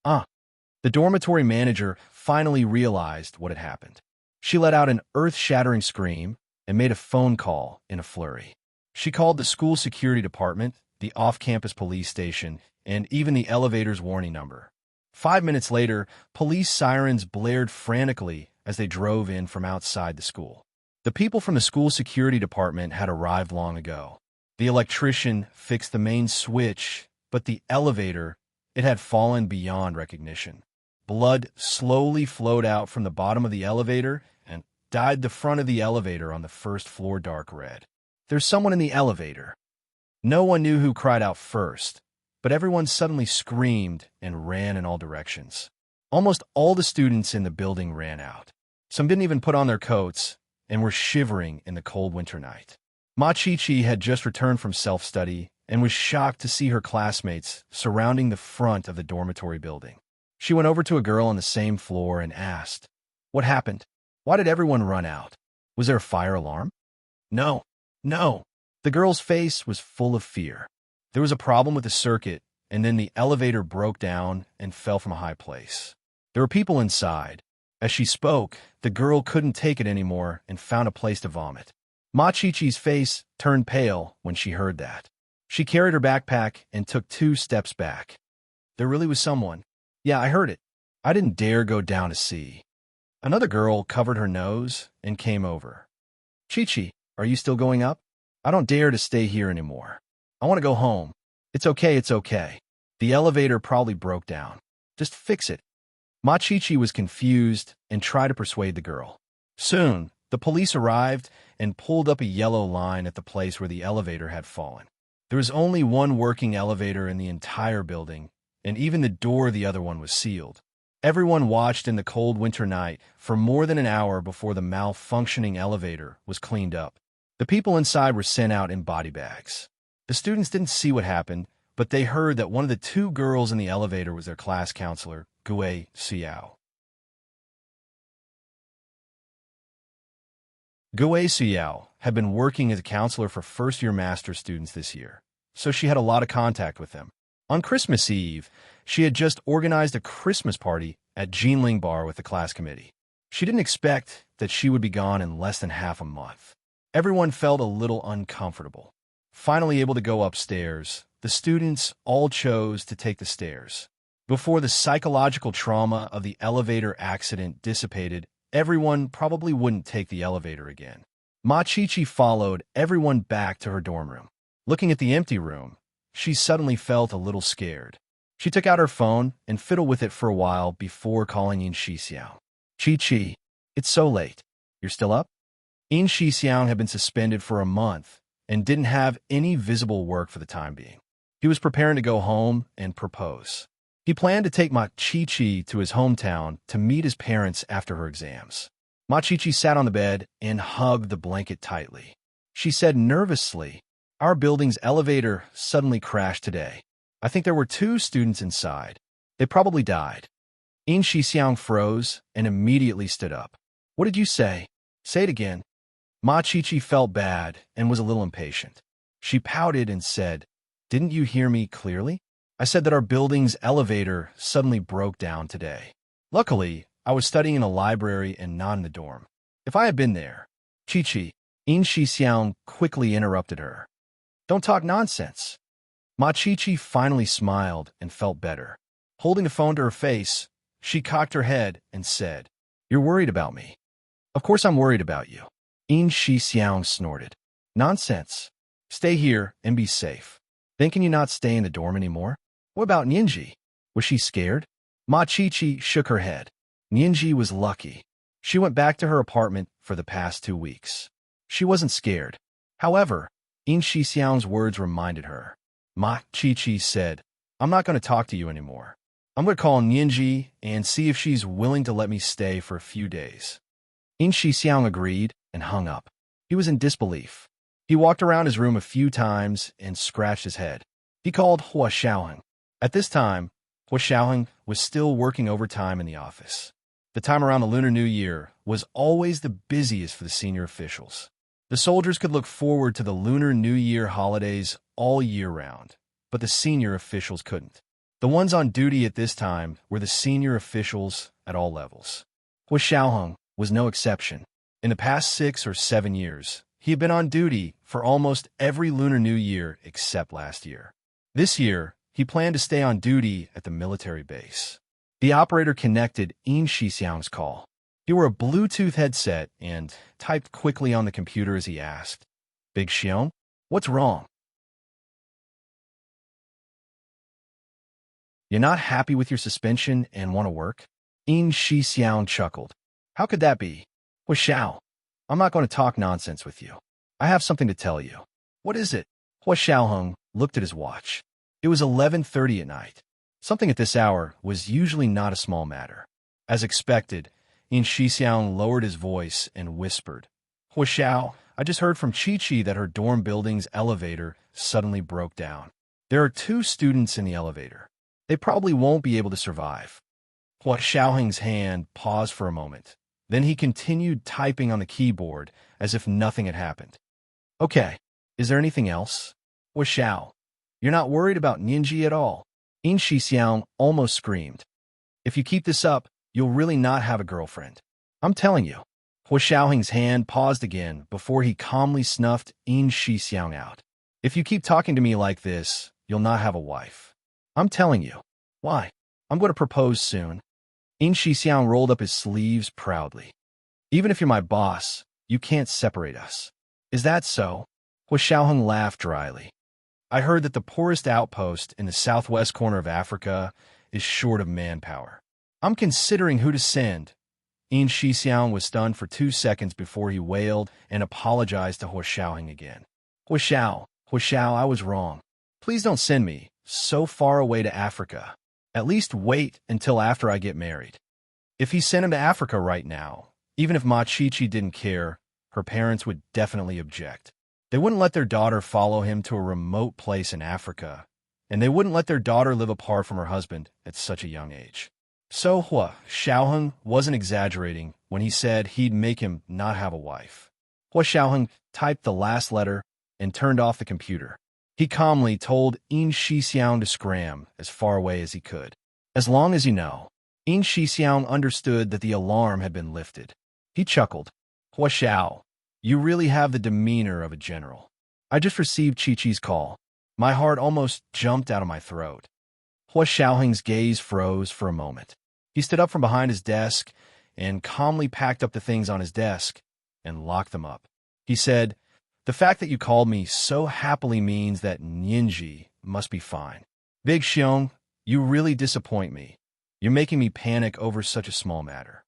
The dormitory manager finally realized what had happened. She let out an earth-shattering scream and made a phone call in a flurry. She called the school security department, the off-campus police station, and even the elevator's warning number. 5 minutes later, police sirens blared frantically as they drove in from outside the school. The people from the school security department had arrived long ago. The electrician fixed the main switch, but the elevator, it had fallen beyond recognition. Blood slowly flowed out from the bottom of the elevator and dyed the front of the elevator on the first floor dark red. There's someone in the elevator. No one knew who cried out first, but everyone suddenly screamed and ran in all directions. Almost all the students in the building ran out. Some didn't even put on their coats and were shivering in the cold winter night. Machichi had just returned from self-study and was shocked to see her classmates surrounding the front of the dormitory building. She went over to a girl on the same floor and asked, "What happened? Why did everyone run out? Was there a fire alarm?" No. The girl's face was full of fear. There was a problem with the circuit, and then the elevator broke down and fell from a high place. There were people inside. As she spoke, the girl couldn't take it anymore and found a place to vomit. Ma Chi-Chi's face turned pale when she heard that. She carried her backpack and took 2 steps back. There really was someone. Yeah, I heard it. I didn't dare go down to see. Another girl covered her nose and came over. Chi-Chi, are you still going up? I don't dare to stay here anymore. I want to go home. It's okay, it's okay. The elevator probably broke down. Just fix it. Ma Chi-Chi was confused and tried to persuade the girl. Soon, the police arrived and pulled up a yellow line at the place where the elevator had fallen. There was only one working elevator in the entire building, and even the door of the other one was sealed. Everyone watched in the cold winter night for more than an hour before the malfunctioning elevator was cleaned up. The people inside were sent out in body bags. The students didn't see what happened, but they heard that one of the 2 girls in the elevator was their class counselor, Gue Xiao. Gue Xiao had been working as a counselor for first-year master's students this year, so she had a lot of contact with them. On Christmas Eve, she had just organized a Christmas party at Jinling Bar with the class committee. She didn't expect that she would be gone in less than half a month. Everyone felt a little uncomfortable. Finally able to go upstairs, the students all chose to take the stairs. Before the psychological trauma of the elevator accident dissipated, everyone probably wouldn't take the elevator again. Ma Chi-Chi followed everyone back to her dorm room. Looking at the empty room, she suddenly felt a little scared. She took out her phone and fiddled with it for a while before calling in Xixiao. Chi-Chi, it's so late. You're still up? In Xixiao had been suspended for a month and didn't have any visible work for the time being. He was preparing to go home and propose. He planned to take Ma Chi-Chi to his hometown to meet his parents after her exams. Ma Chi-Chi sat on the bed and hugged the blanket tightly. She said nervously, "Our building's elevator suddenly crashed today. I think there were 2 students inside. They probably died." In Xixiang froze and immediately stood up. "What did you say? Say it again." Ma Chi-Chi felt bad and was a little impatient. She pouted and said, "Didn't you hear me clearly? I said that our building's elevator suddenly broke down today. Luckily, I was studying in a library and not in the dorm. If I had been there..." Chi-Chi, In Xixiang quickly interrupted her. "Don't talk nonsense." Ma Chi-Chi finally smiled and felt better. Holding the phone to her face, she cocked her head and said, "You're worried about me." "Of course I'm worried about you." In Xixiang snorted. "Nonsense. Stay here and be safe. Then can you not stay in the dorm anymore? What about Ninji? Was she scared?" Ma Chi-Chi shook her head. Ninji was lucky. She went back to her apartment for the past 2 weeks. She wasn't scared. However, In Xixiang's words reminded her. Ma Chi-Chi said, "I'm not going to talk to you anymore. I'm going to call Ninji and see if she's willing to let me stay for a few days." In Xixiang agreed and hung up. He was in disbelief. He walked around his room a few times and scratched his head. He called Hua Xiaoheng. At this time, Hua Xiaoheng was still working overtime in the office. The time around the Lunar New Year was always the busiest for the senior officials. The soldiers could look forward to the Lunar New Year holidays all year round, but the senior officials couldn't. The ones on duty at this time were the senior officials at all levels. Hua Xiaoheng was no exception. In the past 6 or 7 years, he had been on duty for almost every Lunar New Year except last year. This year, he planned to stay on duty at the military base. The operator connected In Xixiang's call. He wore a Bluetooth headset and typed quickly on the computer as he asked, "Big Xiong, what's wrong? You're not happy with your suspension and want to work?" In Xixiang chuckled. "How could that be? Hua Xiao, I'm not going to talk nonsense with you. I have something to tell you." "What is it?" Hua Xiaoheng looked at his watch. It was 11:30 at night. Something at this hour was usually not a small matter. As expected, In Xixiang lowered his voice and whispered, "Hua Xiao, I just heard from Chi-Chi that her dorm building's elevator suddenly broke down. There are 2 students in the elevator. They probably won't be able to survive." Hua Xiaoheng's hand paused for a moment. Then he continued typing on the keyboard as if nothing had happened. "Okay, is there anything else? Hua Xiao, you're not worried about Ninji at all?" In Shixiang almost screamed. If you keep this up, you'll really not have a girlfriend. I'm telling you. Hua Xiaoheng's hand paused again before he calmly snuffed In Shixiang out. If you keep talking to me like this, you'll not have a wife. I'm telling you. Why? I'm going to propose soon. In Shixiang rolled up his sleeves proudly. Even if you're my boss, you can't separate us. Is that so? Hua Xiaoheng laughed dryly. I heard that the poorest outpost in the southwest corner of Africa is short of manpower. I'm considering who to send. In Shixiang was stunned for 2 seconds before he wailed and apologized to Hua Xiaoheng again. Hua Xiao, I was wrong. Please don't send me so far away to Africa. At least wait until after I get married. If he sent him to Africa right now, even if Ma Chi-Chi didn't care, her parents would definitely object. They wouldn't let their daughter follow him to a remote place in Africa, and they wouldn't let their daughter live apart from her husband at such a young age. So Hua Xiaoheng wasn't exaggerating when he said he'd make him not have a wife. Hua Xiaoheng typed the last letter and turned off the computer. He calmly told In Shixiang to scram as far away as he could. As long as you know. In Shixiang understood that the alarm had been lifted. He chuckled. Hua Xiao, you really have the demeanor of a general. I just received Chi-Chi's call. My heart almost jumped out of my throat. Hua Xiaoheng's gaze froze for a moment. He stood up from behind his desk and calmly packed up the things on his desk and locked them up. He said, the fact that you called me so happily means that Nianji must be fine. Big Xiong, you really disappoint me. You're making me panic over such a small matter.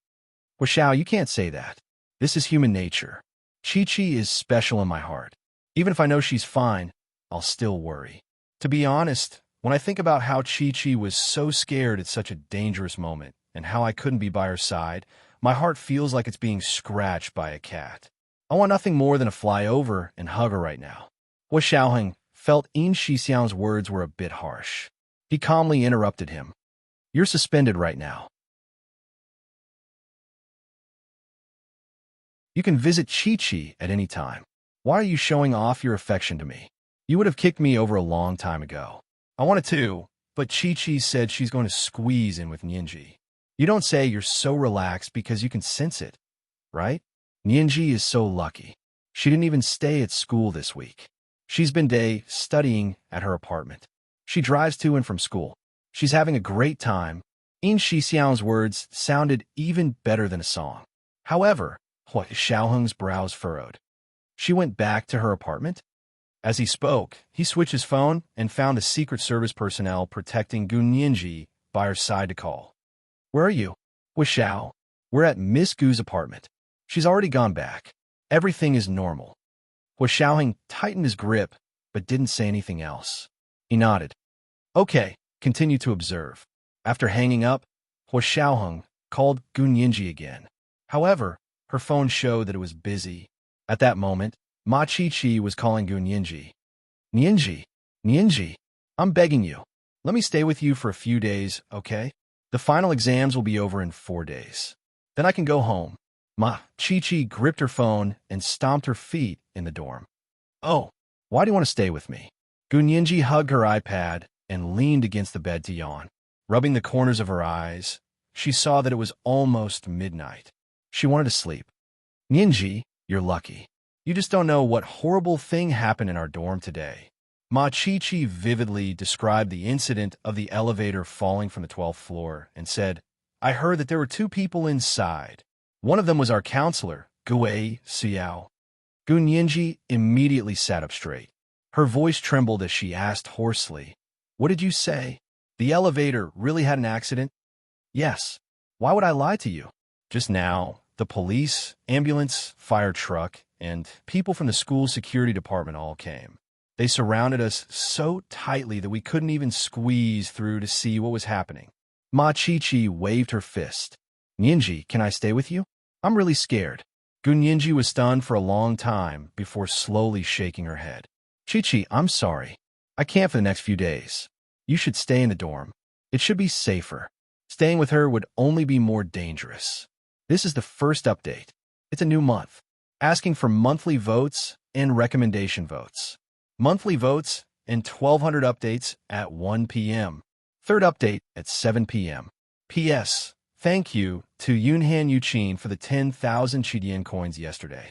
Hua Xiao, you can't say that. This is human nature. Chi-Chi is special in my heart. Even if I know she's fine, I'll still worry. To be honest, when I think about how Chi-Chi was so scared at such a dangerous moment and how I couldn't be by her side, my heart feels like it's being scratched by a cat. I want nothing more than to fly over and hug her right now. Hua Xiaoheng felt In Shixiang's words were a bit harsh. He calmly interrupted him. You're suspended right now. You can visit Chi-Chi at any time. Why are you showing off your affection to me? You would have kicked me over a long time ago. I wanted to, but Chi-Chi said she's going to squeeze in with Nianji. You don't say you're so relaxed because you can sense it, right? Nianji is so lucky. She didn't even stay at school this week. She's been studying at her apartment. She drives to and from school. She's having a great time. In Shixiang's words sounded even better than a song. However, Hua Xiaoheng's brows furrowed. She went back to her apartment? As he spoke, he switched his phone and found a Secret Service personnel protecting Gu Nianji by her side to call. Where are you? Hua Xiao. We're at Miss Gu's apartment. She's already gone back. Everything is normal. Hua Xiaoheng tightened his grip, but didn't say anything else. He nodded. Okay, continue to observe. After hanging up, Hua Xiaoheng called Gu Nianji again. However, her phone showed that it was busy. At that moment, Ma Chi-Chi was calling Gu Nianji. Nianji, I'm begging you. Let me stay with you for a few days, okay? The final exams will be over in 4 days. Then I can go home. Ma Chi-Chi gripped her phone and stomped her feet in the dorm. Oh, why do you want to stay with me? Gu Nianji hugged her iPad and leaned against the bed to yawn. Rubbing the corners of her eyes, she saw that it was almost midnight. She wanted to sleep. Nianji, you're lucky. You just don't know what horrible thing happened in our dorm today. Ma Chi-Chi vividly described the incident of the elevator falling from the 12th floor and said, I heard that there were 2 people inside. One of them was our counselor, Gu Xiao. Gu Nianji immediately sat up straight. Her voice trembled as she asked hoarsely, What did you say? The elevator really had an accident? Yes. Why would I lie to you? Just now, the police, ambulance, fire truck, and people from the school security department all came. They surrounded us so tightly that we couldn't even squeeze through to see what was happening. Ma Chi-Chi waved her fist. Nianji, can I stay with you? I'm really scared. Gu Nianji was stunned for a long time before slowly shaking her head. Chi-Chi, I'm sorry. I can't for the next few days. You should stay in the dorm. It should be safer. Staying with her would only be more dangerous. This is the first update. It's a new month. Asking for monthly votes and recommendation votes. Monthly votes and 1,200 updates at 1 p.m. Third update at 7 p.m. P.S. Thank you to Yunhan Yuqin for the 10,000 Chidian coins yesterday.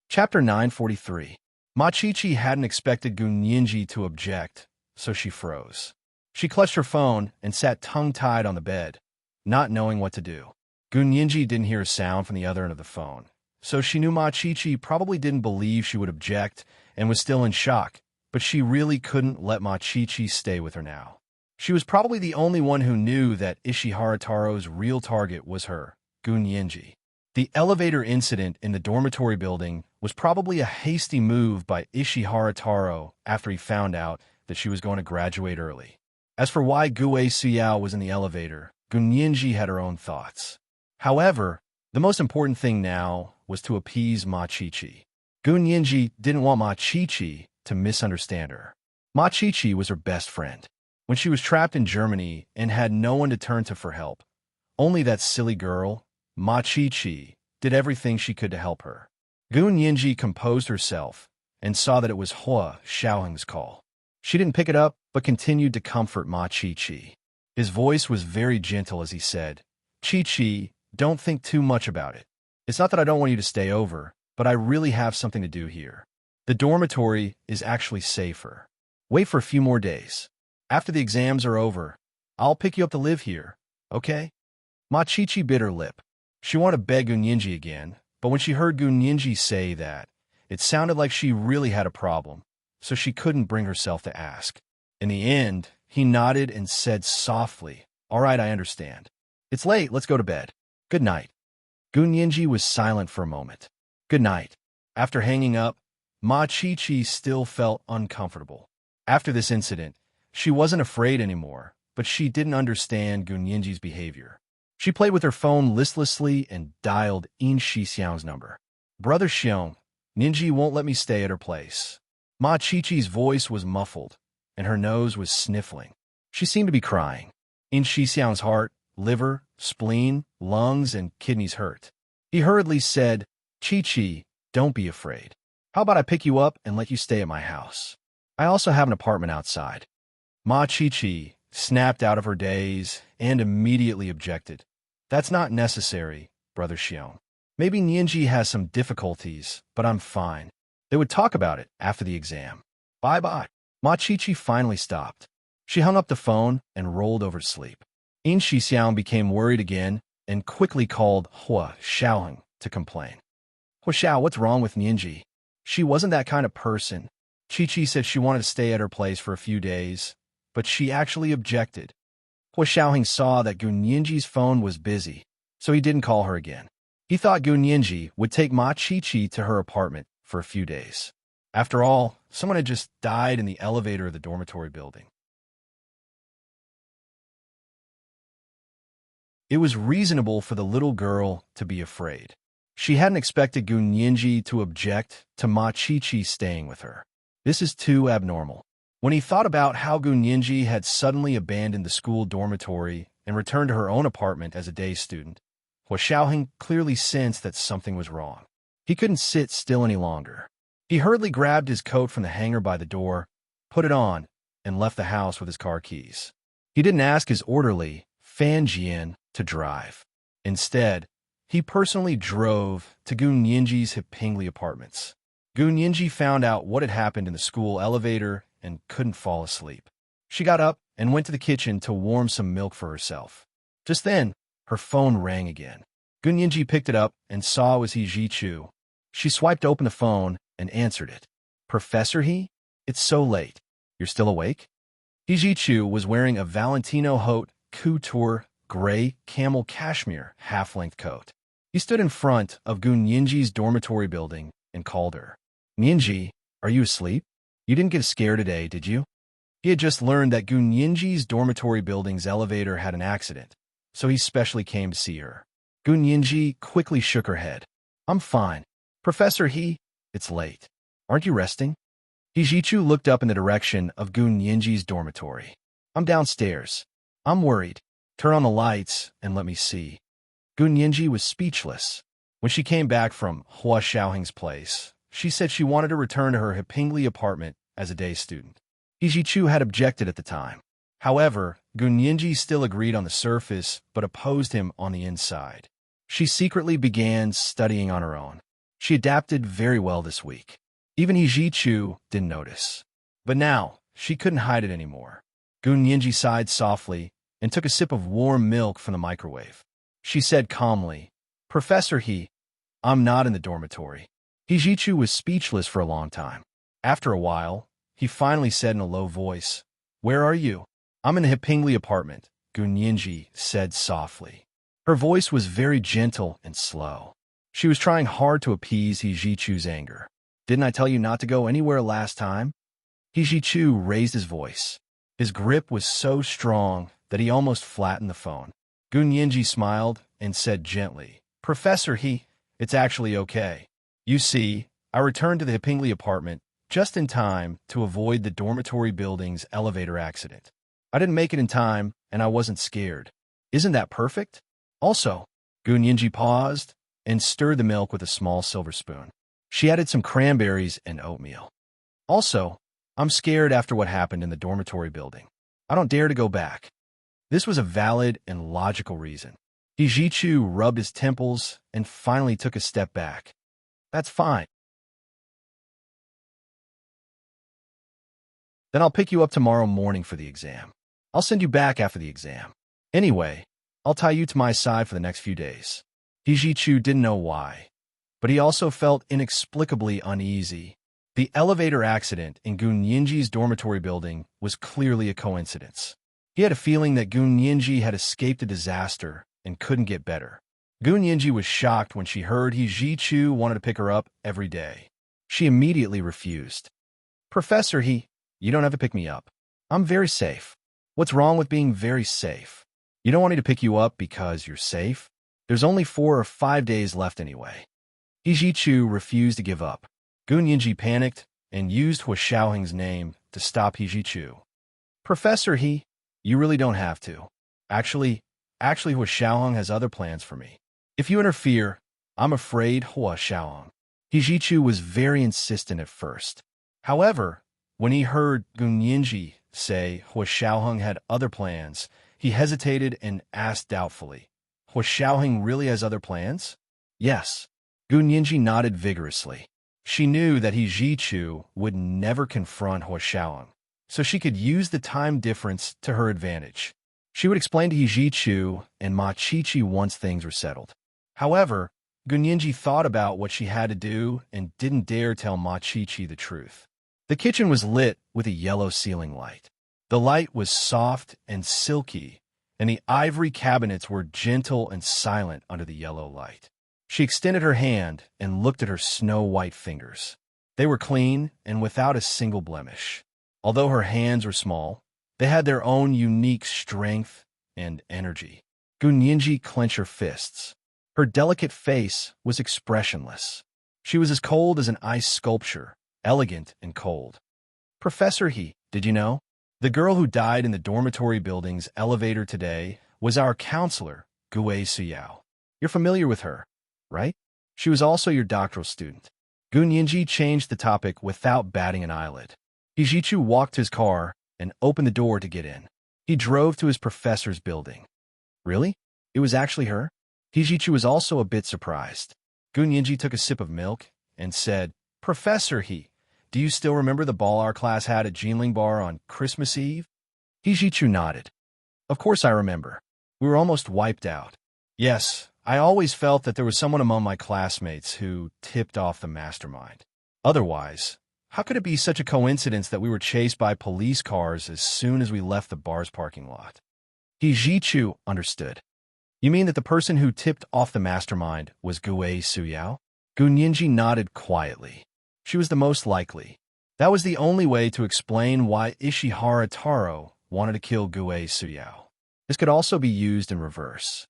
Chapter 943. Ma Qiqi hadn't expected Gun Yinji to object, so she froze. She clutched her phone and sat tongue-tied on the bed, not knowing what to do. Gun Yinji didn't hear a sound from the other end of the phone, so she knew Ma Qiqi probably didn't believe she would object and was still in shock, but she really couldn't let Ma Qiqi stay with her now. She was probably the only one who knew that Ishihara Taro's real target was her, Gun Yinji. The elevator incident in the dormitory building was probably a hasty move by Ishihara Taro after he found out that she was going to graduate early. As for why Gue Suyao was in the elevator, Gun Yinji had her own thoughts. However, the most important thing now was to appease Ma Qiqi. Gun Yinji didn't want Ma Qiqi to misunderstand her. Ma Qiqi was her best friend. When she was trapped in Germany and had no one to turn to for help, only that silly girl, Ma Qiqi, did everything she could to help her. Gun Yinji composed herself and saw that it was Hua Xiaoheng's call. She didn't pick it up, but continued to comfort Ma Qiqi. His voice was very gentle as he said, "Qiqi, don't think too much about it. It's not that I don't want you to stay over, but I really have something to do here. The dormitory is actually safer. Wait for a few more days. After the exams are over, I'll pick you up to live here, okay?" Ma Qiqi bit her lip. She wanted to beg Gun Yinji again, but when she heard Gun Yinji say that, it sounded like she really had a problem, so she couldn't bring herself to ask. In the end, he nodded and said softly, "All right, I understand. It's late, let's go to bed. Good night." Gun Yinji was silent for a moment. "Good night." After hanging up, Ma Qiqi still felt uncomfortable. After this incident, she wasn't afraid anymore, but she didn't understand Gun Yinji's behavior. She played with her phone listlessly and dialed In Shixiang's number. "Brother Xiong, Ninji won't let me stay at her place." Ma Qiqi's voice was muffled, and her nose was sniffling. She seemed to be crying. In Shixiang's heart, liver, spleen, lungs, and kidneys hurt. He hurriedly said, "Qiqi, don't be afraid. How about I pick you up and let you stay at my house? I also have an apartment outside." Ma Qiqi snapped out of her daze and immediately objected. "That's not necessary, Brother Xiong. Maybe Ninji has some difficulties, but I'm fine. They would talk about it after the exam. Bye-bye." Ma Qiqi finally stopped. She hung up the phone and rolled over to sleep. In Shixiang became worried again and quickly called Hua Xiaoheng to complain. "Hua Xiao, what's wrong with Ninji? She wasn't that kind of person. Qiqi said she wanted to stay at her place for a few days, but she actually objected." Hua Xiaoheng saw that Gun Yinji's phone was busy, so he didn't call her again. He thought Gun Yinji would take Ma Qiqi to her apartment for a few days. After all, someone had just died in the elevator of the dormitory building. It was reasonable for the little girl to be afraid. She hadn't expected Gun Yinji to object to Ma Qiqi staying with her. This is too abnormal. When he thought about how Gun Yinji had suddenly abandoned the school dormitory and returned to her own apartment as a day student, Hua Xiaoheng clearly sensed that something was wrong. He couldn't sit still any longer. He hurriedly grabbed his coat from the hanger by the door, put it on, and left the house with his car keys. He didn't ask his orderly, Fan Jian, to drive. Instead, he personally drove to Gun Yinji's Hipingli apartments. Gun Yinji found out what had happened in the school elevator and couldn't fall asleep. She got up and went to the kitchen to warm some milk for herself. Just then, her phone rang again. Gun Yinji picked it up and saw it was He Jichu. She swiped open the phone and answered it. "Professor He? It's so late. You're still awake?" He Jichu was wearing a Valentino Haute Couture gray camel cashmere half-length coat. He stood in front of Gun Yinji's dormitory building and called her. "Yinji, are you asleep? You didn't get scared today, did you?" He had just learned that Gun Yinji's dormitory building's elevator had an accident, so he specially came to see her. Gun Yinji quickly shook her head. "I'm fine. Professor He, it's late. Aren't you resting?" He Jichu looked up in the direction of Gun Yinji's dormitory. "I'm downstairs. I'm worried. Turn on the lights and let me see." Gun Yinji was speechless. When she came back from Hua Xiaoheng's place, she said she wanted to return to her Hepingli apartment as a day student. He Jichu had objected at the time. However, Gun Yinji still agreed on the surface but opposed him on the inside. She secretly began studying on her own. She adapted very well this week. Even He Jichu didn't notice. But now, she couldn't hide it anymore. Gun Yinji sighed softly and took a sip of warm milk from the microwave. She said calmly, "Professor He, I'm not in the dormitory." He Jichu was speechless for a long time. After a while, he finally said in a low voice, "Where are you?" "I'm in the Hepingli apartment," Gun Yinji said softly. Her voice was very gentle and slow. She was trying hard to appease He Jichu's anger. "Didn't I tell you not to go anywhere last time?" He Jichu raised his voice. His grip was so strong that he almost flattened the phone. Gun Yinji smiled and said gently, "Professor He, it's actually okay. You see, I returned to the Hepingli apartment just in time to avoid the dormitory building's elevator accident. I didn't make it in time, and I wasn't scared. Isn't that perfect?" Also, Gun Yinji paused and stirred the milk with a small silver spoon. She added some cranberries and oatmeal. "Also, I'm scared after what happened in the dormitory building. I don't dare to go back." This was a valid and logical reason. He Jichu rubbed his temples and finally took a step back. "That's fine. Then I'll pick you up tomorrow morning for the exam. I'll send you back after the exam. Anyway, I'll tie you to my side for the next few days." He Jichu didn't know why, but he also felt inexplicably uneasy. The elevator accident in Gun Yinji's dormitory building was clearly a coincidence. He had a feeling that Gun Yinji had escaped a disaster and couldn't get better. Gun Yinji was shocked when she heard He Jichu wanted to pick her up every day. She immediately refused. "Professor He, you don't have to pick me up. I'm very safe." "What's wrong with being very safe? You don't want me to pick you up because you're safe? There's only 4 or 5 days left anyway." He Jichu refused to give up. Gun Yinji panicked and used Hua Xiaoheng's name to stop He Jichu. "Professor He, you really don't have to. Actually, Hua Xiaoheng has other plans for me. If you interfere, I'm afraid Hua Xiaoheng." He Jichu was very insistent at first. However, when he heard Gun Yinji say Hua Xiaoheng had other plans, he hesitated and asked doubtfully, "Hua Xiaoheng really has other plans?" "Yes." Gun Yinji nodded vigorously. She knew that He Jichu would never confront Hua Xiaoheng, so she could use the time difference to her advantage. She would explain to He Jichu and Ma Qiqi once things were settled. However, Gun Yinji thought about what she had to do and didn't dare tell Ma Qiqi the truth. The kitchen was lit with a yellow ceiling light. The light was soft and silky, and the ivory cabinets were gentle and silent under the yellow light. She extended her hand and looked at her snow-white fingers. They were clean and without a single blemish. Although her hands were small, they had their own unique strength and energy. Gun Yinji clenched her fists. Her delicate face was expressionless. She was as cold as an ice sculpture, elegant and cold. "Professor He, did you know? The girl who died in the dormitory building's elevator today was our counselor, Gue Suyao. You're familiar with her, right? She was also your doctoral student." Gun Yinji changed the topic without batting an eyelid. He Jichu walked to his car and opened the door to get in. He drove to his professor's building. "Really? It was actually her?" He Jichu was also a bit surprised. Gun Yinji took a sip of milk and said, "Professor He, do you still remember the ball our class had at Jinling Bar on Christmas Eve?" He Jichu nodded. "Of course I remember. We were almost wiped out. Yes, I always felt that there was someone among my classmates who tipped off the mastermind. Otherwise, how could it be such a coincidence that we were chased by police cars as soon as we left the bar's parking lot?" He Jichu understood. "You mean that the person who tipped off the mastermind was Gue Suyao?" Gun Yinji nodded quietly. She was the most likely. That was the only way to explain why Ishihara Taro wanted to kill Gue Suyao. This could also be used in reverse.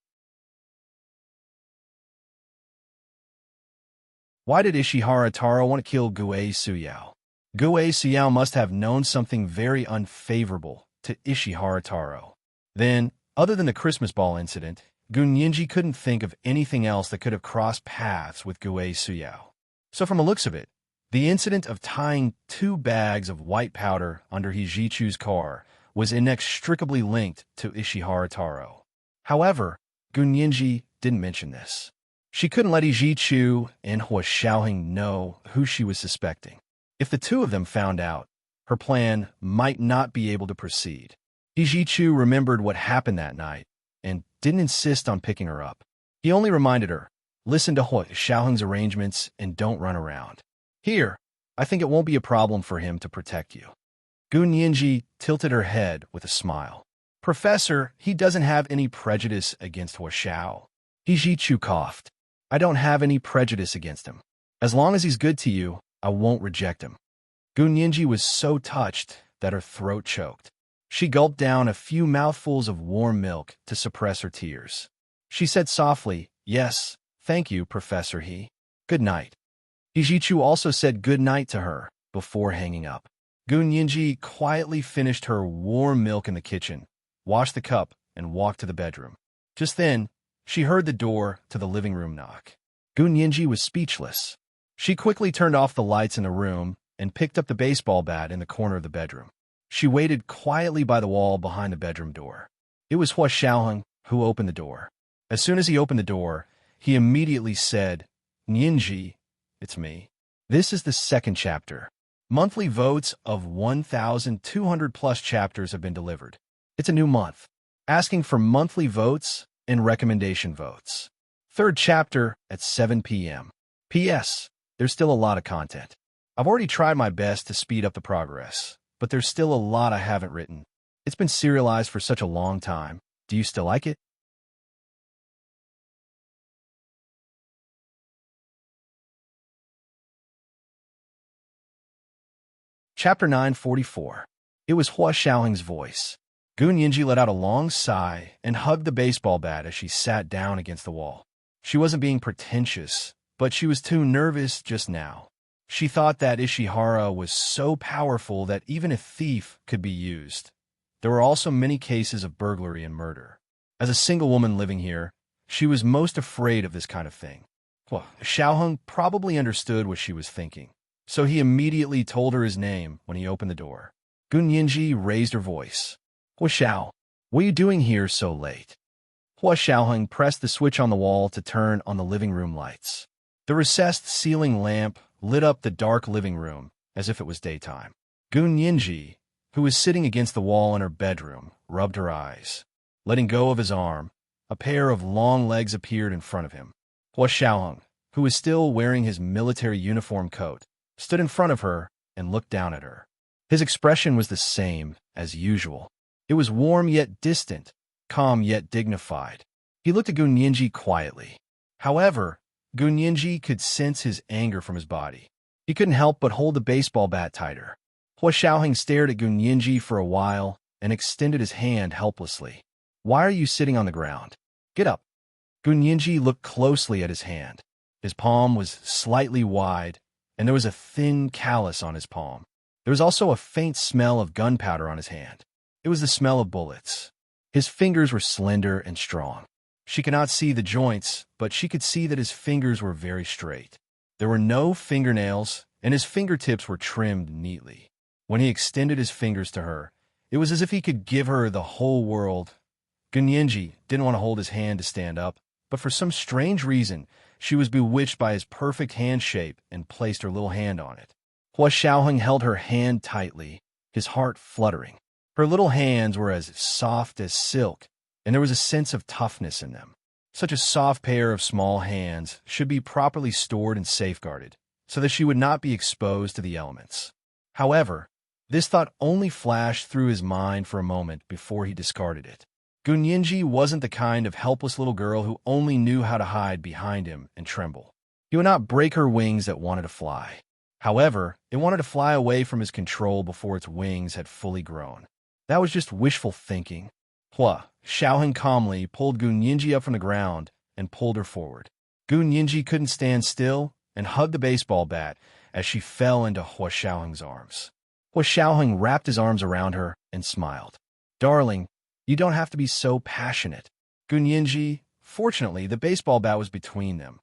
Why did Ishihara Taro want to kill Gue Suyao? Gue Suyao must have known something very unfavorable to Ishihara Taro. Then, other than the Christmas ball incident, Gun Yinji couldn't think of anything else that could have crossed paths with Gue Suyao. So from the looks of it, the incident of tying 2 bags of white powder under Hijichu's car was inextricably linked to Ishihara Taro. However, Gun Yinji didn't mention this. She couldn't let Hijichu and Hua Xiaoheng know who she was suspecting. If the 2 of them found out, her plan might not be able to proceed. Hijichu remembered what happened that night and didn't insist on picking her up. He only reminded her, listen to Hua Xiaoheng's arrangements and don't run around. Here, I think it won't be a problem for him to protect you. Gun Yinji tilted her head with a smile. Professor, he doesn't have any prejudice against Hua Xiao. Hijichu coughed. I don't have any prejudice against him. As long as he's good to you, I won't reject him. Gun Yinji was so touched that her throat choked. She gulped down a few mouthfuls of warm milk to suppress her tears. She said softly, yes, thank you, Professor He. Good night. Hijichu also said good night to her before hanging up. Gun Yinji quietly finished her warm milk in the kitchen, washed the cup, and walked to the bedroom. Just then, she heard the door to the living room knock. Gun Yinji was speechless. She quickly turned off the lights in the room and picked up the baseball bat in the corner of the bedroom. She waited quietly by the wall behind the bedroom door. It was Hua Xiaoheng who opened the door. As soon as he opened the door, he immediately said, Yinji, it's me. This is the 2nd chapter. Monthly votes of 1,200 plus chapters have been delivered. It's a new month, asking for monthly votes and recommendation votes. 3rd chapter at 7 p.m. P.S. There's still a lot of content. I've already tried my best to speed up the progress, but there's still a lot I haven't written. It's been serialized for such a long time. Do you still like it? Chapter 944. It was Hua Xiaoheng's voice. Gun Yinji let out a long sigh and hugged the baseball bat as she sat down against the wall. She wasn't being pretentious, but she was too nervous just now. She thought that Ishihara was so powerful that even a thief could be used. There were also many cases of burglary and murder. As a single woman living here, she was most afraid of this kind of thing. Well, Xiaoheng probably understood what she was thinking, so he immediately told her his name when he opened the door. Gun Yinji raised her voice. Hua Xiao, what are you doing here so late? Hua Xiaoheng pressed the switch on the wall to turn on the living room lights. The recessed ceiling lamp lit up the dark living room as if it was daytime. Gun Yinji, who was sitting against the wall in her bedroom, rubbed her eyes. Letting go of his arm, a pair of long legs appeared in front of him. Hua Xiaoheng, who was still wearing his military uniform coat, stood in front of her and looked down at her. His expression was the same as usual. It was warm yet distant, calm yet dignified. He looked at Gun Yinji quietly. However, Gun Yinji could sense his anger from his body. He couldn't help but hold the baseball bat tighter. Hua Xiaoheng stared at Gun Yinji for a while and extended his hand helplessly. Why are you sitting on the ground? Get up. Gun Yinji looked closely at his hand. His palm was slightly wide, and there was a thin callus on his palm. There was also a faint smell of gunpowder on his hand. It was the smell of bullets. His fingers were slender and strong. She could not see the joints, but she could see that his fingers were very straight. There were no fingernails, and his fingertips were trimmed neatly. When he extended his fingers to her, it was as if he could give her the whole world. Gun Yinji didn't want to hold his hand to stand up, but for some strange reason, she was bewitched by his perfect hand shape and placed her little hand on it. Hua Xiaoheng held her hand tightly, his heart fluttering. Her little hands were as soft as silk, and there was a sense of toughness in them. Such a soft pair of small hands should be properly stored and safeguarded, so that she would not be exposed to the elements. However, this thought only flashed through his mind for a moment before he discarded it. Gun Yinji wasn't the kind of helpless little girl who only knew how to hide behind him and tremble. He would not break her wings that wanted to fly. However, it wanted to fly away from his control before its wings had fully grown. That was just wishful thinking. Hua Xiaoheng calmly pulled Gun Yinji up from the ground and pulled her forward. Gun Yinji couldn't stand still and hugged the baseball bat as she fell into Hua Xiaoheng's arms. Hua Xiaoheng wrapped his arms around her and smiled. Darling, you don't have to be so passionate. Gun Yinji Fortunately, the baseball bat was between them.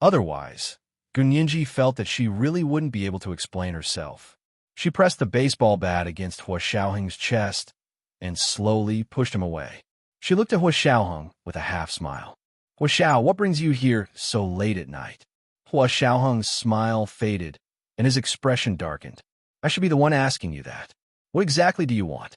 Otherwise, Gunyinji felt that she really wouldn't be able to explain herself. She pressed the baseball bat against Hua Xiaoheng's chest and slowly pushed him away. She looked at Hua Xiaoheng with a half-smile. "Hua Xiao, what brings you here so late at night?" Hua Xiaoheng's smile faded, and his expression darkened. "I should be the one asking you that. What exactly do you want?"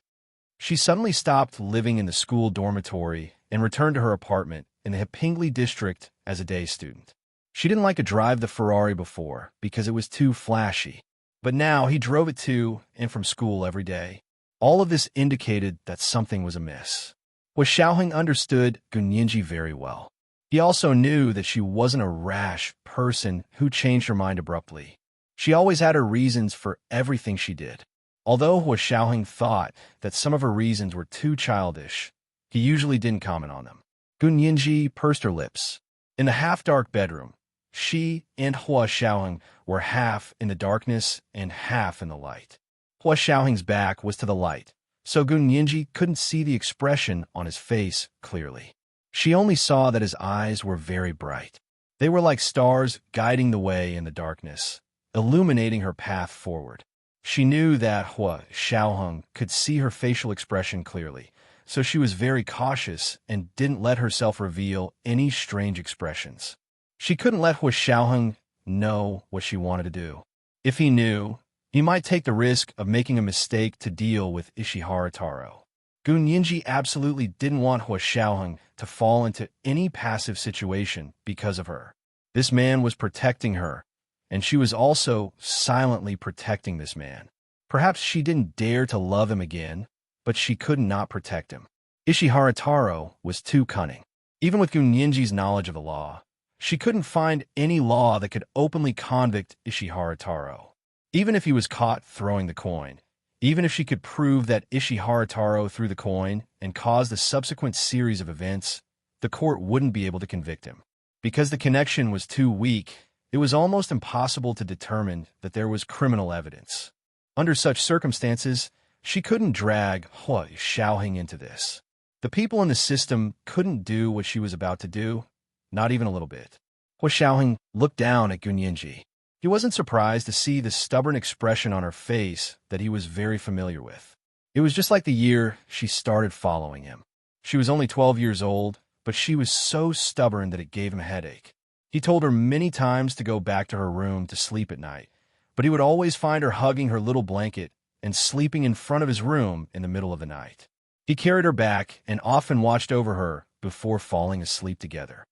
She suddenly stopped living in the school dormitory and returned to her apartment in the Hepingli district as a day student. She didn't like to drive the Ferrari before because it was too flashy, but now he drove it to and from school every day. All of this indicated that something was amiss. Hua Xiaoheng understood Gunyinji very well. He also knew that she wasn't a rash person who changed her mind abruptly. She always had her reasons for everything she did. Although Hua Xiaoheng thought that some of her reasons were too childish, he usually didn't comment on them. Gunyinji pursed her lips. In the half-dark bedroom, she and Hua Xiaoheng were half in the darkness and half in the light. Hua Xiaoheng's back was to the light, so Gunyinji couldn't see the expression on his face clearly. She only saw that his eyes were very bright. They were like stars guiding the way in the darkness, illuminating her path forward. She knew that Hua Xiaoheng could see her facial expression clearly, so she was very cautious and didn't let herself reveal any strange expressions. She couldn't let Hua Xiaoheng know what she wanted to do. If he knew, he might take the risk of making a mistake to deal with Ishihara Taro. Gunyinji absolutely didn't want Hua Xiaoheng to fall into any passive situation because of her. This man was protecting her, and she was also silently protecting this man. Perhaps she didn't dare to love him again, but she could not protect him. Ishihara Taro was too cunning. Even with Gunyinji's knowledge of the law, she couldn't find any law that could openly convict Ishihara Taro. Even if he was caught throwing the coin, even if she could prove that Ishihara Taro threw the coin and caused the subsequent series of events, the court wouldn't be able to convict him. Because the connection was too weak, it was almost impossible to determine that there was criminal evidence. Under such circumstances, she couldn't drag Hua Xiaoheng into this. The people in the system couldn't do what she was about to do, not even a little bit. Hua Xiaoheng looked down at Gunyinji. He wasn't surprised to see the stubborn expression on her face that he was very familiar with. It was just like the year she started following him. She was only 12 years old, but she was so stubborn that it gave him a headache. He told her many times to go back to her room to sleep at night, but he would always find her hugging her little blanket and sleeping in front of his room in the middle of the night. He carried her back and often watched over her before falling asleep together.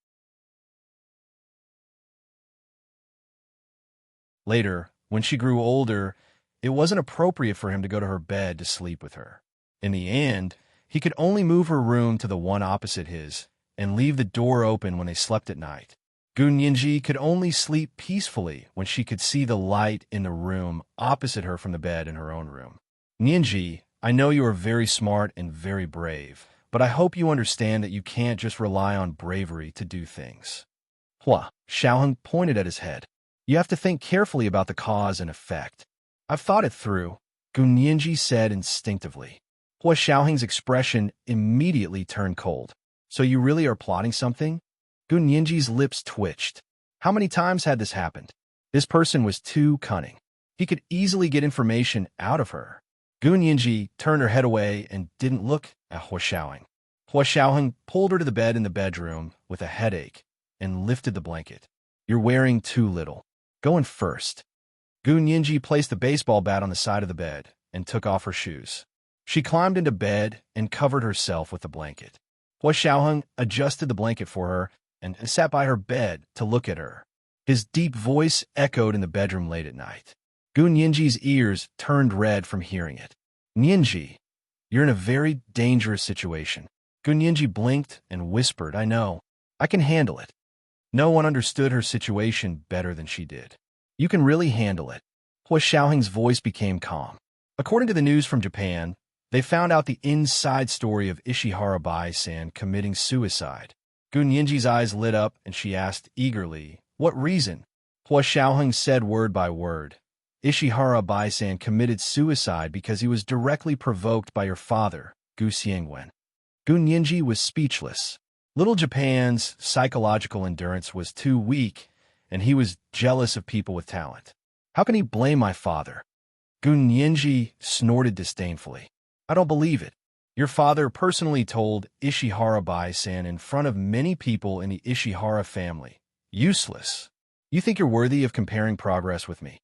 Later, when she grew older, it wasn't appropriate for him to go to her bed to sleep with her. In the end, he could only move her room to the one opposite his and leave the door open when they slept at night. Gunyinji could only sleep peacefully when she could see the light in the room opposite her from the bed in her own room. "Ninji, I know you are very smart and very brave, but I hope you understand that you can't just rely on bravery to do things." Hua Xiaoheng pointed at his head. "You have to think carefully about the cause and effect." "I've thought it through," Gunyinji said instinctively. Hua Xiaoheng's expression immediately turned cold. "So you really are plotting something?" Gunyinji's lips twitched. How many times had this happened? This person was too cunning. He could easily get information out of her. Gunyinji turned her head away and didn't look at Hua Xiaoheng. Hua Xiaoheng pulled her to the bed in the bedroom with a headache and lifted the blanket. "You're wearing too little. Go in first." Gunyinji placed the baseball bat on the side of the bed and took off her shoes. She climbed into bed and covered herself with the blanket. Hua Xiaoheng adjusted the blanket for her and sat by her bed to look at her. His deep voice echoed in the bedroom late at night. Gunyinji's ears turned red from hearing it. "Ninji, you're in a very dangerous situation." Gunyinji blinked and whispered, "I know. I can handle it." No one understood her situation better than she did. "You can really handle it." Hua Xiaoheng's voice became calm. According to the news from Japan, they found out the inside story of Ishihara Bai-san committing suicide. Gunyinji's eyes lit up and she asked eagerly, "What reason?" Hua Xiaoheng said word by word, "Ishihara Bai-san committed suicide because he was directly provoked by your father, Gu Xiangwen. Gu Nianji was speechless. Little Japan's psychological endurance was too weak, and he was jealous of people with talent. How can he blame my father? Gu Nianji snorted disdainfully. I don't believe it. Your father personally told Ishihara Bai-san in front of many people in the Ishihara family. Useless. You think you're worthy of comparing progress with me?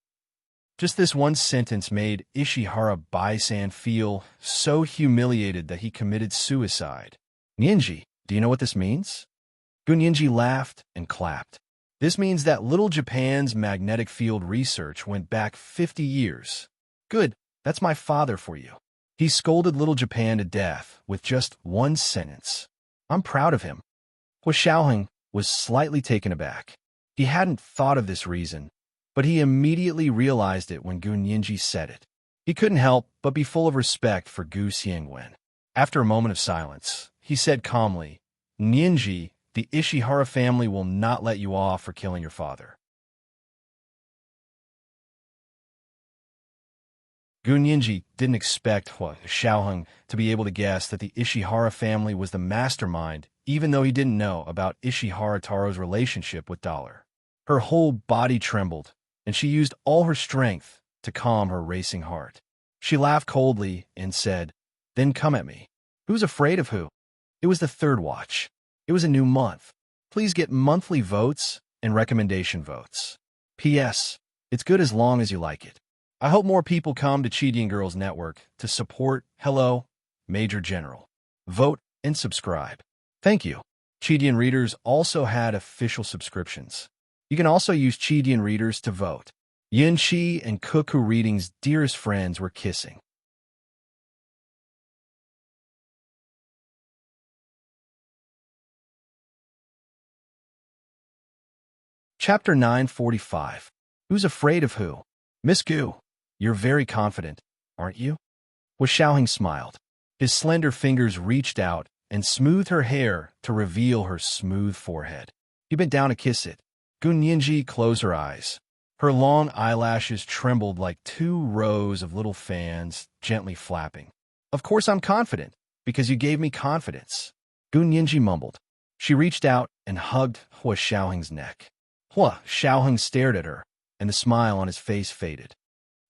Just this one sentence made Ishihara Bai-san feel so humiliated that he committed suicide. Nianji, do you know what this means? Gu Nianji laughed and clapped. This means that Little Japan's magnetic field research went back 50 years. Good, that's my father for you. He scolded Little Japan to death with just one sentence. I'm proud of him. Hua Xiaoheng was slightly taken aback. He hadn't thought of this reason, but he immediately realized it when Gu Nianji said it. He couldn't help but be full of respect for Gu Xiangwen. After a moment of silence, he said calmly, Nianji, the Ishihara family will not let you off for killing your father. Gu Nianji didn't expect Hua Xiaoheng to be able to guess that the Ishihara family was the mastermind, even though he didn't know about Ishihara Taro's relationship with Dollar. Her whole body trembled, and she used all her strength to calm her racing heart. She laughed coldly and said, Then come at me. Who's afraid of who? It was the third watch. It was a new month. Please get monthly votes and recommendation votes. P.S. It's good as long as you like it. I hope more people come to Cheating Girls Network to support Hello, Major General. Vote and subscribe. Thank you. Cheating readers also had official subscriptions. You can also use Cheating readers to vote. Yin Chi and Cuckoo Reading's dearest friends were kissing. Chapter 945. Who's afraid of who? Miss Gu, you're very confident, aren't you? Hua Xiaoheng smiled. His slender fingers reached out and smoothed her hair to reveal her smooth forehead. He bent down to kiss it. Gu Nianji closed her eyes. Her long eyelashes trembled like two rows of little fans gently flapping. Of course I'm confident, because you gave me confidence. Gu Nianji mumbled. She reached out and hugged Hua Xiaoheng's neck. Hua Xiaoheng stared at her, and the smile on his face faded.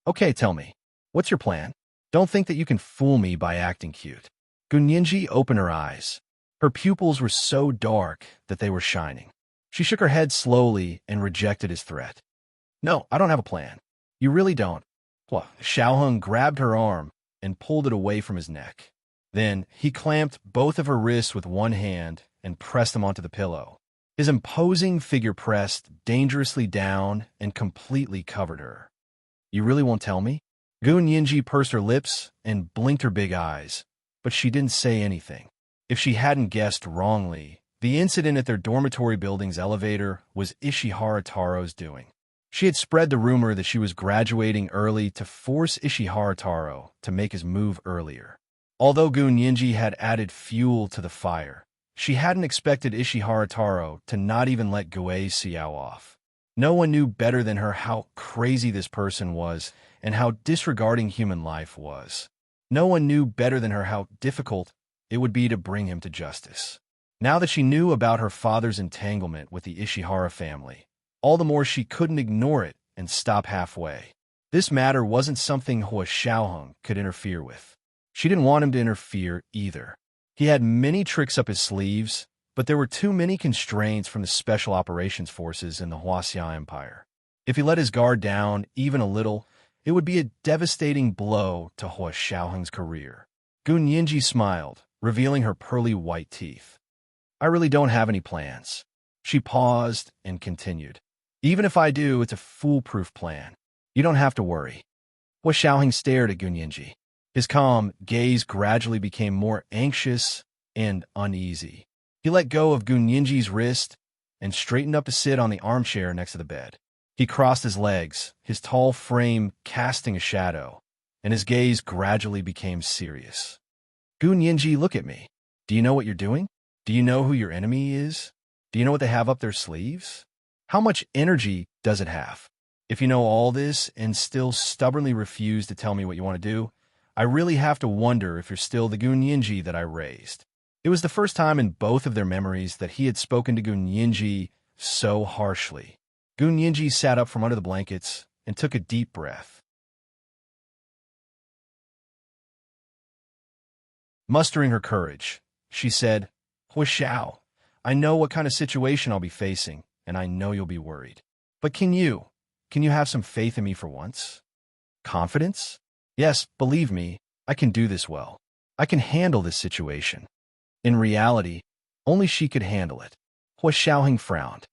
Okay, tell me, what's your plan? Don't think that you can fool me by acting cute. Gu Nianji opened her eyes. Her pupils were so dark that they were shining. She shook her head slowly and rejected his threat. No, I don't have a plan. You really don't. Hua Xiaoheng grabbed her arm and pulled it away from his neck. Then he clamped both of her wrists with one hand and pressed them onto the pillow. His imposing figure pressed dangerously down and completely covered her. You really won't tell me? Gu Nianji pursed her lips and blinked her big eyes, but she didn't say anything. If she hadn't guessed wrongly, the incident at their dormitory building's elevator was Ishihara Taro's doing. She had spread the rumor that she was graduating early to force Ishihara Taro to make his move earlier. Although Gu Nianji had added fuel to the fire, she hadn't expected Ishihara Taro to not even let Gue Xiao off. No one knew better than her how crazy this person was and how disregarding human life was. No one knew better than her how difficult it would be to bring him to justice. Now that she knew about her father's entanglement with the Ishihara family, all the more she couldn't ignore it and stop halfway. This matter wasn't something Hua Xiaoheng could interfere with. She didn't want him to interfere either. He had many tricks up his sleeves, but there were too many constraints from the Special Operations Forces in the Huaxia Empire. If he let his guard down even a little, it would be a devastating blow to Hua Xiaoheng's career. Gu Nianji smiled, revealing her pearly white teeth. I really don't have any plans. She paused and continued. Even if I do, it's a foolproof plan. You don't have to worry. Hua Xiaoheng stared at Gu Nianji. His calm gaze gradually became more anxious and uneasy. He let go of Gu Nianji's wrist and straightened up to sit on the armchair next to the bed. He crossed his legs, his tall frame casting a shadow, and his gaze gradually became serious. Gu Nianji, look at me. Do you know what you're doing? Do you know who your enemy is? Do you know what they have up their sleeves? How much energy does it have? If you know all this and still stubbornly refuse to tell me what you want to do, I really have to wonder if you're still the Gunyinji that I raised. It was the first time in both of their memories that he had spoken to Gunyinji so harshly. Gunyinji sat up from under the blankets and took a deep breath. Mustering her courage, she said, Huishao, I know what kind of situation I'll be facing, and I know you'll be worried. But can you have some faith in me for once? Confidence? Yes, believe me, I can do this well. I can handle this situation. In reality, only she could handle it. Hua Xiaoheng frowned.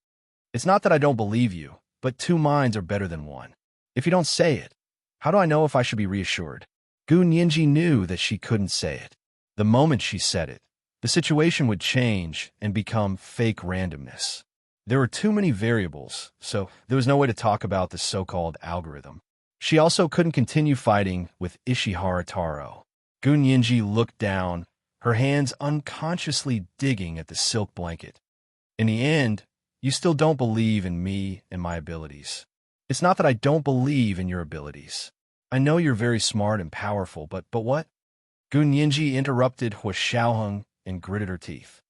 It's not that I don't believe you, but two minds are better than one. If you don't say it, how do I know if I should be reassured? Gu Nianji knew that she couldn't say it. The moment she said it, the situation would change and become fake randomness. There were too many variables, so there was no way to talk about the so-called algorithm. She also couldn't continue fighting with Ishihara Taro. Gu Nianji looked down, her hands unconsciously digging at the silk blanket. In the end, you still don't believe in me and my abilities. It's not that I don't believe in your abilities. I know you're very smart and powerful, but what? Gu Nianji interrupted Hua Xiaoheng and gritted her teeth.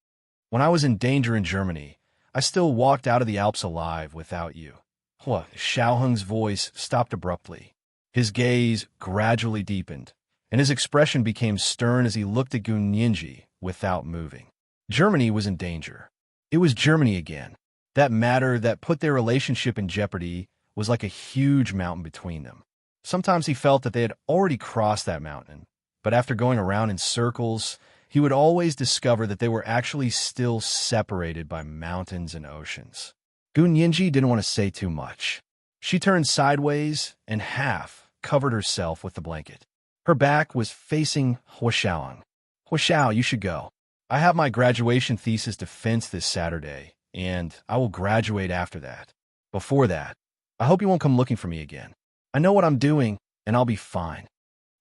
When I was in danger in Germany, I still walked out of the Alps alive without you. Hua Xiaoheng's voice stopped abruptly. His gaze gradually deepened, and his expression became stern as he looked at Gu Nianji without moving. Germany was in danger. It was Germany again. That matter that put their relationship in jeopardy was like a huge mountain between them. Sometimes he felt that they had already crossed that mountain, but after going around in circles, he would always discover that they were actually still separated by mountains and oceans. Gu Nianji didn't want to say too much. She turned sideways and half covered herself with the blanket. Her back was facing Hua Xiaoheng. Hua Xiao, you should go. I have my graduation thesis defense this Saturday, and I will graduate after that. Before that, I hope you won't come looking for me again. I know what I'm doing, and I'll be fine.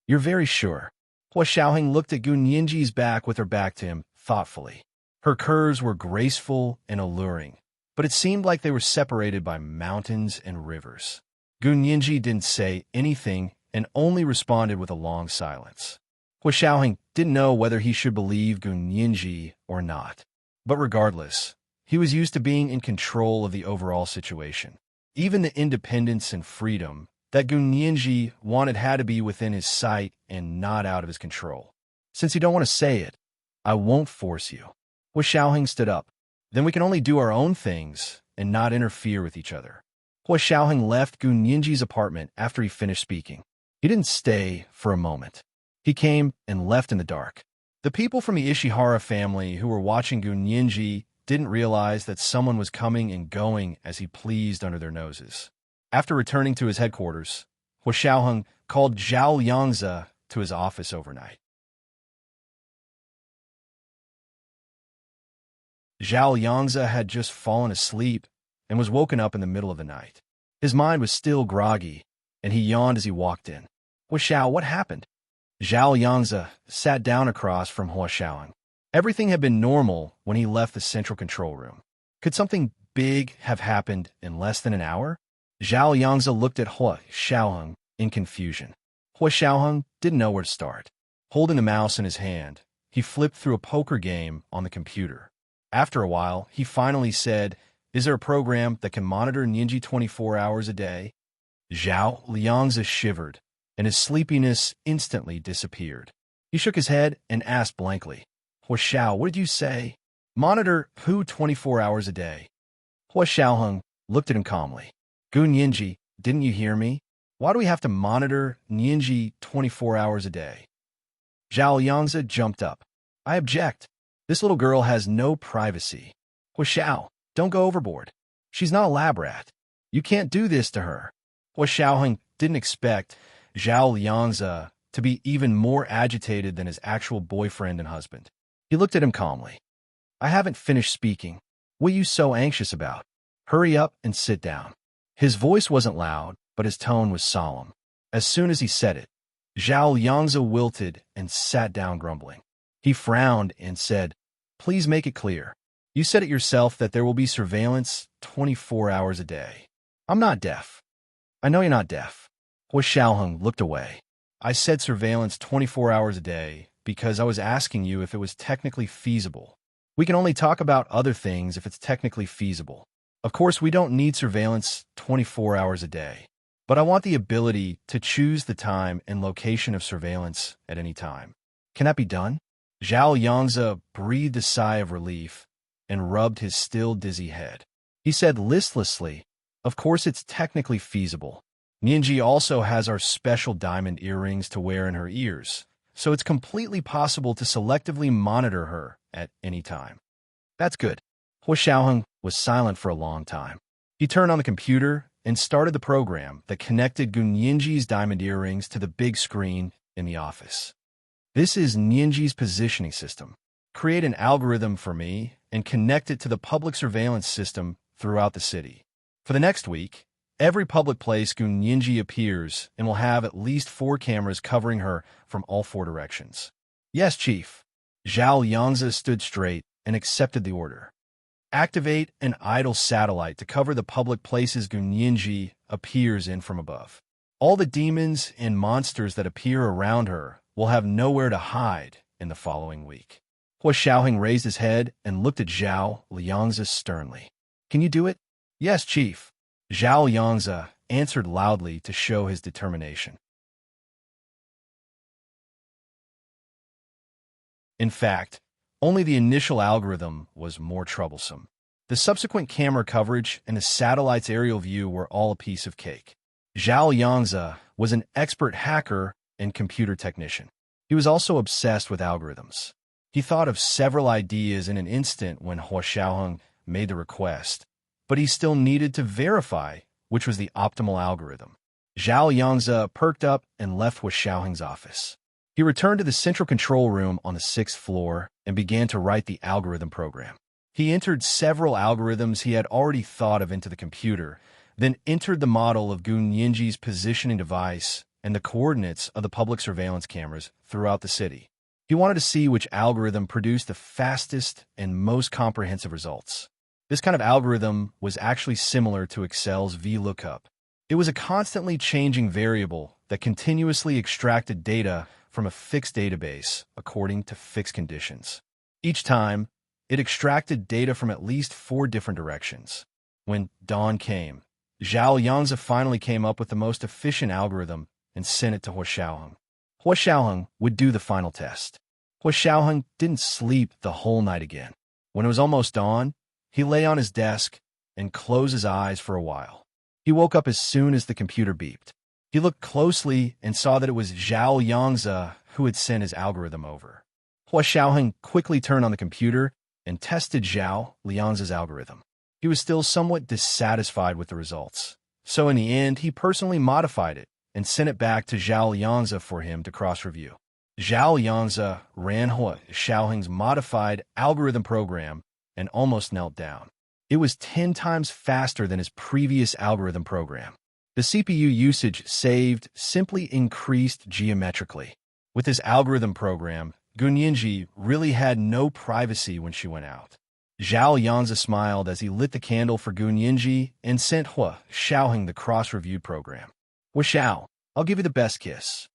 You're very sure. Hua Xiaoheng looked at Gu Nianji's back with her back to him thoughtfully. Her curves were graceful and alluring, but it seemed like they were separated by mountains and rivers. Gu Nianji didn't say anything and only responded with a long silence. Hua Xiaoheng didn't know whether he should believe Gu Nianji or not. But regardless, he was used to being in control of the overall situation. Even the independence and freedom that Gu Nianji wanted had to be within his sight and not out of his control. Since you don't want to say it, I won't force you. Hua Xiaoheng stood up. Then we can only do our own things and not interfere with each other. Hua Xiaoheng left Gu Nianji's apartment after he finished speaking. He didn't stay for a moment. He came and left in the dark. The people from the Ishihara family who were watching Gu Nianji didn't realize that someone was coming and going as he pleased under their noses. After returning to his headquarters, Hua Xiaoheng called Zhao Liangzi to his office overnight. Zhao Liangzi had just fallen asleep and was woken up in the middle of the night. His mind was still groggy, and he yawned as he walked in. Hua Xiao, what happened? Zhao Liangzi sat down across from Hua Xiaoheng. Everything had been normal when he left the central control room. Could something big have happened in less than an hour? Zhao Liangzi looked at Hua Xiaoheng in confusion. Hua Xiaoheng didn't know where to start. Holding the mouse in his hand, he flipped through a poker game on the computer. After a while, he finally said, "Is there a program that can monitor Nianji 24 hours a day?" Zhao Liangzi shivered, and his sleepiness instantly disappeared. He shook his head and asked blankly, "Hua Xiao, what did you say? Monitor who 24 hours a day?" Hua Xiaoheng looked at him calmly. Gu Nianji, didn't you hear me? Why do we have to monitor Nianji 24 hours a day? Zhao Liangzi jumped up. I object. This little girl has no privacy. Hua Xiao, don't go overboard. She's not a lab rat. You can't do this to her. Hua Xiaoheng didn't expect Zhao Liangzi to be even more agitated than his actual boyfriend and husband. He looked at him calmly. I haven't finished speaking. What are you so anxious about? Hurry up and sit down. His voice wasn't loud, but his tone was solemn. As soon as he said it, Zhao Liangzi wilted and sat down grumbling. He frowned and said, Please make it clear. You said it yourself that there will be surveillance 24 hours a day. I'm not deaf. I know you're not deaf. Hua Xiaoheng looked away. I said surveillance 24 hours a day because I was asking you if it was technically feasible. We can only talk about other things if it's technically feasible. Of course, we don't need surveillance 24 hours a day, but I want the ability to choose the time and location of surveillance at any time. Can that be done? Zhao Yangzi breathed a sigh of relief and rubbed his still dizzy head. He said listlessly, "Of course it's technically feasible. Nianji also has our special diamond earrings to wear in her ears, so it's completely possible to selectively monitor her at any time." That's good. Hua Xiaoheng was silent for a long time. He turned on the computer and started the program that connected Gu Nianji's diamond earrings to the big screen in the office. "This is Nianji's positioning system. Create an algorithm for me and connect it to the public surveillance system throughout the city. For the next week, every public place Gu Nianji appears and will have at least 4 cameras covering her from all 4 directions." "Yes, Chief." Zhao Yangzi stood straight and accepted the order. "Activate an idle satellite to cover the public places Gu Nianji appears in from above. All the demons and monsters that appear around her will have nowhere to hide in the following week." Hua Xiaoheng raised his head and looked at Zhao Liangzi sternly. "Can you do it?" "Yes, Chief." Zhao Yangzi answered loudly to show his determination. In fact, only the initial algorithm was more troublesome. The subsequent camera coverage and the satellite's aerial view were all a piece of cake. Zhao Yangzi was an expert hacker and computer technician. He was also obsessed with algorithms. He thought of several ideas in an instant when Hua Xiaoheng made the request, but he still needed to verify which was the optimal algorithm. Zhao Yangzi perked up and left Hua Xiaoheng's office. He returned to the central control room on the 6th floor and began to write the algorithm program. He entered several algorithms he had already thought of into the computer, then entered the model of Gu Nianji's positioning device and the coordinates of the public surveillance cameras throughout the city. He wanted to see which algorithm produced the fastest and most comprehensive results. This kind of algorithm was actually similar to Excel's VLOOKUP. It was a constantly changing variable that continuously extracted data from a fixed database according to fixed conditions. Each time, it extracted data from at least 4 different directions. When dawn came, Zhao Yangzi finally came up with the most efficient algorithm and sent it to Hua Xiaoheng. Hua Xiaoheng would do the final test. Hua Xiaoheng didn't sleep the whole night again. When it was almost dawn, he lay on his desk and closed his eyes for a while. He woke up as soon as the computer beeped. He looked closely and saw that it was Zhao Yangzi who had sent his algorithm over. Hua Xiaoheng quickly turned on the computer and tested Zhao Liangzi's algorithm. He was still somewhat dissatisfied with the results, so in the end he personally modified it and sent it back to Zhao Yangzi for him to cross-review. Zhao Yangzi ran Hua Xiaoheng's modified algorithm program and almost knelt down. It was 10 times faster than his previous algorithm program. The CPU usage saved simply increased geometrically. With this algorithm program, Gu Nianji really had no privacy when she went out. Zhao Yangzi smiled as he lit the candle for Gu Nianji and sent Hua Xiaoheng the cross-reviewed program. "Hua Xiao, I'll give you the best kiss."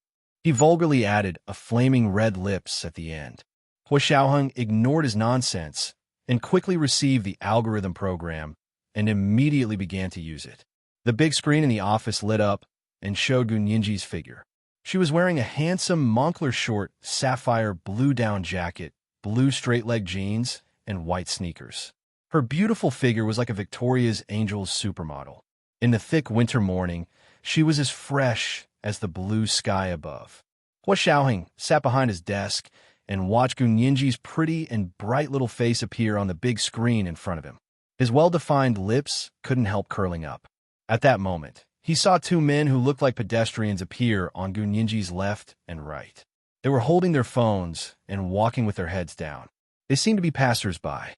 He vulgarly added a flaming red lips at the end. Hua Xiaoheng ignored his nonsense and quickly received the algorithm program and immediately began to use it. The big screen in the office lit up and showed Gu Nianji's figure. She was wearing a handsome Moncler short sapphire blue down jacket, blue straight-leg jeans, and white sneakers. Her beautiful figure was like a Victoria's Angels supermodel. In the thick winter morning, she was as fresh as the blue sky above. Hua Xiaoheng sat behind his desk and watched Gu Nianji's pretty and bright little face appear on the big screen in front of him. His well-defined lips couldn't help curling up. At that moment, he saw 2 men who looked like pedestrians appear on Gu Nianji's left and right. They were holding their phones and walking with their heads down. They seemed to be passers-by.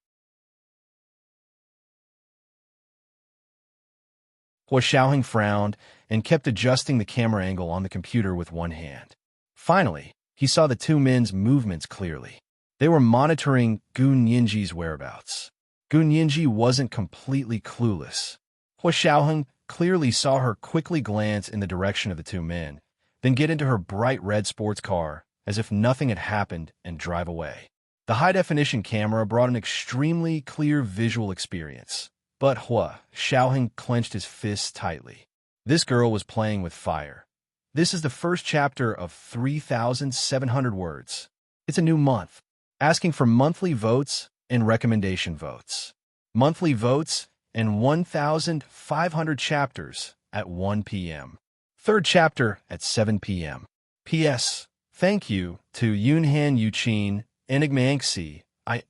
Hua Xiaoheng frowned and kept adjusting the camera angle on the computer with one hand. Finally, he saw the 2 men's movements clearly. They were monitoring Gu Nianji's whereabouts. Gu Nianji wasn't completely clueless. Hua Xiaoheng clearly saw her quickly glance in the direction of the 2 men, then get into her bright red sports car as if nothing had happened and drive away. The high-definition camera brought an extremely clear visual experience, but Xiaoheng clenched his fists tightly. This girl was playing with fire. This is the first chapter of 3,700 words. It's a new month, asking for monthly votes and recommendation votes. Monthly votes and 1,500 chapters at 1 p.m. Third chapter at 7 p.m. P.S. Thank you to Yunhan Yuqin, Enigma Anxi,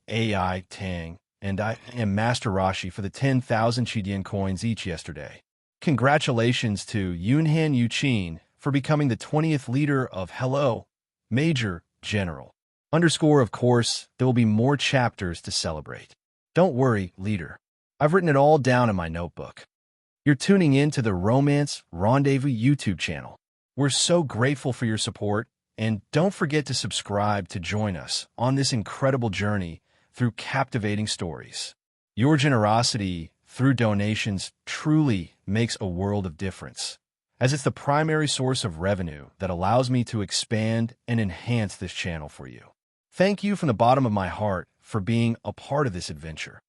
AI Tang, and I am Master Rashi for the 10,000 Chidian coins each yesterday. Congratulations to Yunhan Yuqin for becoming the 20th leader of Hello, Major General. Of course, there will be more chapters to celebrate. Don't worry, leader. I've written it all down in my notebook. You're tuning in to the Romance Rendezvous YouTube channel. We're so grateful for your support, and don't forget to subscribe to join us on this incredible journey through captivating stories. Your generosity through donations truly makes a world of difference, as it's the primary source of revenue that allows me to expand and enhance this channel for you. Thank you from the bottom of my heart for being a part of this adventure.